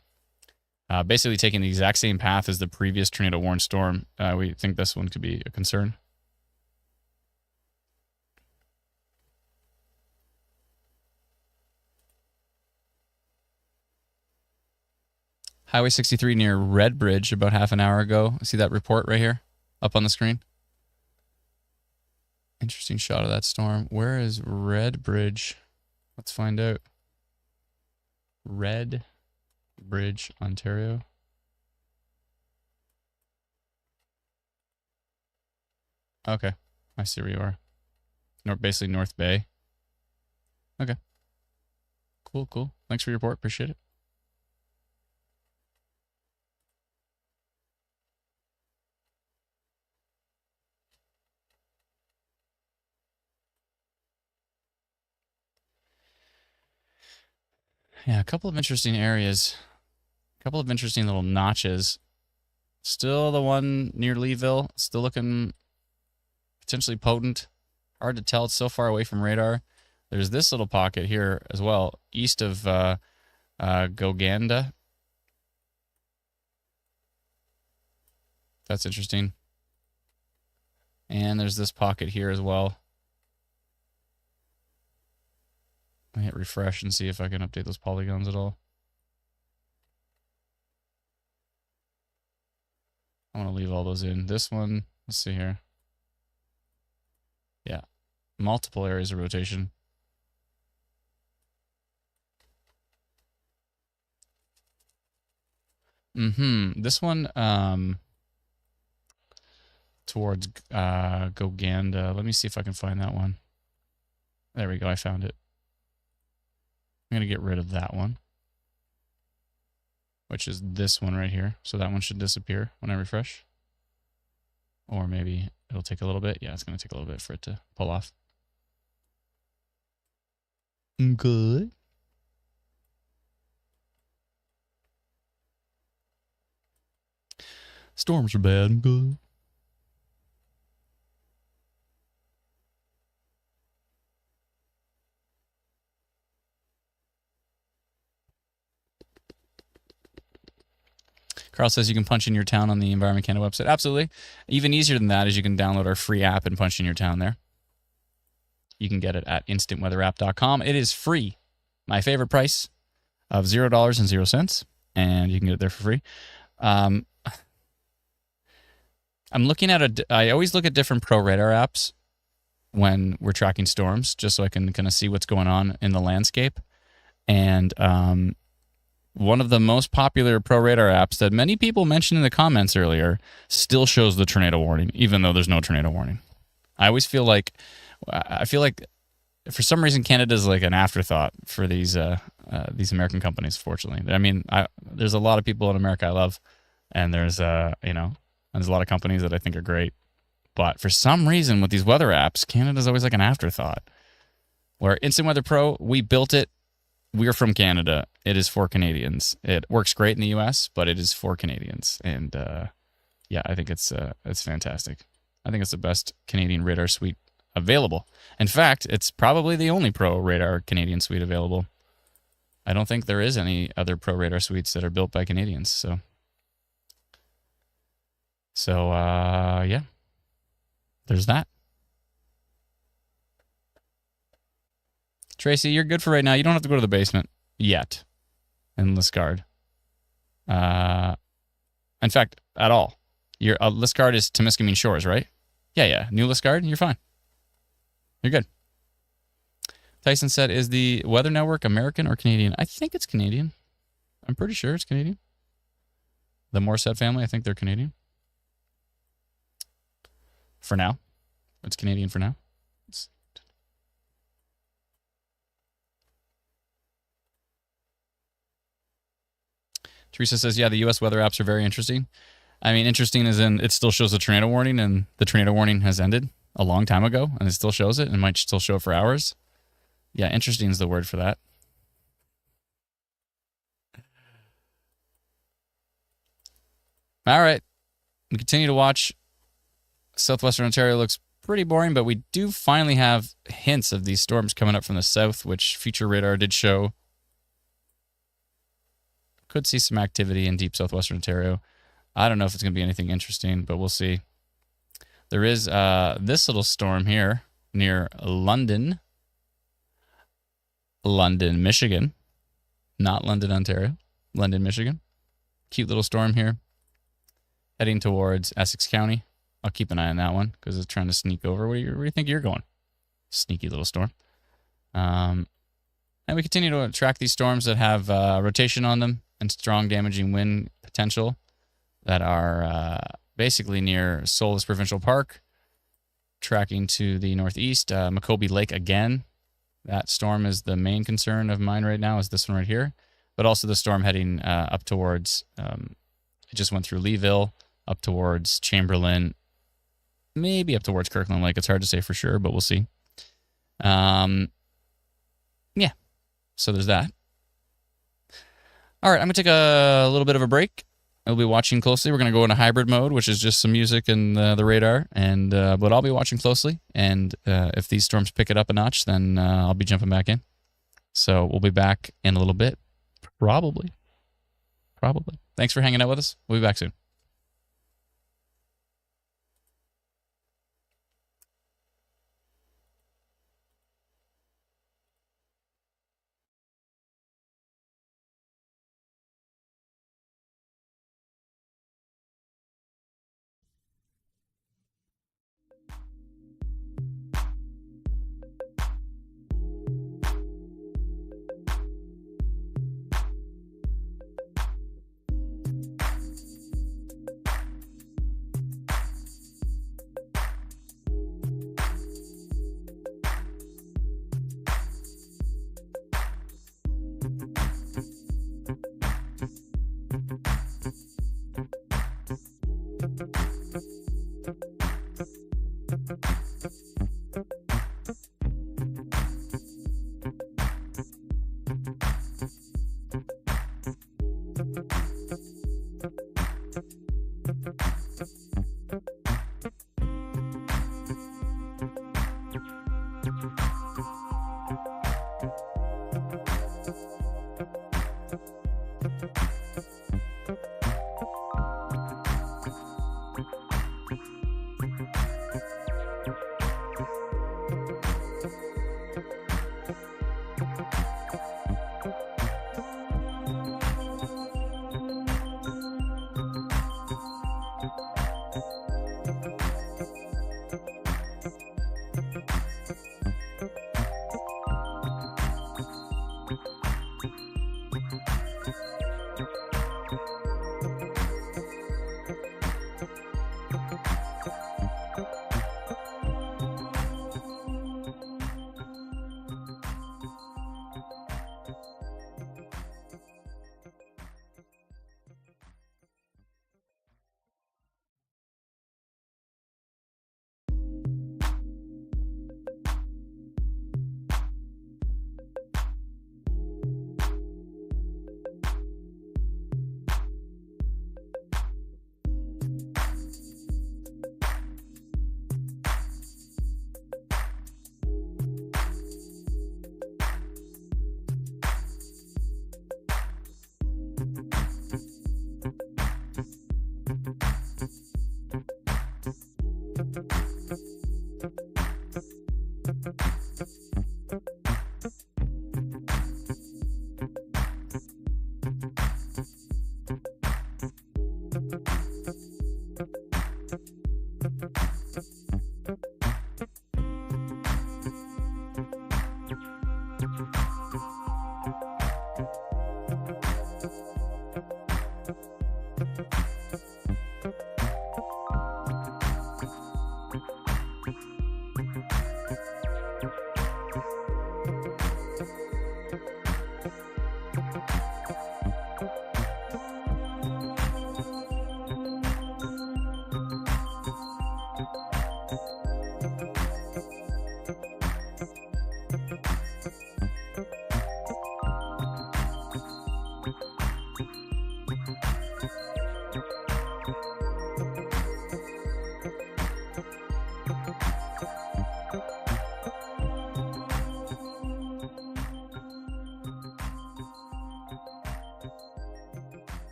basically taking the exact same path as the previous tornado warned storm, we think this one could be a concern. Highway 63 near Red Bridge about half an hour ago. See that report right here up on the screen? Interesting shot of that storm. Where is Red Bridge? Let's find out. Red Bridge, Ontario. Okay, I see where you are. Basically North Bay. Okay. Cool. Thanks for your report. Appreciate it. Yeah, a couple of interesting areas. A couple of interesting little notches. Still the one near Leeville. Still looking potentially potent. Hard to tell. It's so far away from radar. There's this little pocket here as well, east of Goganda. That's interesting. And there's this pocket here as well. Let me hit refresh and see if I can update those polygons at all. I want to leave all those in. This one, let's see here. Yeah, multiple areas of rotation. This one, towards Goganda. Let me see if I can find that one. There we go. I found it. I'm going to get rid of that one, which is this one right here. So that one should disappear when I refresh. Or maybe it'll take a little bit. Yeah, it's going to take a little bit for it to pull off. Good. Storms are bad. Good. Carl says you can punch in your town on the Environment Canada website. Absolutely. Even easier than that is you can download our free app and punch in your town there. You can get it at instantweatherapp.com. It is free. My favorite price of $0.00, and you can get it there for free. I'm looking at I always look at different pro radar apps when we're tracking storms, just so I can kind of see what's going on in the landscape. And one of the most popular pro radar apps that many people mentioned in the comments earlier still shows the tornado warning, even though there's no tornado warning. I feel like for some reason Canada's like an afterthought for these American companies. Fortunately, I mean, there's a lot of people in America I love, and there's there's a lot of companies that I think are great, but for some reason with these weather apps, Canada's always like an afterthought. Where Instant Weather Pro, we built it. We're from Canada. It is for Canadians. It works great in the U.S., but it is for Canadians. And yeah, I think it's fantastic. I think it's the best Canadian radar suite available. In fact, it's probably the only pro radar Canadian suite available. I don't think there is any other pro radar suites that are built by Canadians. So yeah, there's that. Tracy, you're good for right now. You don't have to go to the basement yet in Liscard. In fact, at all. Your Liscard is Temiskaming Shores, right? Yeah. New Liscard, you're fine. You're good. Tyson said, is the Weather Network American or Canadian? I think it's Canadian. I'm pretty sure it's Canadian. The Morissette family, I think they're Canadian. For now. It's Canadian for now. Teresa says, yeah, the U.S. weather apps are very interesting. I mean, interesting as in it still shows a tornado warning, and the tornado warning has ended a long time ago, and it still shows it, and might still show it for hours. Yeah, interesting is the word for that. All right. We continue to watch. Southwestern Ontario looks pretty boring, but we do finally have hints of these storms coming up from the south, which Future Radar did show. Could see some activity in deep southwestern Ontario. I don't know if it's going to be anything interesting, but we'll see. There is this little storm here near London, Michigan. Not London, Ontario. London, Michigan. Cute little storm here. Heading towards Essex County. I'll keep an eye on that one because it's trying to sneak over. Where do you think you're going? Sneaky little storm. And we continue to track these storms that have rotation on them and strong damaging wind potential that are basically near Solus Provincial Park, tracking to the northeast. Maccoby Lake again. That storm is the main concern of mine right now, is this one right here. But also the storm heading up towards, it just went through Leeville, up towards Chamberlain, maybe up towards Kirkland Lake. It's hard to say for sure, but we'll see. Yeah. So there's that. All right, I'm going to take a little bit of a break. I'll be watching closely. We're going to go into hybrid mode, which is just some music and the radar. And but I'll be watching closely. And if these storms pick it up a notch, then I'll be jumping back in. So we'll be back in a little bit. Probably. Thanks for hanging out with us. We'll be back soon.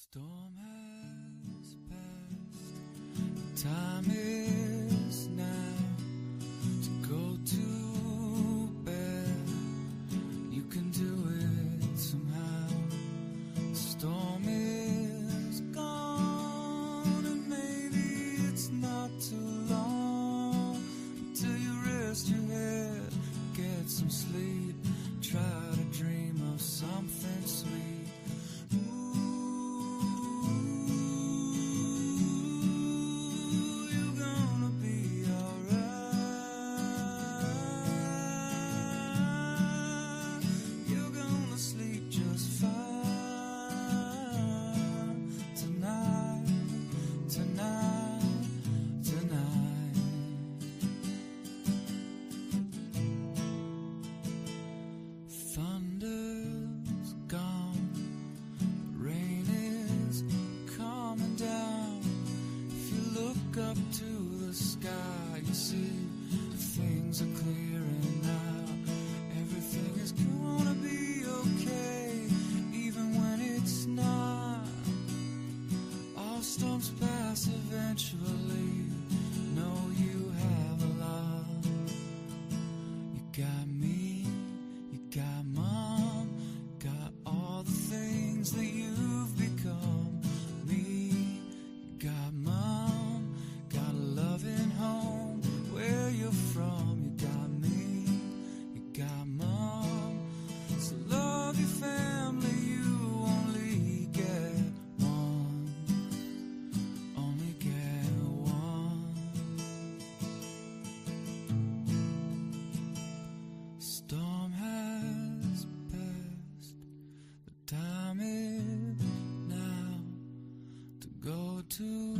Storm has passed, the time is now to go to bed. You can do it somehow. The storm is gone, and maybe it's not too long until you rest your head, get some sleep, try to dream of something sweet. Thunder's gone, rain is coming down. If you look up to the sky, you see things are clearing now. Everything is gonna be okay, even when it's not. All storms pass eventually. Know you have a lot. You got me, you got mom, got all the things that you've become. Me, you got mom, got a loving home where you're from. You got me, you got mom. So love your family, you only get one. Only get one. Storm has passed, the time is now to go to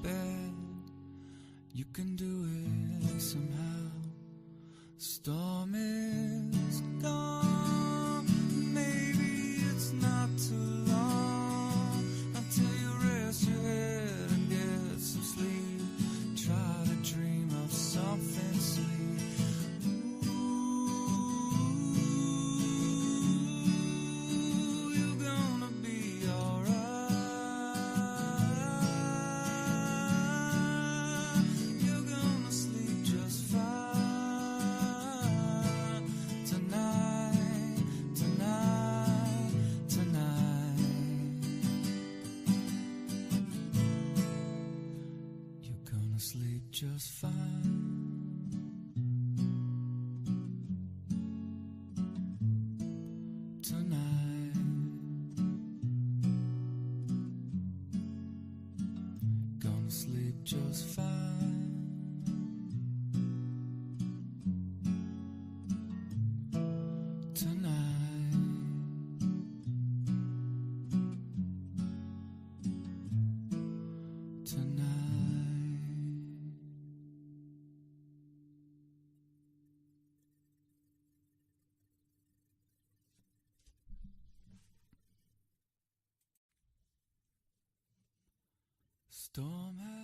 bed. You can do it somehow. Storm is gone, maybe it's not too long until you rest your head and get some sleep. Try to dream of something sweet. Ooh, you're gonna be alright. You're gonna sleep just fine tonight, tonight, tonight. You're gonna sleep just fine. Tonight, gonna sleep just fine. Tonight, tonight. Storm has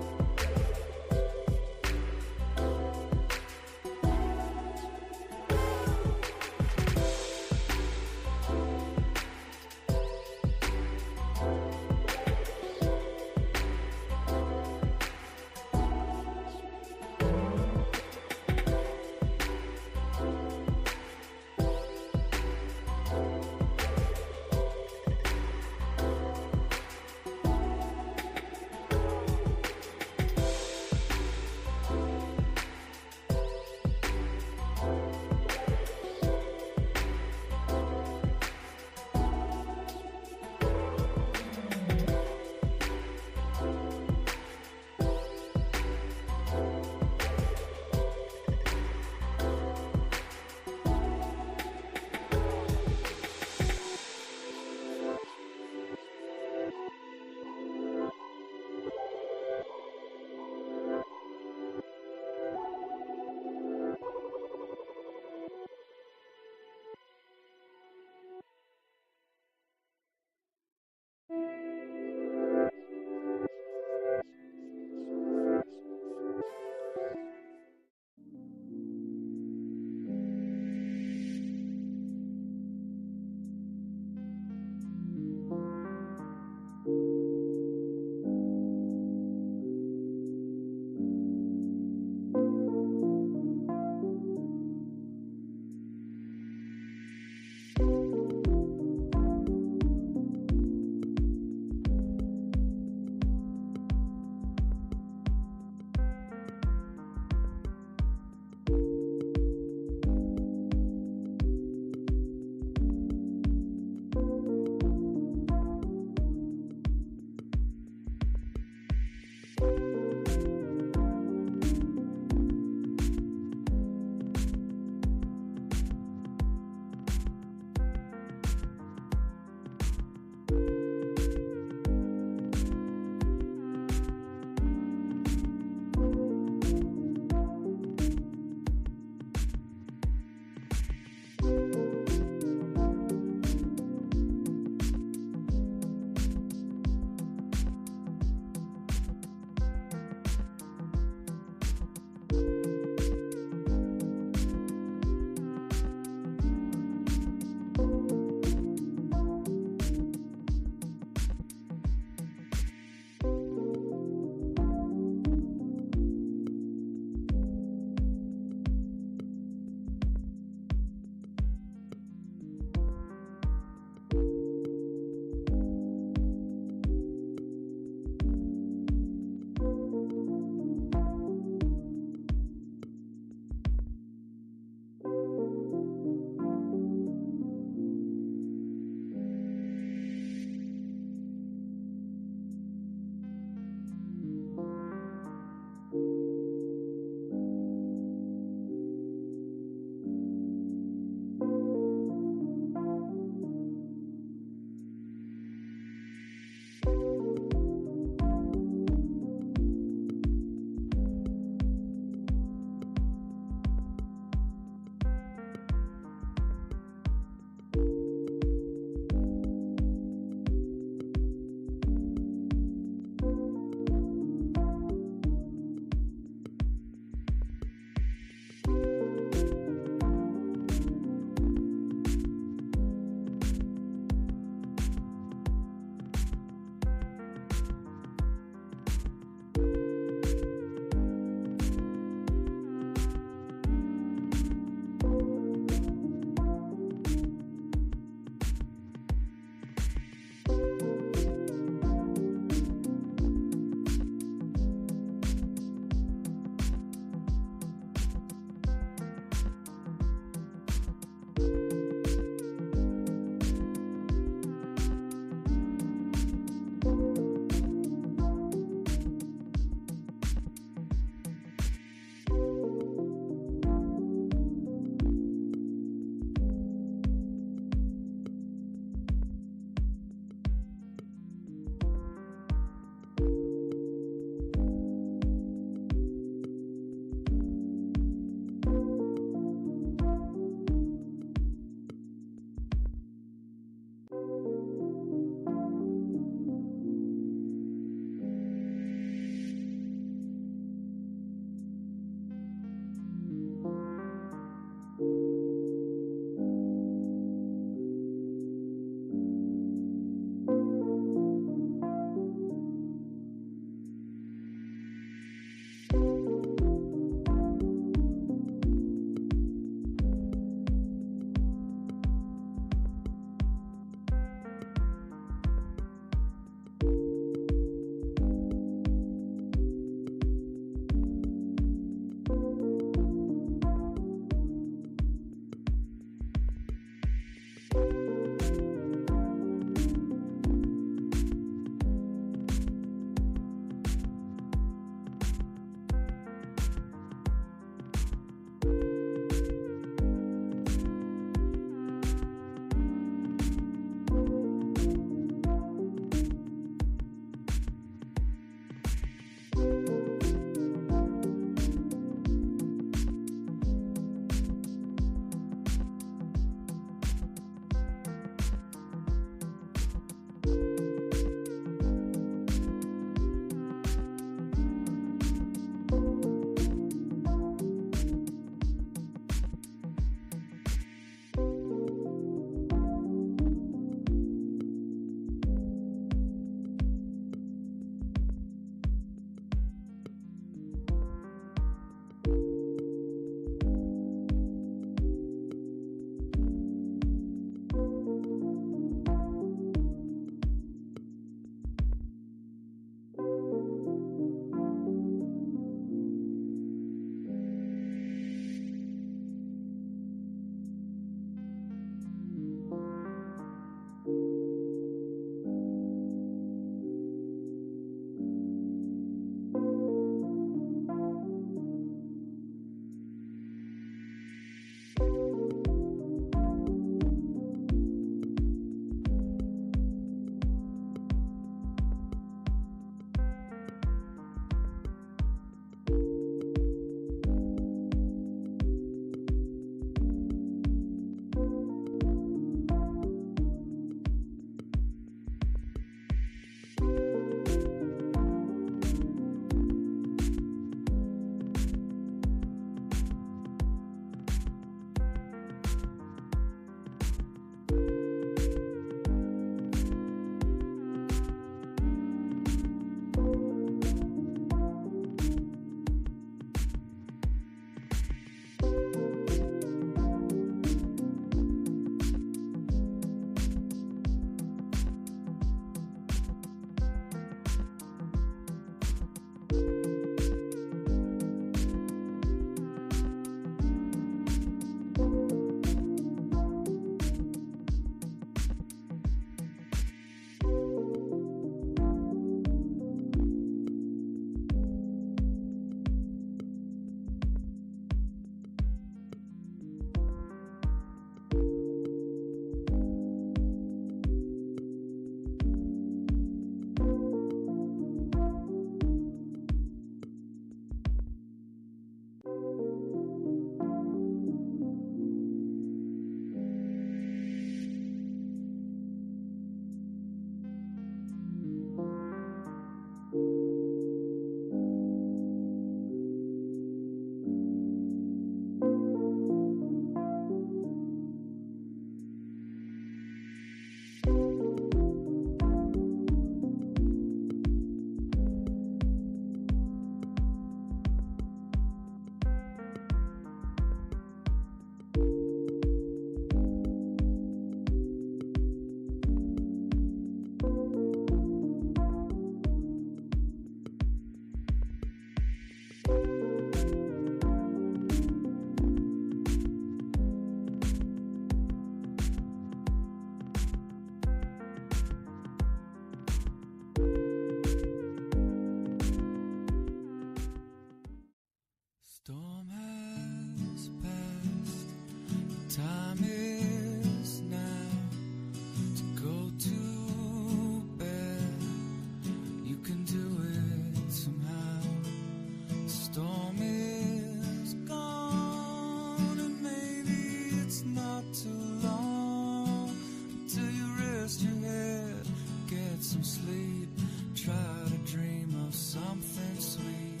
some sleep. Try to dream of something sweet.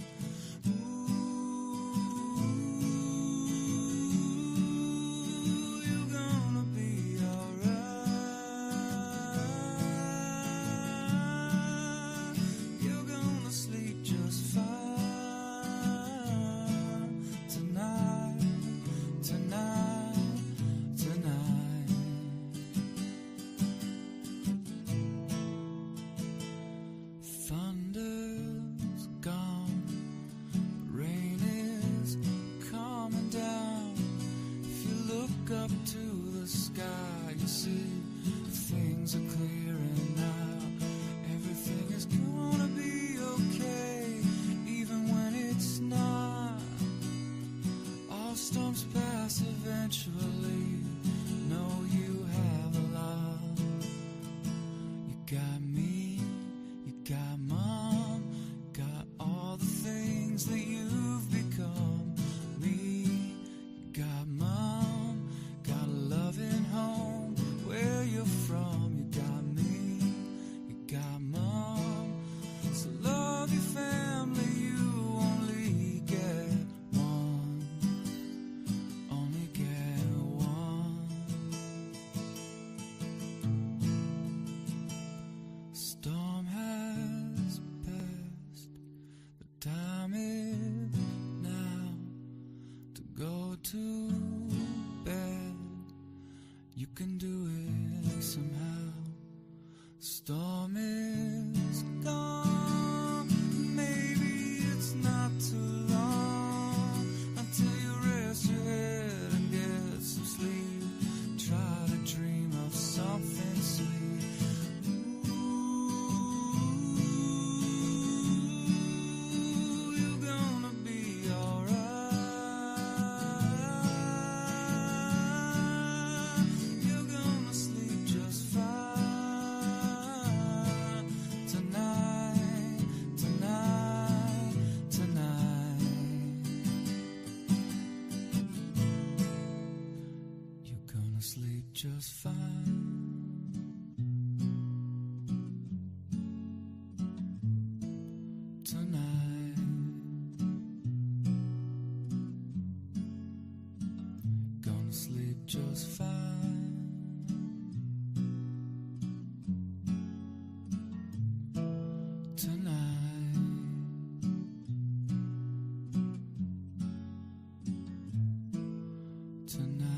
Ooh, you're gonna be alright. You're gonna sleep just fine tonight, tonight, tonight. Thunder's gone, rain is coming down. If you look up to the sky, you see things are clearing out. Everything is gonna be okay, even when it's not. All storms pass eventually. Know you have a lot. You got me, you got mom, got all the things that you've become. Me, you got mom, got a loving home where you're from. You got me, you got mom. So love your family, you only get one. Only get one. Storm has passed. The time is now to go to bed. You can do it somehow. Storm is gone. Maybe it's not too long until you rest your head and get some sleep. Try to dream of something sweet. Ooh, you're gonna be alright. You're gonna sleep just fine tonight, tonight, tonight. You're gonna sleep just fine tonight. Gonna sleep just fine tonight. Tonight.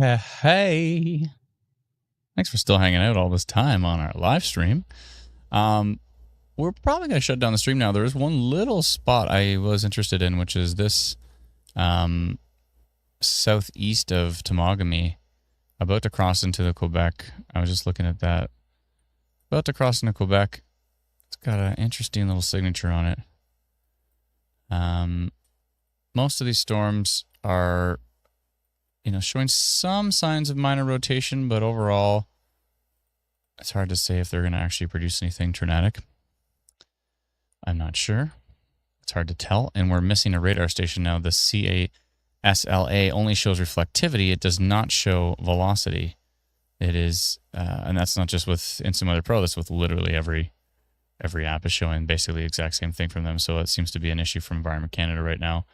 Hey. Thanks for still hanging out all this time on our live stream. We're probably going to shut down the stream now. There is one little spot I was interested in, which is this southeast of Temagami, about to cross into the Quebec. I was just looking at that. About to cross into Quebec. It's got an interesting little signature on it. Most of these storms are, showing some signs of minor rotation, but overall, it's hard to say if they're going to actually produce anything tornadic. I'm not sure. It's hard to tell. And we're missing a radar station now. The CASLA only shows reflectivity. It does not show velocity. It is, and that's not just with Instant Weather Pro. That's with literally every app is showing basically the exact same thing from them. So it seems to be an issue from Environment Canada right now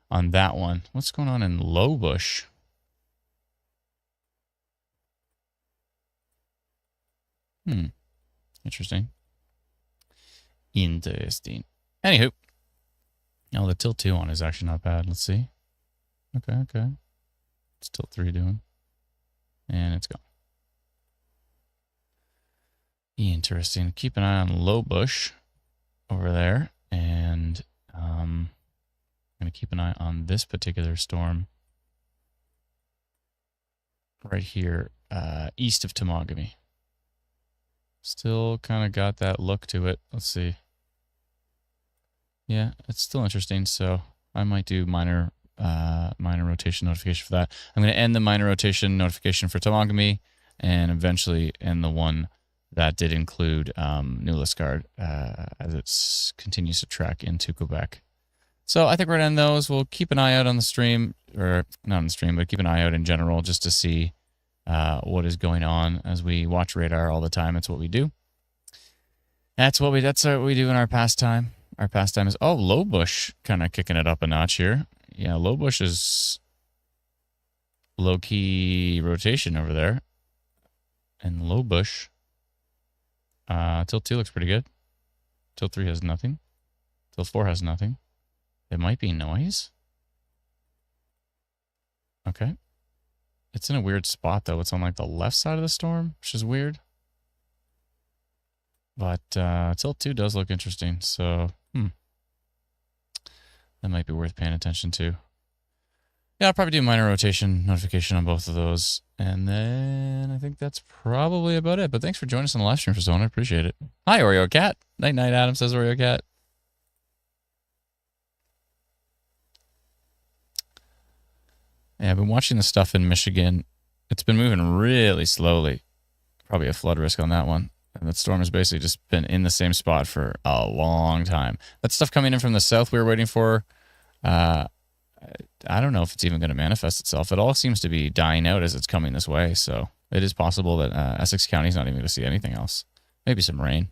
on that one. What's going on in Lowbush? Interesting. Anywho. Oh, the tilt 2 one is actually not bad. Let's see. Okay. What's tilt 3 doing? And it's gone. Interesting. Keep an eye on Lowbush over there. And I'm going to keep an eye on this particular storm right here, east of Temagami. Still kind of got that look to it. Let's see. Yeah, it's still interesting. So I might do minor rotation notification for that. I'm going to end the minor rotation notification for Temagami and eventually end the one that did include New Liscard as it continues to track into Quebec. So I think we're going to end those. We'll keep an eye out on the stream, or not on the stream, but keep an eye out in general just to see what is going on as we watch radar all the time. It's what we do. That's what we do in our pastime. Our pastime is, Lowbush kind of kicking it up a notch here. Yeah, Lowbush is low-key rotation over there. And Lowbush, tilt 2 looks pretty good. Tilt 3 has nothing. Tilt 4 has nothing. It might be noise. Okay. It's in a weird spot, though. It's on, like, the left side of the storm, which is weird. But tilt 2 does look interesting, so that might be worth paying attention to. Yeah, I'll probably do minor rotation notification on both of those. And then I think that's probably about it. But thanks for joining us on the live stream for Zone. I appreciate it. Hi, Oreo Cat. Night, Adam, says Oreo Cat. Yeah, I've been watching the stuff in Michigan. It's been moving really slowly. Probably a flood risk on that one. And that storm has basically just been in the same spot for a long time. That stuff coming in from the south we were waiting for, I don't know if it's even going to manifest itself. It all seems to be dying out as it's coming this way. So it is possible that Essex County is not even going to see anything else. Maybe some rain.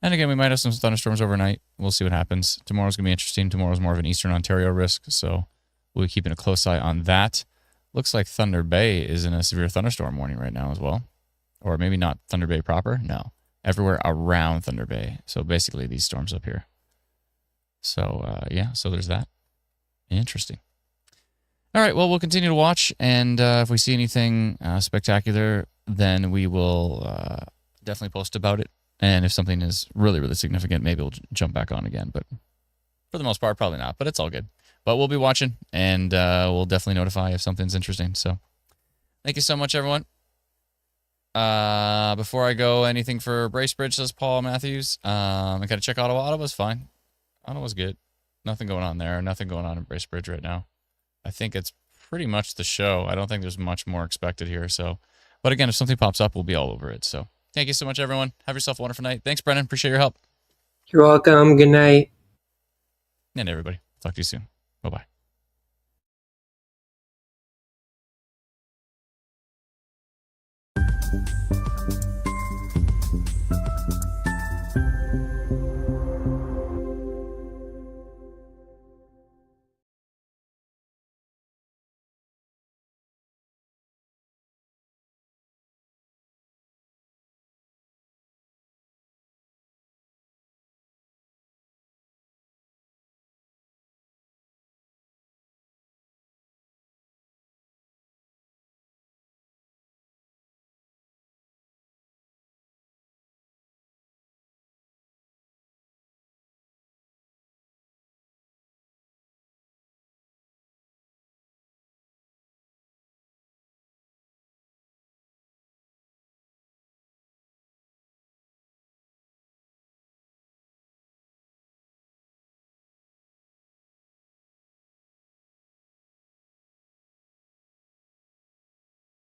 And again, we might have some thunderstorms overnight. We'll see what happens. Tomorrow's going to be interesting. Tomorrow's more of an Eastern Ontario risk. So we'll be keeping a close eye on that. Looks like Thunder Bay is in a severe thunderstorm warning right now as well. Or maybe not Thunder Bay proper. No. Everywhere around Thunder Bay. So basically these storms up here. So, so there's that. Interesting. All right, well, we'll continue to watch. And if we see anything spectacular, then we will definitely post about it. And if something is really, really significant, maybe we'll jump back on again. But for the most part, probably not. But it's all good. But we'll be watching, and we'll definitely notify if something's interesting. So thank you so much, everyone. Before I go, anything for Bracebridge, says Paul Matthews. I got to check Ottawa. Ottawa's fine. Ottawa's good. Nothing going on there. Nothing going on in Bracebridge right now. I think it's pretty much the show. I don't think there's much more expected here. So, but again, if something pops up, we'll be all over it. So thank you so much, everyone. Have yourself a wonderful night. Thanks, Brennan. Appreciate your help. You're welcome. Good night. And everybody. Talk to you soon. Bye-bye.